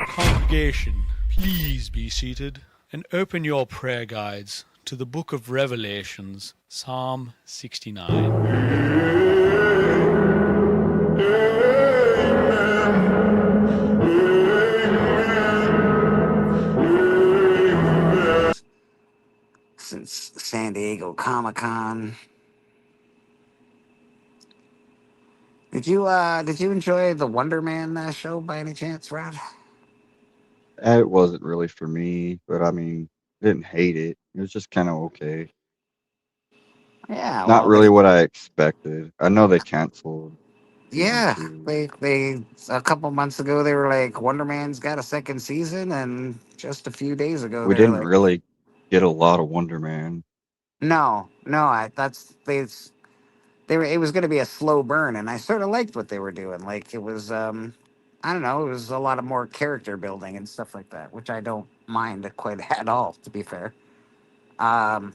Congregation, please be seated and open your prayer guides to the book of Revelations, Psalm 69. Since San Diego Comic-Con. Did you enjoy the Wonder Man show by any chance, Rod? It wasn't really for me, but I mean, didn't hate it. It was just kind of okay. Yeah, Not well, really what I expected. I know they canceled season yeah, two. they a couple months ago they were like Wonder Man's got a second season, and just a few days ago We they're didn't like, really get a lot of Wonder Man. no, that's they were it was going to be a slow burn, and I sort of liked what they were doing. Like it was, I don't know, it was a lot of more character building and stuff like that, which I don't mind quite at all, to be fair. Um,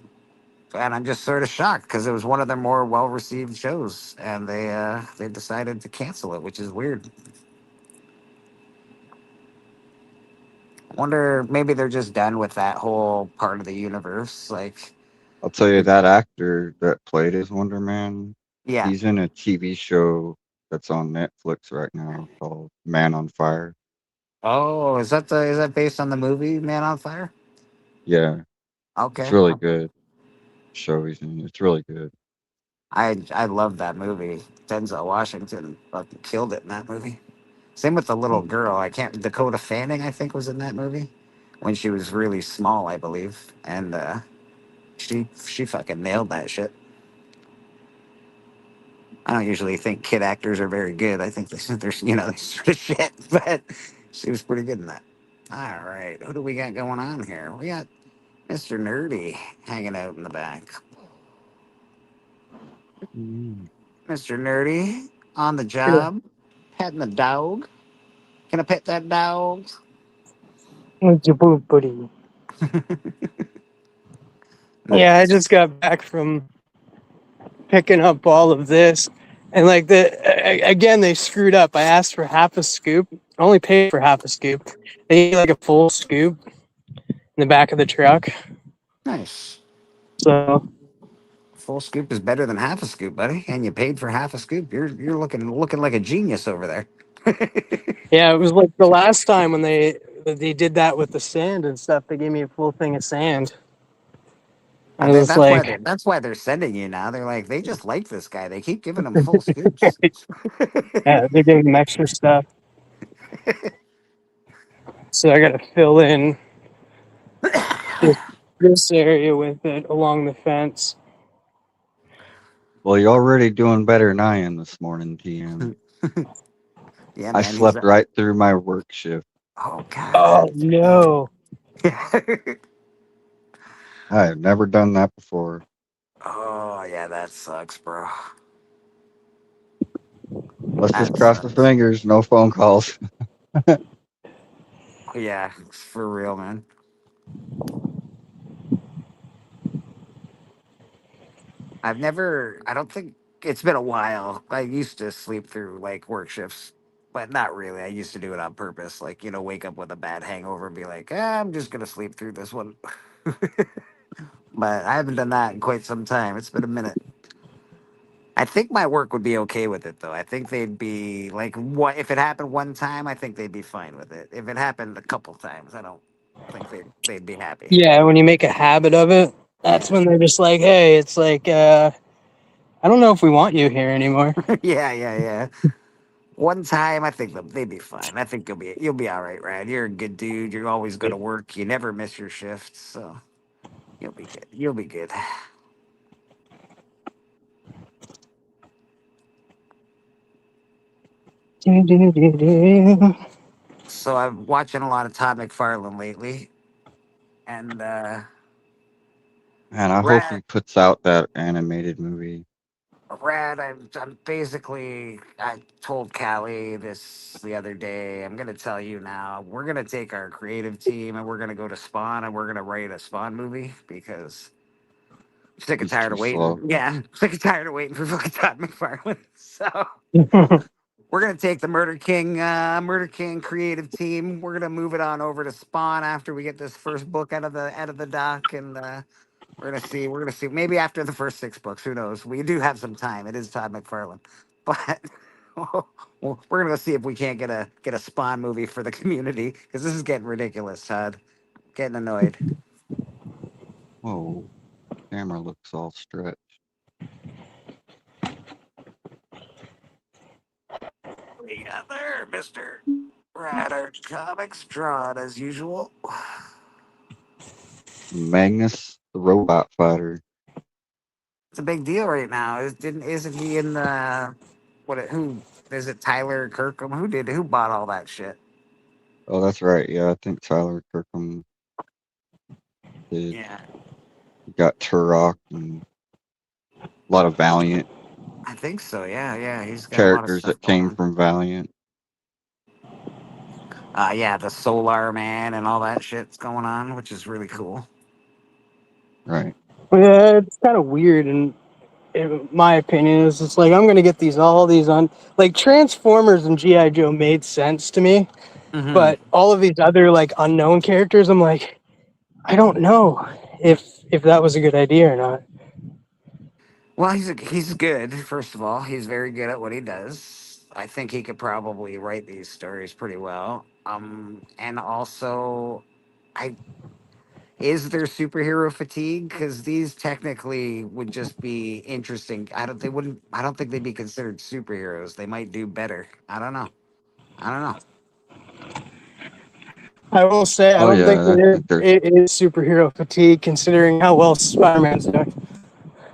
and I'm just sort of shocked because it was one of their more well received shows, and they decided to cancel it, which is weird. Wonder maybe they're just done with that whole part of the universe. Like, I'll tell you that actor that played as Wonder Man, yeah. he's in a TV show that's on Netflix right now called Man on Fire. Oh, is that based on the movie Man on Fire? Yeah, it's Okay. really good show he's in. It's really good. I love that movie. Denzel Washington fucking killed it in that movie. Same with the little Mm. girl. I can't Dakota Fanning, I think, was in that movie when she was really small, I believe, and she fucking nailed that shit. I don't usually think kid actors are very good. I think they're they sort of shit, but she was pretty good in that. All right, who do we got going on here? We got Mr. Nerdy hanging out in the back. Mm. Mr. Nerdy on the Yeah. job, petting the dog. Can I pet that dog? What's your poop, buddy? Yeah, I Nice. just got back from picking up all of this, and like again, they screwed up. I asked for half a scoop. I only paid for half a scoop. They need like a full scoop in the back of the truck. Nice. So Full scoop is better than half a scoop, buddy. And you paid for half a scoop. You're looking like a genius over there. yeah, it was like the last time when they did that with the sand and stuff. They gave me a full thing of sand. I was like, That's why they're sending you now. They're like they just like this guy. They keep giving him full scoops. yeah, they're giving them extra stuff. So I got to fill in this, this area with it along the fence. Well, you're already doing better than I am this morning, TM. Yeah, I man. He's slept right through my work shift. oh god, Oh that's bad. no. I have never done that before. Oh yeah, that sucks, bro. Let's just That cross the sucks. fingers. No phone calls. Yeah, for real, man. I don't think it's been a while. I used to sleep through like work shifts, but not really. I used to do it on purpose. Like, wake up with a bad hangover and be like, I'm just going to sleep through this one. But I haven't done that in quite some time. It's been a minute. I think my work would be okay with it, though. I think they'd be like, what if it happened one time? I think they'd be fine with it. If it happened a couple times, I don't think they'd be happy. Yeah, when you make a habit of it, that's Yeah, when they're just like, hey, it's like, I don't know if we want you here anymore. yeah. One time, I think they'd be fine. I think you'll be all right, Rad. You're a good dude. You're always going to work. You never miss your shifts, so you'll be good. You'll be good. So I'm watching a lot of Todd McFarlane lately, and Man, I hope he Rad, puts out that animated movie. I'm basically. I told Callie this the other day. I'm gonna tell you now. We're gonna take our creative team and we're gonna go to Spawn and we're gonna write a Spawn movie because sick and He's tired too of slow. waiting. Yeah, sick and tired of waiting for fucking Todd McFarlane. So we're gonna take the Murder King creative team. We're gonna move it on over to Spawn after we get this first book out of the dock, and we're gonna see. We're gonna see. Maybe after the first 6 books, who knows? We do have some time. It is Todd McFarlane, but we're gonna go see if we can't get a Spawn movie for the community because this is getting ridiculous, Todd. Getting annoyed. Whoa, camera looks all stretched. What do you got there, Mister Rider Comics drawn as usual? Magnus, the robot fighter. It's a big deal right now. Isn't he in the who is it? Tyler Kirkham? Who bought all that shit? Oh, that's right. Yeah, I think Tyler Kirkham did. Yeah, Got Turok and a lot of Valiant I think so. Yeah, he's got a lot of characters stuff that going came on. from Valiant. Yeah, the Solar Man and all that shit's going on, which is really cool. Right. Yeah, it's kind of weird, and in my opinion, is it's like I'm gonna get all these on like Transformers and GI Joe made sense to me, Hmm. but all of these other like unknown characters, I'm like, I don't know if that was a good idea or not. Well, he's good. First of all, he's very good at what he does. I think he could probably write these stories pretty well. And also, I is there superhero fatigue? Because these technically would just be interesting. I don't. They wouldn't. I don't think they'd be considered superheroes. They might do better. I don't know. I don't know. I will say I Oh don't think yeah, I think there's it is superhero fatigue considering how well Spider-Man's doing.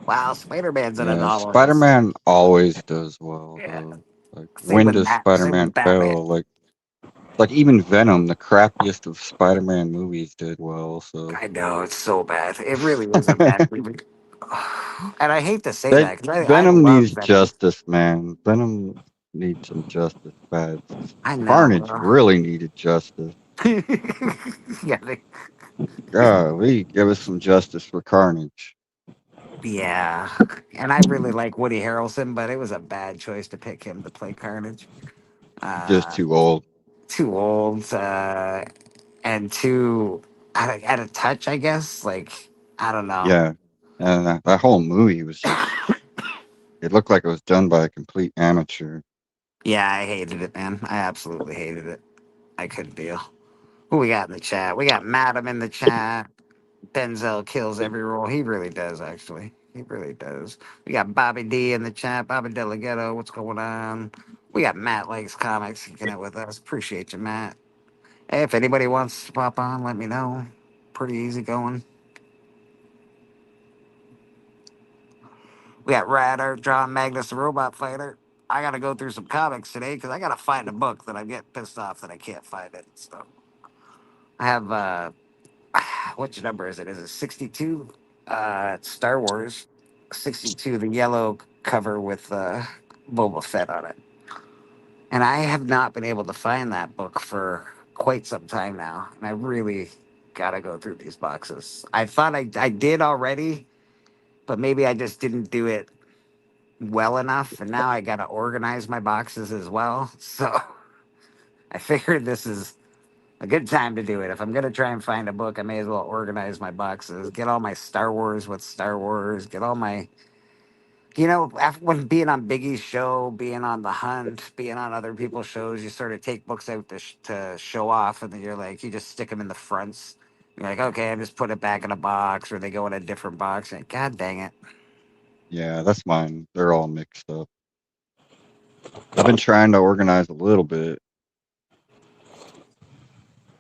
Wow, Spider Man's in a yeah. novel. It's, Spider-Man always does well yeah. though. Like Same when with does Matt. Same Spider-Man with Batman. fail? Like even Venom, the crappiest of Spider-Man movies, did well. So I know it's so bad. It really is a bad movie. And I hate to say that that because I Venom love needs Venom. justice, man. Venom needs some justice bad. I know, Carnage bro. really needed justice. Yeah, Golly, give us some justice for Carnage. yeah. And I really like Woody Harrelson, but it was a bad choice to pick him to play Carnage. Just Uh, too old. Too old and too out of touch, I guess. Like I don't know. Yeah. And that whole movie was just, it looked like it was done by a complete amateur. Yeah, I hated it, man. I absolutely hated it. I couldn't deal. Who we got in the chat? We got Madam in the chat. Denzel kills every role. He really does, actually. He really does. We got Bobby D in the chat. Bobby Delegato, what's going on? We got Matt Likes Comics kicking it with us. Appreciate you, Matt. Hey, if anybody wants to pop on, let me know. Pretty easy going. We got Rad Art, John Magnus, the Robot Fighter. I got to go through some comics today because I got to find a book that I'm getting pissed off that I can't find it. So I have, which number is it? Is it 62? It's Star Wars 62, the yellow cover with Boba Fett on it. And I have not been able to find that book for quite some time now. And I really got to go through these boxes. I thought I did already, but maybe I just didn't do it well enough. And now I got to organize my boxes as well. So I figured this is a good time to do it. If I'm gonna try and find a book, I may as well organize my boxes, get all my Star Wars with Star Wars, get all my, after when being on Biggie's show, being on The Hunt, being on other people's shows, you sort of take books out to show off, and then you're like, you just stick them in the fronts. You're like, okay, I just put it back in a box, or they go in a different box. And God dang it. Yeah, that's mine. They're all mixed up. I've been trying to organize a little bit,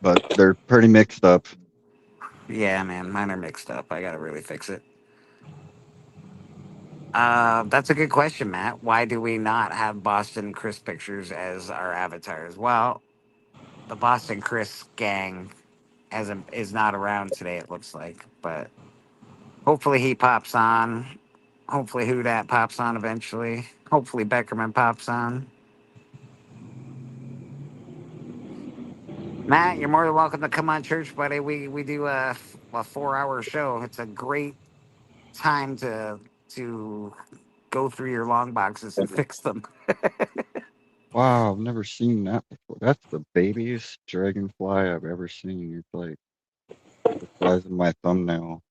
but they're pretty mixed up. Yeah, man, mine are mixed up. I gotta really fix it. That's a good question, Matt. Why do we not have Boston Chris pictures as our avatars? Well, the Boston Chris gang is not around today. It looks like, but hopefully he pops on. Hopefully Who Dat pops on eventually. Hopefully Beckerman pops on. Matt, you're more than welcome to come on church, buddy. We do a 4 hour show. It's a great time to go through your long boxes and fix them. Wow, I've never seen that before. That's the babiest dragonfly I've ever seen. It's like the size of my thumbnail.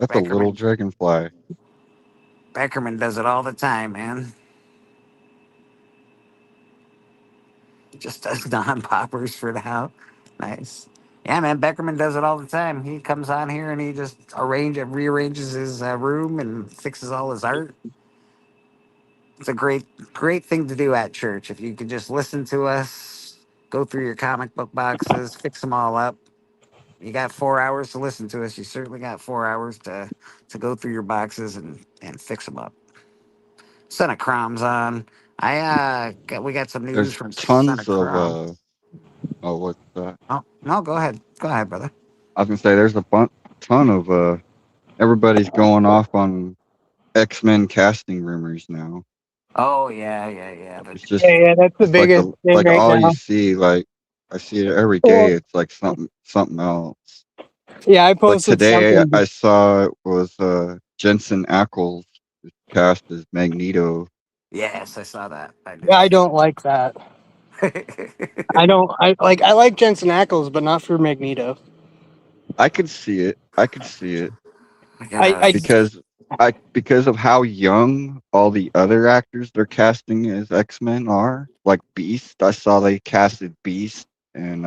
That's a little Beckerman, dragonfly. Beckerman does it all the time, man. Just does non-poppers for now. Nice. Yeah, man. Beckerman does it all the time. He comes on here and he just rearranges his room and fixes all his art. It's a great thing to do at church. If you could just listen to us, go through your comic book boxes, fix them all up. You got 4 hours to listen to us. You certainly got 4 hours to go through your boxes and fix them up. Son of Crom's on. We got some news There's from Son tons of of Crom. oh, what's that? Oh no, go ahead, brother. I was gonna say there's a ton of everybody's going off on X-Men casting rumors now. Oh yeah. But It's just Yeah, that's the it's like biggest thing right all you now. see. Like I see it every Well, day. It's like something else. yeah, I Like posted today, something. I saw it was Jensen Ackles cast as Magneto. yes, I saw that. I Yeah, did. I don't like that. I don't. I like Jensen Ackles, but not for Magneto. I could see it. I could see it I Because because of how young all the other actors they're casting as X-Men are. Like Beast, I saw they casted Beast and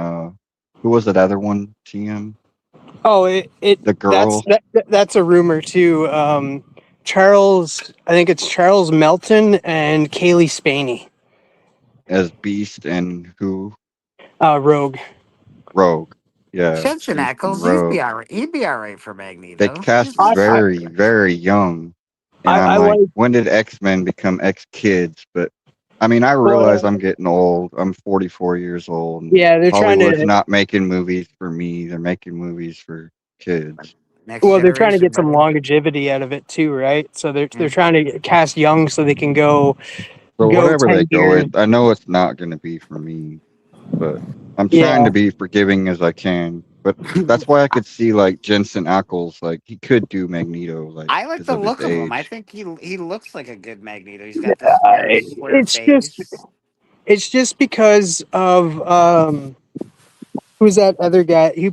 who was that other one? TM, oh it the girl that's a rumor too. Charles, I think it's Charles Melton and Kaylee Spaney, as Beast and who Rogue. Rogue. Yeah, Jensen Beast and Ackles, Rogue. he'd be all right for They Magneto. cast I very young, and I'm I like, like. when did X-Men become X-Kids? But I mean, I realize Well, I'm getting old. I'm 44 years old, and yeah, they're trying Hollywood's to. not making movies for me. They're making movies for kids. Next Well, they're trying to generation, get some buddy. longevity out of it too, right? So they're Yeah. trying to cast young so they can So go whatever they 10 go years. with, I know it's not going to be for me, but I'm trying Yeah. to be forgiving as I can. But that's why I could see like Jensen Ackles, like he could do Magneto, like I like because the of his look of him. I age. think he looks like a good Magneto. He's got the square It's just face. because of who's that other guy? He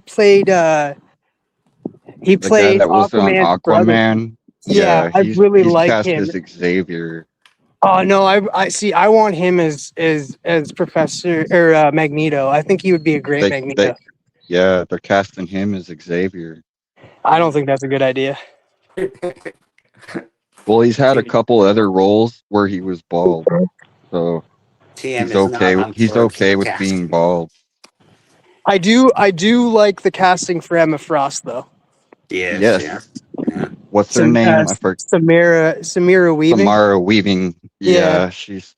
The guy played that was on Aquaman's brother. Aquaman, Yeah, yeah, I really he's like cast him. as Xavier. Oh no, I see. I want him as Professor or Magneto. I think he would be a great They Magneto. yeah, they're casting him as Xavier. I don't think that's a good idea. Well, he's had a TM couple other roles where he was bald, so is not on he's board for okay the with being casting. bald. I do like the casting for Emma Frost though. Yes, yeah. Yes. Yeah. What's her Some name? I forgot. Samira Weaving. Samara Weaving. Yeah, Yeah, she's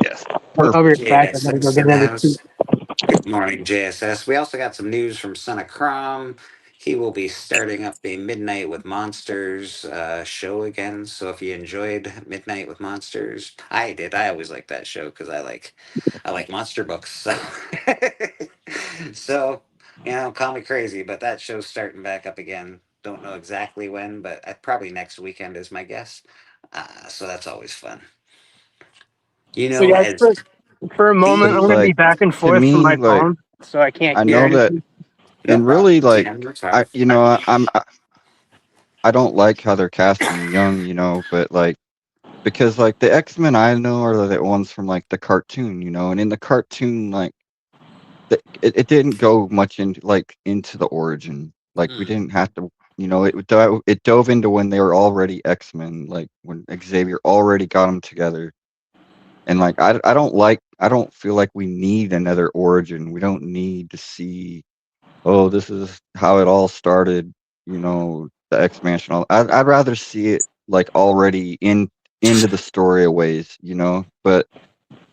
yes, I'll be perfect. right back. I gotta go JSS get in the another house. seat. Good morning, JSS. We also got some news from Son of Crom. He will be starting up the Midnight with Monsters show again. So if you enjoyed Midnight with Monsters, I did. I always like that show because I like monster books. So, so call me crazy, but that show's starting back up again. Don't know exactly when, but probably next weekend is my guess. So that's always fun. So guys, As for a moment, But I'm the gonna be like back and to forth from me, my like phone, so I can't I hear know that, anything. no and really problem, like TM, that's fine. I don't like how they're casting young, but like because like the X-Men I know are the ones from like the cartoon, and in the cartoon like it didn't go much into the origin. Like we Mm. didn't have to, it dove into when they were already X-Men, like when Xavier already got them together. And like I don't feel like we need another origin. We don't need to see, oh, this is how it all started, the X-Mansion. I'd rather see it like already into the story a ways, but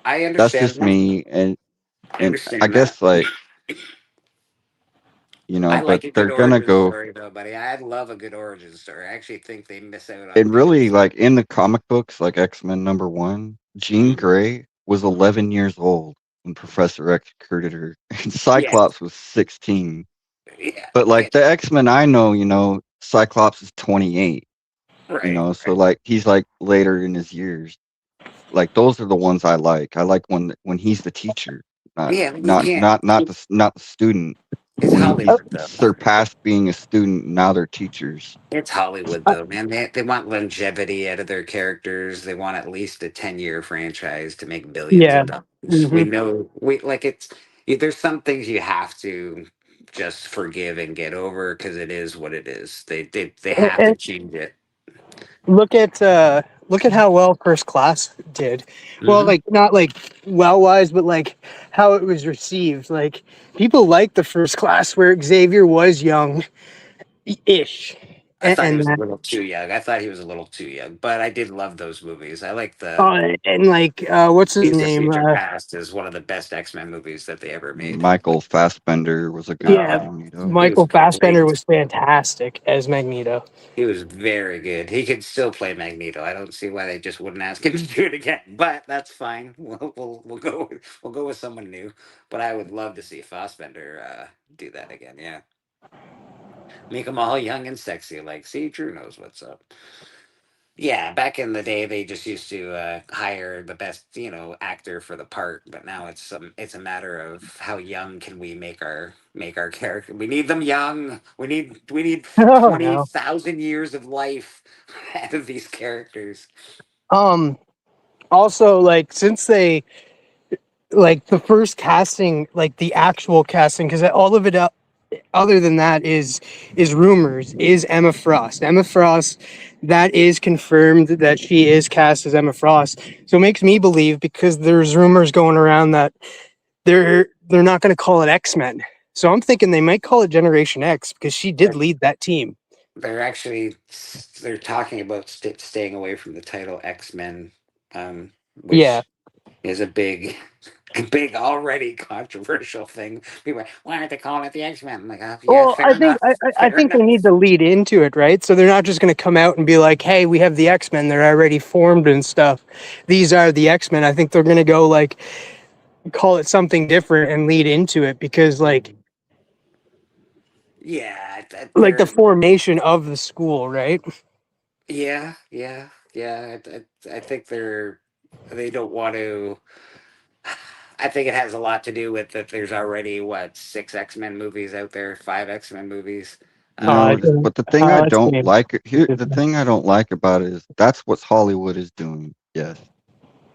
I that's understand just that. me. I And I understand that. guess like, I but like a good they're gonna origin go. story though, buddy. I love a good origin story. I actually think they miss out on And good. really, like in the comic books, like X-Men #1, Jean Mhm. Grey was 11 years old when Professor X recruited her, and Yeah, Cyclops was 16. yeah, But yeah. like the X-Men I know, Cyclops is 28, Right, so right. like he's like later in his years. Like those are the ones I like. I like when he's the teacher, not Yeah, you not can't. not not the not the student. It's When he's Hollywood though. surpassed being a student, now they're teachers. It's Hollywood though, man. They want longevity out of their characters. They want at least a 10-year franchise to make billions Yeah. of dollars. We Hmm. know we like it's there's some things you have to just forgive and get over because it is what it is. They have to And change it. look at how well First Class did. Well, Hmm. like not like well wise, but like how it was received. Like people liked the First Class where Xavier was young ish, I thought he and was a that little too young. I thought he was a little too young, but I did love those movies. I like the and like what's his Days of name? Future Past is one of the best X-Men movies that they ever made. Michael Fassbender was a good Yeah, Magneto. He was Michael Fassbender great. was fantastic as Magneto. He was very good. He could still play Magneto. I don't see why they just wouldn't ask him to do it again. But that's fine. We'll go with someone new. But I would love to see Fassbender do that again. Yeah, make them all young and sexy. Like, see, Drew knows what's up. Yeah, back in the day, they just used to hire the best, actor for the part. But now it's a matter of how young can we make our character. We need them young. We need Oh no. 20,000 years of life out of these characters. Um. Also, like since they like the first casting, like the actual casting, because all of it other than that is rumors. Is Emma Frost? Emma Frost, that is confirmed that she is cast as Emma Frost. So it makes me believe because there's rumors going around that they're not going to call it X-Men. So I'm thinking they might call it Generation X because she did They're, lead that team. they're talking about staying away from the title X-Men, Yeah. which is a big, a big already controversial thing. People are, why aren't they calling it the X-Men? I'm like, oh, yeah, Well, fair enough. I Fair think they need enough. to lead into it, right? So they're not just going to come out and be like, "Hey, we have the X-Men. They're already formed and stuff. These are the X-Men." I think they're going to go like call it something different and lead into it because Yeah, like the formation of the school, right? yeah. I think they don't want to. I think it has a lot to do with that. There's already what 6 X-Men movies out there, 5 X-Men movies. No, It's but the thing I it's don't game. like here, the thing I don't like about it is that's what Hollywood is doing. Yes,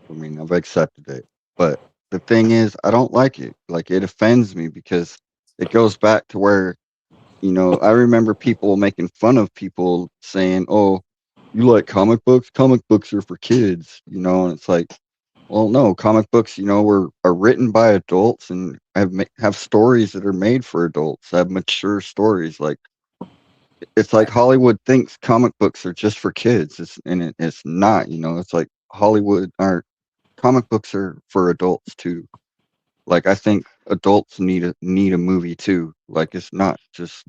I mean I've accepted it, but the thing is I don't like it. Like it offends me because it goes back to where I remember people making fun of people saying, "Oh, you like comic books? Comic books are for kids," and it's like, well, no, comic books, are written by adults and have stories that are made for adults, have mature stories. Like it's like Hollywood thinks comic books are just for kids, it's not. It's like Hollywood aren't comic books are for adults too. Like I think adults need a movie too. Like it's not just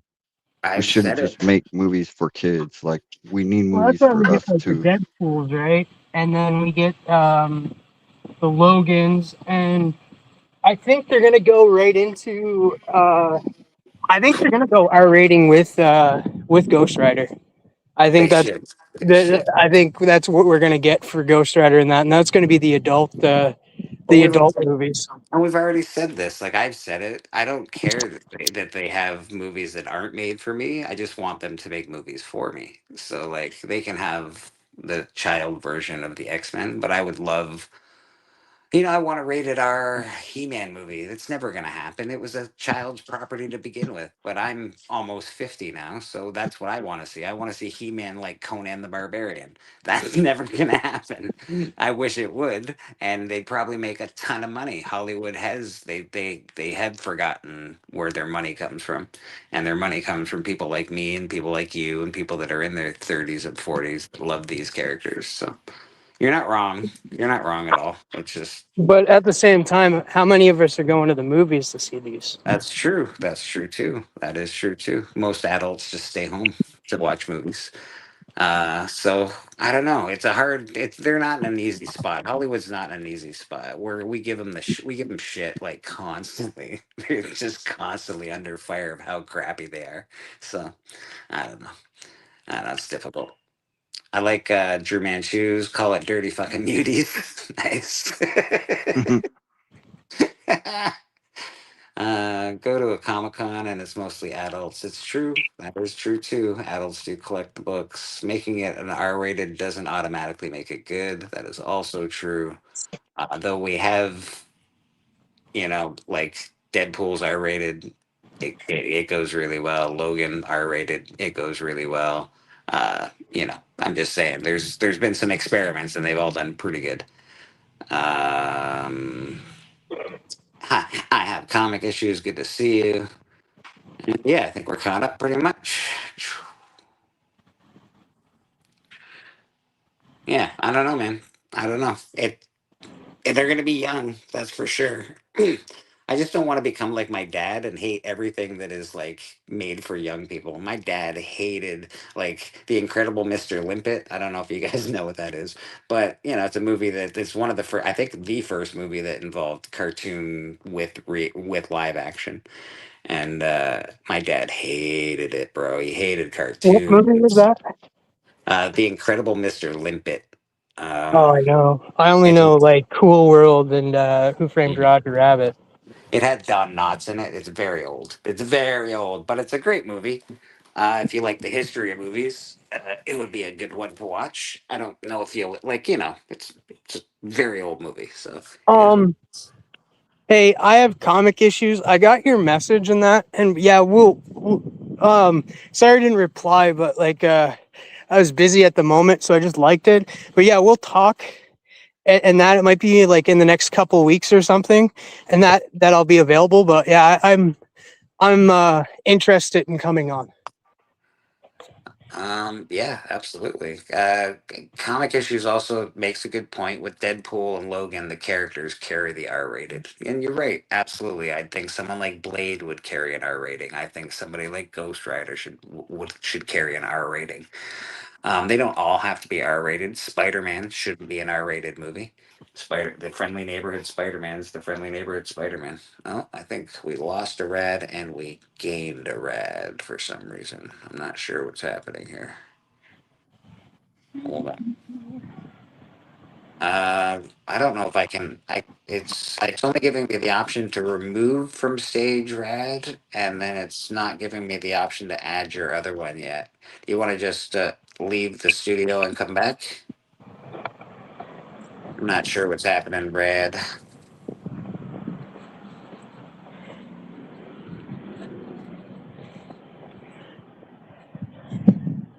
we I've shouldn't said it. just make movies for kids. Like we need Well, that's movies why we for get us like the too. Deadpool's, right? And then we get the Logans, and I think they're gonna go right into. I think they're gonna go R rating with Ghost Rider. I They think that's should. They should. I think that's what we're gonna get for Ghost Rider in that, and that's gonna be But the adult movies. we've already said this. Like I've said it. I don't care that they have movies that aren't made for me. I just want them to make movies for me. So like they can have the child version of the X-Men, but I would love. I want a rated R He Man movie. It's never going to happen. It was a child's property to begin with, but I'm almost 50 now, so that's what I want to see. I want to see He Man like Conan the Barbarian. That's never going to happen. I wish it would, and they'd probably make a ton of money. Hollywood has, they have forgotten where their money comes from, and their money comes from people like me and people like you and people that are in their 30s and 40s that love these characters. So. You're not wrong. You're not wrong at all. It's just But at the same time, how many of us are going to the movies to see these? that's true. That's true too. That is true too. Most adults just stay home to watch movies. So I don't know. It's a hard. They're not in an easy spot. Hollywood's not in an easy spot where we give them we give them shit like constantly. They're just constantly under fire of how crappy they are. So I don't know. I don't know. It's difficult. I like Drew Manchu's Call It Dirty Fucking Muties. Nice. Go to a Comic Con and it's mostly adults. It's true. That is true too. Adults do collect the books. Making it an R rated doesn't automatically make it good. That is also true. Though we have, like Deadpool's R rated, it goes really well. Logan R rated, it goes really well. I'm just saying there's been some experiments and they've all done pretty good. I have comic issues. Good to see you. Yeah, I think we're caught up pretty much. Yeah, I don't know, man. I don't know. They're gonna be young, that's for sure. I just don't want to become like my dad and hate everything that is like made for young people. My dad hated like The Incredible Mr. Limpet. I don't know if you guys know what that is, but it's a movie that it's one of the first, I think the first movie that involved cartoon with live action. And my dad hated it, bro. He hated What movie was cartoons. that? The Incredible Mr. Limpet. Oh, I know. I only It's know like Cool World and Who Framed Mhm. Roger Rabbit. It had Don Knotts in it. It's very old. It's very old, but it's a great movie. If you like the history of movies, it would be a good one to watch. I don't know if you'll like, it's a very old movie, so it is. Um, Hey, I have comic issues. I got your message in that, and yeah, sorry I didn't reply, but like, I was busy at the moment, so I just liked it. But yeah, we'll talk, and that it might be like in the next couple weeks or something, and that I'll be available. But yeah, I'm interested in coming on. Yeah, absolutely. Comic issues also makes a good point with Deadpool and Logan. The characters carry the R rated, and you're right. Absolutely, I think someone like Blade would carry an R rating. I think somebody like Ghost Rider should carry an R rating. They don't all have to be R rated. Spider Man shouldn't be an R rated movie. The Friendly Neighborhood Spider Man is the Friendly Neighborhood Spider Man. Oh, I think we lost a rad and we gained a rad for some reason. I'm not sure what's happening here. Hold on. I don't know if I can. It's only giving me the option to remove from stage rad, and then it's not giving me the option to add your other one yet. Do you want to just leave the studio and come back? I'm not sure what's happening, Brad.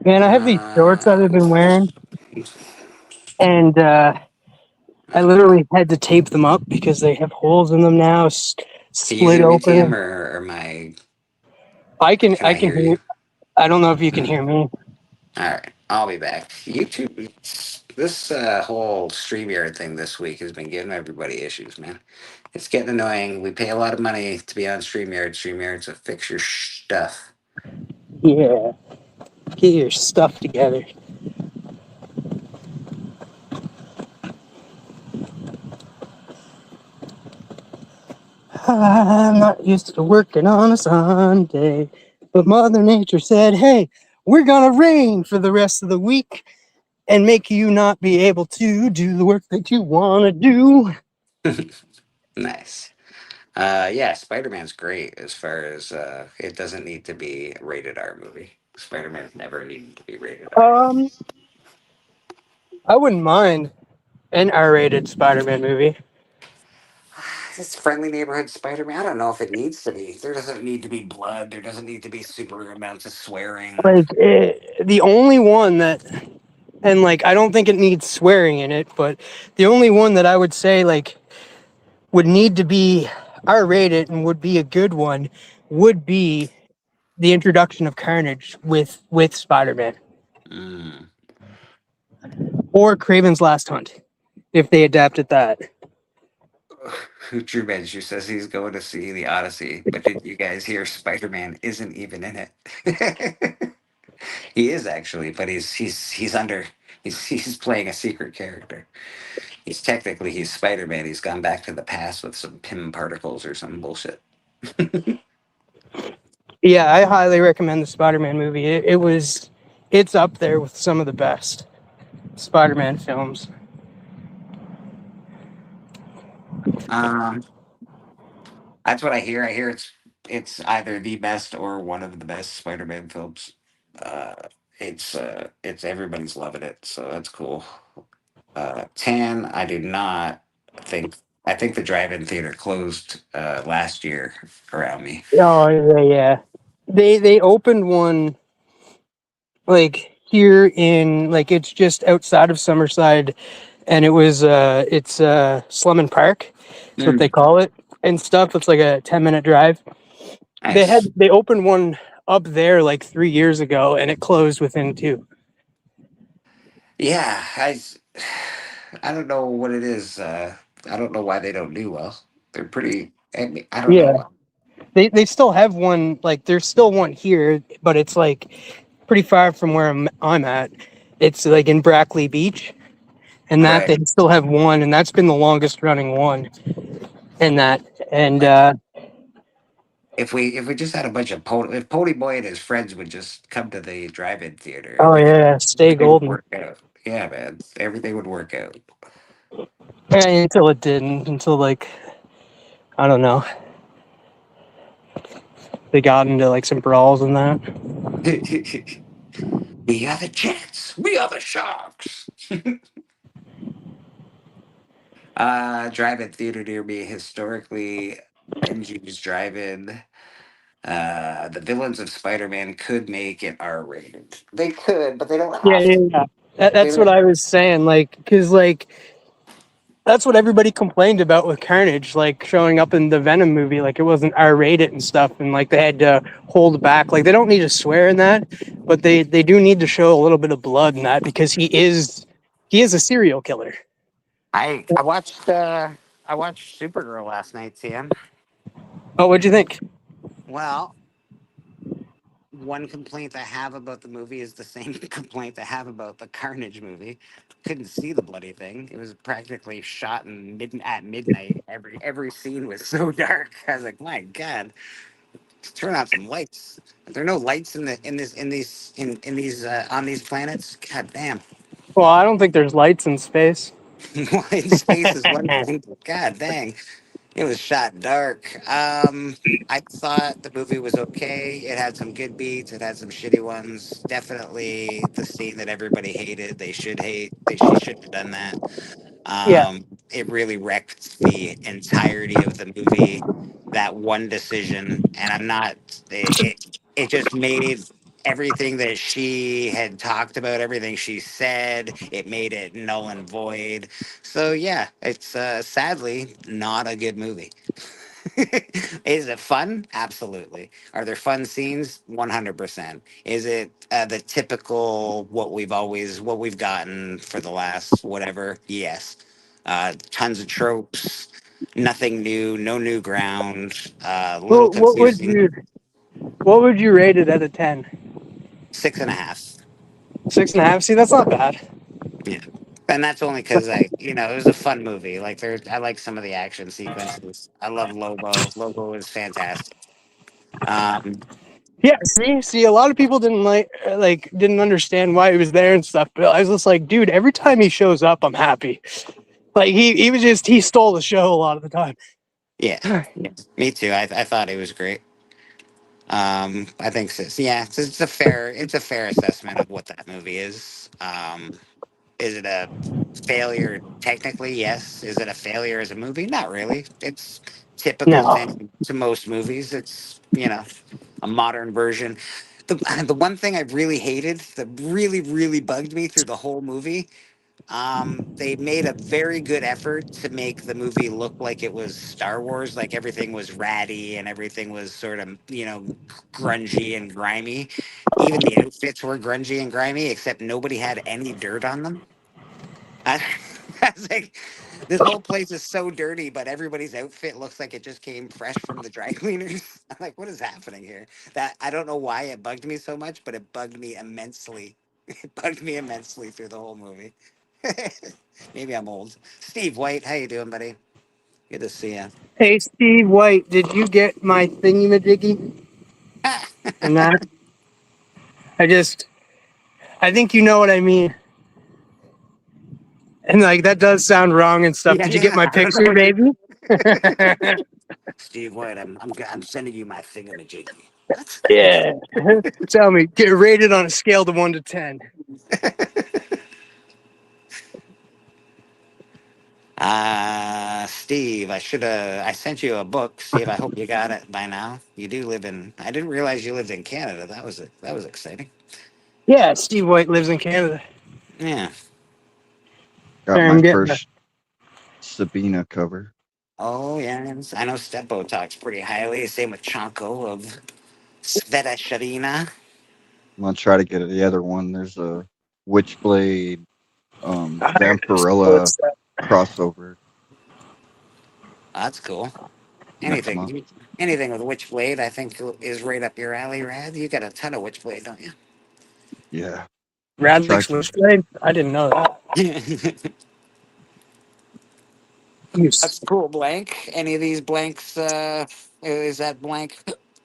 Man, I have these shorts that I've been wearing, and I literally had to tape them up because they have holes in them now, Can you split hear me, TM, open. or my? I can Can I hear hear. you? I don't know if you can Hmm. hear me. All right, I'll be back. YouTube, this whole StreamYard thing this week has been giving everybody issues, man. It's getting annoying. We pay a lot of money to be on StreamYard. StreamYard to fix your stuff. Yeah, get your stuff together. I'm not used to working on a Sunday, but Mother Nature said, hey, we're gonna rain for the rest of the week and make you not be able to do the work that you want to do. Nice. Yeah, Spider Man's great as far as it doesn't need to be a rated R movie. Spider Man's never needed to be rated R. Um, I wouldn't mind an R-rated Spider-Man movie. It's Friendly Neighborhood Spider Man. I don't know if it needs to be. There doesn't need to be blood. There doesn't need to be super amounts of swearing. Like the only one that, and like I don't think it needs swearing in it, but the only one that I would say like would need to be R-rated and would be a good one would be the introduction of Carnage with Spider-Man Mm. or Kraven's Last Hunt if they adapted that. Drew Benju says he's going to see the Odyssey, but did you guys hear Spider Man isn't even in it? He is actually, but he's under. He's playing a secret character. He's Spider Man. He's gone back to the past with some Pym particles or some bullshit. Yeah, I highly recommend the Spider-Man movie. It's up there with some of the best. Spider-Man films. Um, that's what I hear. I hear it's either the best or one of the best Spider-Man films. Uh, it's everybody's loving it, so that's cool. Tan, I do not think. I think the drive-in theater closed last year around me. Oh yeah. They opened one like here in like it's just outside of Summerside, and it's Slum Park. That's what they Mm, call it and stuff. It's like a 10-minute drive. nice. They opened one up there like 3 years ago, and it closed within two. Yeah, I don't know what it is. I don't know why they don't do well. They're pretty. I don't Yeah, know. they still have one. Like there's still one here, but it's like pretty far from where I'm at. It's like in Brackley Beach, and that Right. they still have one, and that's been the longest running one. And that and Like if we just had a bunch of if Pony Boy and his friends would just come to the drive-in theater, oh yeah, Stay everything would Golden. work out. Yeah, man, everything would work out. Until it didn't. Until like I don't know, they got into like some brawls and that. We are the Jets. We are the Sharks. Drive-in theater near me historically. Benji's Drive-In. The villains of Spider-Man could make it R-rated. They could, but they don't Yeah, have yeah, to. yeah. They That's what don't. I was saying. Like, cause like that's what everybody complained about with Carnage, like showing up in the Venom movie, like it wasn't R-rated and stuff, and like they had to hold back. Like they don't need to swear in that, but they do need to show a little bit of blood in that because he is a serial killer. I watched Supergirl last night, Tim. Oh, what'd you think? Well, one complaint I have about the movie is the same complaint I have about the Carnage movie. Couldn't see the bloody thing. It was practically shot at midnight. Every scene was so dark. I was like, my God, turn on some lights. Are there no lights in these on these planets? God damn. Well, I don't think there's lights in space. In space is one thing. But God dang. It was shot dark. I thought the movie was okay. It had some good beats. It had some shitty ones. Definitely the scene that everybody hated. They should hate. She shouldn't have done that. Yeah. It really wrecked the entirety of the movie. That one decision, and I'm not. It just made everything that she had talked about, everything she said, it made it null and void. So yeah, it's sadly not a good movie. Is it fun? Absolutely. Are there fun scenes? 100%. Is it the typical what we've gotten for the last whatever? Yes. Tons of tropes, nothing new, no new ground, little Well, confusing. what would you rate it out of 10? 6.5. 6.5. See, that's not bad. Yeah. And that's only because it was a fun movie. Like I like some of the action sequences. I love Lobo. Lobo is fantastic. Um, Yeah, see, a lot of people didn't didn't understand why he was there and stuff. But I was just like, dude, every time he shows up, I'm happy. Like he stole the show a lot of the time. yeah, yeah, me too. I thought it was great. I think so. Yeah, it's a fair assessment of what that movie is. Is it a failure technically? Yes. Is it a failure as a movie? Not really. It's typical No, thing to most movies. It's a modern version. The one thing I really hated that really bugged me through the whole movie, they made a very good effort to make the movie look like it was Star Wars, like everything was ratty and everything was sort of, grungy and grimy. Even the outfits were grungy and grimy, except nobody had any dirt on them. I, I was like, this whole place is so dirty, but everybody's outfit looks like it just came fresh from the dry cleaners. I'm like, what is happening here? That I don't know why it bugged me so much, but it bugged me immensely. It bugged me immensely through the whole movie. Maybe I'm old. Steve White, how you doing, buddy? Good to see you. hey Steve White, did you get my thingy-majiggy? And that I think you know what I mean. And like that does sound wrong and stuff. Yeah, Did you get my yeah. picture, baby? Steve White, I'm sending you my thingamajiggy. What? Yeah. Tell me, get rated on a scale to 1 to 10. Steve, I sent you a book. Steve, I hope you got it by now. You do live in, I didn't realize you lived in Canada. That was exciting. Yeah, Steve White lives in Canada. Yeah. Got Sorry, my I'm getting there. first Sabina cover. Oh, yeah. I know Stepo talks pretty highly. Same with Chanko of Sveta Sharina. I'm gonna try to get the other one. There's a Witchblade, I gotta see Vampirella what's that. crossover That's cool. next month. Anything with Witchblade, I think is right up your alley, Rad. You got a ton of Witchblade, don't Yeah, try Radlick's to. Witchblade? I didn't know that. you? You That's cool. Blank. Any of these blanks? Is that blank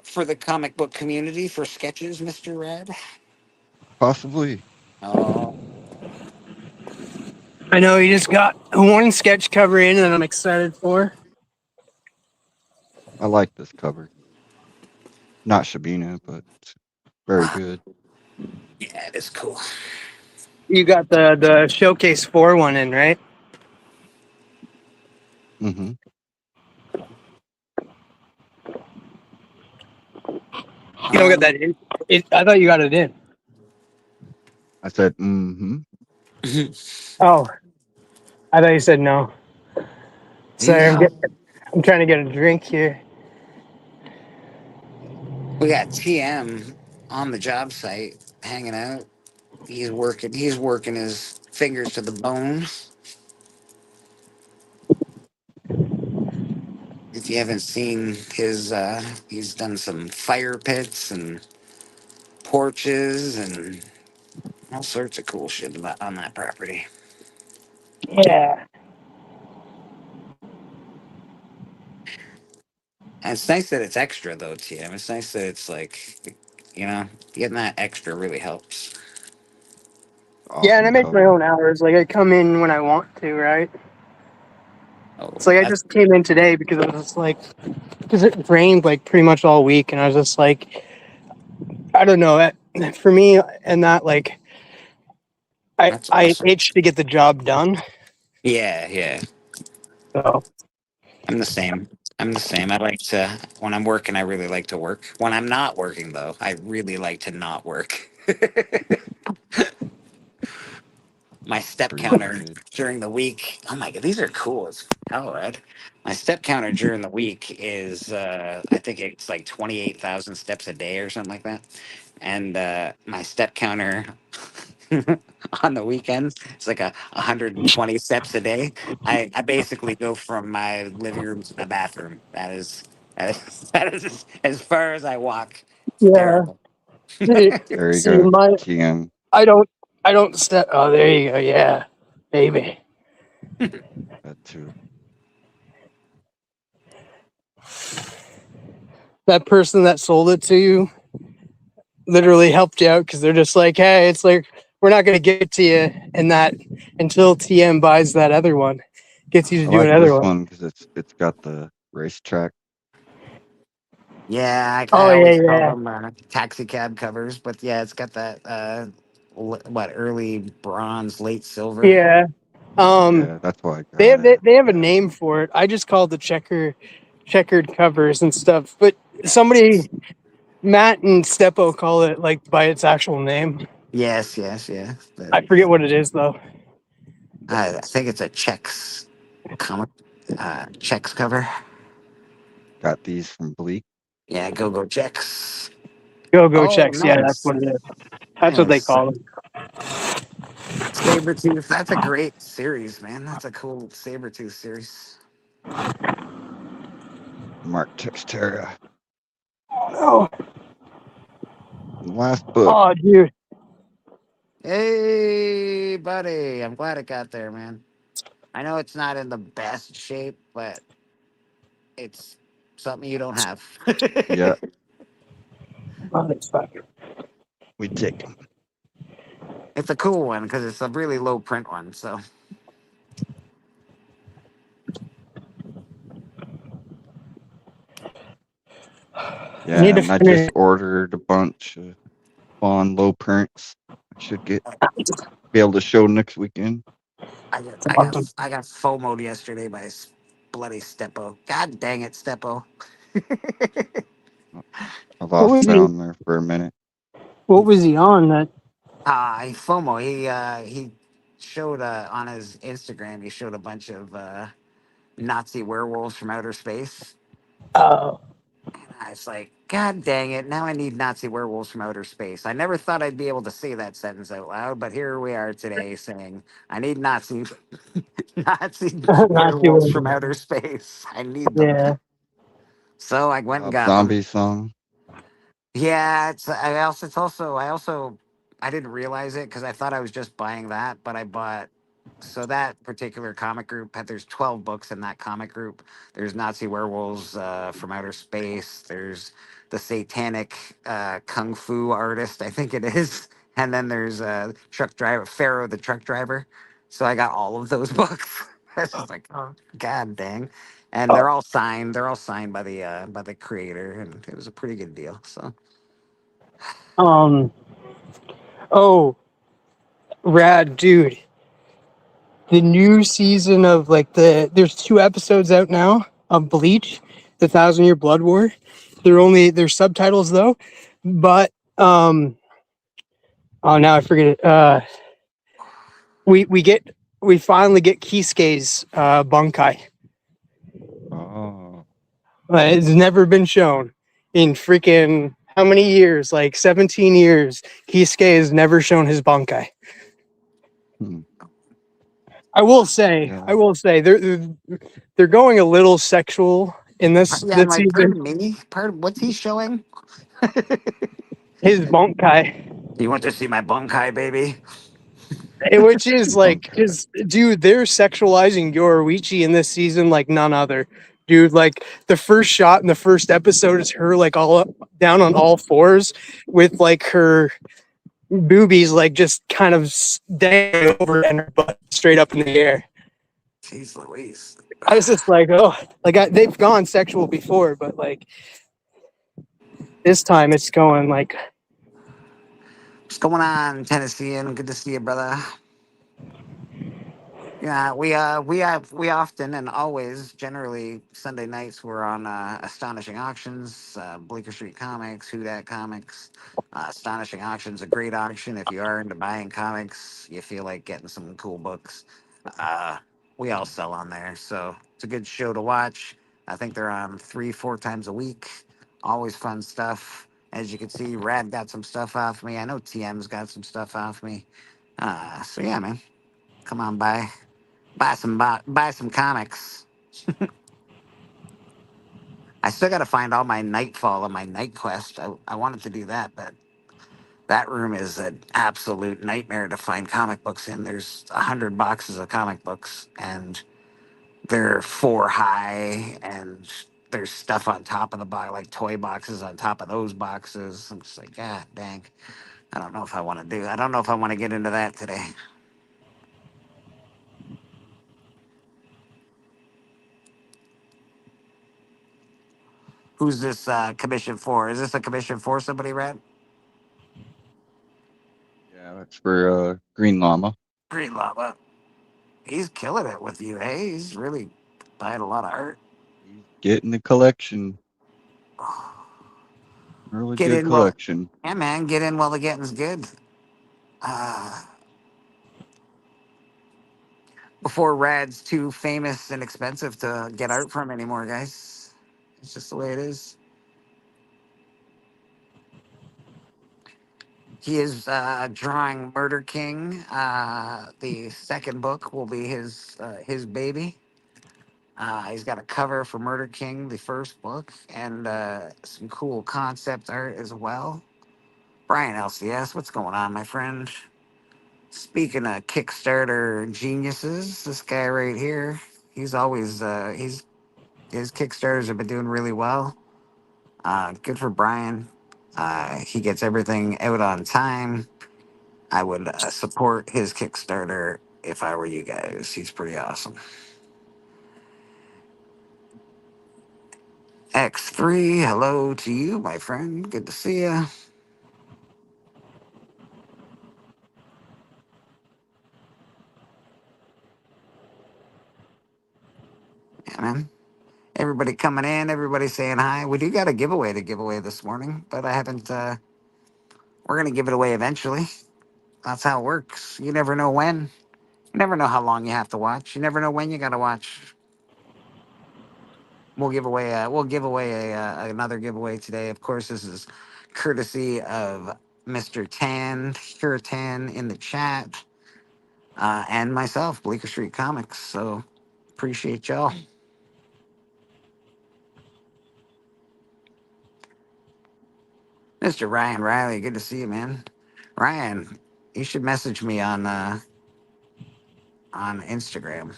for the comic book community for sketches, Mister Red? Possibly. Oh, I know you just got one sketch cover in that I'm excited for. I like this cover. Not Shabina, but very good. yeah, it is cool. You got the Showcase 4 one in, right? Mm-hmm. You don't got that in? I thought you got it in. I said, mm-hmm. Oh, I thought you said no. Sorry, No, I'm trying to get a drink here. we got TM on the job site hanging out. He's working. He's working his fingers to the bone. If you haven't seen his, he's done some fire pits and porches and all sorts of cool shit on that property. Yeah. And it's nice that it's extra though, TM. It's nice that it's like, you know, getting that extra really helps. Yeah, and I Awesome make my cover. own hours. Like I come in when I want to, right? Oh, It's like I that's just came in today because I was just like, because it rained like pretty much all week, and I was just like, I don't know. For me, and that like, that's I awesome. itch to get the job done. Yeah, yeah. So I'm the same. I'm the same. I like to when I'm working, I really like to work. When I'm not working though, I really like to not work. My step counter Appreciate. during the week. Oh my god, these are cool as hell, Red. My step counter during the week is I think it's like 28,000 steps a day or something like that. And my step counter on the weekends it's like 120 steps a day. I basically go from my living room to my bathroom. That is as far as I walk. It's yeah, terrible. see, There you see, go, TM. I don't, I don't step. Oh, there you go. Yeah, baby. That too. That person that sold it to you literally helped you out because they're just like, hey, it's like we're not gonna get to you in that until TM buys that other one, gets you to I do like another this one. one because it's got the racetrack. Yeah, I Oh yeah, always call yeah, them taxi cab covers, but yeah, it's got that early bronze, late silver. yeah. Yeah, that's why I They got have it. they have a name for it. I just call it the checkered covers and stuff. But somebody, Matt and Steppo, call it like by its actual name. Yes, yes, yes. I forget what it is though. I think it's a Chex comic, Chex cover. Got these from Bleak. Yeah, go Chex. Go Oh, checks. Yeah, that's nice, what it is. That's what they nice. call them. Sabretooth. That's a great series, man. That's a cool Sabretooth series. Mark Textera. Oh, Last book. oh, dude. Hey, buddy. I'm glad it got there, man. I know it's not in the best shape, but it's something you don't have. Yeah, Oh, that's fucking. we take 'em. It's a cool one because it's a really low print one. So I need Yeah, to and I finish. just ordered a bunch of Spawn low prints. I should be able to show next weekend. I got FOMO'd yesterday by bloody Steppo. God dang it, Steppo. I What lost was he? sound there for a minute. What was he on? That He FOMO. He showed on his Instagram. He showed a bunch of Nazi werewolves from outer space. uh, I was like, God dang it! Now I need Nazi werewolves from outer space. I never thought I'd be able to say that sentence out loud, but here we are today saying I need Nazi Nazi not werewolves doing. from outer space. I need them. Yeah. So I went and Rob got them. Zombie song. Yeah, I also I didn't realize it because I thought I was just buying that, but I bought so that particular comic group there's 12 books in that comic group. There's Nazi werewolves from outer space. There's the satanic kung fu artist, I think it is, and then there's truck driver Pharaoh the truck driver. So I got all of those books. I was just like, oh god dang, and Oh, they're all signed by the creator, and it was a pretty good deal. So. um. Oh, rad, dude. The new season of there's 2 episodes out now of Bleach, the Thousand Year Blood War. There's subtitles though, but oh, now I forget it. We we get we finally get Kisuke's Bunkai. Oh, It's never been shown in freaking how many years? Like 17 years. Kisuke has never shown his Bunkai. hmm. I Yeah. will say, they're going a little sexual in Yeah, I'm this like, season. pardon me, pardon. What's he showing? His Bunkai, You want to see my bunkai, baby? which is like, Bunkai. because dude, they're sexualizing Yoruichi in this season like none other. Dude, like the first shot in the first episode is her like all up, down on all fours with like her boobies like just kind of dangling over and her butt straight up in the air. Jeez Louise. I was just like, oh, they've gone sexual before, but like this time it's going like, What's going on, Tennessean? Good to see you, brother. Yeah, we often and always generally Sunday nights we're on Astonishing Auctions, Bleecker Street Comics, Who Dat Comics. Astonishing Auctions, a great auction if you are into buying comics, you feel like getting some cool books. Uh, we all sell on there, so it's a good show to watch. I think they're on 3, 4 times a week. Always fun stuff. As you can see, Rad got some stuff off me. I know TM's got some stuff off me. So yeah, man, come on by. Buy some comics. I still got to find all my Nightfall and my Night Quest. I wanted to do that, but that room is an absolute nightmare to find comic books in. There's 100 boxes of comic books, and they're 4 high, and there's stuff on top of the box, like toy boxes on top of those boxes. I'm just like, God dang. I don't know if I want to do. I don't know if I want to get into that today. Who's this commission for? Is this a commission for somebody, Red? Yeah, that's for Green Llama. Green Lava. He's killing it with you, hey? He's really buying a lot of art. He's getting the collection. Really Get good in while, collection. yeah, man, get in while the getting's good. Uh, Before Rad's too famous and expensive to get art from anymore, guys. It's just the way it is. He is drawing Murder King. The second book will be his baby. He's got a cover for Murder King, the first book, and some cool concept art as well. Brian LCS, what's going on, my friend? Speaking of Kickstarter geniuses, this guy right here, he's always his Kickstarters have been doing really well. Good for Brian. He gets everything out on time. I would support his Kickstarter if I were you guys. He's pretty awesome. X3, hello to you, my friend. Good to see you. Yeah, man. Everybody coming in, everybody saying hi. We do got a giveaway to give away this morning, but I haven't. We're gonna give it away eventually. That's how it works. You never know when. You never know how long you have to watch. You never know when you gotta watch. We'll give away. We'll give away another giveaway today. Of course, this is courtesy of Mr. Tan, Cure Tan in the chat, and myself, Bleecker Street Comics. So appreciate y'all. Mr. Ryan Riley, good to see you, man. Ryan, you should message me on Instagram.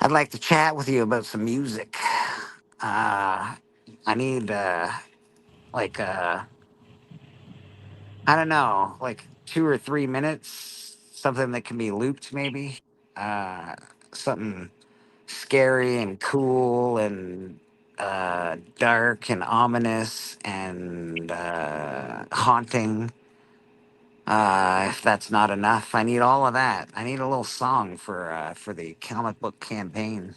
I'd like to chat with you about some music. I need like I don't know, like 2 or 3 minutes, something that can be looped, maybe. Uh, Something scary and cool and dark and ominous and haunting. If that's not enough, I need all of that. I need a little song for the comic book campaign.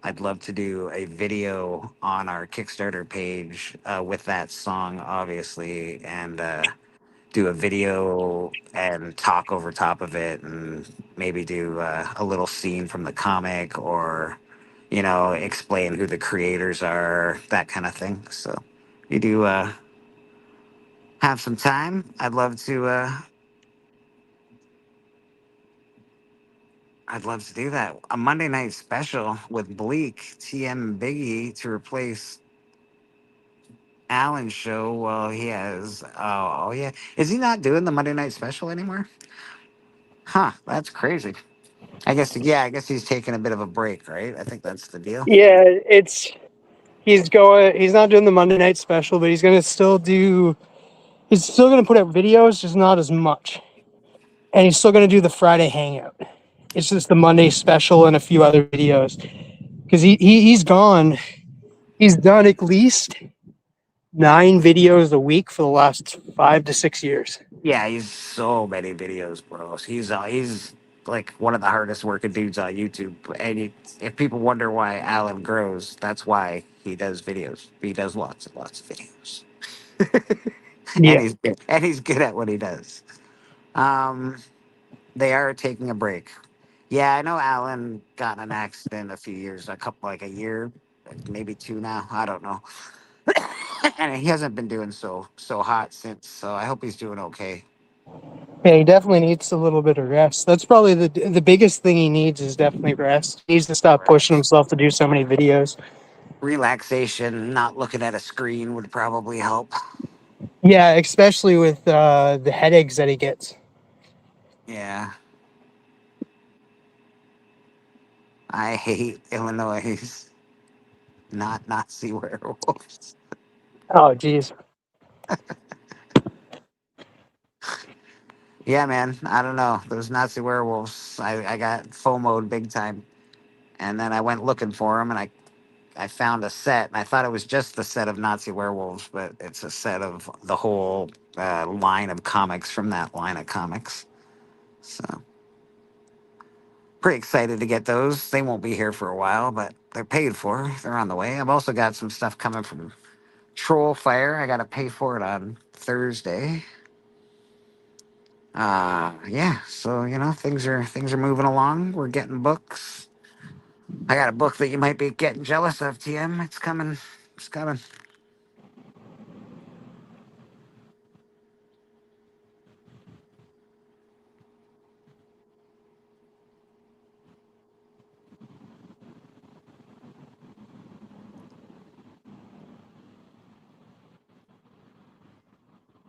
I'd love to do a video on our Kickstarter page with that song, obviously, and do a video and talk over top of it, and maybe do a little scene from the comic, or explain who the creators are, that kind of thing. So, you do have some time? I'd love to. I'd love to do that. A Monday night special with Bleak, TM, and Biggie to replace Alan's show. Well, he has. Oh, yeah. Is he not doing the Monday night special anymore? Huh. That's crazy. I guess. Yeah. I guess he's taking a bit of a break, right? I think that's the deal. Yeah, he's not doing the Monday night special, but he's still gonna put out videos, just not as much. And he's still gonna do the Friday hangout. It's just the Monday special and a few other videos. Because he's gone. He's done at least 9 videos a week for the last 5 to 6 years. Yeah, he's so many videos, bro. He's like one of the hardest working dudes on YouTube. And if people wonder why Alan grows, that's why he does videos. He does lots and lots of videos, and Yeah. he's good at what he does. Um, they are taking a break. Yeah, I know Alan got in an accident a few years, like a year, maybe two now. I don't know, and he hasn't been doing so hot since. So I hope he's doing okay. Yeah, he definitely needs a little bit of rest. That's probably the biggest thing he needs is definitely rest. He needs to stop pushing himself to do so many videos. Relaxation, not looking at a screen would probably help. Yeah, especially with the headaches that he gets. Yeah. I hate Illinois' not Nazi werewolves. Oh, geez. Yeah, man. I don't know. Those Nazi werewolves, I got FOMO'd big time. And then I went looking for them, and I found a set, and I thought it was just the set of Nazi werewolves, but it's a set of the whole line of comics from that line of comics. So pretty excited to get those. They won't be here for a while, but they're paid for. They're on the way. I've also got some stuff coming from Troll Fire. I got to pay for it on Thursday. Yeah. So things are moving along. We're getting books. I got a book that you might be getting jealous of, TM. It's coming. It's coming.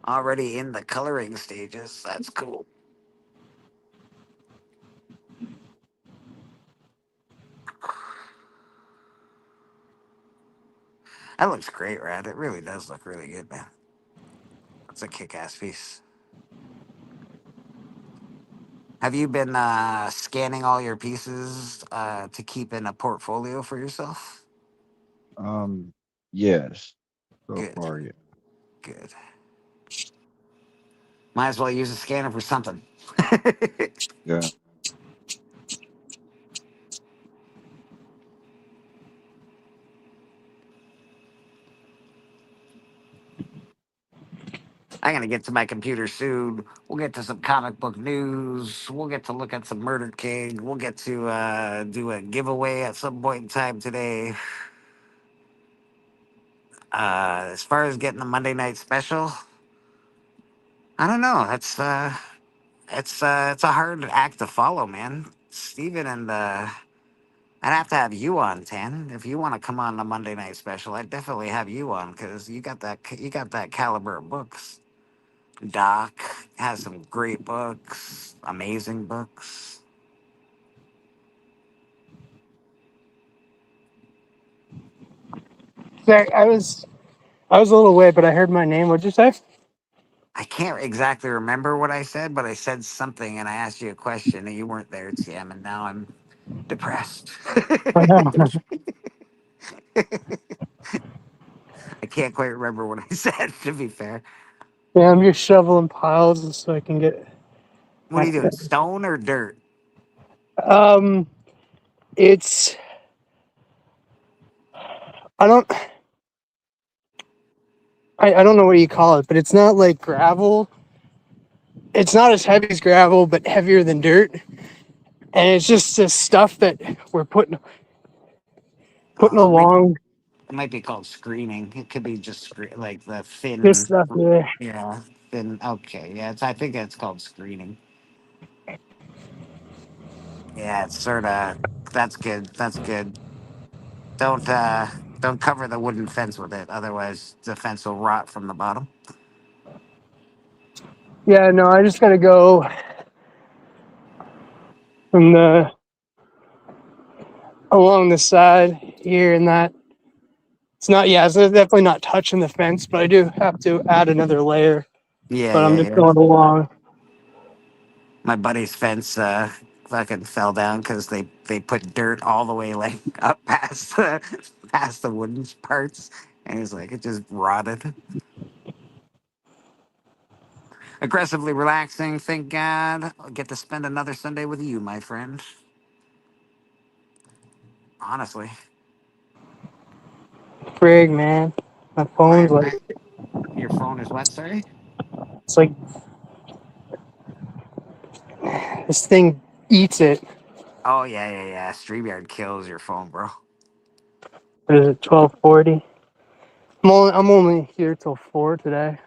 Already in the coloring stages. That's cool. That looks great, Rad. It really does look really good, man. That's a kick-ass piece. Have you been scanning all your pieces to keep in a portfolio for yourself? Yes. So Good, far, yeah. good. Might as well use a scanner for something. Yeah. I'm gonna get to my computer soon. We'll get to some comic book news. We'll get to look at some Murder King. We'll get to do a giveaway at some point in time today. As far as getting the Monday night special, I don't know. It's a hard act to follow, man. Steven and I'd have to have you on, Tan. If you want to come on the Monday night special, I'd definitely have you on because you got that caliber of books. Doc has some great books, amazing books. Sorry, I was a little away, but I heard my name. What'd you say? I can't exactly remember what I said, but I said something and I asked you a question and you weren't there, TM, and now I'm depressed. I know. I can't quite remember what I said, to be fair. Yeah, I'm just shoveling piles so I can get What are you doing, access. stone or dirt? Um, it's I don't I don't know what you call it, but it's not like gravel. It's not as heavy as gravel, but heavier than dirt. And it's just this stuff that we're putting It along. might be called screening. It could be just like the This thin, stuff here. yeah, thin. Okay, yeah, I think it's called screening. Yeah, it's sort of. That's good. That's good. Don't uh, don't cover the wooden fence with it, otherwise the fence will rot from the bottom. Yeah, no, I just gotta go from the along the side here and that. It's not, yeah, it's definitely not touching the fence, but I do have to add another layer. Yeah, But I'm yeah, just yeah. going along. My buddy's fence fucking fell down because they put dirt all the way like up past the wooden parts, and he's like it just rotted. Aggressively relaxing. Thank God I'll get to spend another Sunday with you, my friend. Honestly, Frig, man. My why? phone's like, Your phone is what? Sorry. it's like this thing eats it. Oh yeah, yeah, yeah. Streamyard kills your phone, bro. What is it, 12:40? I'm only here till 4 today.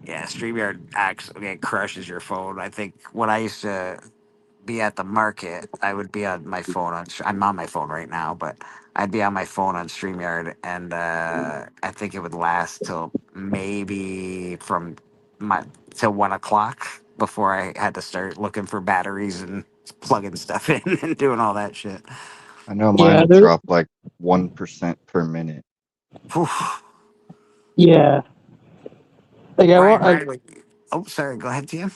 Yeah, Streamyard actually crushes your phone. I think when I used to be at the market, I would be on my phone. I'm on my phone right now, but I'd be on my phone on Streamyard, and I think it would last till maybe from my till 1 o'clock before I had to start looking for batteries and plugging stuff in and doing all that shit. I know mine Yeah, will drop like 1% per minute. Whew. yeah. Like I Ryan want, Riley. Oh, sorry. Go ahead, Tim.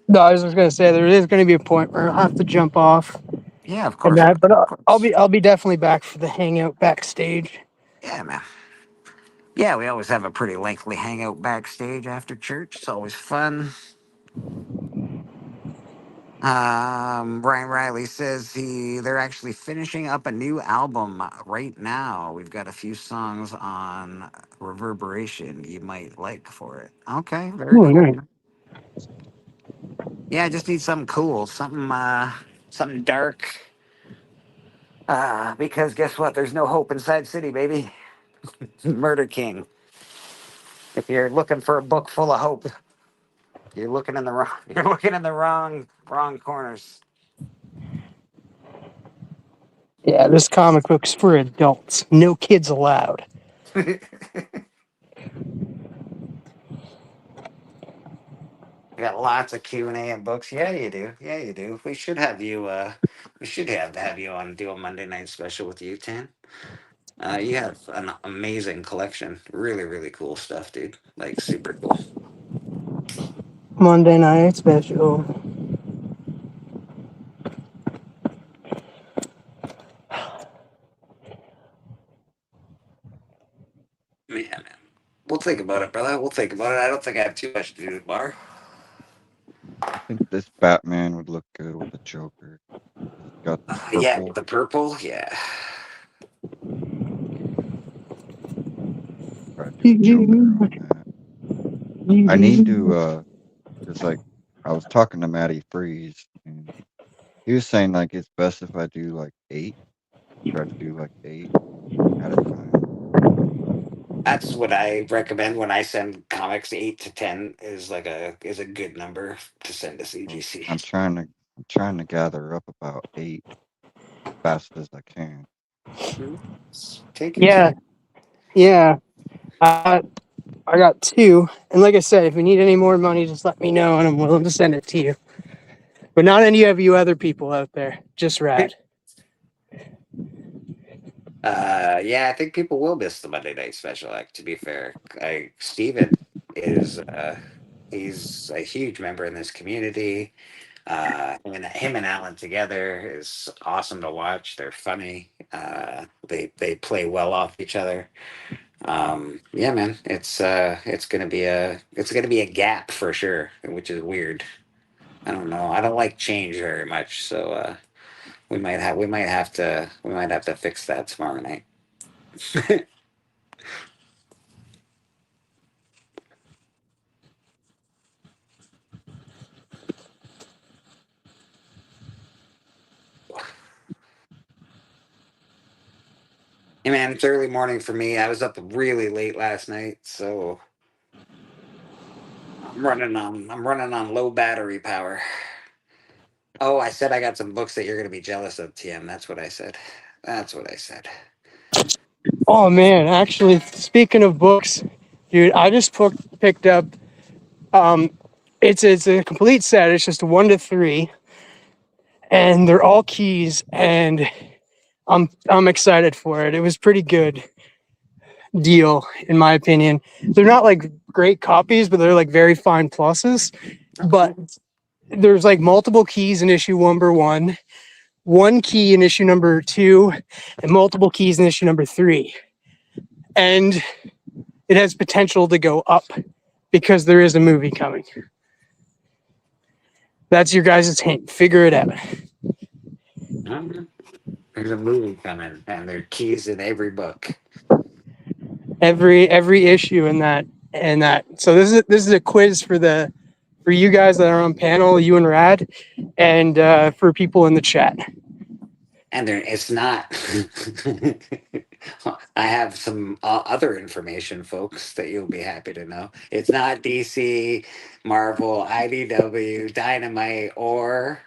no, I was just gonna say there is gonna be a point where I'll have to jump off Yeah, of and course, man. that, but Of I'll course. be I'll be definitely back for the hangout backstage. Yeah, man. Yeah, we always have a pretty lengthy hangout backstage after church. It's always fun. Brian Riley says they're actually finishing up a new album right now. We've got a few songs on Reverberation you might like for it. Okay, very Oh, cool. nice. Man. Yeah, I just need something cool, something dark. Because guess what? There's no hope inside City, baby. Murder King. If you're looking for a book full of hope, you're looking in the wrong. You're looking in the wrong corners. Yeah, this comic book's for adults. No kids allowed. We got lots of Q&A and books. Yeah, you do. Yeah, you do. We should have you. We should have you on do a Monday night special with you, Tan. You have an amazing collection. Really, really cool stuff, dude. Like super cool. Monday night special. Yeah, man. We'll think about it, brother. We'll think about it. I don't think I have too much to do tomorrow. I think this Batman would look good with the Joker. He's got the Yeah, purple. the purple. Yeah. Try to do a Joker on that. I need to, cause like I was talking to Matty Freeze, and he was saying like it's best if I do like 8. Try to do like 8 at a time. That's what I recommend when I send comics. 8 to 10 is a good number to send to CGC. I'm trying to gather up about 8 fast as I can. Take it. Yeah, yeah. I got 2, and like I said, if you need any more money, just let me know, and I'm willing to send it to you. But not any of you other people out there, just Rad. Yeah, I think people will miss the Monday night special. Like, to be fair, Steven is he's a huge member in this community. Him and Alan together is awesome to watch. They're funny. They play well off each other. Yeah, man, it's gonna be a gap for sure, which is weird. I don't know. I don't like change very much, so we might have to fix that tomorrow night. Hey man, it's early morning for me. I was up really late last night, so I'm running on low battery power. Oh, I said I got some books that you're gonna be jealous of, TM. That's what I said. That's what I said. Oh man, actually, speaking of books, dude, I just picked up. It's a complete set. It's just 1 to 3, and they're all keys, and I'm excited for it. It was pretty good deal in my opinion. They're not like great copies, but they're like very fine pluses. But there's like multiple keys in issue number 1, 1 key in issue number 2, and multiple keys in issue number 3. And it has potential to go up because there is a movie coming. That's your guys' hint. Figure it out. There's a movie coming, and there are keys in every book. Every issue in that. So this is a quiz for you guys that are on panel, you and Rad, and for people in the chat. And it's not. I have some other information, folks, that you'll be happy to know. It's not DC, Marvel, IDW, Dynamite, or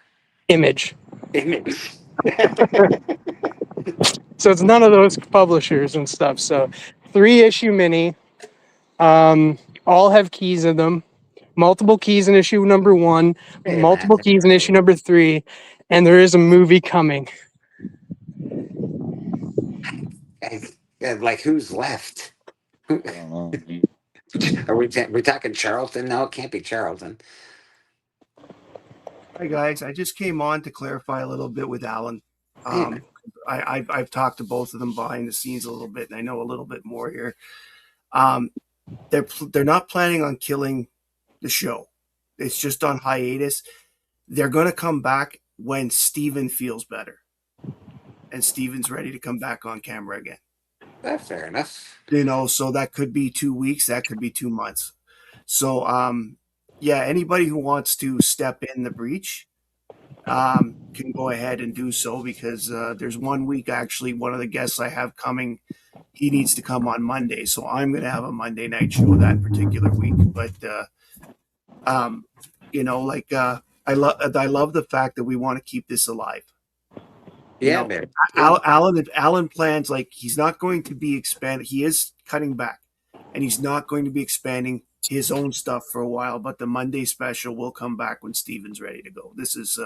Image. Image. So it's none of those publishers and stuff. So 3 issue mini, all have keys in them. Multiple keys in issue number 1, multiple keys in issue number 3, and there is a movie coming. Like, who's left? I don't know. Are we talking Charlton? No, it can't be Charlton. Hi guys, I just came on to clarify a little bit with Alan. I've talked to both of them behind the scenes a little bit, and I know a little bit more here. They're not planning on killing the show. It's just on hiatus. They're going to come back when Steven feels better, and Steven's ready to come back on camera again. That's fair enough. So that could be 2 weeks, that could be 2 months. So yeah, anybody who wants to step in the breach can go ahead and do so, because there's 1 week, actually, one of the guests I have coming, he needs to come on Monday. So I'm going to have a Monday night show that particular week. But, I love the fact that we want to keep this alive. Yeah, man. Alan plans, like, he's not going to be expanding. He is cutting back, and he's not going to be expanding his own stuff for a while, but the Monday special will come back when Steven's ready to go. This is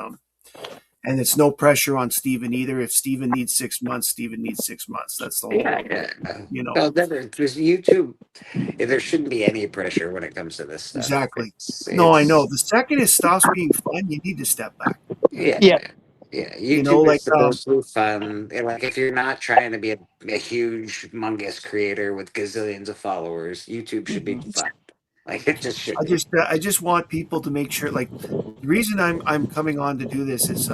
and it's no pressure on Steven either. If Steven needs 6 months, Steven needs 6 months. That's the whole Well, there's YouTube. There shouldn't be any pressure when it comes to this stuff. Exactly. No, I know. The second it stops being fun, you need to step back. Yeah. Yeah, You know, YouTube is like supposed to be fun. And, like, if you're not trying to be a huge, humongous creator with gazillions of followers, YouTube should be mhm. fun. Like, it just should be. I just want people to make sure. Like, the reason I'm coming on to do this is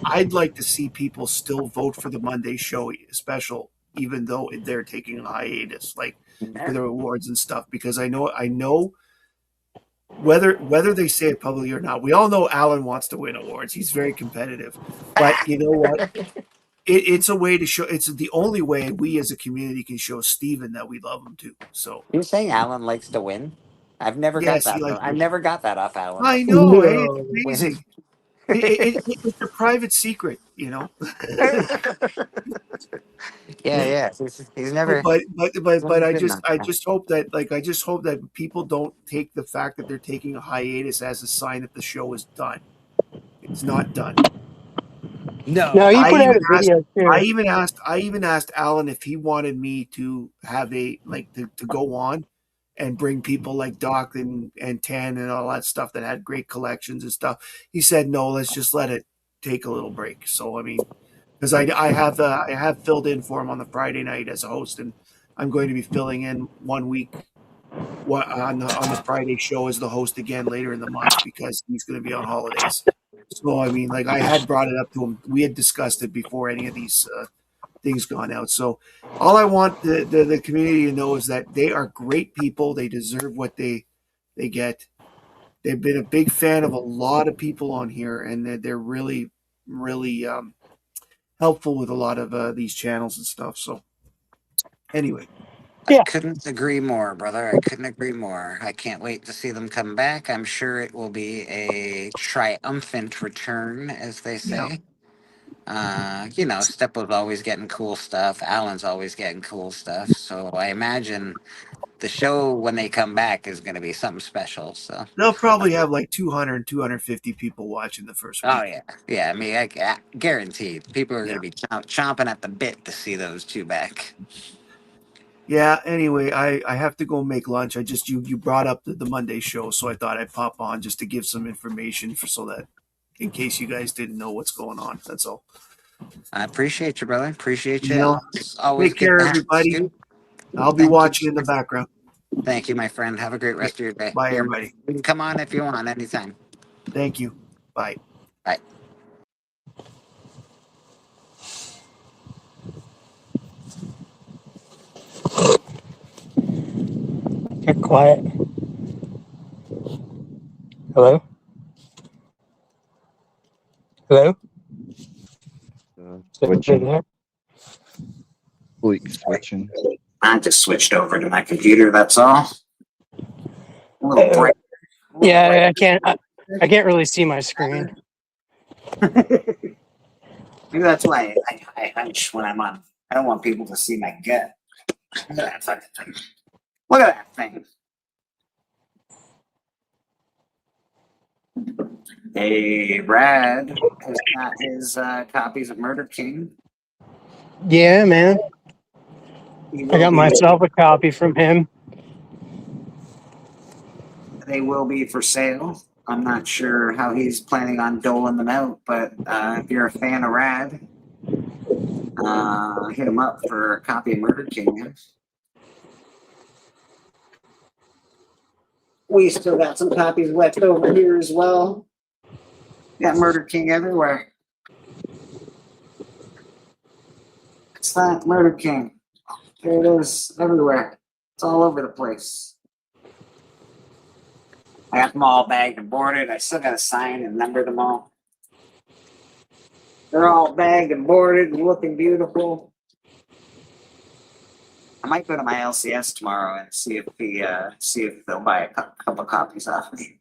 I'd like to see people still vote for the Monday show special, even though they're taking a hiatus, like for Yeah. their awards and stuff. Because I know whether they say it publicly or not, we all know Alan wants to win awards. He's very competitive, but you know what? It's a way to show. It's the only way we as a community can show Steven that we love him too. So You're saying Alan likes to win? I've never got yes, he that likes. from. I've never got that off Alan I before. know, eh? It's No. When- amazing. It's a private secret, you know. yeah. He's never. He's But never good enough. I just hope that I just hope that people don't take the fact that they're taking a hiatus as a sign that the show is done. It's not done. No, he I put out even a video too. I even asked Alan if he wanted me to have a to go on and bring people like Doc and Tan and all that stuff that had great collections and stuff. He said no, let's just let it take a little break. So I mean, because I have filled in for him on the Friday night as a host, and I'm going to be filling in 1 week on the Friday show as the host again later in the month because he's going to be on holidays. So I mean, like I had brought it up to him. We had discussed it before any of these things gone out. So all I want the community to know is that they are great people. They deserve what they get. They've been a big fan of a lot of people on here, and they're really helpful with a lot of these channels and stuff. So anyway, I Yeah. couldn't agree more, brother. I couldn't agree more. I can't wait to see them come back. I'm sure it will be a triumphant return, as they yeah. say. You know, Steppo's always getting cool stuff. Alan's always getting cool stuff. So I imagine the show when they come back is going to be something special. So, They'll probably have like 200, 250 people watching the first oh week. yeah. I mean, I guaranteed people are going Yeah. to be chomping at the bit to see those two back. Yeah. Anyway, I have to go make lunch. I just you brought up the Monday show, so I thought I'd pop on just to give some information so that in case you guys didn't know what's going on. That's all. I appreciate you, brother. Appreciate you. You know, It's always take good care, to have everybody. you. I'll be Thank you. watching in the background. Thank you, my friend. Have a great rest of your day. Bye, everybody. You can come on if you want anytime. Thank you. Bye. Bye. Get quiet. Hello? Hello? Switching, There? switching. I just switched over to my computer. That's all. A little break. Yeah, I can't really see my screen. Maybe that's why I hunch when I'm on. I don't want people to see my gut. Look at that fucking thing. Look at that thing. Hey, Brad has got his copies of Murder King. Yeah, man. I got myself a copy from him. They will be for sale. I'm not sure how he's planning on doling them out, but if you're a fan of Rad, hit him up for a copy of Murder King. We still got some copies left over here as well. Got Murder King everywhere. It's that Murder King. There it is everywhere. It's all over the place. I got them all bagged and boarded. I still got to sign and number them all. They're all bagged and boarded and looking beautiful. I might go to my LCS tomorrow and see if they'll buy a couple copies off me.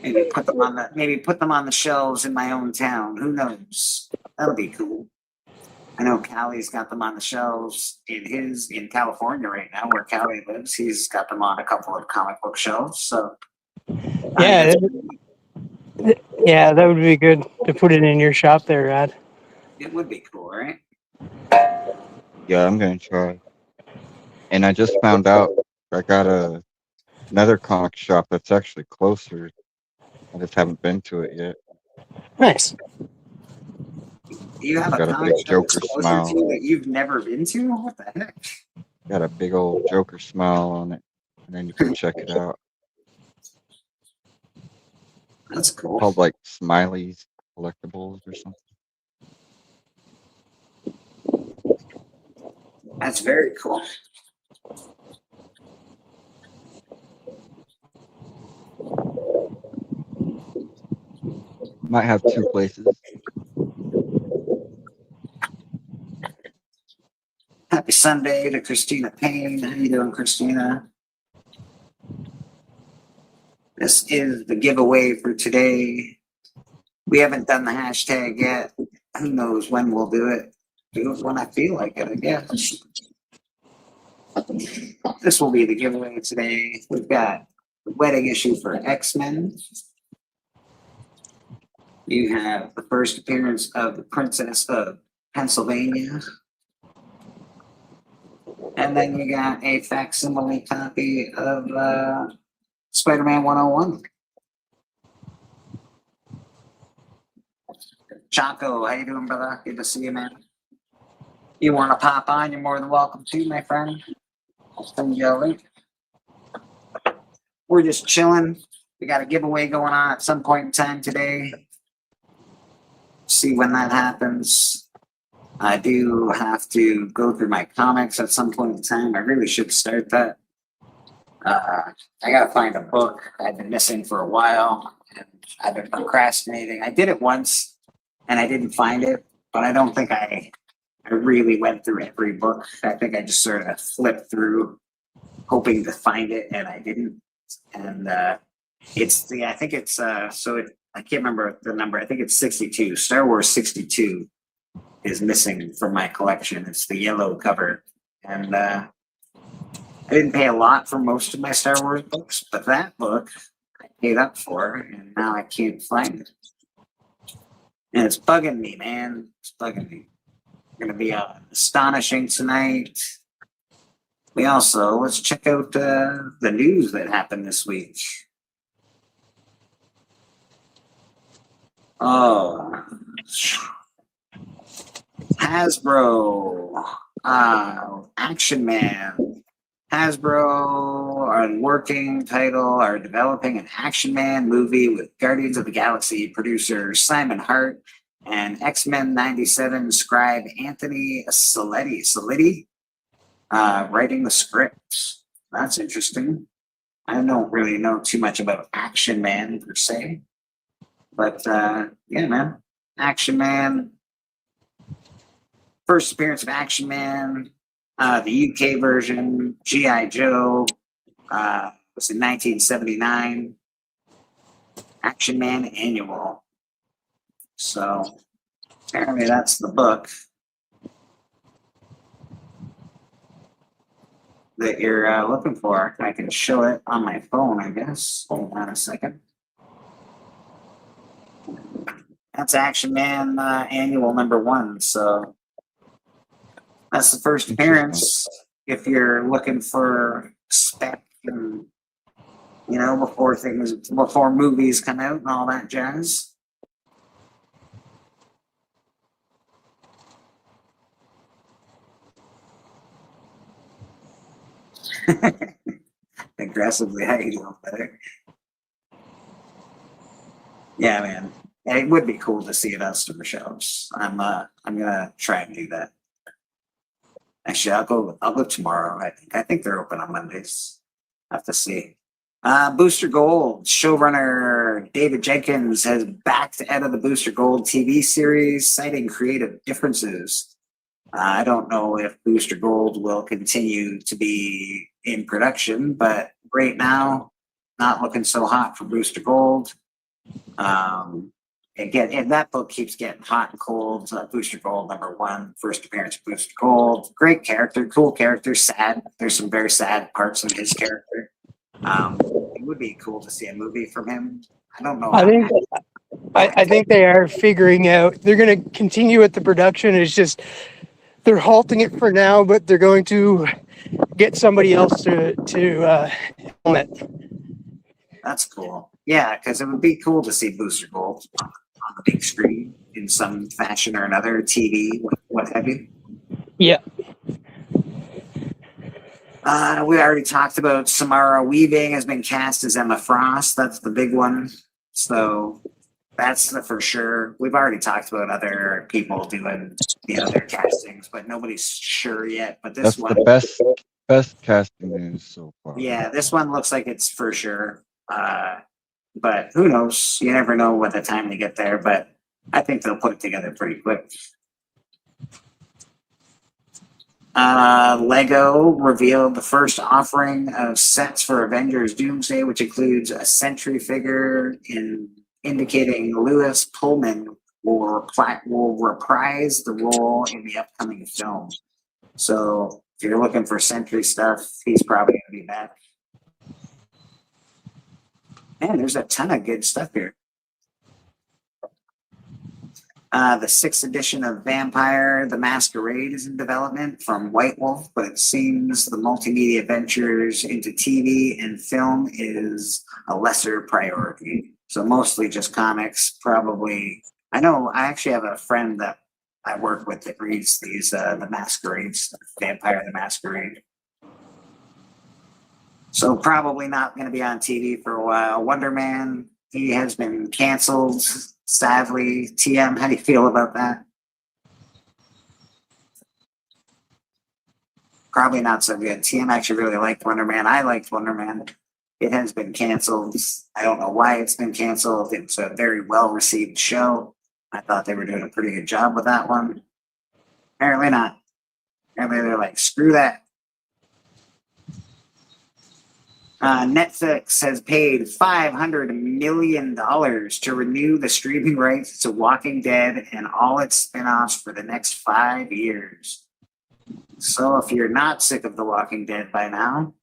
Maybe put them on the shelves in my own town. Who knows? That'll be cool. I know Callie's got them on the shelves in California right now, where Callie lives. He's got them on a couple of comic book shelves. So Yeah, yeah, that would be good to put it in your shop there, Rad. it would be cool, right? Yeah, I'm gonna try. And I just found out I got another comic shop that's actually closer. I just haven't been to it yet. Nice. You have a Got a comic big shop that's Joker closer to smile. you that you've never been to? What the heck? Got a big old Joker smile on it, and then you can check it out. That's cool. Called like Smiley's Collectibles or something. That's very cool. Might have two places. Happy Sunday to Christina Payne. How you doing, Christina? This is the giveaway for today. We haven't done the hashtag yet. Who knows when we'll do it? Do it when I feel like it, I guess. This will be the giveaway today. We've got the wedding issue for X-Men. You have the first appearance of the Princess of Pennsylvania. And then you got a facsimile copy of Spider-Man 101. Chaco, how you doing, brother? Good to see you, man. You want to pop on? You're more than welcome to, my friend. I'll send you a link. We're just chilling. We got a giveaway going on at some point in time today. See when that happens. I do have to go through my comics at some point in time. I really should start that. I gotta find a book I've been missing for a while, and I've been procrastinating. I did it once, and I didn't find it, but I don't think I really went through every book. I think I just sort of flipped through, hoping to find it, and I didn't. And I think it's I can't remember the number. I think it's 62. Star Wars 62 is missing from my collection. It's the yellow cover, and I didn't pay a lot for most of my Star Wars books, but that book I paid up for, and now I can't find it. And it's bugging me, man. It's bugging me. Going to be astonishing tonight. Let's check out the news that happened this week. Oh, Hasbro, Action Man. Hasbro are developing an Action Man movie with Guardians of the Galaxy producer Simon Hart and X-Men 97 scribe Anthony Saletti writing the script. That's interesting. I don't really know too much about Action Man per se, but yeah, man, Action Man. First appearance of Action Man, the UK version, G.I. Joe, was in 1979. Action Man Annual. So apparently that's the book that you're looking for. I can show it on my phone, I guess. Hold on a second. That's Action Man Annual #1. So that's the first appearance. If you're looking for spec and before movies come out and all that jazz. Aggressively, how you doing, better? Yeah, man. It would be cool to see it on store shelves. I'm gonna try and do that. Actually, I'll go tomorrow. I think they're open on Mondays. Have to see. Booster Gold showrunner David Jenkins has backed out of the Booster Gold TV series, citing creative differences. I don't know if Booster Gold will continue to be in production, but right now, not looking so hot for Booster Gold. Again, and that book keeps getting hot and cold. Booster Gold #1, first appearance of Booster Gold. Great character, cool character, sad. There's some very sad parts of his character. It would be cool to see a movie from him. I don't know. I think they are figuring out. They're going to continue with the production. It's just they're halting it for now, but they're going to get somebody else to film it. That's cool. Yeah, because it would be cool to see Booster Gold on the big screen. in some fashion or another, TV, what have you. Yeah. We already talked about Samara Weaving has been cast as Emma Frost. That's the big one. So that's the for sure. We've already talked about other people doing the other castings, but nobody's sure yet. But this That's one, the best casting news so far. yeah, this one looks like it's for sure. But who knows? You never know what the time to get there. But I think they'll put it together pretty quick. Lego revealed the first offering of sets for Avengers Doomsday, which includes a Sentry figure indicating Lewis Pullman will reprise the role in the upcoming film. So if you're looking for Sentry stuff, he's probably going to be back. Man, there's a ton of good stuff here. The 6th edition of Vampire the Masquerade is in development from White Wolf, but it seems the multimedia ventures into TV and film is a lesser priority. So mostly just comics, probably. I know I actually have a friend that I work with that reads these, the Masquerades, Vampire the Masquerade. So probably not going to be on TV for a while. Wonder Man, he has been canceled. Sadly, TM, how do you feel about that? Probably not so good. TM actually really liked Wonder Man. I liked Wonder Man. It has been canceled. I don't know why it's been canceled. It's a very well-received show. I thought they were doing a pretty good job with that one. Apparently not. Apparently they're like, screw that. Netflix has paid $500 million to renew the streaming rights to Walking Dead and all its spin-offs for the next 5 years. So if you're not sick of The Walking Dead by now,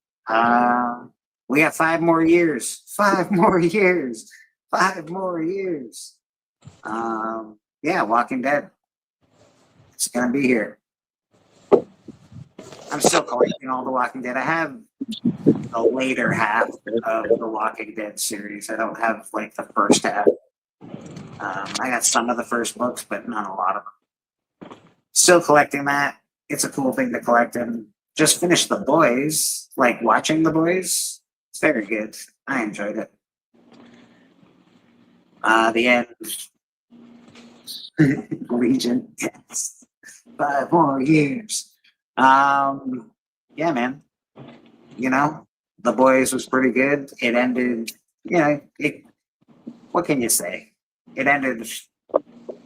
we have 5 more years. 5 more years. 5 more years. Yeah, Walking Dead. It's going to be here. I'm still collecting all The Walking Dead. I have the later half of the Walking Dead series. I don't have like the first half. I got some of the first books, but not a lot of them. Still collecting that. It's a cool thing to collect, and just finished The Boys. Like watching The Boys, it's very good. I enjoyed it. The end. Legion. Yes. 5 more years. Yeah, man. You know, The Boys was pretty good. It ended, you know, what can you say? It ended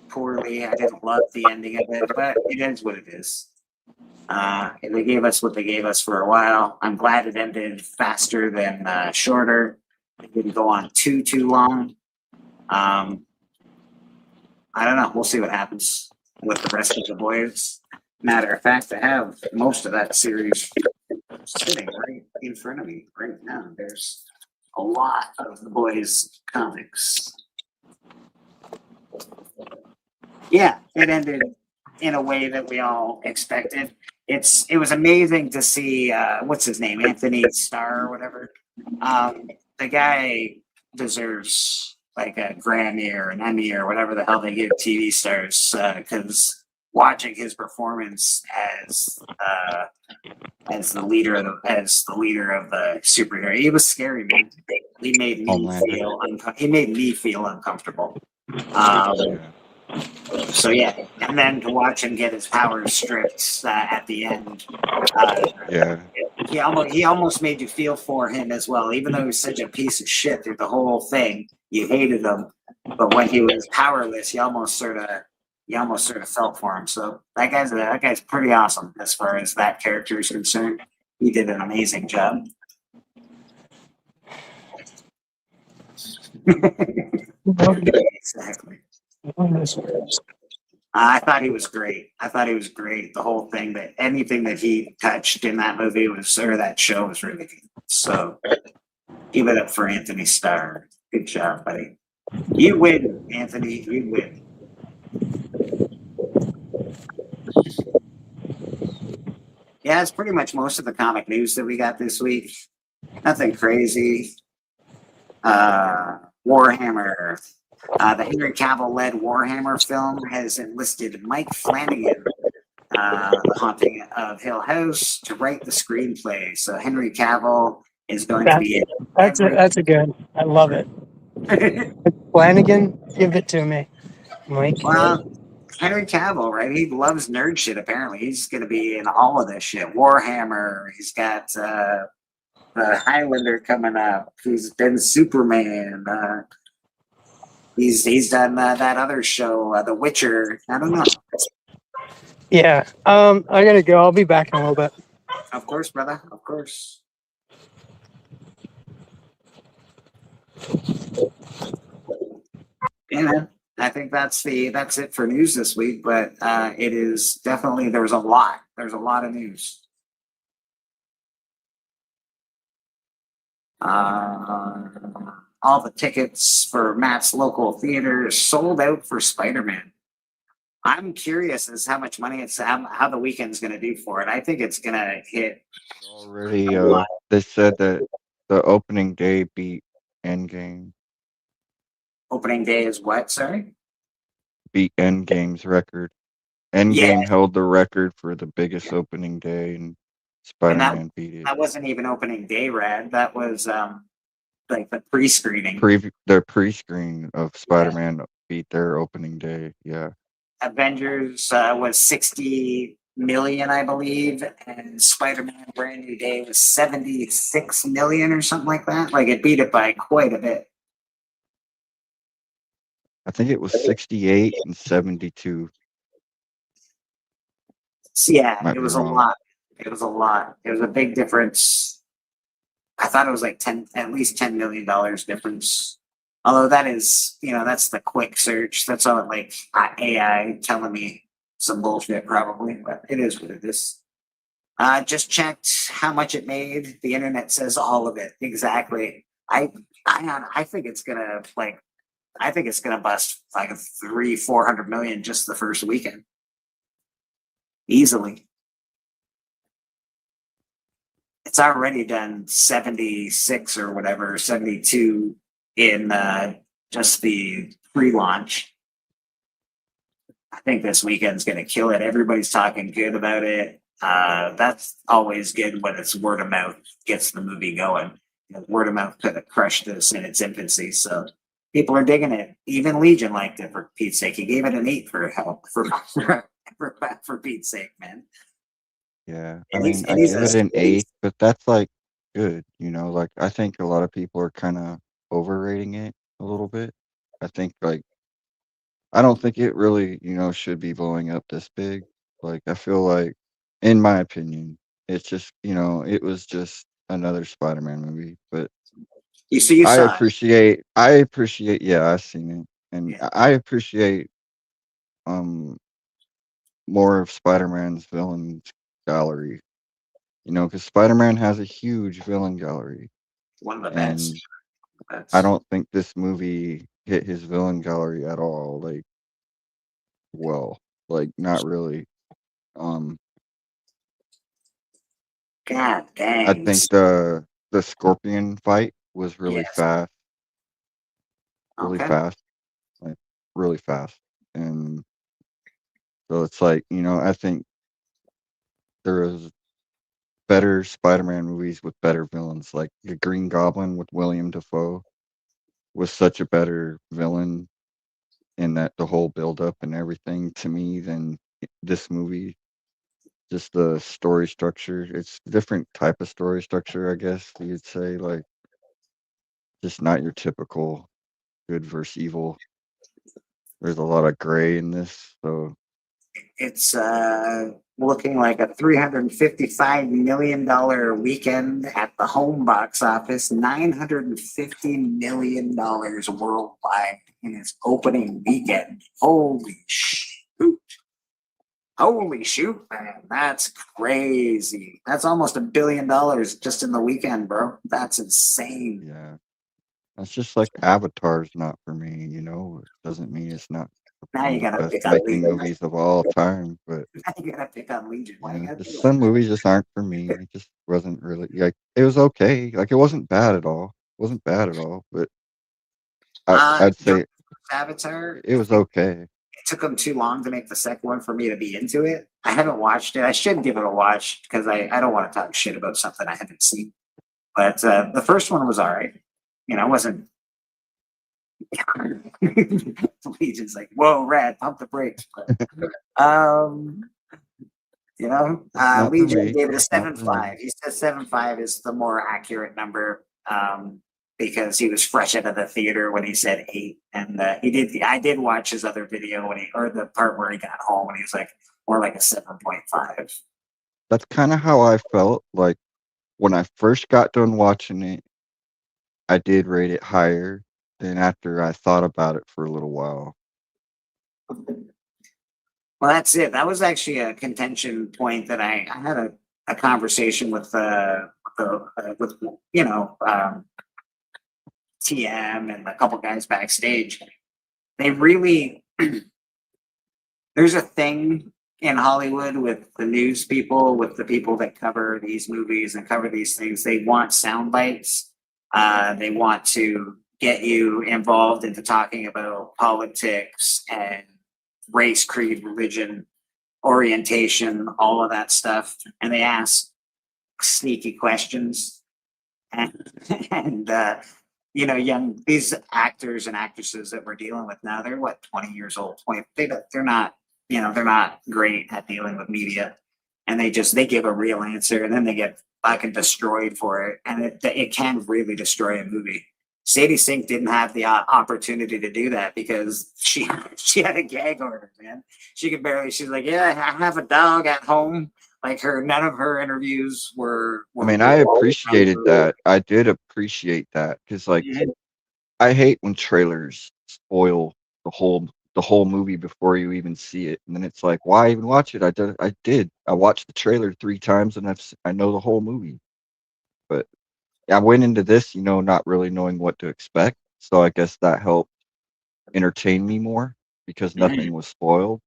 poorly. I didn't love the ending of it, but it is what it is. They gave us what they gave us for a while. I'm glad it ended faster than shorter. It didn't go on too long. I don't know. We'll see what happens with the rest of The Boys. Matter of fact, I have most of that series sitting right in front of me right now. There's a lot of The Boys comics. Yeah, it ended in a way that we all expected. It was amazing to see what's his name, Anthony Starr or whatever. The guy deserves like a Grammy or an Emmy or whatever the hell they give TV stars, because watching his performance as the leader of the superhero, he was scary, man. He made me feel uncomfortable. So yeah, and then to watch him get his powers stripped at the end, he almost made you feel for him as well. Even though he was such a piece of shit through the whole thing, you hated him. But when he was powerless, you almost sort of felt for him. So that guy's pretty awesome as far as that character is concerned. He did an amazing job. Exactly. I thought he was great. The whole thing, that anything that he touched in that movie that show was really good. So give it up for Anthony Starr. Good job, buddy. You win, Anthony. You win. Yeah, that's pretty much most of the comic news that we got this week. Nothing crazy. Warhammer The Henry Cavill-led Warhammer film has enlisted Mike Flanagan, The Haunting of Hill House, to write the screenplay. So Henry Cavill is going to be in every. That's a good. I love it. Flanagan, give it to me, Mike. Well, Henry Cavill, right? He loves nerd shit. Apparently, he's going to be in all of this shit. Warhammer. He's got the Highlander coming up. He's been Superman. He's done that other show, The Witcher. I don't know. Yeah. I gotta go. I'll be back in a little bit. Of course, brother. Of course. Yeah, man. I think that's it for news this week. But it is definitely there's a lot. There's a lot of news. All the tickets for Matt's local theater sold out for Spider-Man. I'm curious as how much money how the weekend's going to do for it. I think it's going to hit Already, they said that the opening day beat Endgame, opening day is what? Sorry. beat Endgame's record. Endgame held the record for the biggest opening day, and Spider-Man beat it. That wasn't even opening day, Rad. That was like the pre-screening. The pre-screen of Spider-Man beat their opening day. Yeah. Avengers was 60 million, I believe, and Spider-Man Brand New Day was 76 million or something like that. Like it beat it by quite a bit. I think it was 68 and 72. So yeah, Might it be was a wrong. lot. It was a lot. It was a big difference. I thought it was like at least $10 million difference. Although that is, that's the quick search. That's all like AI telling me some bullshit probably, but it is what it is. Just checked how much it made. The internet says all of it exactly. I think it's gonna bust like 300-400 million just the first weekend, easily. It's already done 76 or whatever, 72 in just the pre-launch. I think this weekend's going to kill it. Everybody's talking good about it. That's always good when it's word of mouth gets the movie going. Word of mouth could have crushed this in its infancy, so people are digging it. Even Legion liked it, for Pete's sake. He gave it an 8 for Pete's sake, man. Yeah, I mean, I give it an 8, but that's like good, like I think a lot of people are kind of overrating it a little bit. I think I don't think it really, should be blowing up this big. Like I feel like, in my opinion, it's just, it was just another Spider-Man movie. But I appreciate, yeah, I've seen it, and I appreciate more of Spider-Man's villains gallery, because Spider-Man has a huge villain gallery. One of the best. I don't think this movie hit his villain gallery at all. Not really. God dang. I think the Scorpion fight was really fast. Really fast. Like really fast. And so it's like, I think there is better Spider-Man movies with better villains. Like the Green Goblin with William Dafoe was such a better villain in that the whole build-up and everything to me than this movie. Just the story structure. It's a different type of story structure, I guess you'd say. Like, just not your typical good versus evil. There's a lot of gray in this, so it's looking like a $355 million weekend at the home box office, $950 million worldwide in its opening weekend. Holy shoot. Holy shoot, man. That's crazy. That's almost $1 billion just in the weekend, bro. That's insane. Yeah. That's just like Avatar's not for me, It doesn't mean it's not now you gotta best pick on making Legion. Movies of all time, but now you gotta pick on Legion. Some movies just aren't for me. It just wasn't really it was okay. Like it wasn't bad at all. But I'd say Avatar. It was okay. It took them too long to make the second one for me to be into it. I haven't watched it. I should give it a watch because I don't want to talk shit about something I haven't seen. But the first one was all right. You know, it wasn't. Legion's like, whoa, Rad, pump the brakes. You know, Not for Legion me. gave it a Not for me. 7.5. He said 7.5 is the more accurate number because he was fresh out of the theater when he said 8. And he did. I did watch his other video when or the part where he got home when he was like more like a 7.5. That's kind of how I felt. Like when I first got done watching it, I did rate it higher than after I thought about it for a little while. Well, that's it. That was actually a contention point that I had a conversation with with you know TM and a couple guys backstage. They really there's a thing in Hollywood with the news people, with the people that cover these movies and cover these things. They want sound bites. They want to get you involved into talking about politics and race, creed, religion, orientation, all of that stuff. And they ask sneaky questions. And you know, these actors and actresses that we're dealing with now, they're what, 20 years old, 20, they're not, you know, they're not great at dealing with media. And they give a real answer and then they get fucking destroyed for it. And it can really destroy a movie. Sadie Sink didn't have the opportunity to do that because she had a gag order, man. She could barely. She's like, yeah, I have a dog at home. Like none of her interviews were I mean, I appreciated that. I did appreciate that because, like, I hate when trailers spoil the whole movie before you even see it, and then it's like, why even watch it? I did. I watched the trailer 3 times, and I know the whole movie. But I went into this, you know, not really knowing what to expect, so I guess that helped entertain me more because nothing was spoiled.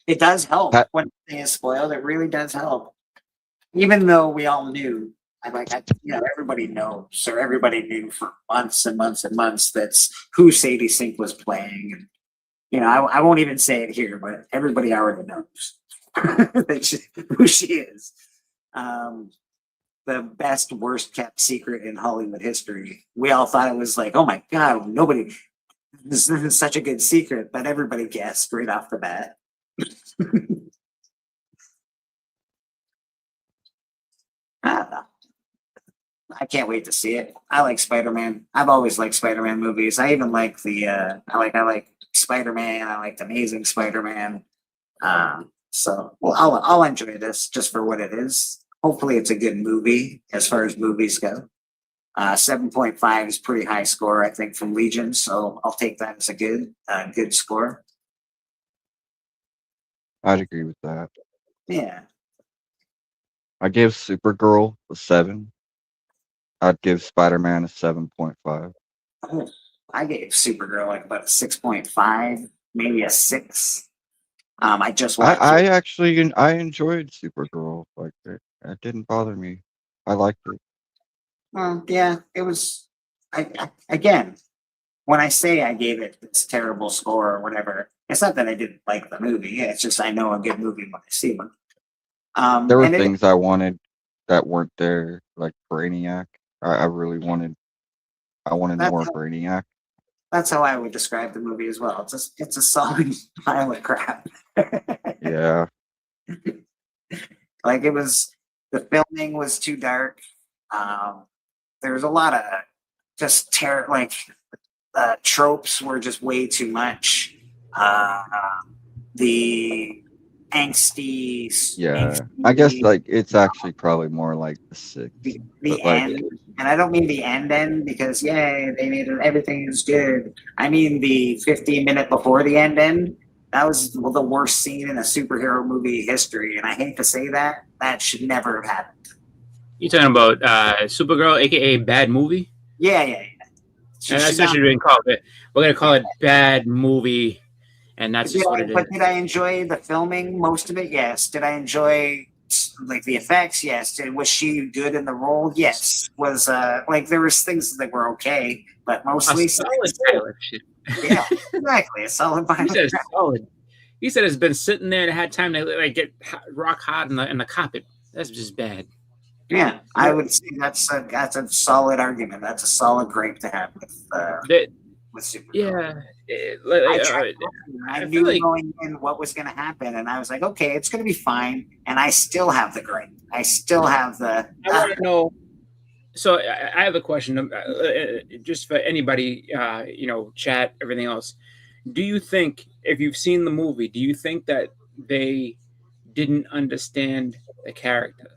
It does help when something is spoiled. It really does help, even though we all knew. You know, everybody knows, or everybody knew for months and months and months that's who Sadie Sink was playing. And you know, I won't even say it here, but everybody already knows who she is. The best, worst kept secret in Hollywood history. We all thought it was like, oh my God, this is such a good secret, but everybody guessed right off the bat. I don't know. I can't wait to see it. I like Spider-Man. I've always liked Spider-Man movies. I even like I like Spider-Man. I liked Amazing Spider-Man. So I'll enjoy this just for what it is. Hopefully it's a good movie as far as movies go. 7.5 is pretty high score, I think, from Legion. So I'll take that as a good score. I'd agree with that. Yeah. I give Supergirl a 7. I'd give Spider-Man a 7.5. I gave Supergirl like about a 6.5, maybe a 6. I just watched I actually I enjoyed Supergirl. Like it didn't bother me. I liked it. Well, yeah, it was. Again, when I say I gave it this terrible score or whatever, it's not that I didn't like the movie. It's just I know a good movie when I see one. There were things I wanted that weren't there, like Brainiac. I really wanted. I wanted more Brainiac. That's how I would describe the movie as well. It's a solid pile of crap. Yeah. Like the filming was too dark. There was a lot of just tropes were just way too much. The angsty. I guess like it's actually probably more like the 6. The end, and I don't mean the end because they made it, everything is good. I mean the 15-minute before the end. That was the worst scene in a superhero movie history, and I hate to say that. That should never have happened. You talking about Supergirl, aka Bad Movie? Yeah. And that's what we're call it. We're gonna call it Bad Movie, and that's just what it is. But did I enjoy the filming? Most of it, yes. Did I enjoy like the effects? Yes. Was she good in the role? Yes. Was there was things that were okay, but mostly Yeah, exactly. A solid He final said it's draft. solid. He said it's been sitting there and had time to like get rock hard in the carpet. That's just bad. Yeah, I would say that's a solid argument. That's a solid grape to have That, with Supergirl. yeah, I I knew feel like going in what was going to happen, and I was like, okay, it's going to be fine. And I still have the grape. I still have the. I want to know. So I have a question, just for anybody, chat, everything else. Do you think, if you've seen the movie, do you think that they didn't understand the character?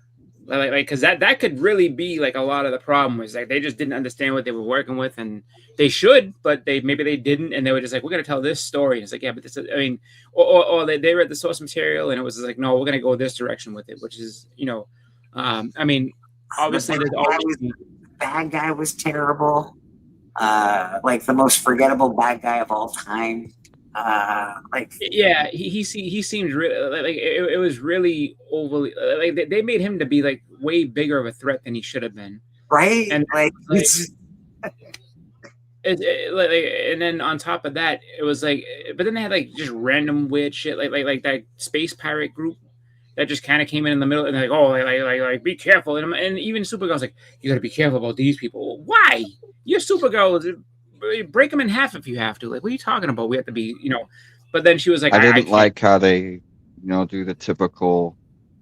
Like, because that could really be like a lot of the problem was like they just didn't understand what they were working with, and they should, but maybe they didn't, and they were just like, we're gonna tell this story. And it's like, yeah, but this, I mean, or they read the source material, and it was like, no, we're gonna go this direction with it, which is, I mean, obviously there's always The bad guy was terrible. Like the most forgettable bad guy of all time. Yeah, he seemed really like it was really overly like they made him to be like way bigger of a threat than he should have been, right? And like, and then on top of that, it was like, but then they had like just random weird shit like that space pirate group that just kind of came in the middle, and they're like, oh, like be careful, and even Supergirl's like, you got to be careful about these people. Why? You're Supergirl. Break them in half if you have to. Like, what are you talking about? We have to be, But then she was like, I didn't like how they, do the typical.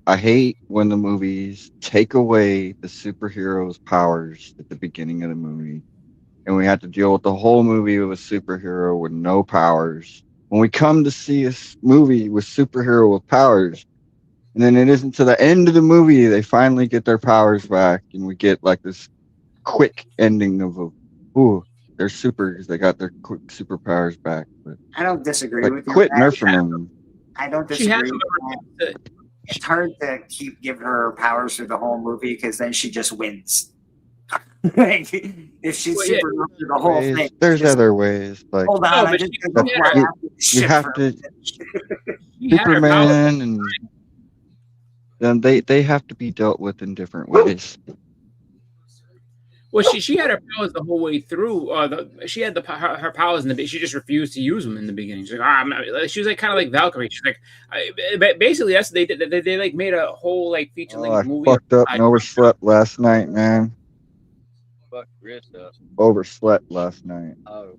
I hate when the movies take away the superhero's powers at the beginning of the movie, and we have to deal with the whole movie with a superhero with no powers. When we come to see a movie with superhero with powers, and then it isn't to the end of the movie they finally get their powers back, and we get like this quick ending of ooh, they're super. They got their quick superpowers back. But I don't disagree like, with you. quit nerfing them. I don't disagree with that. It's hard to keep giving her powers through the whole movie because then she just wins. Like, if she's super through the whole thing, there's other ways. Like, hold on, I just you have to Superman, and then they have to be dealt with in different ways. Well, she had her powers the whole way through. She had her powers in the. She just refused to use them in the beginning. She's like, she was like kind of like Valkyrie. She's like, basically that's they like made a whole like feature length movie. I fucked up and overslept last night, man. Fucked wrist up. Overslept last night. Oh,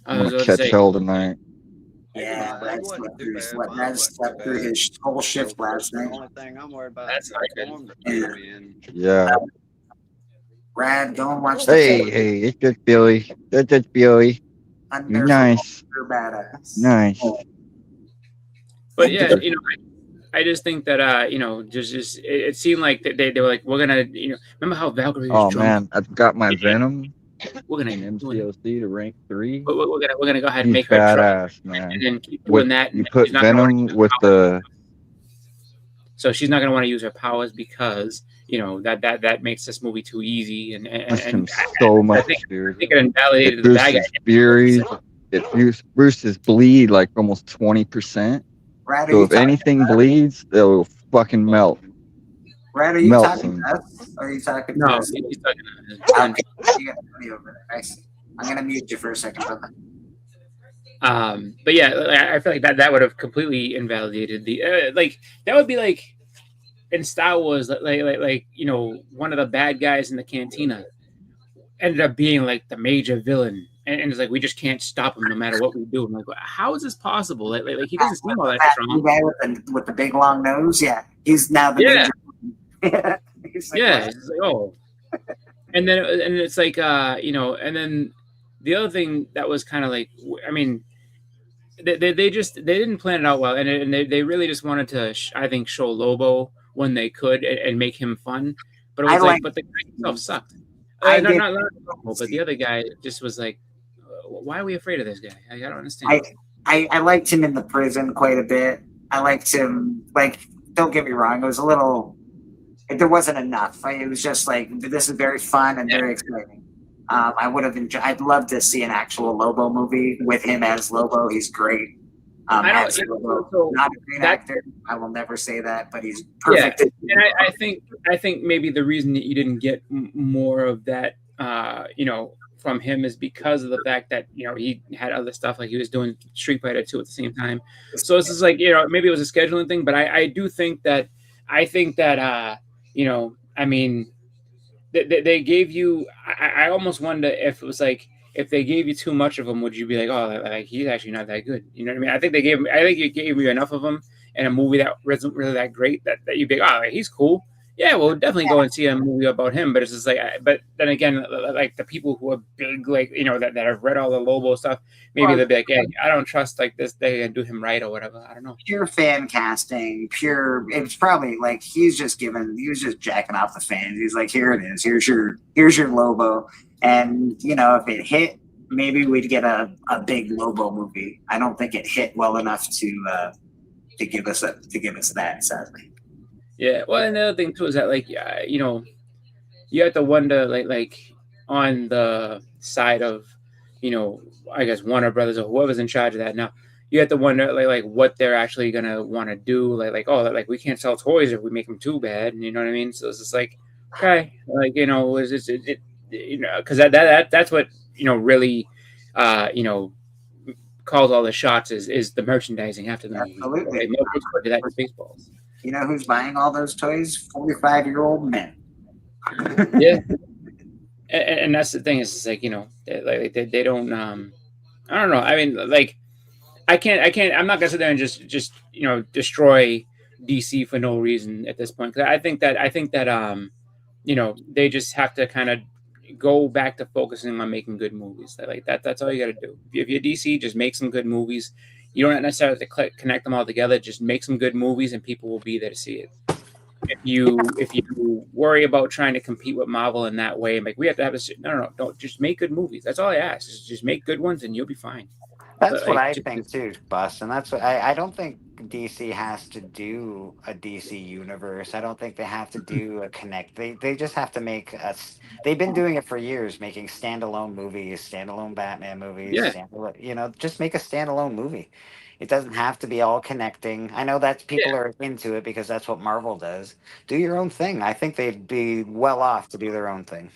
I'm gonna catch hell tonight. Yeah, Brad slept through his whole shift last night. The only thing I'm worried about That's is not form good. to come in. Yeah. Brad, go and watch the Hey, it's just Billy. That's just Billy. You're nice. You're badass. Nice. But yeah, I just think that just it seemed like they were like, we're gonna remember how Valkyrie was Oh man, I've got my Venom we're gonna in MCOC to rank 3. we're gonna go ahead and He's make her badass, drunk, man. and then keep doing that. You And put she's not gonna Venom with the. So she's not gonna want to use her powers because that makes this movie too easy and so much, I think dude. it invalidated the bad guy. Bruce's bleed like almost 20%. Brad, So if anything bleeds, they'll fucking melt. Brad, are you melt talking them. to us? Or are you talking to No, us? he's talking Okay, you got money over there. I see. I'm gonna mute you for a second, brother. but yeah, I feel like that would have completely invalidated the that would be like in Star Wars, like one of the bad guys in the cantina ended up being like the major villain, and it's like we just can't stop him no matter what we do. I'm like, how is this possible? Like he doesn't seem all that strong. The guy with the big long nose, yeah, he's now the major. He's like, Yeah, what? it's like, oh, and it's like and then the other thing that was kind of like, I mean, they didn't plan it out well, and they really just wanted to I think show Lobo when they could and make him fun, but it was but the guy himself sucked. Not Lobo, but the other guy just was like, why are we afraid of this guy? I don't understand. I liked him in the prison quite a bit. I liked him. Like, don't get me wrong, it was a little. There wasn't enough. It was just like, this is very fun and very exciting. I would have enjoyed. I'd love to see an actual Lobo movie with him as Lobo. He's great. As Lobo, not a great actor. I will never say that, but he's perfect. Yeah. And I think maybe the reason that you didn't get more of that, from him is because of the fact that he had other stuff, like he was doing Street Fighter 2 at the same time. So it's just like maybe it was a scheduling thing, but I do think that I mean they gave you. I almost wonder if it was like, if they gave you too much of him, would you be like, oh, like he's actually not that good? You know what I mean? I think you gave me enough of him in a movie that wasn't really that great that you'd be like, oh, like, he's cool. Yeah, we'll definitely go and see a movie about him. But it's just like, but then again, like the people who are big, like that have read all the Lobo stuff, maybe they'll be like, yeah, I don't trust like this. They can do him right or whatever. I don't know. Pure fan casting, it's probably like he was just jacking off the fans. He's like, here it is. Here's your Lobo. And if it hit, maybe we'd get a big Lobo movie. I don't think it hit well enough to give us that, sadly. Yeah, well, and the other thing too is that like you have to wonder like on the side of I guess Warner Brothers or whoever's in charge of that now, you have to wonder like what they're actually gonna want to do. Like like we can't sell toys if we make them too bad. You know what I mean? So it's just like, okay, like is it because that's what really calls all the shots is the merchandising after the movie. Absolutely. Like, most people do that in Spaceballs. You know who's buying all those toys? 45-year-old men. Yeah, and that's the thing, is it's like they don't I don't know. I mean, like I can't. I'm not gonna sit there and just destroy DC for no reason at this point. Because I think that they just have to kind of go back to focusing on making good movies. Like that's all you got to do. If you're DC, just make some good movies. You don't necessarily have to connect them all together. Just make some good movies, and people will be there to see it. If you worry about trying to compete with Marvel in that way, like we have to have no, don't just make good movies. That's all I ask. Just make good ones, and you'll be fine. That's what I think too, Bus, and that's what I don't think DC has to do a DC universe. I don't think they have to do a connect. They just have to make us. They've been doing it for years, making standalone movies, standalone Batman movies. Yeah. Just make a standalone movie. It doesn't have to be all connecting. I know that people are into it because that's what Marvel does. Do your own thing. I think they'd be well off to do their own thing.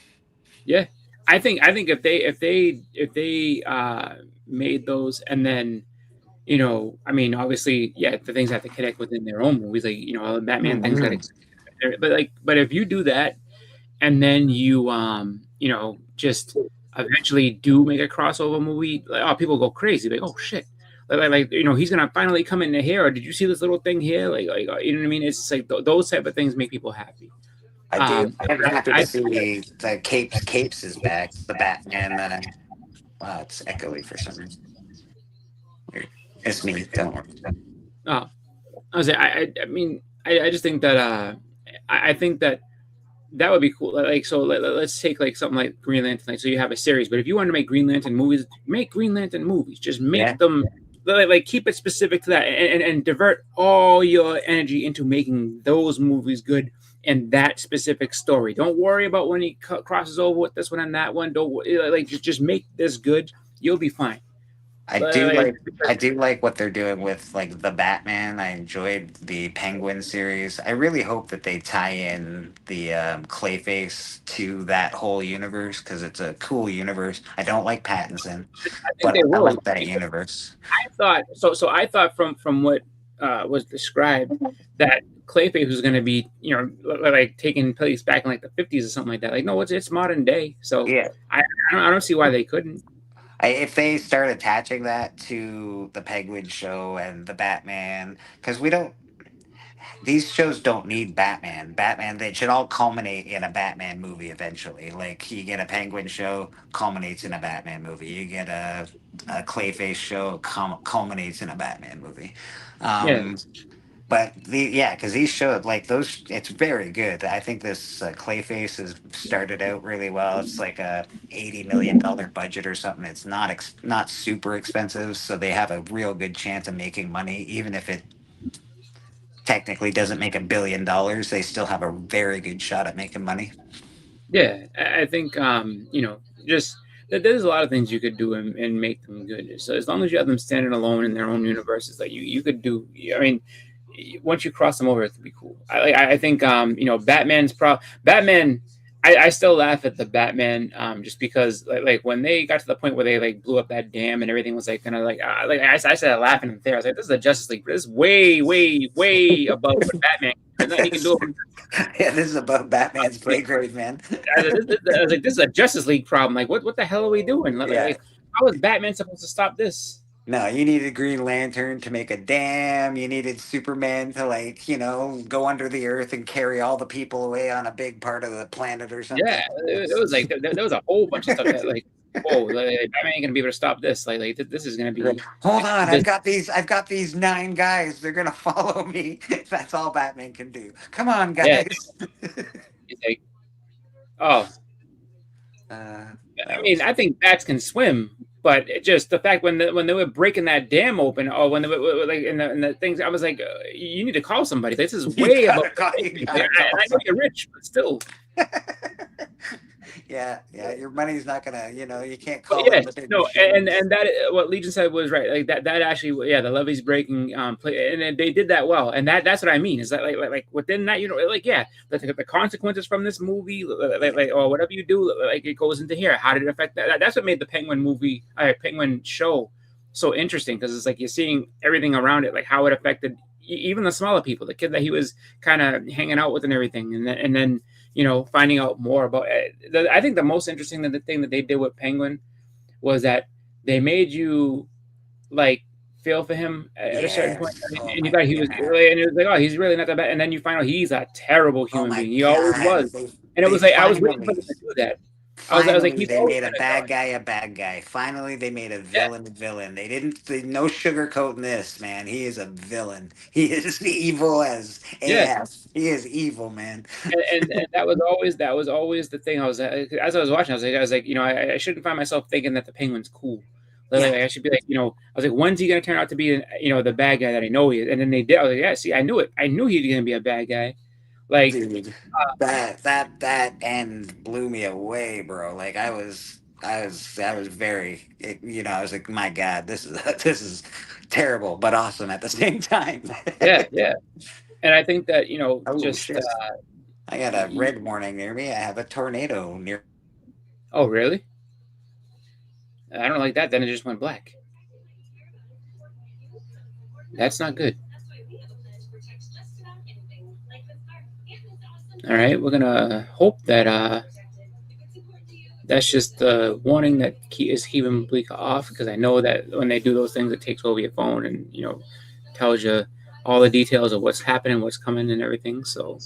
Yeah, I think if they made those, and then I mean, obviously, yeah, the things have to connect within their own movies, like all the Batman things got to, but if you do that, and then you just eventually do make a crossover movie, like people go crazy, like, oh shit, like he's gonna finally come into here, or did you see this little thing here, like you know what I mean? It's just like those type of things make people happy. I do. I'm happy to see the Capes is back. The Batman. Wow, it's echoey for some reason. It's me. Don't worry. Oh, I mean, I just think that I think that would be cool. Like, so let's take like something like Green Lantern. Like, so you have a series, but if you want to make Green Lantern movies, make Green Lantern movies. Just make them like keep it specific to that, and divert all your energy into making those movies good. And that specific story. Don't worry about when he crosses over with this one and that one. Don't just make this good. You'll be fine. I do like what they're doing with like the Batman. I enjoyed the Penguin series. I really hope that they tie in the Clayface to that whole universe because it's a cool universe. I don't like Pattinson, but I like that universe. I thought so. I thought from what was described that Clayface was going to be, like taking place back in like the 50s or something like that. Like, no, it's modern day. So yeah, I don't see why they couldn't. If they start attaching that to the Penguin show and the Batman, because these shows don't need Batman. They should all culminate in a Batman movie eventually. Like you get a Penguin show, culminates in a Batman movie. You get a Clayface show, culminates in a Batman movie. But because these shows like those, it's very good. I think this Clayface has started out really well. It's like a $80 million budget or something. It's not super expensive, so they have a real good chance of making money, even if it technically doesn't make $1 billion. They still have a very good shot at making money. Yeah, I think just there's a lot of things you could do and make them good. So as long as you have them standing alone in their own universes, like you could do. I mean, once you cross them over, it would be cool. I think Batman. I still laugh at the Batman, just because like when they got to the point where they like blew up that dam and everything was like kind of like I started laughing there. I was like, this is a Justice League. This is way, way, way above what Batman. There's nothing he can do. Yeah, this is above Batman's pay grade, man. I was like, this is a Justice League problem. Like, what the hell are we doing? Like, how is Batman supposed to stop this? No, you needed Green Lantern to make a dam. You needed Superman to, like, go under the earth and carry all the people away on a big part of the planet or something. Yeah, it was like there was a whole bunch of stuff that like, whoa, like, Batman ain't gonna be able to stop this. Like this is gonna be. Hold on, I've got these 9 guys. They're gonna follow me. That's all Batman can do. Come on, guys. Yeah. He's like, oh. I mean, I think bats can swim, but it just the fact when they were breaking that dam open, or when they were like in the things, I was like, you need to call somebody. This is way above. I know you're rich, but still. Yeah, your money's not gonna, you can't call yeah, them. No, and that what Legion said was right. Like that actually, yeah, the levee's breaking play, and they did that well. And that's what I mean. Is that like within that, like the consequences from this movie, like or whatever you do, like it goes into here. How did it affect that? That's what made the Penguin show so interesting, because it's like you're seeing everything around it, like how it affected even the smaller people, the kid that he was kind of hanging out with and everything, and then finding out more about it. I think the most interesting thing that they did with Penguin was that they made you like feel for him at a certain point, and you thought he was really, and it was like, oh, he's really not that bad, and then you find out he's a terrible human being. He always was, and it was like I was waiting for them to do that. I was like, they made a bad guy a bad guy. Finally, they made a villain a villain. They no sugarcoating this, man. He is a villain. He is evil as AF. He is evil, man. and that was always the thing. As I was watching, I was like, I shouldn't find myself thinking that the Penguin's cool. Like, I should be like, I was like, when's he gonna turn out to be, the bad guy that I know he is? And then they did. I was like, yeah, see, I knew it. I knew he was gonna be a bad guy. Like, dude, that end blew me away, bro. Like I was very, I was like, my God, this is terrible, but awesome at the same time. yeah. And I think that, I got a red warning near me. I have a tornado near. Oh, really? I don't like that. Then it just went black. That's not good. All right, we're gonna hope that that's just the warning that is keeping Bleak off, because I know that when they do those things, it takes over your phone and tells you all the details of what's happening, what's coming, and everything. So,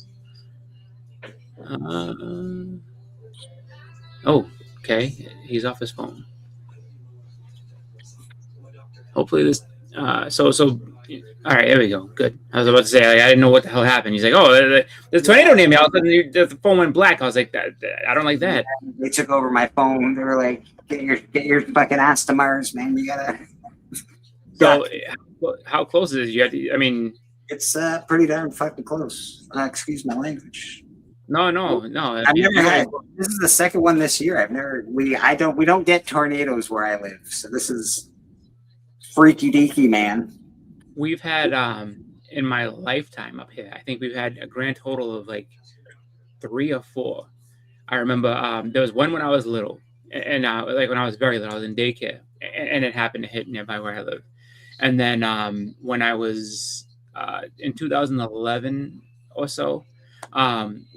okay, he's off his phone. Hopefully this. All right, there we go. Good. I was about to say, I didn't know what the hell happened. He's like, oh, there's a tornado near me. All of a sudden, the phone went black. I was like, I don't like that. They took over my phone. They were like, get your fucking ass to Mars, man. You gotta. So, how close is it? You have to, I mean, it's pretty darn fucking close. Excuse my language. No. I've never had. This is the second one this year. We don't get tornadoes where I live. So this is freaky deaky, man. We've had in my lifetime up here, I think we've had a grand total of like 3 or 4. I remember there was one when I was little, and like when I was very little, I was in daycare, and it happened to hit nearby where I live. And then when I was in 2011 or so,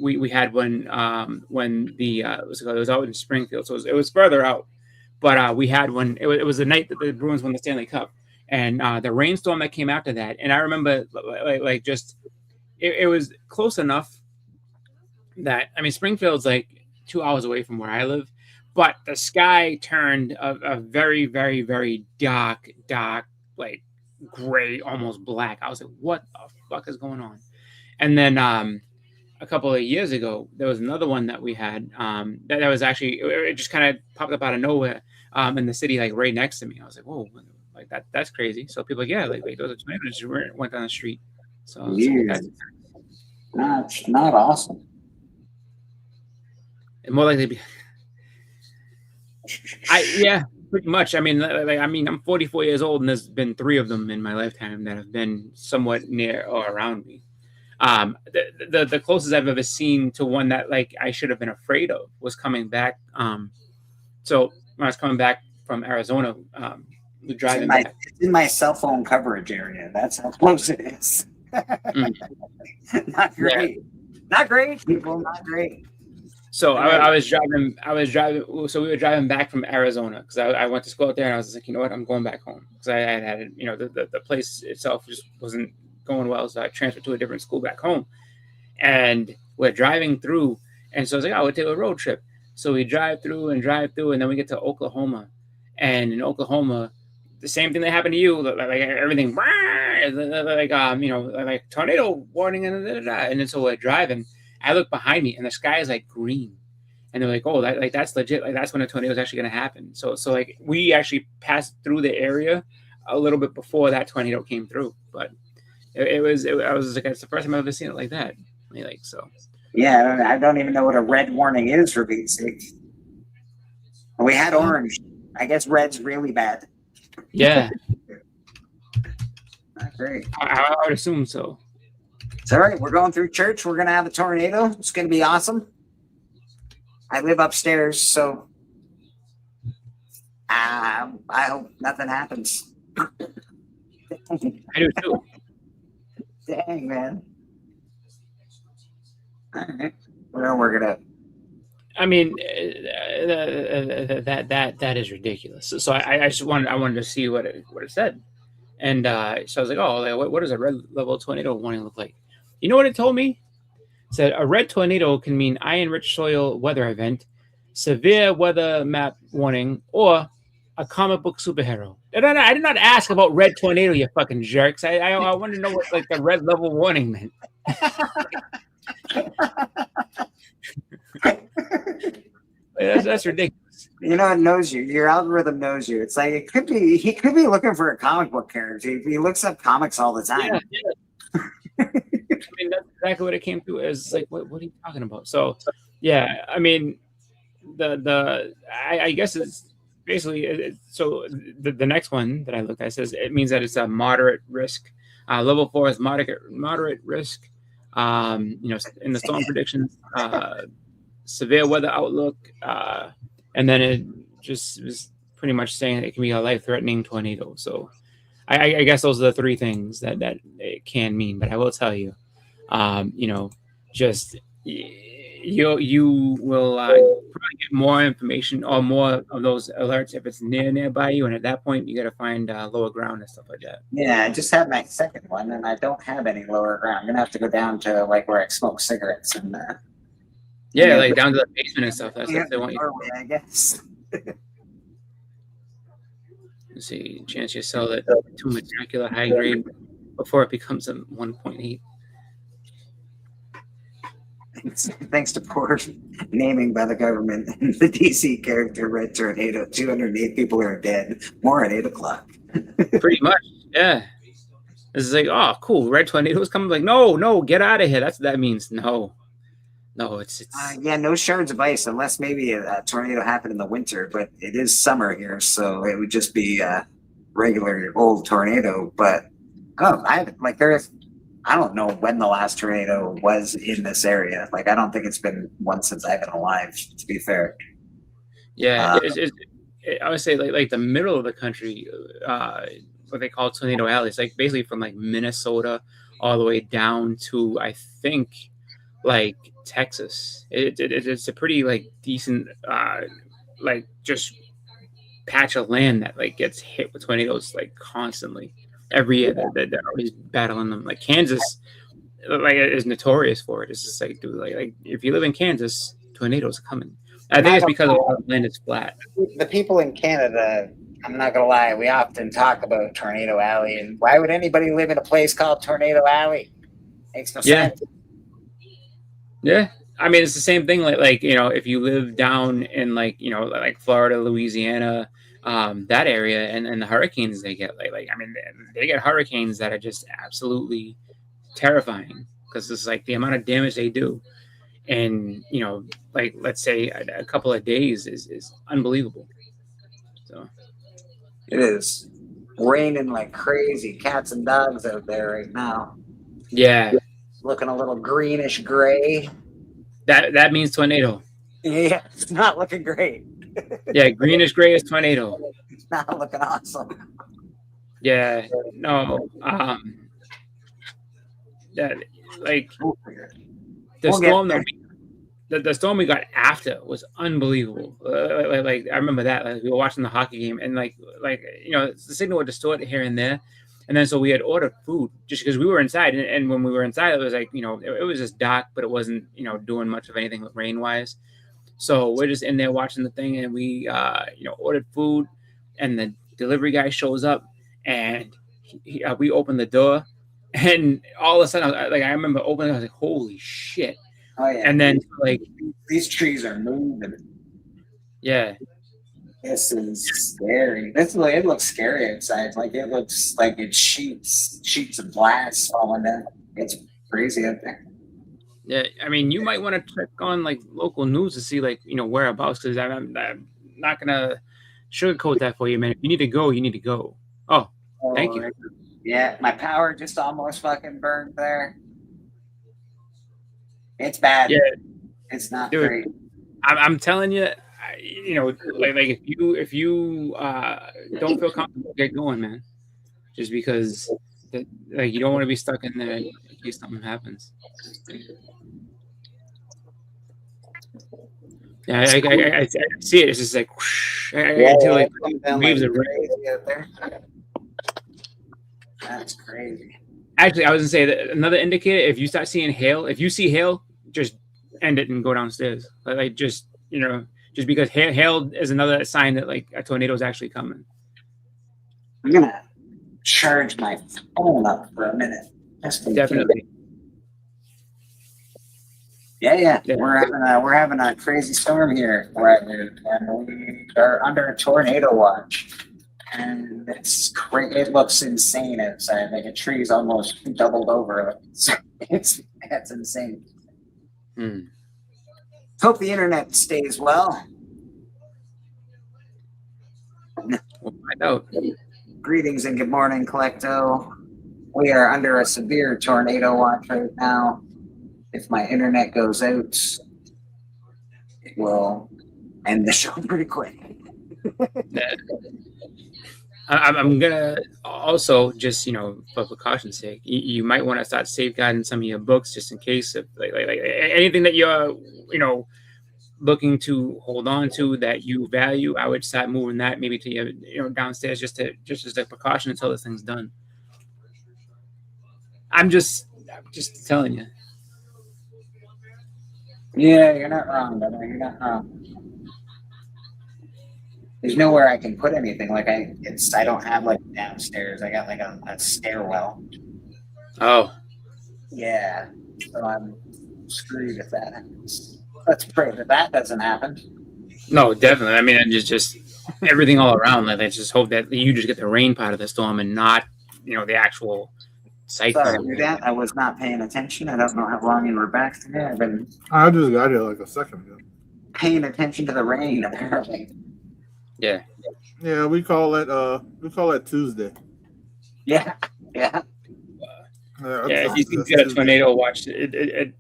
we had one when it was out in Springfield, so it was further out, but we had one. It was the night that the Bruins won the Stanley Cup. And the rainstorm that came after that, and I remember like just it was close enough that, I mean, Springfield's like 2 hours away from where I live, but the sky turned a very, very, very dark, like gray, almost black. I was like, what the fuck is going on? And then a couple of years ago, there was another one that we had that was actually, it just kind of popped up out of nowhere in the city, like right next to me. I was like, whoa. Like that's crazy. So people like, yeah, like those are tornadoes just went down the street. So that's not awesome. And more likely to be. Pretty much. I mean, I'm 44 years old, and there's been 3 of them in my lifetime that have been somewhat near or around me. The closest I've ever seen to one that like I should have been afraid of was coming back. So when I was coming back from Arizona, driving back. It's in my cell phone coverage area. That's how close it is. Not great. Not great, people. Not great. So I was driving. So we were driving back from Arizona because I went to school out there, and I was just like, you know what, I'm going back home because I had you know, the place itself just wasn't going well, so I transferred to a different school back home, and we're driving through, and so I was like, oh, we'll take a road trip. So we drive through, and then we get to Oklahoma, and in Oklahoma, the same thing that happened to you, like everything, like you know, like tornado warning, and then so we're driving. I look behind me, and the sky is like green, and they're like, "Oh, that's legit. Like that's when a tornado is actually going to happen." So like we actually passed through the area a little bit before that tornado came through, but I was like, it's the first time I've ever seen it like that. Like so. Yeah, I don't even know what a red warning is for being sick. We had orange. I guess red's really bad. Yeah. Not great. I would assume so. It's all right. We're going through church. We're going to have a tornado. It's going to be awesome. I live upstairs, so I hope nothing happens. I do too. Dang, man. All right. Well, we're going to. I mean, that is ridiculous. So I wanted to see what it said, and so I was like, oh, like, what does a red level tornado warning look like? You know what it told me? It said a red tornado can mean iron-rich soil weather event, severe weather map warning, or a comic book superhero. I did not ask about red tornado, you fucking jerks. I wanted to know what like the red level warning meant. That's ridiculous. You know, it knows you. Your algorithm knows you. It's like he could be looking for a comic book character. He looks up comics all the time. Yeah. I mean, that's exactly what it came to. Is like, what are you talking about? So, yeah, I mean, I guess it's basically so. The next one that I looked at says it means that it's a moderate risk. Level 4 is moderate risk. You know, in the storm predictions, severe weather outlook, and then it just was pretty much saying it can be a life-threatening tornado. So, I guess those are the three things that it can mean. But I will tell you, you know, just you will probably get more information or more of those alerts if it's nearby you, and at that point you got to find lower ground and stuff like that. Yeah, I just had my second one, and I don't have any lower ground. I'm gonna have to go down to like where I smoke cigarettes and. Yeah, like down to the basement and stuff. That's what they want you. I guess. Let's see, chance you sell it to a Dracula high grade before it becomes a 1.8. Thanks to poor naming by the government, the DC character Red Tornado, 208 people are dead. More at 8 o'clock. Pretty much, yeah. This is like, oh, cool. Red Tornado is coming. Like, no, get out of here. That's what that means. No, it's yeah, no shards of ice unless maybe a tornado happened in the winter, but it is summer here, so it would just be a regular old tornado. But I don't know when the last tornado was in this area. Like, I don't think it's been one since I've been alive, to be fair. Yeah, I would say like the middle of the country, what they call Tornado Alley. It's like basically from like Minnesota all the way down to, I think, like Texas. It's a pretty like decent like just patch of land that like gets hit with tornadoes like constantly every year. They're always battling them. Like Kansas, like is notorious for it. It's just like, dude, like if you live in Kansas, tornadoes are coming. I think it's because the land is flat. The people in Canada, I'm not gonna lie, we often talk about Tornado Alley, and why would anybody live in a place called Tornado Alley? Makes no sense. Yeah, I mean it's the same thing. Like you know, if you live down in like you know like Florida, Louisiana, that area, and the hurricanes they get like I mean they get hurricanes that are just absolutely terrifying because it's like the amount of damage they do, and you know like let's say a couple of days is unbelievable. So it is raining like crazy, cats and dogs out there right now. Yeah. looking a little greenish gray. That means tornado. Yeah, it's not looking great. Yeah, greenish gray is tornado. It's not looking awesome. Yeah, no. That like the We'll get storm there. the storm we got after was unbelievable. Like I remember that. Like we were watching the hockey game, and like the signal would distort here and there, and then so we had ordered food just because we were inside, and when we were inside, it was like it was just dark, but it wasn't doing much of anything rain wise. So we're just in there watching the thing, and we ordered food, and the delivery guy shows up, and we opened the door, and all of a sudden, I remember opening, I was like, "Holy shit!" Oh yeah. And then like, these trees are moving. yeah, This is scary. It looks scary outside. Like it looks like it's sheets of glass falling down. It's crazy out there. yeah. I mean, you might want to check on like local news to see like whereabouts, because I'm not gonna sugarcoat that for you, man. If you need to go, you need to go. Oh, thank you. Yeah, my power just almost fucking burned there. It's bad. Yeah, It's not dude. great. I'm telling you, like if you don't feel comfortable, get going, man. Just because, like, you don't want to be stuck in there in case something happens. Yeah, I see it. It's just like, whoosh. I feel like waves of rain. Crazy out there. That's crazy. Actually, I was gonna say that another indicator. If you start seeing hail, if you see hail, just end it and go downstairs. Like just because hail is another sign that like a tornado is actually coming. I'm gonna charge my phone up for a minute. Definitely. Yeah. We're having a crazy storm here where I live, and we are under a tornado watch. And it's great. It looks insane outside. Like a tree's almost doubled over. It's insane. Hope the internet stays well. We'll find out. Greetings and good morning, Collecto. We are under a severe tornado watch right now. If my internet goes out, it will end the show pretty quick. I'm gonna also just for precaution's sake, you might want to start safeguarding some of your books just in case of like anything that you're looking to hold on to that you value. I would start moving that maybe to your downstairs just as a precaution until this thing's done. I'm just telling you. Yeah, you're not wrong, brother. You're not wrong. There's nowhere I can put anything. Like I don't have like downstairs. I got like a stairwell. Oh. Yeah. So I'm screwed if that happens. Let's pray that doesn't happen. No, definitely. I mean, just everything all around. Like, I just hope that you just get the rain part of the storm and not, the actual cyclone. Sorry, Dad. I was not paying attention. I don't know how long you were back there. I've been I just got here like a second ago. paying attention to the rain, apparently. Yeah. Yeah, we call it Tuesday. Yeah. Yeah, if you get a tornado watch, it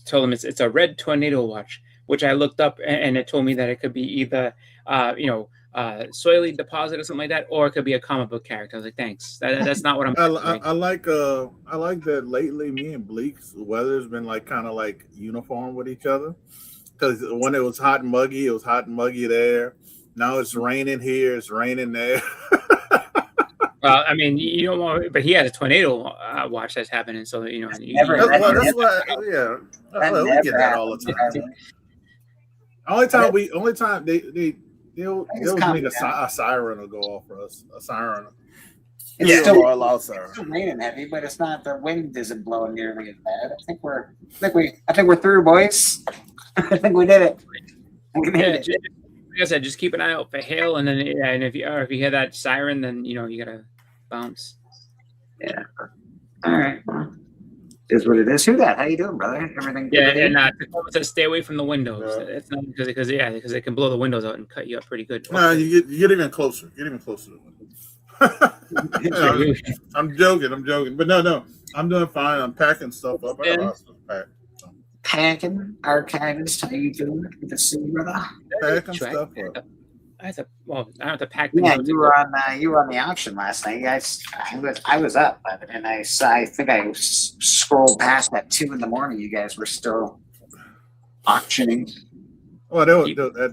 told them it's a red tornado watch, which I looked up and it told me that it could be either soily deposit or something like that, or it could be a comic book character. I was like, thanks. That's not what I'm. I like that lately. Me and Bleak's weather's been like kind of like uniform with each other. Because when it was hot and muggy, it was hot and muggy there. Now it's raining here. It's raining there. Well, I mean, you don't want, but he has a tornado watch that's happening. So Never- we get that all the time. Only time they'll make a siren will go off for us. A siren. It's Or a still loud siren. raining heavy, but it's not. The wind isn't blowing nearly as bad. I think we're through, boys. I think we did it. We made it. Like I said, just keep an eye out for hail, and then and if you hear that siren, then you gotta bounce. Yeah. All right. Is what it is. Who that? How you doing, brother? Everything good? Yeah, and Tacoma says stay away from the windows. It's not because it can blow the windows out and cut you up pretty good. No, you get even closer. Get even closer to the window. I'm joking, but no. I'm doing fine. I'm packing stuff up. I got a lot of stuff packed. So, Packing archivist, how you doing? Good to see you, brother. packing Sure, stuff up. I have to. Well, I don't have to pack things Yeah, up to you go. were on the auction last night. I was up, and I think I scrolled past at 2 a.m. You guys were still auctioning. Well, at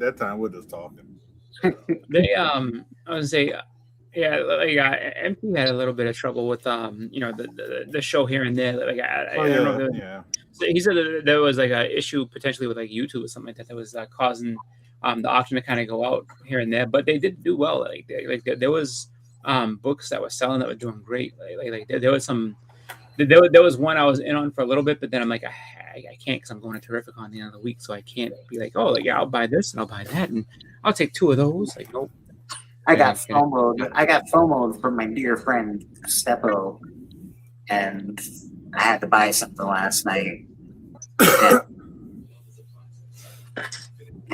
that time we're just talking. They I would say, yeah, like MP had a little bit of trouble with you know, the show here and there. Like I don't know. If there was, Yeah. so he said that there was like an issue potentially with like YouTube or something like that was causing the auction to kind of go out here and there, but they did do well. Like there was books that were selling that were doing great. Like there was some. There was one I was in on for a little bit, but then I'm like, I can't because I'm going to Terrific on the end of the week, so I can't be like, oh, like yeah, I'll buy this and I'll buy that, and I'll take 2 of those. Like, nope. I got FOMO'd from my dear friend Steppo, and I had to buy something last night. And,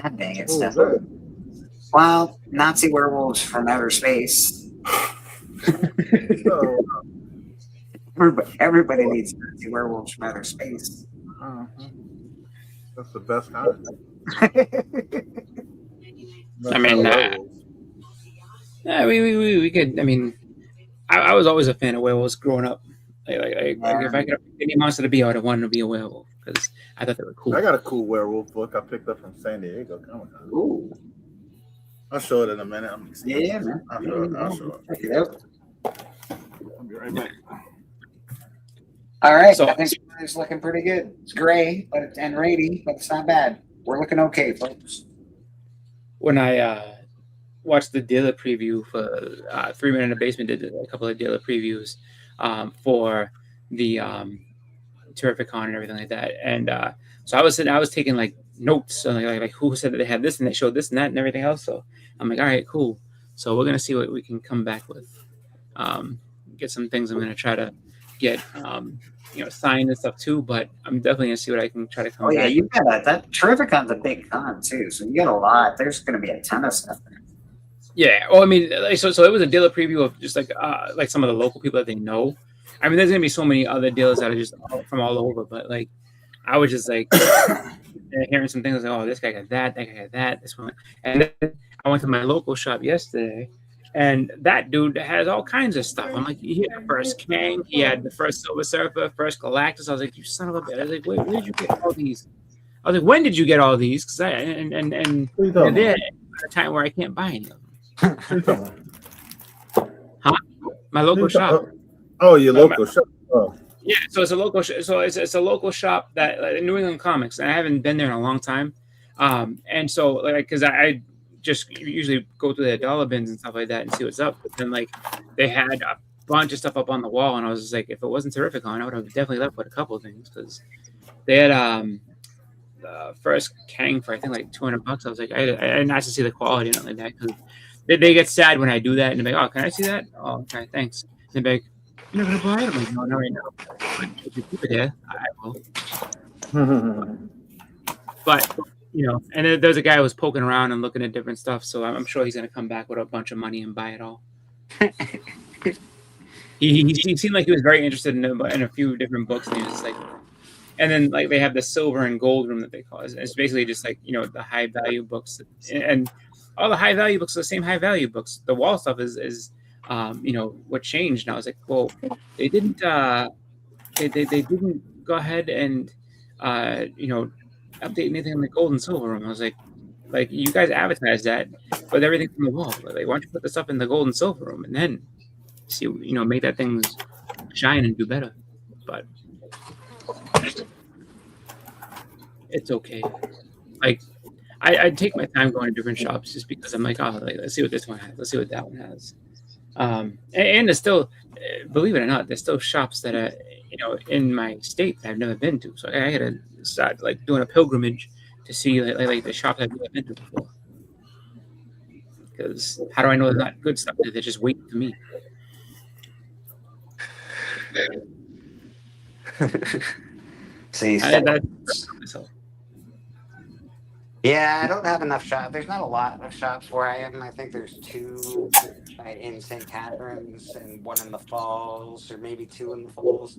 God dang it, What was Steppo. that? Well, Nazi werewolves from outer space. So, Everybody needs Nazi werewolves from outer space. that's the best kind. I mean, we could. I mean, I was always a fan of werewolves growing up. Like if I could have any monster to be, I would have wanted to be a werewolf because I thought they were cool. I got a cool werewolf book I picked up from San Diego Comic-Con. Ooh. I'll show it in a minute. Yeah, man. I'll show it. Check it out. I'll be right back. All right, So- I think it's looking pretty good. It's gray and rainy, but it's not bad. We're looking okay, folks. When I watched the dealer preview for 3 Men in the Basement, did a couple of dealer previews for the Terrificon and everything like that, and so I was taking like notes on like who said that they had this and they showed this and that and everything else. So I'm like, all right, cool. So we're gonna see what we can come back with. Get some things I'm gonna try to get signed and stuff too, but I'm definitely gonna see what I can try to come Oh yeah, back. you got that Terrificon's a big con too, so you got a lot. There's going to be a ton of stuff there. Yeah. Well, I mean, so it was a dealer preview of just like some of the local people that they know. I mean, there's gonna be so many other dealers that are just from all over, but like I was just like hearing some things like, oh, this guy got that guy got that, this one, and then I went to my local shop yesterday. And that dude has all kinds of stuff. I'm like, he had the first Kang, he had the first Silver Surfer, first Galactus. I was like, you son of a bitch. I was like, wait, where did you get all these? I was like, when did you get all these? Because and they're at a time where I can't buy any of them. Huh? My local shop. Oh, your local shop. Oh. Yeah, so it's a local. So it's a local shop that like, New England Comics, and I haven't been there in a long time. And so like because I just usually go through their dollar bins and stuff like that and see what's up. But then like they had a bunch of stuff up on the wall, and I was just like, if it wasn't Terrificon, I would have definitely left with a couple of things because they had first Kang for I think like $200. I was like, I didn't have to see the quality and nothing like that because they get sad when I do that and they're like, oh, can I see that? Oh, okay, thanks. And they're like, you're not gonna buy it? I'm like, no, right now. But if you keep it there, I will. But and then there's a guy who was poking around and looking at different stuff, so I'm sure he's gonna come back with a bunch of money and buy it all. he seemed like he was very interested in a few different books, and he was like, and then like they have the silver and gold room that they call it. It's basically just like the high value books, and all the high value books are the same high value books. The wall stuff is what changed. And I was like, well, they didn't they didn't go ahead and update anything in the gold and silver room. I was like you guys advertise that with everything from the wall. Like, why don't you put the stuff in the gold and silver room and then see, make that thing shine and do better. But it's okay. Like, I take my time going to different shops just because I'm like, oh, let's see what this one has. Let's see what that one has. And there's still, believe it or not, there's still shops that are, in my state that I've never been to. So I had to start like doing a pilgrimage to see like the shops I've never been to before. Because how do I know there's not good stuff there? They're just waiting for me. See, Myself. Yeah, I don't have enough shops. There's not a lot of shops where I am. I think there's two in St. Catharines and one in the Falls, or maybe two in the Falls.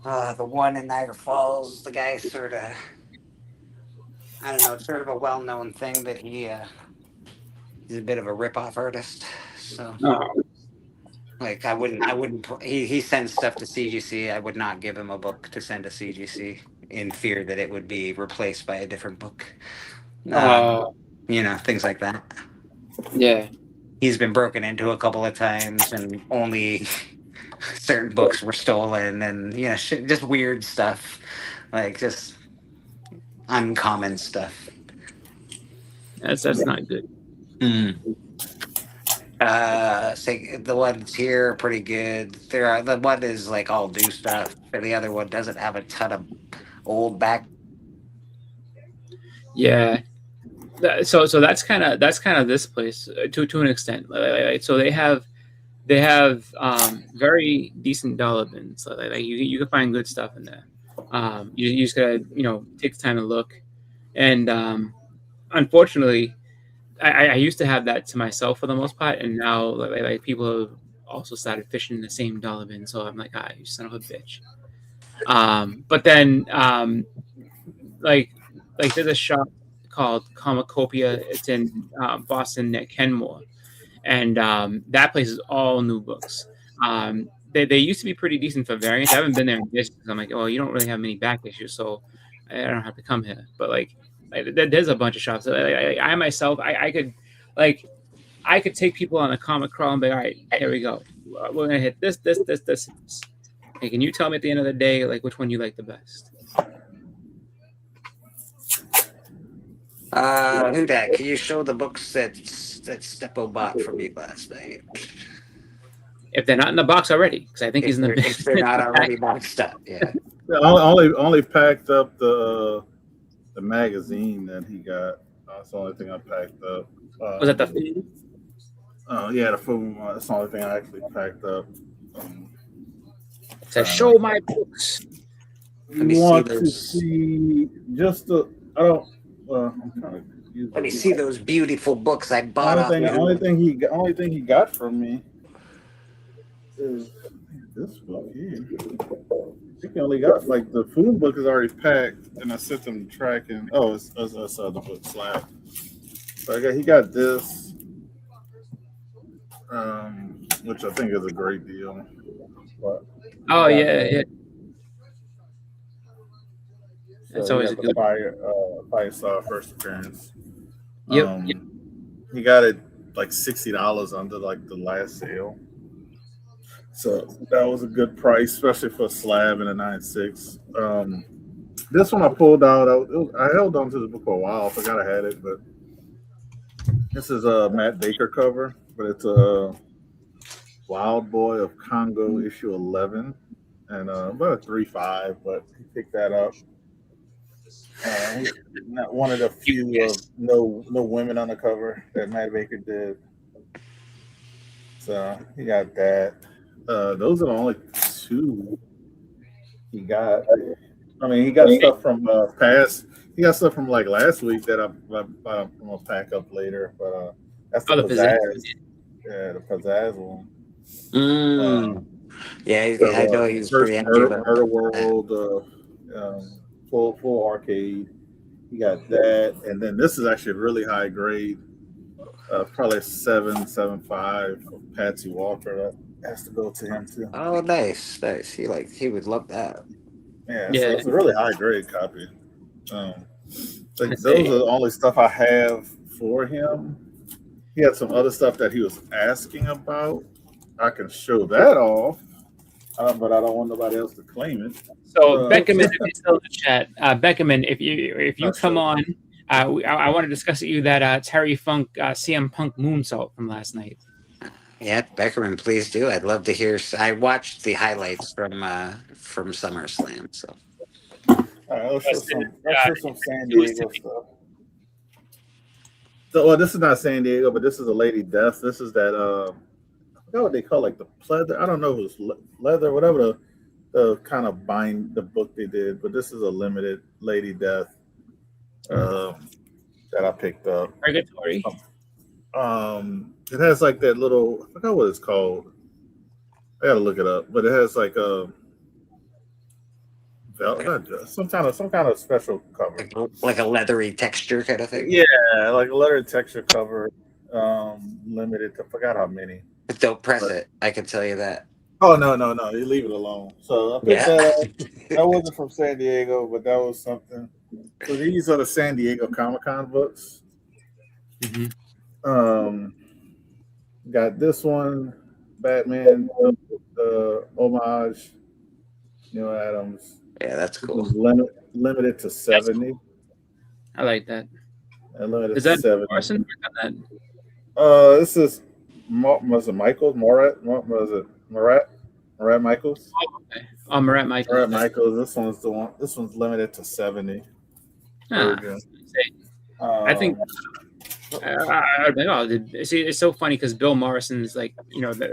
The one in Niagara Falls, the guy sort of, I don't know, it's sort of a well-known thing that he's a bit of a rip-off artist. So, Oh, like, I wouldn't. He sends stuff to CGC. I would not give him a book to send to CGC in fear that it would be replaced by a different book. uh, Things like that. yeah. He's been broken into a couple of times, and only certain books were stolen, and just weird stuff, like just uncommon stuff. That's not good. Say the ones here are pretty good. The one is like all new stuff, and the other one doesn't have a ton of old back. Yeah. So that's kind of this place to an extent. So they have very decent dollar bins. Like you can find good stuff in there. You just gotta take the time to look. And unfortunately, I used to have that to myself for the most part, and now like people have also started fishing in the same dollar bin. So I'm like, you son of a bitch. But then like there's a shop called Comicopia. It's in Boston near Kenmore, and that place is all new books. They used to be pretty decent for variants. I haven't been there in years because I'm like, oh, you don't really have many back issues, so I don't have to come here. But like there's a bunch of shops. I myself, I could take people on a comic crawl and be, all right, here we go. We're gonna hit this. Hey, can you tell me at the end of the day, like, which one you like the best? Hudak, can you show the books that Steppo bought for me last night? If they're not in the box already, because I think he's in the. If they're not already boxed up, yeah. Only packed up the magazine that he got. That's the only thing I packed up. Was that the food? Yeah, the food. That's the only thing I actually packed up. To show my books. You want to see just the? I don't. I'm trying to use. Let me see those beautiful books I bought. Only thing he got from me is this book here. I think he only got like the food book is already packed, and I sent him tracking. Oh, it's the book Slab. So he got this, which I think is a great deal. But, oh yeah. That's so always a good. Firestar first appearance. Yep. He got it like $60 under like the last sale. So that was a good price, especially for a Slab and a 9.6. This one I pulled out. I held on to this book for a while. I forgot I had it, but this is a Matt Baker cover, but it's a Wild Boy of Congo issue 11, and about a 3.5. But he picked that up. He's not one of the few of no women on the cover that Matt Baker did. So he got that. Those are the only two he got. I mean, he got stuff from past. He got stuff from like last week that I'm gonna pack up later. But that's the Pizzazz. Yeah, the Pizzazz one. I know he's pretty empty. Murder World, full arcade. He got that, and then this is actually a really high grade. Probably 7.75 for Patsy Walker. That has to go to him too. Oh, nice. He would love that. Yeah. So it's a really high grade copy. Those are the only stuff I have for him. He had some other stuff that he was asking about. I can show that off, but I don't want nobody else to claim it. So Beckerman, if you're still in the chat, Beckerman, if you come on, I want to discuss with you that Terry Funk CM Punk moonsault from last night. Yeah, Beckerman, please do. I'd love to hear. I watched the highlights from SummerSlam. So let's show some San Diego stuff. So, well, this is not San Diego, but this is a Lady Death. This is that I forgot what they call like the pleather. I don't know if it's leather, whatever the kind of bind the book they did, but this is a limited Lady Death. that I picked up. Purgatory. It has like that little, I forgot what it's called. I gotta look it up, but it has like some kind of special cover. Like a leathery texture kind of thing. Yeah, like a leather texture cover. Limited to, forgot how many. But don't press it. I can tell you that. Oh no, you leave it alone. So I picked that wasn't from San Diego, but that was something. So these are the San Diego Comic-Con books. Got this one, Batman, homage, Neil Adams. Yeah, that's cool. Limited to 70. Cool. I like that. Limited Is that to 70. Morrison? This is was it Michaels? Morat Michaels? Oh, okay. Oh, Morat Michaels. Morat Michaels. This one's the one. This one's limited to 70. I think. See, it's so funny because Bill Morrison's like,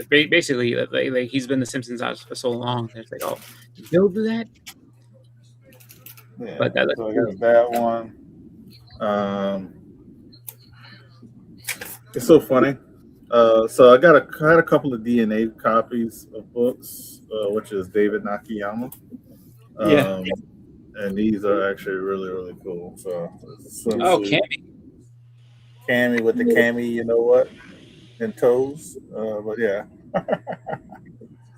basically like he's been the Simpsons house for so long. It's like, oh, did Bill do that? Yeah. But that so I got that one. It's so funny. So I had a couple of DNA copies of books, which is David Nakayama. And these are actually really, really cool. So Cammy with the cami, you know what, and toes. But yeah,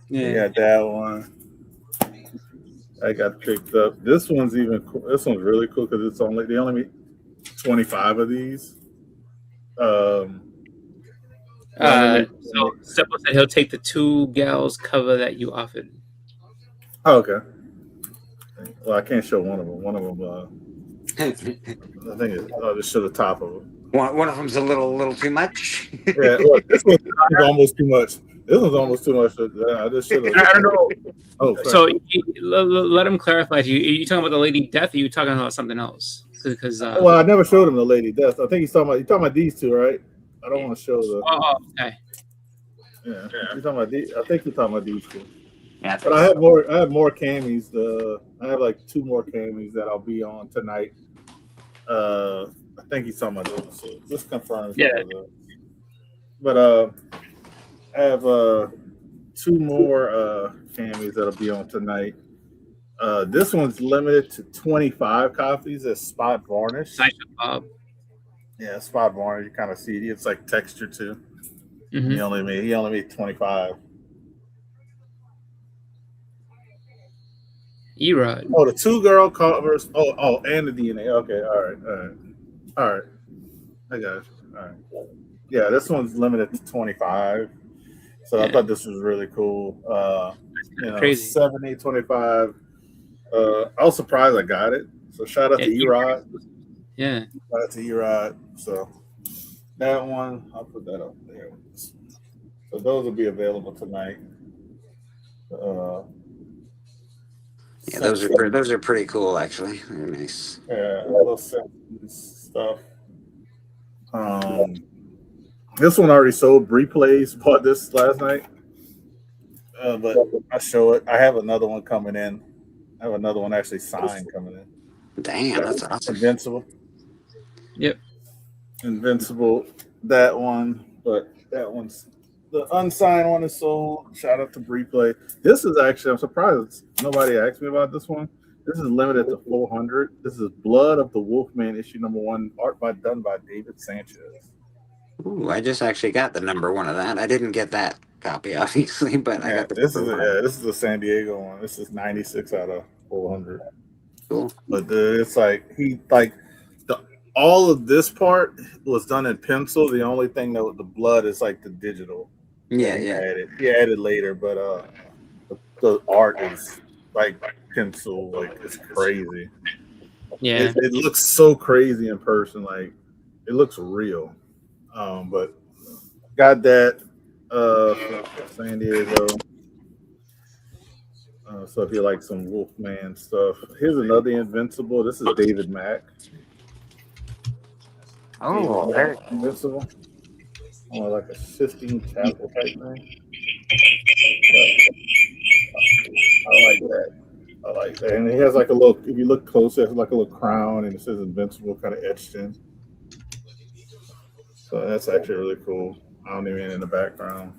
yeah, that one. I got picked up. This one's really cool because they only make 25 of these. So Simple said he'll take the 2 gals cover that you offered. Oh, okay. Well, I can't show one of them. One of them, I think I'll just show the top of them. One of them's a little too much. Yeah, look, this one's almost too much. This one's almost too much. I just should have. I don't know. Oh, so let him clarify. Are you talking about the Lady Death? Or are you talking about something else? Because well, I never showed him the Lady Death. I think you're talking about these two, right? I don't want to show the. Oh, okay. Yeah, you're talking about these. I think you're talking about these two. Yeah, but I have more. I have more camis. I have like 2 more camis that I'll be on tonight. I think he's talking about those. So just confirm. Yeah. But I have 2 more camis that'll be on tonight. This one's limited to 25 copies. It's spot varnish. Nice job. Yeah, spot varnish. You kind of see it. It's like texture too. Mm-hmm. He only made 25. Erod. Oh, the 2 girl covers. Oh, and the DNA. Okay, all right. I got it. All right. Yeah, this one's limited to 25. So I thought this was really cool. Crazy. 70, 25. I was surprised I got it. So shout out to Erod. Yeah. Shout out to Erod. So that one, I'll put that up there. So those will be available tonight. Yeah, those are pretty cool, actually. Very nice. Yeah, little stuff. This one already sold. Bree Plays bought this last night, but I show it. I have another one coming in. I have another one actually signed coming in. Damn, that's awesome. Invincible. Yep. Invincible. That one, but that one's the unsigned one is sold. Shout out to Bree Play. This is actually, I'm surprised nobody asked me about this one. This is limited to 400. This is Blood of the Wolfman, issue number 1, art done by David Sanchez. Ooh, I just actually got the number 1 of that. I didn't get that copy, obviously, but I got the this is the San Diego one. This is 96 out of 400. Cool. But it's like all of this part was done in pencil. The only thing that with the blood is like the digital. Yeah. He added later, but the art is like pencil, like it's crazy. Yeah, it looks so crazy in person, like it looks real. But got that San Diego. So if you like some Wolfman stuff, here's another Invincible. This is David Mack. Oh, very Invincible. Like a 15 chapel type thing. I like that. I like that. And he has like a little. If you look closer, it's like a little crown, and it says "Invincible" kind of etched in. So that's actually really cool. I don't even in the background.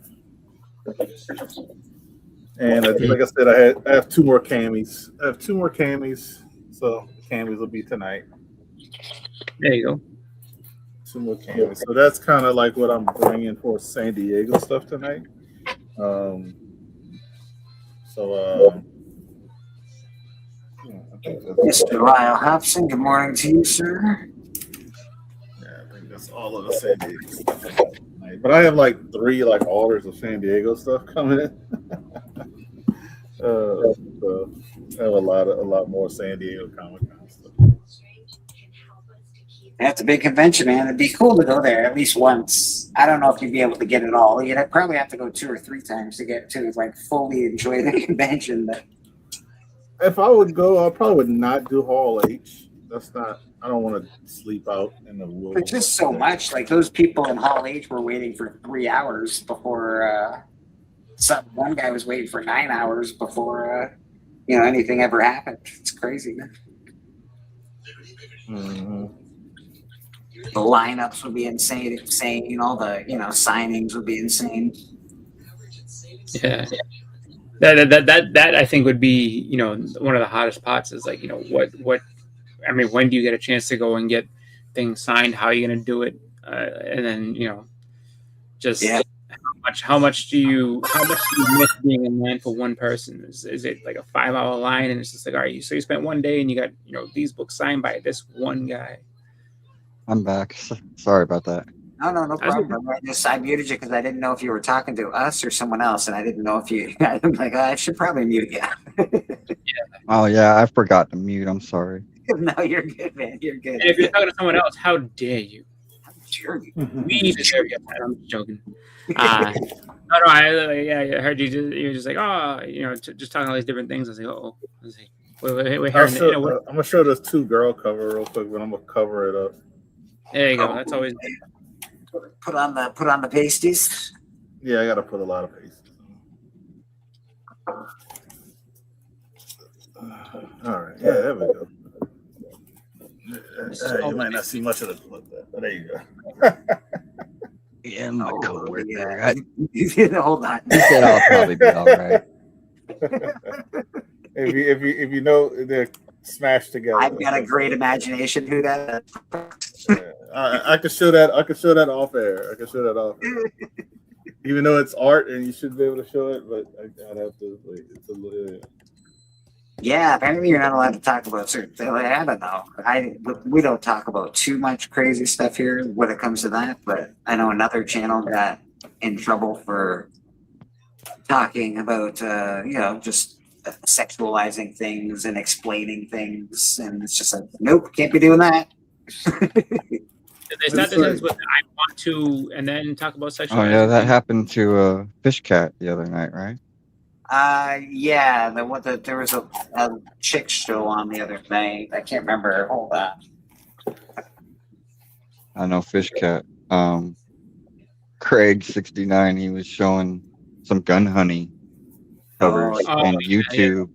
And like I said, I have two more camis. So the camis will be tonight. There you go. Two more camis. So that's kind of like what I'm bringing for San Diego stuff tonight. Mr. Lyle Hobson, good morning to you, sir. Yeah, I think that's all of the San Diego stuff tonight. But I have like 3 like orders of San Diego stuff coming in. So I have a lot more San Diego Comic Con stuff. That's a big convention, man. It'd be cool to go there at least once. I don't know if you'd be able to get it all. You'd probably have to go 2 or 3 times to get to like fully enjoy the convention. But If I would go, I probably would not do Hall H. That's not. I don't want to sleep out in the woods. But just so much. Like those people in Hall H were waiting for 3 hours before. One guy was waiting for 9 hours before anything ever happened. It's crazy, man. Mm-hmm. The lineups would be insane. All the signings would be insane. Yeah. That I think would be one of the hottest pots is like what I mean, when do you get a chance to go and get things signed? How are you going to do it? And then just how much do you miss being in line for one person? Is it like a 5-hour line and it's just like, all right, so you spent one day and you got these books signed by this one guy. I'm back. Sorry about that. No problem. I muted you because I didn't know if you were talking to us or someone else, and I didn't know if you. I'm like, I should probably mute you. Oh yeah, I forgot to mute. I'm sorry. No, you're good, man. You're good. And if you're talking to someone else, how dare you? How dare you? We need to share your I'm just joking. I heard you were just like, just talking all these different things. I was like, oh, we're hearing it. I'm gonna show this 2-girl cover real quick, but I'm gonna cover it up. There you go. That's always put on the pasties. Yeah, I gotta put a lot of pasties. All right, yeah, there we go. You might not see much of the but there you go. Yeah, my coworker. Hold on. He said I'll probably be all right. if you know they're smashed together. I've got a great imagination. Who that? I could show that. I could show that off air. Even though it's art and you should be able to show it, but I'd have to. Like, it's a little. Yeah, apparently you're not allowed to talk about certain things. I don't know. We don't talk about too much crazy stuff here when it comes to that, but I know another channel got in trouble for talking about, just sexualizing things and explaining things, and it's just like, nope, can't be doing that. It's not the sense with I want to, and then talk about sexualizing. Oh yeah, that happened to Fish Cat the other night, right? Yeah, there was a chick show on the other night. I can't remember. Hold on. I know Fish Cat. Craig 69. He was showing some Gun Honey covers, and YouTube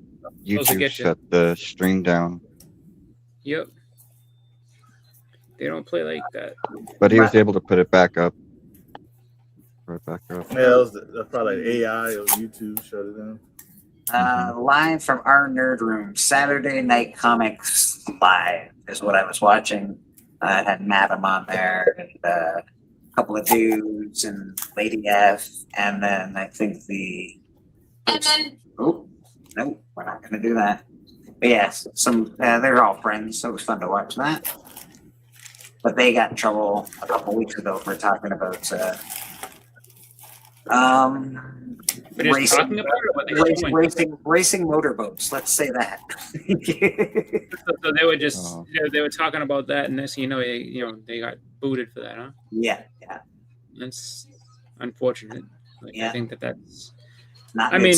shut the stream down. Yep. They don't play like that. But he was able to put it back up. Right back up. Yeah, that's probably AI or YouTube shut it down. Live from our nerd room, Saturday Night Comics Live is what I was watching. I had Madam on there and a couple of dudes and Lady F, and then I think oh no, we're not gonna do that. But yes, they're all friends, so it was fun to watch that. But they got in trouble a couple weeks ago for talking about racing motorboats. Let's say that. So they were just they were talking about that, and this, they got booted for that, huh? Yeah. That's unfortunate. I think that's not. I mean,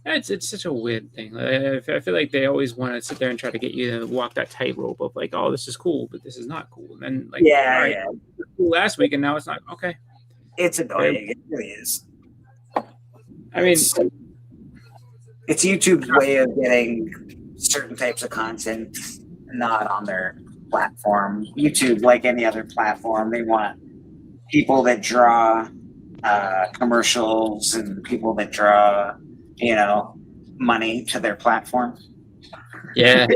it's such a weird thing. I feel like they always want to sit there and try to get you to walk that tightrope of like, oh, this is cool, but this is not cool. And then like, it was cool last week, and now it's not okay. It's annoying. It really is. I mean, it's YouTube's way of getting certain types of content not on their platform. YouTube, like any other platform, they want people that draw commercials and people that draw, money to their platform. Yeah.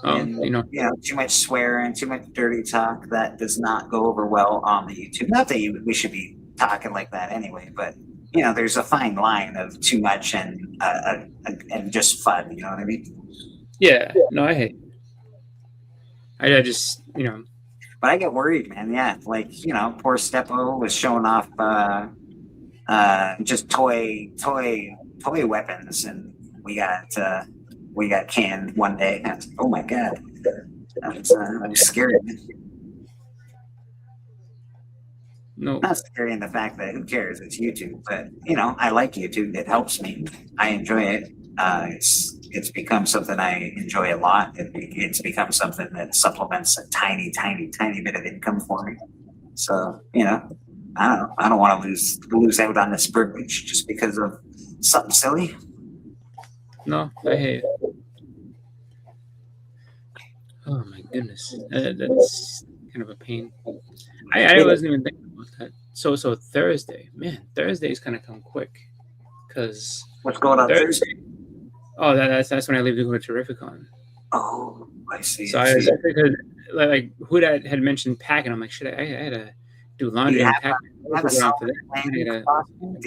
And too much swearing, too much dirty talk that does not go over well on the YouTube. Not that we should be talking like that anyway, but there's a fine line of too much and just fun. You know what I mean? Yeah. No, I hate. I just But I get worried, man. Yeah, like poor Steppo was showing off just toy weapons, and we got canned one day. Oh my god, that was scary. no. Not scary in the fact that who cares? It's YouTube, but I like YouTube. It helps me. I enjoy it. It's become something I enjoy a lot. It's become something that supplements a tiny bit of income for me. So I don't know. I don't want to lose out on this privilege just because of something silly. No, I hate it. Oh my goodness, that's kind of a pain. I wasn't even thinking about that. So Thursday, man, Thursday's kind of come quick because What's going on Thursday? Oh, that's when I leave to go to Terrificon. Oh, I see. So I because like who that had mentioned packing, I'm like, shit, I had to do laundry and pack. Do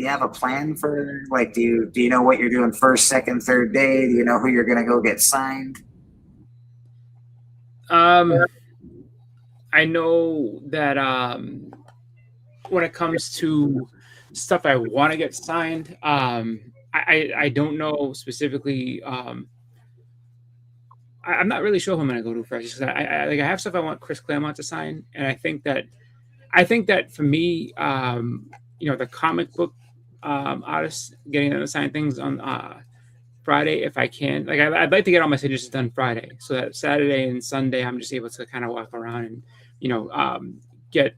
you have a plan for like? Do you know what you're doing first, second, third day? Do you know who you're gonna go get signed? I know that when it comes to stuff I want to get signed, I don't know specifically. I'm not really sure who I'm gonna go to first. Because I have stuff I want Chris Claremont to sign, and I think that for me, the comic book artists getting them to sign things on Friday if I can. Like I'd like to get all my signatures done Friday, so that Saturday and Sunday I'm just able to kind of walk around and get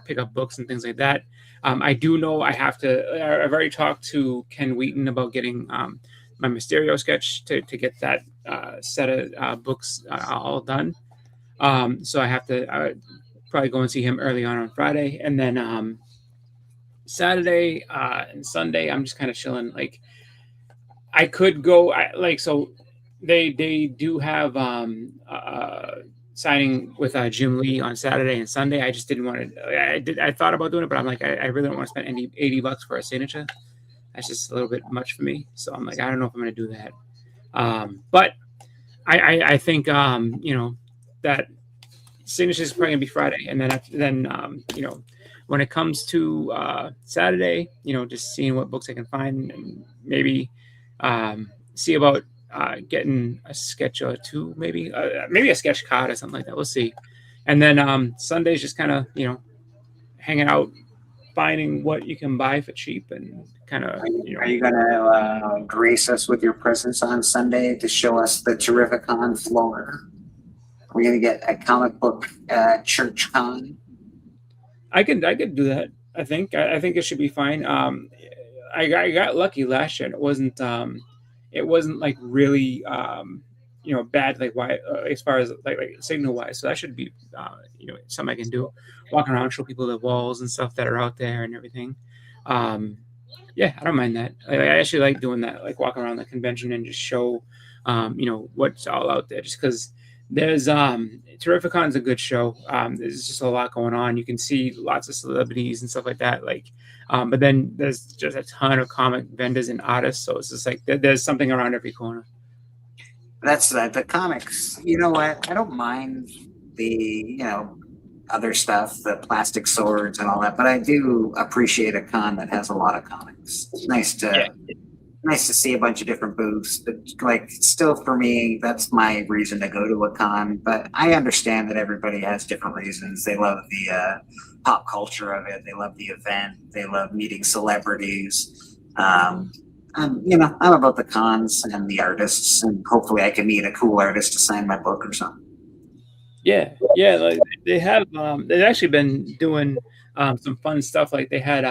pick up books and things like that. I do know I have to. I've already talked to Ken Wheaton about getting my Mysterio sketch to get that set of books all done. So I have to probably go and see him early on Friday, and then Saturday and Sunday I'm just kind of chilling. Like I could go. So they do have signing with Jim Lee on Saturday and Sunday. I just didn't want to. I thought about doing it, but I'm like, I really don't want to spend $80 for a signature. That's just a little bit much for me. So I'm like, I don't know if I'm going to do that. But I think that signature is probably going to be Friday, and then when it comes to Saturday, just seeing what books I can find and maybe see about getting a sketch or two, maybe a sketch card or something like that. We'll see. And then Sunday's just kind of hanging out, finding what you can buy for cheap, and kind of. Are you gonna grace us with your presence on Sunday to show us the Terrificon floor? We're gonna get a comic book church con. I could do that. I think it should be fine. I got lucky last year. It wasn't like really bad as far as like signal wise. So that should be something I can do. Walk around, show people the walls and stuff that are out there and everything. Yeah, I don't mind that. I actually like doing that, like walk around the convention and just show what's all out there. Just because there's Terrificon's a good show. There's just a lot going on. You can see lots of celebrities and stuff like that. But then there's just a ton of comic vendors and artists. So it's just like there's something around every corner. That's the comics. You know what? I don't mind the other stuff, the plastic swords and all that, but I do appreciate a con that has a lot of comics. It's nice to see a bunch of different booths, but still for me, that's my reason to go to a con. But I understand that everybody has different reasons. They love the pop culture of it. They love the event. They love meeting celebrities. I'm about the cons and the artists, and hopefully I can meet a cool artist to sign my book or something. Yeah. Like they have. They've actually been doing some fun stuff. Like they had.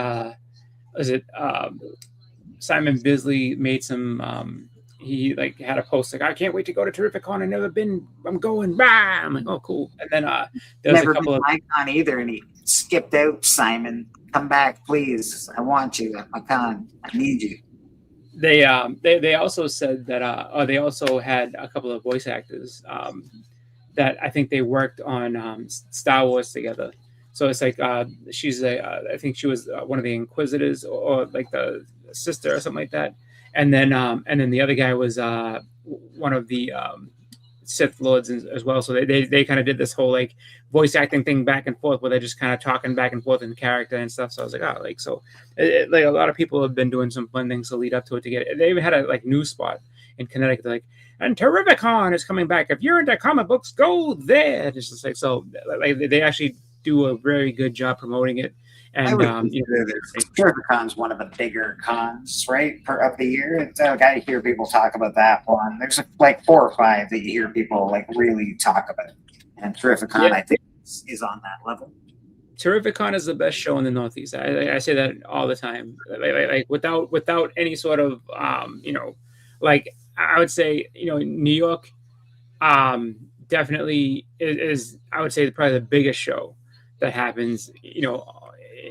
Simon Bisley made some. He like had a post like, I can't wait to go to Terrificon. I've never been. I'm going. Bah! I'm like, oh, cool. And then there was Never a couple been of to my con either, and he skipped out. Simon, come back, please. I want you at my con. I need you. they also said that they also had a couple of voice actors that I think they worked on Star Wars together. So it's like she's I think she was one of the Inquisitors or like the sister or something like that. And then the other guy was one of the Sith Lords as well. So they kind of did this whole like voice acting thing back and forth where they're just kind of talking back and forth in character and stuff. So I was like, oh, like, so like a lot of people have been doing some fun things to lead up to it to get it. They even had a like news spot in Connecticut. They're like, and Terrificon is coming back. If you're into comic books, go there. It's just like, so like they actually do a very good job promoting it. And Terrificon's one of the bigger cons, right, of the year. I hear people talk about that one. There's like 4 or 5 that you hear people like really talk about, and Terrificon, I think, is on that level. Terrificon is the best show in the Northeast. I say that all the time. Like without any sort of like I would say New York definitely is I would say probably the biggest show that happens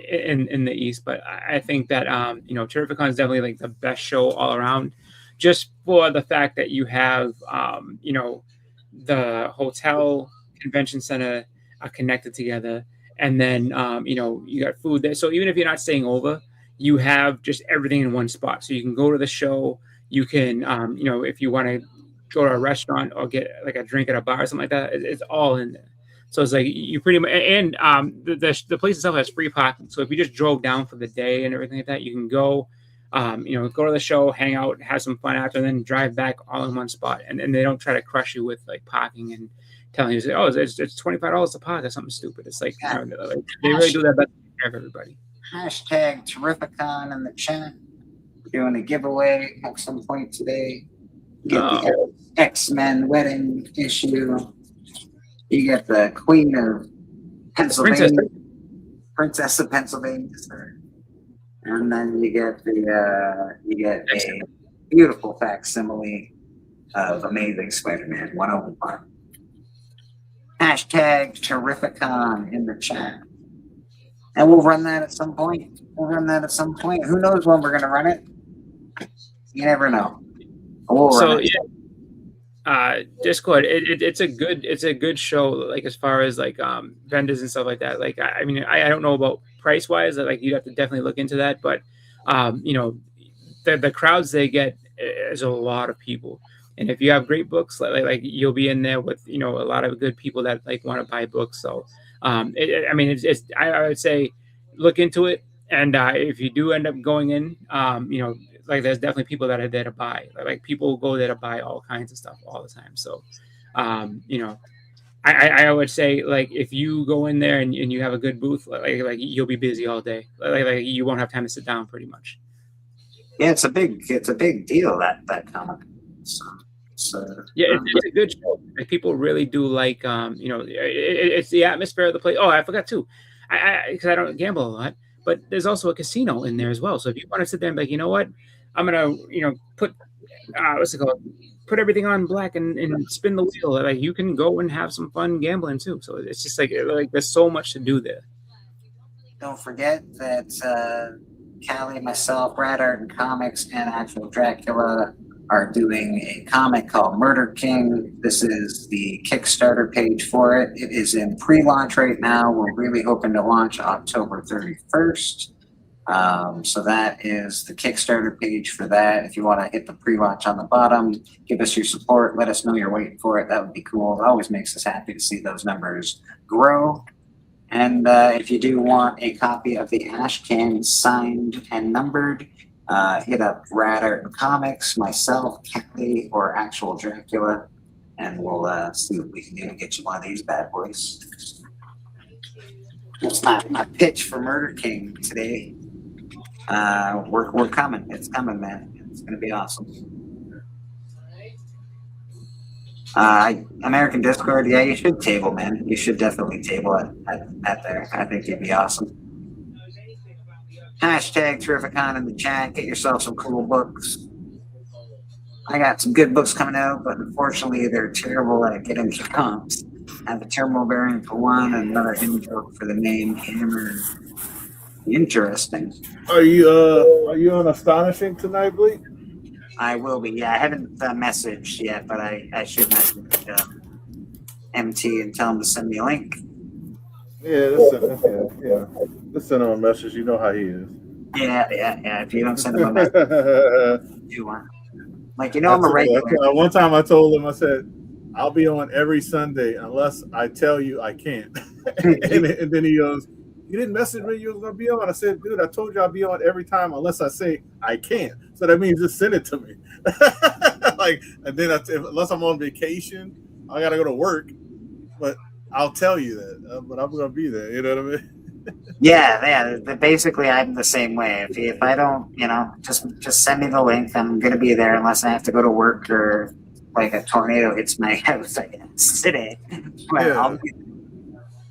in the East, but I think that Terrificon is definitely like the best show all around, just for the fact that you have the hotel convention center are connected together, and then you got food there. So even if you're not staying over, you have just everything in one spot. So you can go to the show. You can if you want to go to a restaurant or get like a drink at a bar or something like that, it's all in there. So it's like you pretty much, and the place itself has free parking. So if you just drove down for the day and everything like that, you can go, go to the show, hang out, have some fun after, and then drive back all in one spot. And they don't try to crush you with like parking and telling you, oh, it's $25 to park or something stupid. It's like, they really do that best to take care of everybody. Hashtag Terrificon in the chat. We're doing a giveaway at some point today. Get the X-Men wedding issue. You get the Queen of Pennsylvania, Princess of Pennsylvania, sir. And then you get a beautiful facsimile of Amazing Spider-Man 101. Hashtag Terrificon in the chat. And we'll run that at some point. Who knows when we're going to run it? You never know. Discord, it's a good show, like as far as like vendors and stuff like that. Like I mean I don't know about price wise, like you'd have to definitely look into that, but the crowds they get is a lot of people, and if you have great books, like you'll be in there with a lot of good people that like want to buy books. So I would say look into it, and if you do end up going in, like there's definitely people that are there to buy. Like people go there to buy all kinds of stuff all the time. So, I would say like if you go in there and you have a good booth, like you'll be busy all day. Like you won't have time to sit down pretty much. Yeah, it's a big deal that comic. It's a good show. Like people really do like it's the atmosphere of the place. Oh, I forgot too. Because I don't gamble a lot, but there's also a casino in there as well. So if you want to sit there and be like, you know what, I'm gonna put put everything on black and spin the wheel. Like you can go and have some fun gambling too. So it's just like there's so much to do there. Don't forget that Callie, myself, Brad Art and Comics, and Actual Dracula are doing a comic called Murder King. This is the Kickstarter page for it. It is in pre-launch right now. We're really hoping to launch October 31st. So that is the Kickstarter page for that. If you want to hit the pre-launch on the bottom, give us your support. Let us know you're waiting for it. That would be cool. It always makes us happy to see those numbers grow. And if you do want a copy of the Ashcan signed and numbered, hit up Rad Art and Comics, myself, Kelly, or Actual Dracula, and we'll see what we can do to get you one of these bad boys. That's my pitch for Murder King today. We're coming. It's coming, man. It's gonna be awesome. American Discord, yeah, you should table, man. You should definitely table it at there. I think it'd be awesome. Hashtag Terrificon in the chat. Get yourself some cool books. I got some good books coming out, but unfortunately they're terrible at getting comps. I have a terrible variant for one and another image book for the name Hammer. Interesting. Are you on Astonishing tonight, Bleak? I will be. Yeah, I haven't messaged yet, but I should message MT and tell him to send me a link. Yeah, let's send him a message. You know how he is. Yeah. If you don't send him a message, you want. Like, you know, I'm a regular. One time I told him, I said, I'll be on every Sunday unless I tell you I can't. and then he goes, you didn't message me you was going to be on. I said, dude, I told you I'll be on every time unless I say I can't. So that means just send it to me. And then unless I'm on vacation, I got to go to work. But I'll tell you that. But I'm going to be there. You know what I mean? Yeah. Basically, I'm the same way. If I don't, just send me the link. I'm gonna be there unless I have to go to work or like a tornado hits my house. I guess today, but Yeah. I'll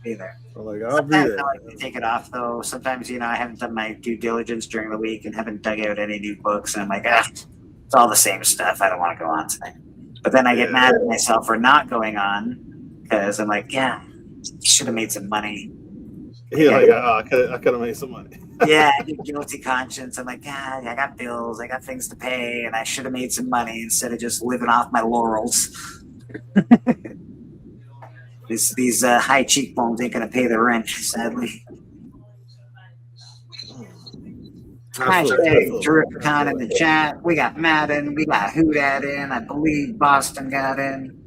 be there. I'll be Sometimes there. I like to take it off though. Sometimes I haven't done my due diligence during the week and haven't dug out any new books, and I'm like, it's all the same stuff. I don't want to go on tonight. But then I get mad at myself for not going on because I'm like, should have made some money. I could have made some money. Yeah, I get guilty conscience. I'm like, I got bills, I got things to pay, and I should have made some money instead of just living off my laurels. These high cheekbones ain't gonna pay the rent, sadly. Hashtag Terrificon in the chat. We got Madden, we got Hoodat in, I believe Boston got in,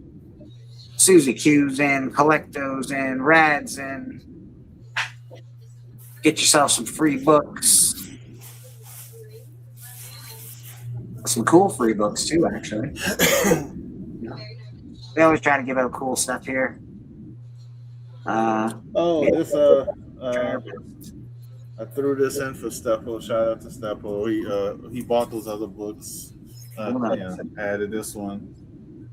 Susie Q's in, Collecto's in, Rad's in. Get yourself some free books. Some cool free books too, actually. We always try to give out cool stuff here. I threw this in for Steppo. Shout out to Steppo. He bought those other books. Added this one.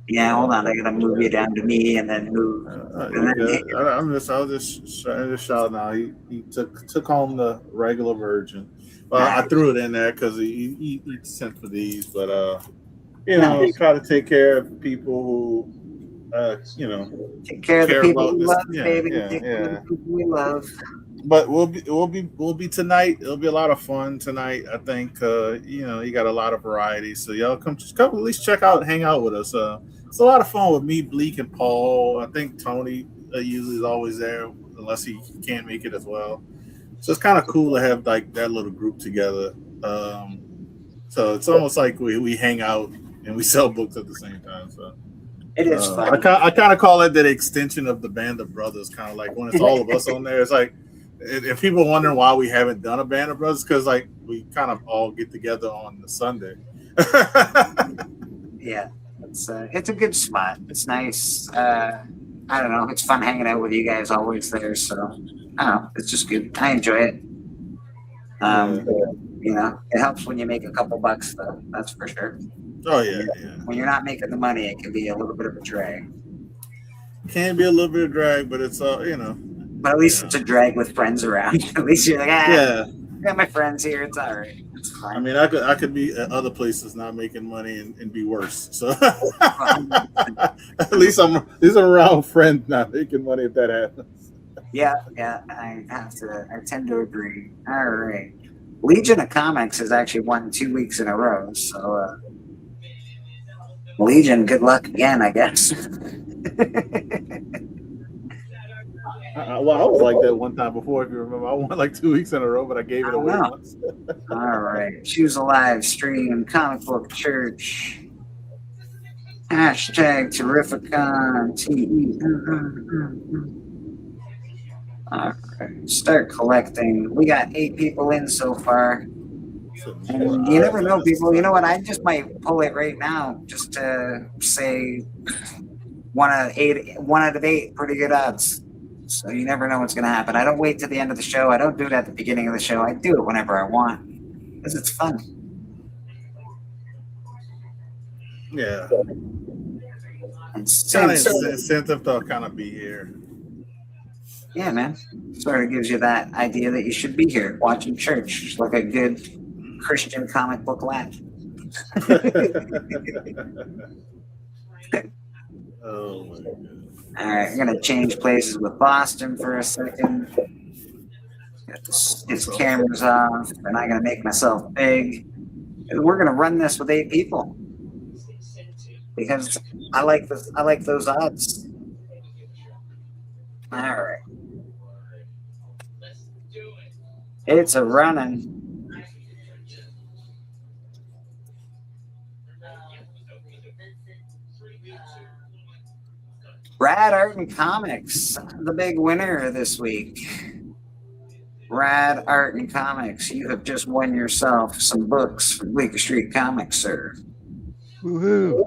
Yeah, hold on. I gotta move you down to me and then move. I was just trying to shout now. He took home the regular version. I threw it in there because he sent for these, but try to take care of people who take care of the people we love, this. baby. Take care of the people we love. But we'll be tonight. It'll be a lot of fun tonight. I think you got a lot of variety. So y'all come at least check out and hang out with us. It's a lot of fun with me, Bleak, and Paul. I think Tony usually is always there unless he can't make it as well. So it's kind of cool to have like that little group together. So it's almost like we hang out and we sell books at the same time. So it is fun. I kind of call it the extension of the Band of Brothers. Kind of like when it's all of us on there. It's like if people are wondering why we haven't done a Band of Brothers, because like we kind of all get together on the Sunday. Yeah, it's a good spot. It's nice. I don't know. It's fun hanging out with you guys always there. So I don't know. It's just good. I enjoy it. It helps when you make a couple bucks though. That's for sure. Oh yeah. When you're not making the money, it can be a little bit of a drag. Can be a little bit of drag, but it's But at least it's a drag with friends around. At least you're like, I got my friends here. It's all right. It's fine. I mean, I could be at other places not making money and be worse. So at least I'm around friends not making money if that happens. Yeah. I tend to agree. All right. Legion of Comics has actually won 2 weeks in a row. So Legion, good luck again, I guess. Well, I was like that one time before, if you remember. I won like 2 weeks in a row, but I gave it away once. All right. Choose a live stream, Comic Book Church. Hashtag Terrificon. All right. Start collecting. We got 8 people in so far. And you never know, people. You know what? I just might pull it right now just to say 1 out of 8, pretty good odds. So you never know what's going to happen. I don't wait to the end of the show. I don't do it at the beginning of the show. I do it whenever I want because it's fun. Yeah. And Kind of incentive to kind of be here. Yeah, man. Sort of gives you that idea that you should be here watching church like a good Christian comic book lad. Oh my god. All right, I'm gonna change places with Boston for a second. Get his cameras off, and I'm gonna make myself big. We're gonna run this with 8 people because I like this. I like those odds. All right, it's a running. Rad Art and Comics, the big winner this week. Rad Art and Comics, you have just won yourself some books from Bleecker Street Comics, sir. Woohoo!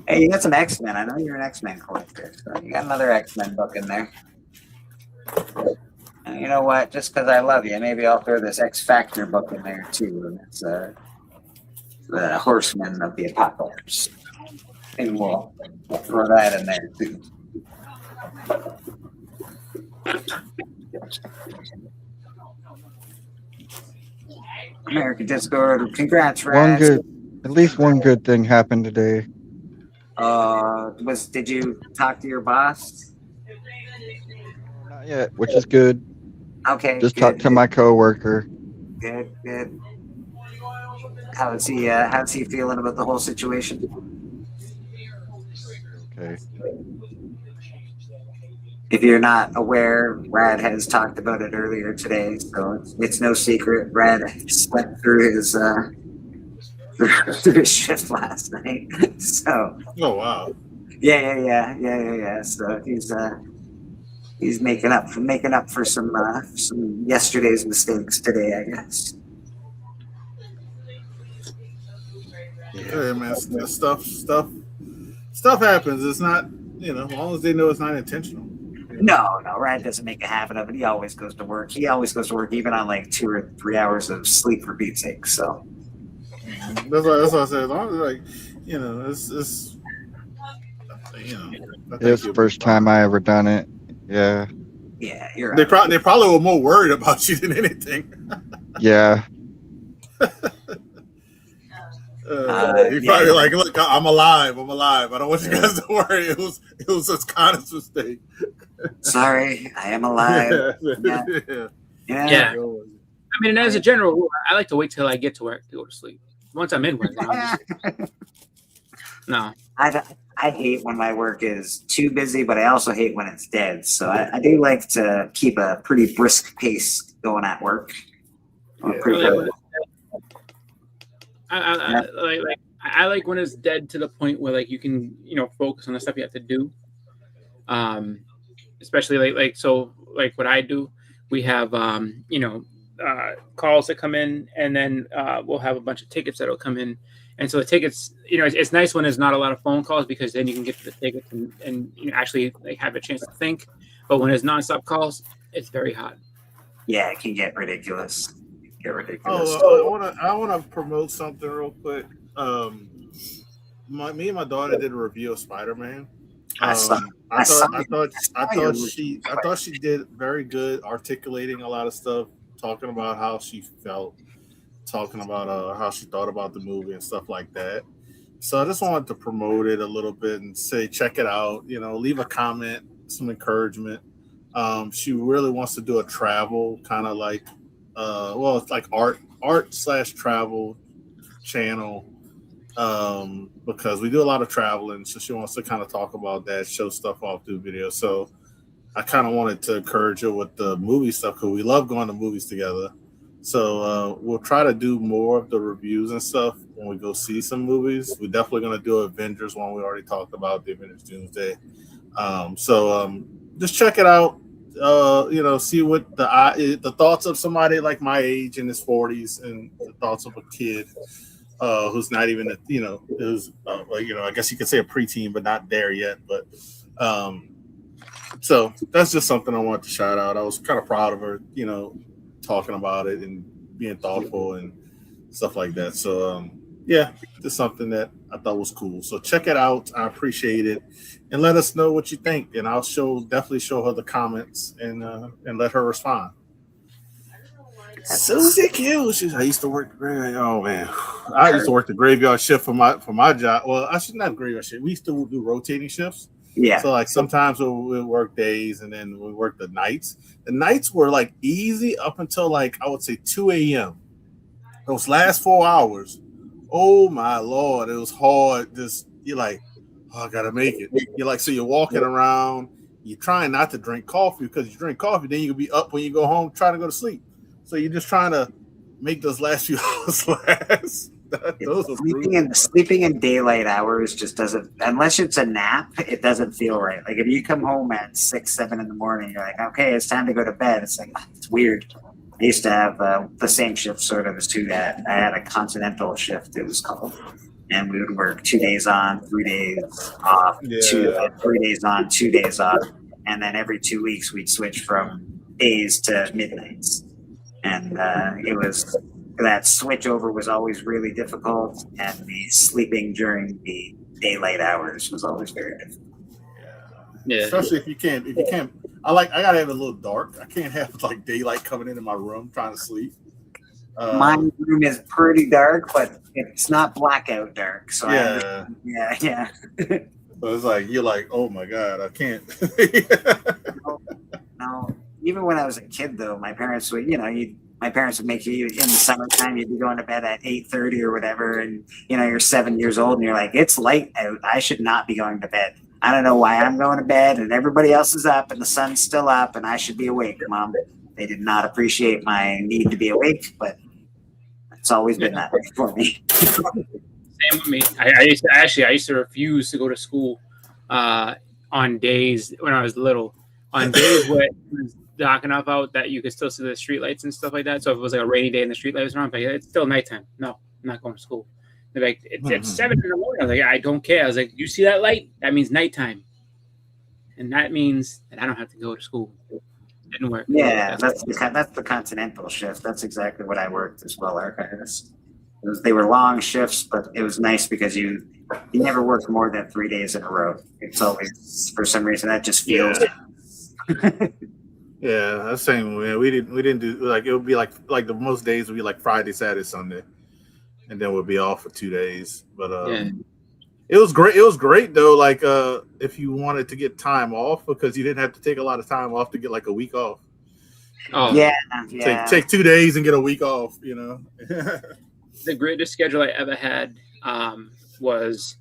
Hey, you got some X-Men. I know you're an X-Men collector. So you got another X-Men book in there. And you know what? Just because I love you, maybe I'll throw this X-Factor book in there too. And it's the Horsemen of the Apocalypse. And we'll throw that in there too. American Discord, congrats, Raz. At least one good thing happened today. Did you talk to your boss? Not yet, which is good. Okay. Just good, talked to my coworker. Good. How's he feeling about the whole situation? Okay. If you're not aware, Brad has talked about it earlier today, so it's no secret. Brad slept through his shift last night. So. Oh wow. Yeah. So he's making up for some yesterday's mistakes today, I guess. Yeah, man. Stuff happens. It's not, as long as they know it's not intentional. No, Rad doesn't make a habit of it. He always goes to work. Even on like 2 or 3 hours of sleep for Pete's sake. So that's what I said. As long as it's It's the first time I ever done it. Yeah. Yeah, you're They right. they probably were more worried about you than anything. Yeah. He's probably like, look, I'm alive. I don't want you guys to worry. It was a honest mistake. Sorry, I am alive. Yeah. I mean, as a general rule, I like to wait till I get to work to go to sleep. Once I'm in work, no. I hate when my work is too busy, but I also hate when it's dead. So I do like to keep a pretty brisk pace going at work. I like when it's dead to the point where like you can focus on the stuff you have to do. Especially like what I do, we have calls that come in, and then we'll have a bunch of tickets that'll come in. And so the tickets, it's nice when there's not a lot of phone calls because then you can get to the tickets and actually have a chance to think. But when it's nonstop calls, it's very hot. Yeah, it can get ridiculous. I want to promote something real quick. Me and my daughter did a review of Spider-Man. I thought she did very good articulating a lot of stuff, talking about how she felt, talking about how she thought about the movie and stuff like that. So I just wanted to promote it a little bit and say, check it out, leave a comment, some encouragement. She really wants to do a travel kind of like, it's like art/travel channel. Because we do a lot of traveling, so she wants to kind of talk about that, show stuff off, do videos. So I kind of wanted to encourage her with the movie stuff because we love going to movies together. So we'll try to do more of the reviews and stuff when we go see some movies. We're definitely going to do Avengers one. We already talked about the Avengers Doomsday. Just check it out. See what the thoughts of somebody like my age in his 40s and the thoughts of a kid who's not even who's I guess you could say a preteen, but not there yet. But so that's just something I wanted to shout out. I was kind of proud of her, talking about it and being thoughtful and stuff like that. So yeah, just something that I thought was cool. So check it out. I appreciate it, and let us know what you think. And I'll definitely show her the comments and let her respond. Susie Q. I used to work. Oh man, I used to work the graveyard shift for my job. Well, I should not graveyard shift. We used to do rotating shifts. Yeah. So like sometimes we'll work days and then we work the nights. The nights were like easy up until like I would say 2 a.m. Those last 4 hours. Oh my Lord, it was hard. Just you're like, oh, I gotta make it. You're like, so you're walking around. You're trying not to drink coffee because you drink coffee, then you can be up when you go home trying to go to sleep. So you're just trying to make those last few hours last. Those are sleeping in daylight hours just doesn't, unless it's a nap, it doesn't feel right. Like if you come home at 6, 7 in the morning, you're like, okay, it's time to go to bed. It's like, it's weird. I used to have the same shift sort of as two that I had a continental shift, it was called. And we would work 2 days on, 3 days off, 3 days on, 2 days off. And then every 2 weeks we'd switch from days to midnights. And it was, that switch over was always really difficult. And the sleeping during the daylight hours was always very difficult. Yeah. Especially if you can't, I gotta have it a little dark. I can't have like daylight coming into my room trying to sleep. My room is pretty dark, but it's not blackout dark. So yeah. So it's like you're like, oh my god, I can't. No, even when I was a kid, though, my parents would, my parents would make you in the summertime. You'd be going to bed at 8:30 or whatever, and you're 7 years old, and you're like, it's light out. I should not be going to bed. I don't know why I'm going to bed, and everybody else is up, and the sun's still up, and I should be awake, Mom. They did not appreciate my need to be awake, but it's always been that way for me. Same with me. I used to refuse to go to school on days when I was little. On days where it was dark enough out that you could still see the streetlights and stuff like that. So if it was like a rainy day and the streetlight was on, but it's still nighttime. No, I'm not going to school. They're like, it's 7 in the morning. I was like, I don't care. I was like, you see that light? That means nighttime. And that means that I don't have to go to school. It didn't work. Yeah, that's the continental shift. That's exactly what I worked as well, archivist. They were long shifts, but it was nice because you never worked more than 3 days in a row. It's always, for some reason, that just feels. Yeah, that's same. We didn't do like it would be like the most days would be like Friday, Saturday, Sunday, and then we'll be off for 2 days. But it was great. It was great though. Like if you wanted to get time off because you didn't have to take a lot of time off to get like a week off. Oh yeah. Take 2 days and get a week off. The greatest schedule I ever had was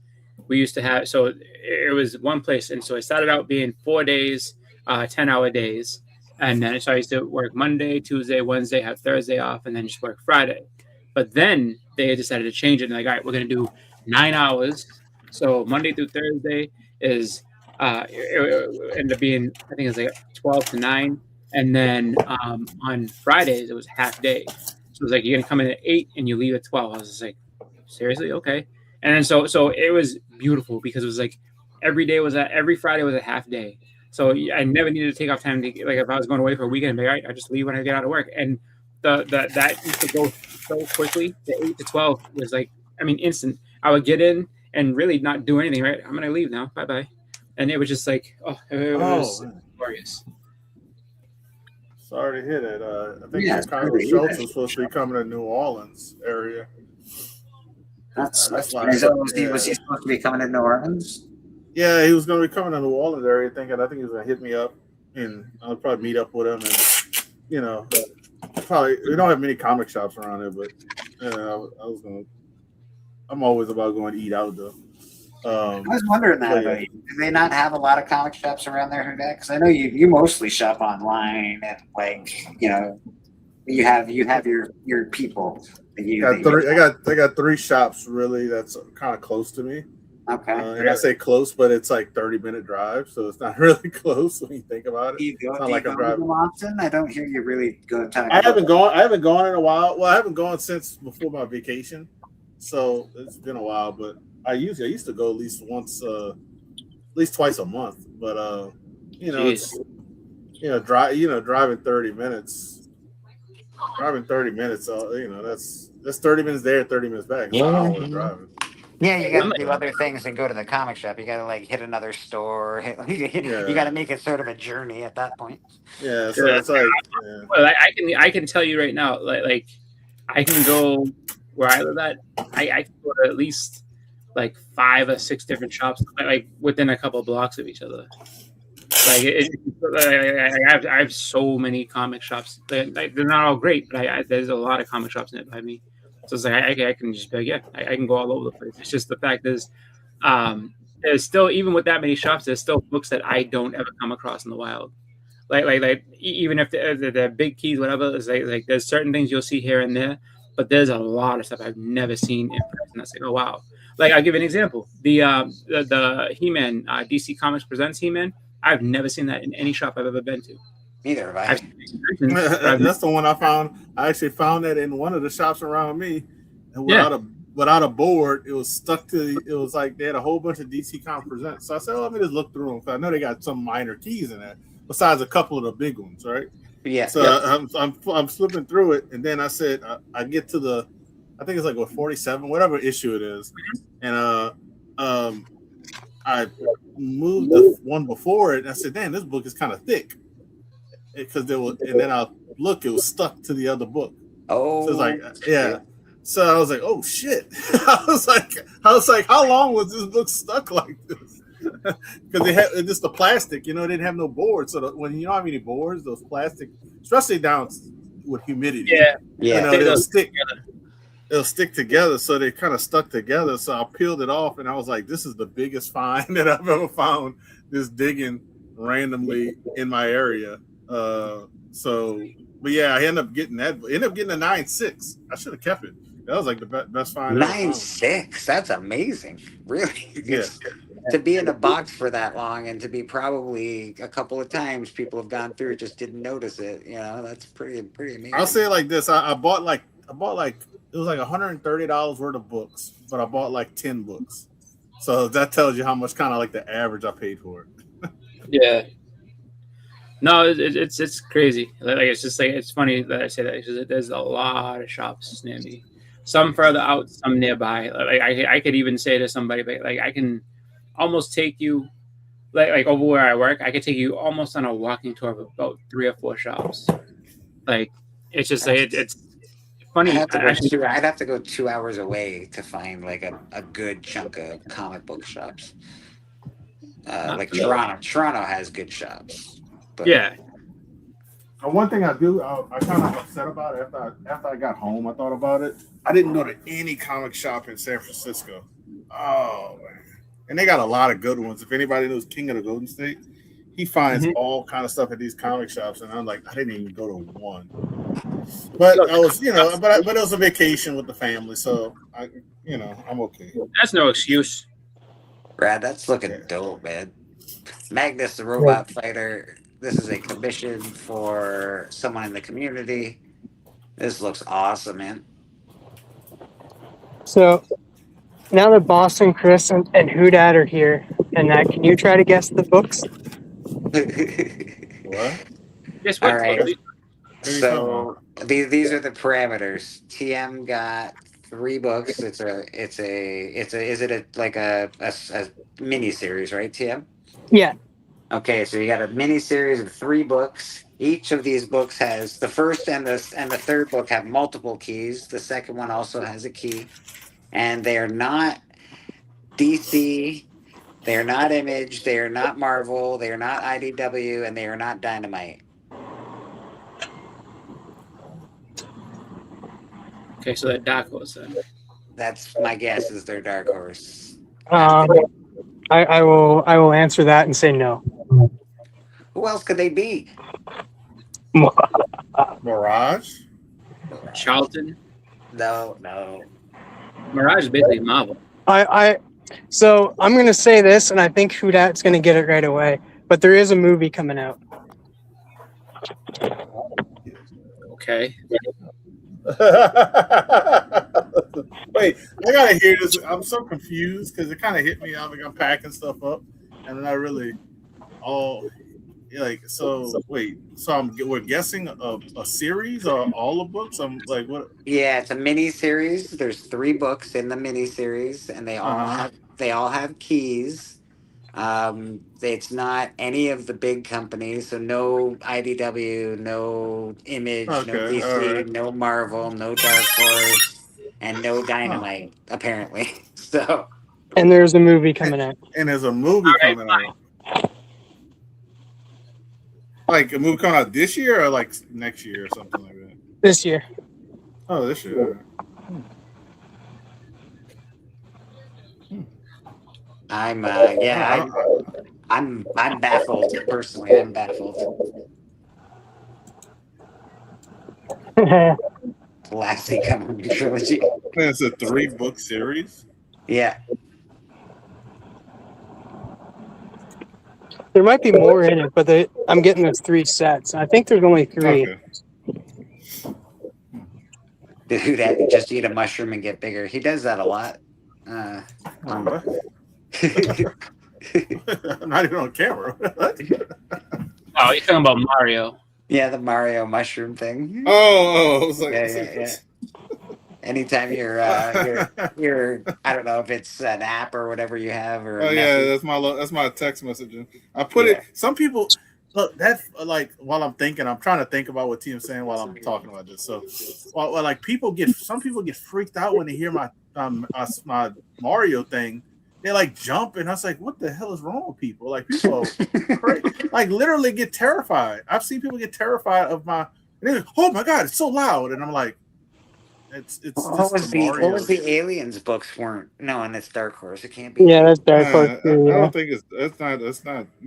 we used to have. So it was one place, and so it started out being 4 days. 10-hour days, and then so I used to work Monday, Tuesday, Wednesday, have Thursday off, and then just work Friday. But then they decided to change it, and like, all right, we're gonna do 9 hours. So Monday through Thursday is it ended up being, I think it's like 12 to 9, and then on Fridays it was half day. So it was like you're gonna come in at 8 and you leave at 12. I was just like, seriously, okay. And then so it was beautiful because it was like every Friday was a half day. So I never needed to take off time to, like, if I was going away for a weekend, I'd be, all right, I just leave when I get out of work. And that used to go so quickly. The 8 to 12 was like, instant. I would get in and really not do anything, right? I'm going to leave now. Bye-bye. And it was just like, it was glorious. Sorry to hear that. I think Chicago Schultz was supposed to be coming to New Orleans area. That's was he supposed to be coming to New Orleans? Yeah, he was going to be coming to New Orleans area. I think he was going to hit me up, and I'll probably meet up with him. And probably we don't have many comic shops around here, but I'm always about going to eat out though. I was wondering that about you. Do they not have a lot of comic shops around there, Hudak? Because I know you mostly shop online, and you have your people. I got 3 shops really that's kind of close to me. Okay. And I say close, but it's like 30-minute drive, so it's not really close when you think about it. Do you go often? I don't hear you really go. I haven't gone in a while. Well, I haven't gone since before my vacation, so it's been a while. But I used to go at least twice a month. But driving 30 minutes. Driving 30 minutes, that's That's 30 minutes there, 30 minutes back. It's an hour driving. Yeah, you got I'm to like, do other things and go to the comic shop. You got to like hit another store. You Yeah. got to make it sort of a journey at that point. Yeah, so it's like, yeah. well, I can tell you right now, like I can go where I live at. I can go to at least like 5 or 6 different shops, like within a couple of blocks of each other. Like I have so many comic shops. They're not all great, but there's a lot of comic shops by me. So it's like I can just be like, yeah, I can go all over the place. It's just the fact is, there's still, even with that many shops, there's still books that I don't ever come across in the wild. Like even if they're big keys, whatever, it's like there's certain things you'll see here and there, but there's a lot of stuff I've never seen in person. That's like, oh wow. Like I'll give you an example. The He-Man, DC Comics Presents He-Man. I've never seen that in any shop I've ever been to. Neither have I. That's the one I found. I actually found that in one of the shops around me, and without a board, it was stuck to. It was like they had a whole bunch of DC Comics Presents. So I said, let me just look through them, because I know they got some minor keys in there, besides a couple of the big ones, right? Yeah. So I'm flipping through it, and then I said I get to the, I think it's like 47, whatever issue it is, and I moved the one before it, and I said, damn, this book is kind of thick. Because there was, and then I look, it was stuck to the other book. Oh, so it's like, yeah. So I was like, oh shit. I was like, how long was this book stuck like this? Because they had just the plastic, they didn't have no board. So when you don't have any boards, those plastic, especially down with humidity, it'll stick together. So they kind of stuck together. So I peeled it off, and I was like, this is the biggest find that I've ever found. Just digging randomly in my area. But yeah, I ended up getting that. I ended up getting a 9.6. I should have kept it. That was like the best find. 9.6. That's amazing. Really. Yeah. To be in a box for that long, and to be probably a couple of times people have gone through it, just didn't notice it. That's pretty amazing. I'll say it like this: I bought like it was like $130 worth of books, but I bought like 10 books. So that tells you how much kind of like the average I paid for it. Yeah. No, it's crazy. Like it's just like, it's funny that I say that, because there's a lot of shops near me. Some further out, some nearby. Like I could even say to somebody, like I can almost take you, like over where I work, I could take you almost on a walking tour of about 3 or 4 shops. Like it's just like it's funny. I'd have to go 2 hours away to find like a good chunk of comic book shops. Like Toronto has good shops. But yeah. One thing I kind of upset about it after I got home, I thought about it. I didn't go to any comic shop in San Francisco. Oh man. And they got a lot of good ones. If anybody knows King of the Golden State, he finds all kind of stuff at these comic shops, and I'm like, I didn't even go to one. But I was, but it was a vacation with the family, so I'm okay. That's no excuse. Brad, that's looking dope, man. Magnus the Robot Fighter. This is a commission for someone in the community. This looks awesome, man. So now that Boston, Chris, and Houdat are here, and can you try to guess the books? What? Yes, all right. So these are the parameters. TM got 3 books. Is it like a mini series, right, TM? Yeah. Okay, so you got a mini series of 3 books. Each of these books has, the first and the third book have multiple keys. The second one also has a key, and they are not DC. They are not Image. They are not Marvel. They are not IDW, and they are not Dynamite. Okay, so that Dark Horse then. That's my guess. Is their Dark Horse. I will answer that and say no. Who else could they be? Mirage? Charlton? No. Mirage is basically Marvel. So I'm going to say this, and I think Houdat's going to get it right away. But there is a movie coming out. Okay. Wait, I gotta hear this. I'm so confused because it kind of hit me. I'm packing stuff up, and then I really, like so. Wait, so we're guessing a series or all the books? I'm like, what? Yeah, it's a mini series. There's 3 books in the mini series, and Uh-huh. they all have keys. It's not any of the big companies, so no IDW, no Image, no Okay, all DC, right. no Marvel, no Dark Horse, and no Huh. Dynamite, apparently. So And there's a movie coming out And there's a movie All right, coming out. Like a movie coming out this year or like next year or something like that. this year. Oh, this year. I'm I yeah, don't- I'm baffled personally. I'm baffled. Lassie coming trilogy. It's a 3-book series. Yeah. There might be more in it, but I'm getting those 3 sets. I think there's only 3. Okay. Do that. Just eat a mushroom and get bigger. He does that a lot. What? I'm not even on camera. What? Oh, you're talking about Mario. Yeah, the Mario mushroom thing. Oh, I was like, Yeah. Anytime you're I don't know if it's an app or whatever you have or Oh a yeah, message. that's my text messaging. I put Yeah. it. Some people look that like while I'm thinking, I'm trying to think about what Tim's saying while I'm talking about this. So, well, like some people get freaked out when they hear my my Mario thing. They like jump, and I was like, "What the hell is wrong with people?" Like people, like literally get terrified. I've seen people get terrified of my. And they're like, "Oh my god, it's so loud!" And I'm like, "It's What was the Mario." what was the Aliens books weren't? No, and it's Dark Horse. It can't be. Yeah, that's Dark Horse I too. Yeah. don't think it's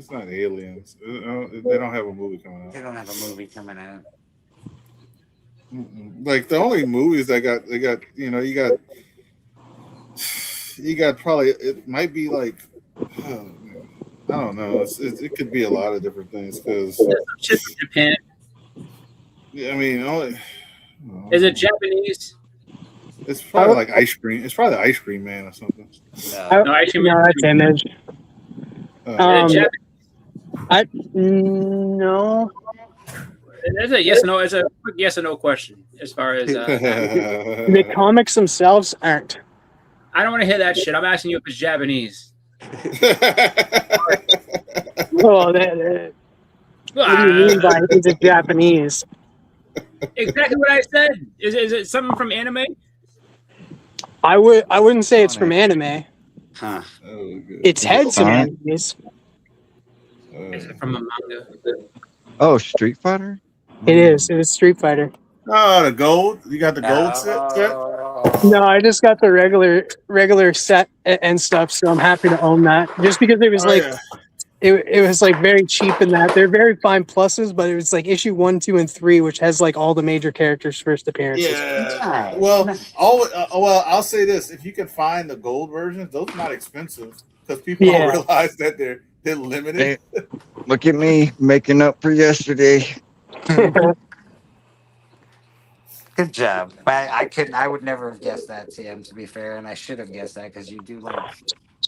not aliens. They don't have a movie coming out. They don't have a movie coming out. Like the only movies they got you got probably it might be like I don't know. It could be a lot of different things because Shit from Japan. I mean Is it Japanese? it's probably like ice cream. It's probably the Ice Cream Man or something. No, actually, No, that's Image. Is Um, it No. There's a yes or no. It's a quick yes or no question as far as. The comics themselves aren't. I don't want to hear that shit. I'm asking you if it's Japanese. Well, what do you mean by is it Japanese? Exactly what I said. Is it something from anime? I wouldn't say it's from anime. Huh. Its heads some Sonic? animes. Is it from a manga? Oh, Street Fighter? It is. It is Street Fighter. Oh, the gold. You got the gold set? No, I just got the regular set and stuff, so I'm happy to own that. Just because it was it was like very cheap in that they're very fine pluses, but it was like issue 1, 2, and 3, which has like all the major characters' first appearances. Yeah. Well, I'll say this: if you can find the gold versions, those are not expensive because people don't realize that they're limited. Hey, look at me making up for yesterday. Good job. I would never have guessed that, Tim, to be fair, and I should have guessed that because you do like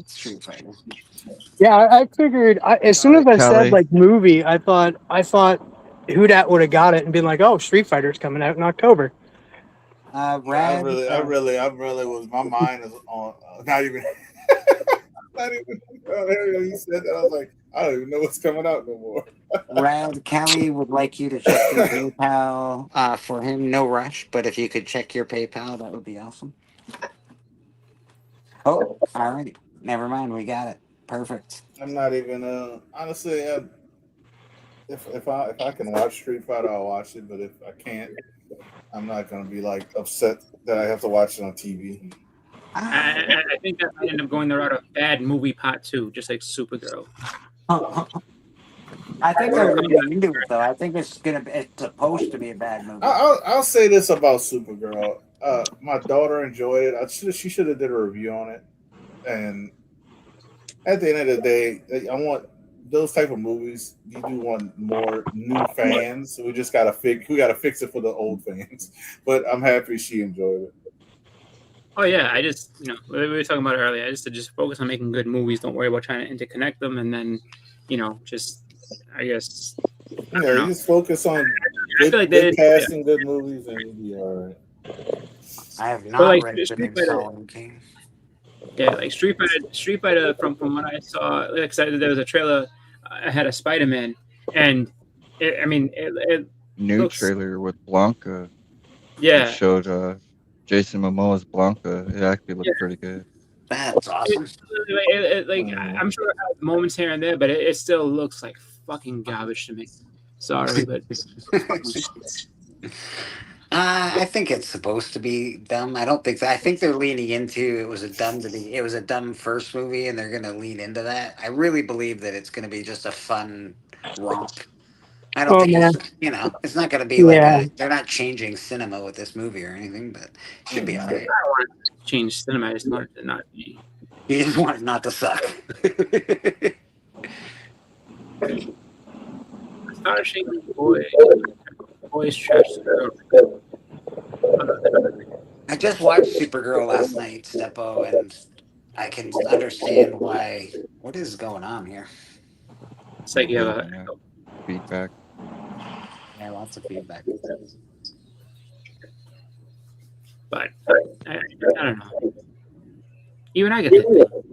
Street Fighter. Yeah, I figured as soon as I Kelly. said like movie, I thought who dat would have got it and been like, oh, Street Fighter's coming out in October. I really was. My mind is on. Not even. You said that, I was like, I don't even know what's coming out no more. Rad, Callie would like you to check your PayPal for him. No rush, but if you could check your PayPal, that would be awesome. Oh, all right. Never mind. We got it. Perfect. I'm not even. Honestly, if I can watch Street Fighter, I'll watch it. But if I can't, I'm not gonna be like upset that I have to watch it on TV. I think that might end up going the route of bad movie part 2, just like Supergirl. I think they're really into it, though. I think it's supposed to be a bad movie. I'll say this about Supergirl. My daughter enjoyed it. She should have did a review on it. And at the end of the day, I want those type of movies. You do want more new fans. So we gotta fix it for the old fans. But I'm happy she enjoyed it. Oh yeah, I just we were talking about it earlier. I just focus on making good movies. Don't worry about trying to interconnect them, and then just I guess. Yeah, you just focus on I feel good, like they good did. casting, good movies, and you'll be all right. I have But not like read the Street new Fighter, Solomon King. yeah, like Street Fighter. From what I saw, like I said, there was a trailer. I had a Spider-Man, and it New looks, trailer with Blanca. It yeah, showed Jason Momoa's Blanca. It actually looked pretty good. That's awesome. I'm sure it has moments here and there, but it still looks like fucking garbage to me. Sorry, but I think it's supposed to be dumb. I don't think so. I think they're leaning into it was a dumb first movie, and they're going to lean into that. I really believe that it's going to be just a fun romp. I don't Oh think man, it's not going to be like yeah. they're not changing cinema with this movie or anything, but it should be alright. I don't want to change cinema. I just want it to not be. You just want it not to suck. Astonishing boys trash. I just watched Supergirl last night, Steppo, and I can understand why. What is going on here? It's like you have a. Yeah. Feedback. Yeah, lots of feedback. But I don't know. Even I get that.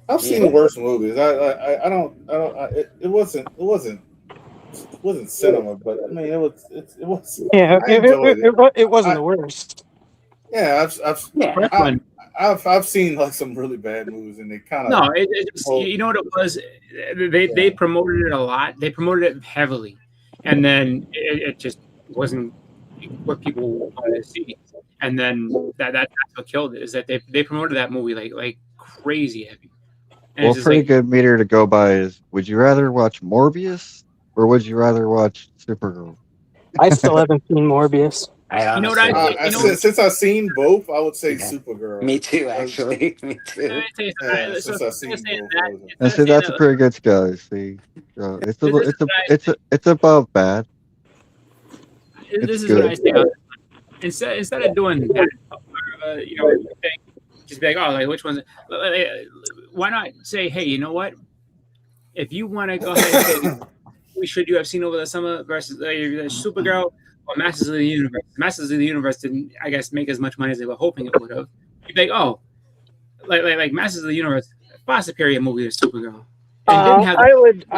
I've seen worse movies. It wasn't cinema, but I mean it was. Yeah, I enjoyed it. it wasn't the worst. Yeah, Brooklyn. I've seen like some really bad movies, and they kind of No, it just, you know what it was? They promoted it a lot. They promoted it heavily, and then it just wasn't what people wanted to see. And then that's what killed it. Is that they promoted that movie like crazy heavy. And Well, it's just pretty like, good meter to go by is: would you rather watch Morbius or would you rather watch Supergirl? I still haven't seen Morbius. You know what I since I've seen both, I would say Supergirl. Me too, actually. Me too. Since I've seen both. And see, that's a pretty good guy. See, it's above bad. This is good. what I say. Instead of doing that, just be like, oh, like which ones? Why not say, hey, you know what? If you want to go ahead and say, we should you have seen over the summer versus Supergirl or Masters of the Universe. Masters of the Universe didn't, I guess, make as much money as they were hoping it would have. You'd be like, oh, like Masters of the Universe, far superior movie to Supergirl. And didn't have I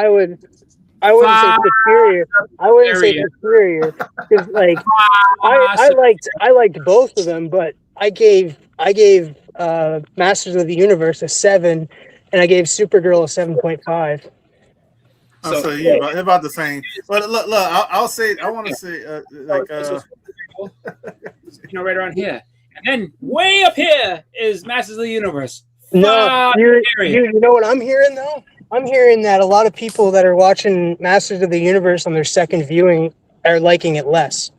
wouldn't say superior. I wouldn't say superior because like I liked both of them, but I gave Masters of the Universe a 7, and I gave Supergirl a 7.5. So yeah, about the same. But look, I'll say. I want to say, right around here, and then way up here is Masters of the Universe. No, you know what I'm hearing though? I'm hearing that a lot of people that are watching Masters of the Universe on their second viewing are liking it less.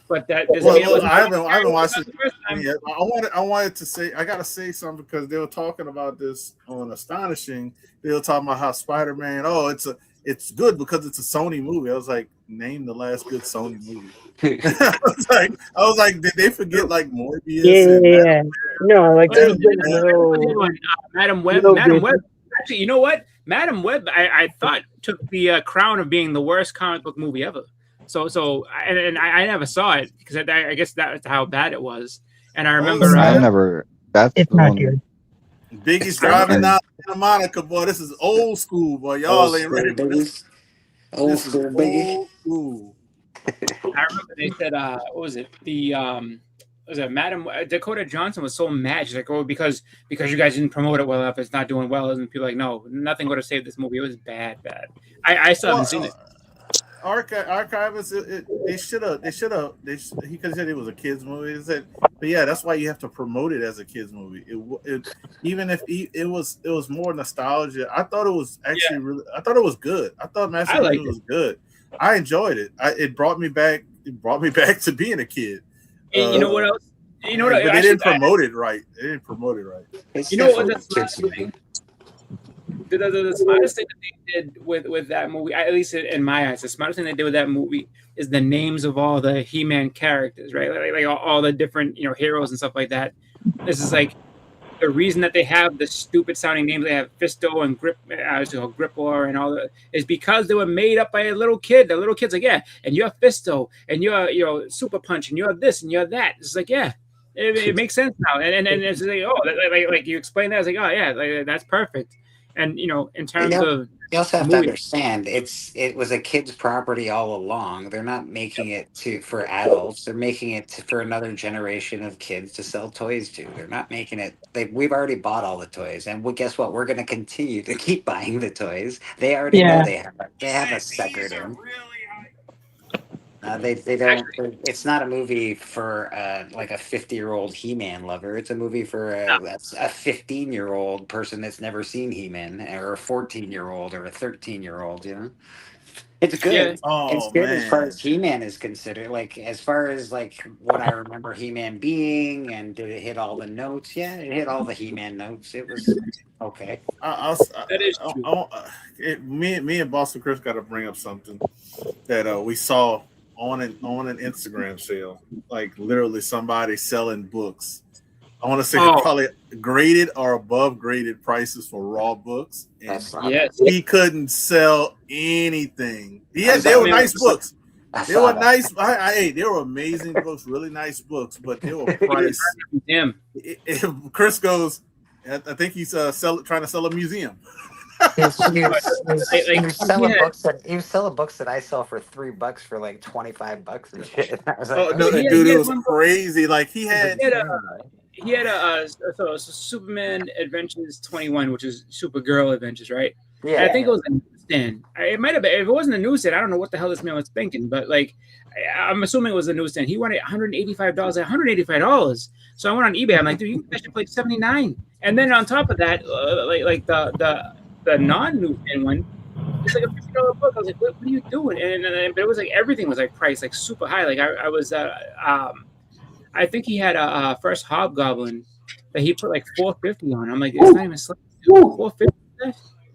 But that I haven't watched it yet. I wanted to say, I gotta say something because they were talking about this on Astonishing. They were talking about how Spider-Man. Oh, it's good because it's a Sony movie. I was like, name the last good Sony movie. I was like, did they forget like Morbius? Yeah. No, like there's Madam Web. Madam Web. Actually, you know what? Madam Web, I thought took the crown of being the worst comic book movie ever. So I never saw it because I guess that's how bad it was. And I remember I never. That's it's the not one. good. Biggie's driving out Santa Monica, boy. This is old school, boy. Y'all ain't ready for this. Old school, Biggie. Old school. I remember they said, what was it? Was it Madam Dakota Johnson was so mad. She's like, oh, because you guys didn't promote it well enough, it's not doing well. And people are like, no, nothing would have saved this movie. It was bad. I still haven't seen it. Archivist, they should have. He could have said it was a kids movie. He said, but yeah, that's why you have to promote it as a kids movie. Even if it was more nostalgia. I thought it was actually really. I thought it was good. I thought Master was good. I enjoyed it. It brought me back. It brought me back to being a kid. And you know what else? You know what? But they didn't promote it right. They didn't promote it right. You know what? That's the smartest thing that they did with that movie, at least in my eyes, the smartest thing they did with that movie is the names of all the He-Man characters, right? Like all the different heroes and stuff like that. This is like the reason that they have the stupid sounding names, they have Fisto and Gripor and all that, is because they were made up by a little kid. The little kid's like, yeah, and you're Fisto, and you're Super Punch, and you're this, and you're that. It's like, yeah, it makes sense now. And it's like, oh, like you explain that. It's like, oh yeah, like, that's perfect. And in terms of You also have to movie, understand it was a kid's property all along. They're not making it for adults. They're making it for another generation of kids to sell toys to. They're not making it. We've already bought all the toys, and guess what? We're going to continue to keep buying the toys. They already know Yeah. they have a suckered in. They don't. It's not a movie for like a 50-year-old He-Man lover. It's a movie for a 15-year-old person that's never seen He-Man, or a 14-year-old, or a 13-year-old. It's good. Yeah. Oh, It's good as far man. as He-Man is considered. Like as far as like what I remember He-Man being, and did it hit all the notes? Yeah, it hit all the He-Man notes. It was okay. That is true. Me and Boston Chris got to bring up something that we saw on an Instagram sale. Like literally somebody selling books. I want to say probably graded or above graded prices for raw books. And That's not Yes. he couldn't sell anything. They were nice books. They were nice. They were amazing books, really nice books, but they were priced. Him. Chris goes, I think he's trying to sell a museum. He was selling yeah. books that I sell for $3 for like $25 and shit. I was like, Oh no, he dude, had it was one book. crazy. Like he had. He had a Superman Adventures 21, which is Supergirl Adventures, right? Yeah, And I think it was a newsstand. It might have been. If it wasn't a newsstand, I don't know what the hell this man was thinking. But like, I'm assuming it was a newsstand. He wanted $185. $185. So I went on eBay. I'm like, dude, you can actually play $79. And then on top of that, like the non-newsstand one, it's like a $50 book. I was like, what are you doing? But it was like everything was like priced like super high. Like I was I think he had a first Hobgoblin that he put like $450 on. I'm like, it's not even slight. $450.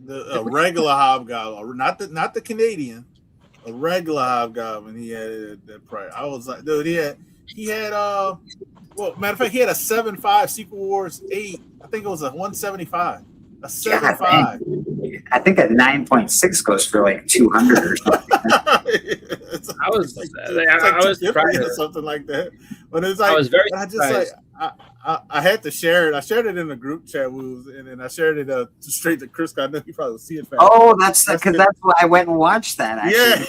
The regular Hobgoblin, not the Canadian, a regular Hobgoblin. He had it at that price. I was like, dude, he had well, matter of fact, he had a 7.5 Secret Wars 8. I think it was a 175. A 7.5. I think a 9.6 goes for like 200 or something. I was surprised or something like that. But it's like I was very I just surprised. like I had to share it. I shared it in the group chat, and then I shared it straight to Chris. I know he probably will see it. Oh, that's because that's why I went and watched that. Actually.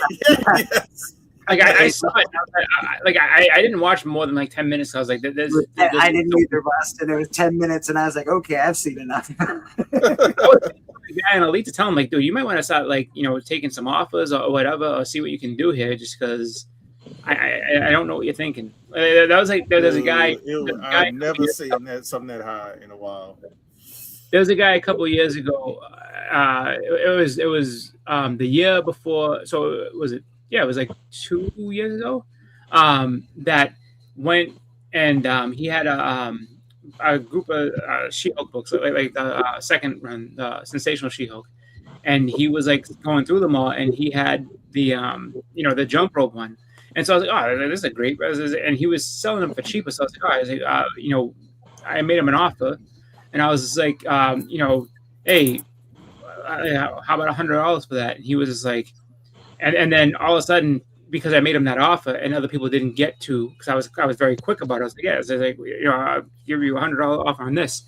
Yes. Like I saw it. I didn't watch more than like 10 minutes. I was like, there's I didn't either, Boston. It was 10 minutes, and I was like, okay, I've seen enough. I was the guy in Elite to tell him like, dude, you might want to start like taking some offers or whatever, or see what you can do here, just because I don't know what you're thinking. That was like there's a guy. I've never seen something that high in a while. There was a guy a couple of years ago. It was the year before. So was it? Yeah, it was like 2 years ago. That went and he had a group of She-Hulk books, like the second run, the Sensational She-Hulk, and he was like going through them all, and he had the the jump rope one, and so I was like, oh, this is a great, and he was selling them for cheaper, so I was like, I I made him an offer, and I was just like, hey, how about $100 for that? And he was just like, and then all of a sudden, because I made him that offer and other people didn't get to, because I was very quick about it. I was like, yeah, I was like, I'll give you $100 offer on this.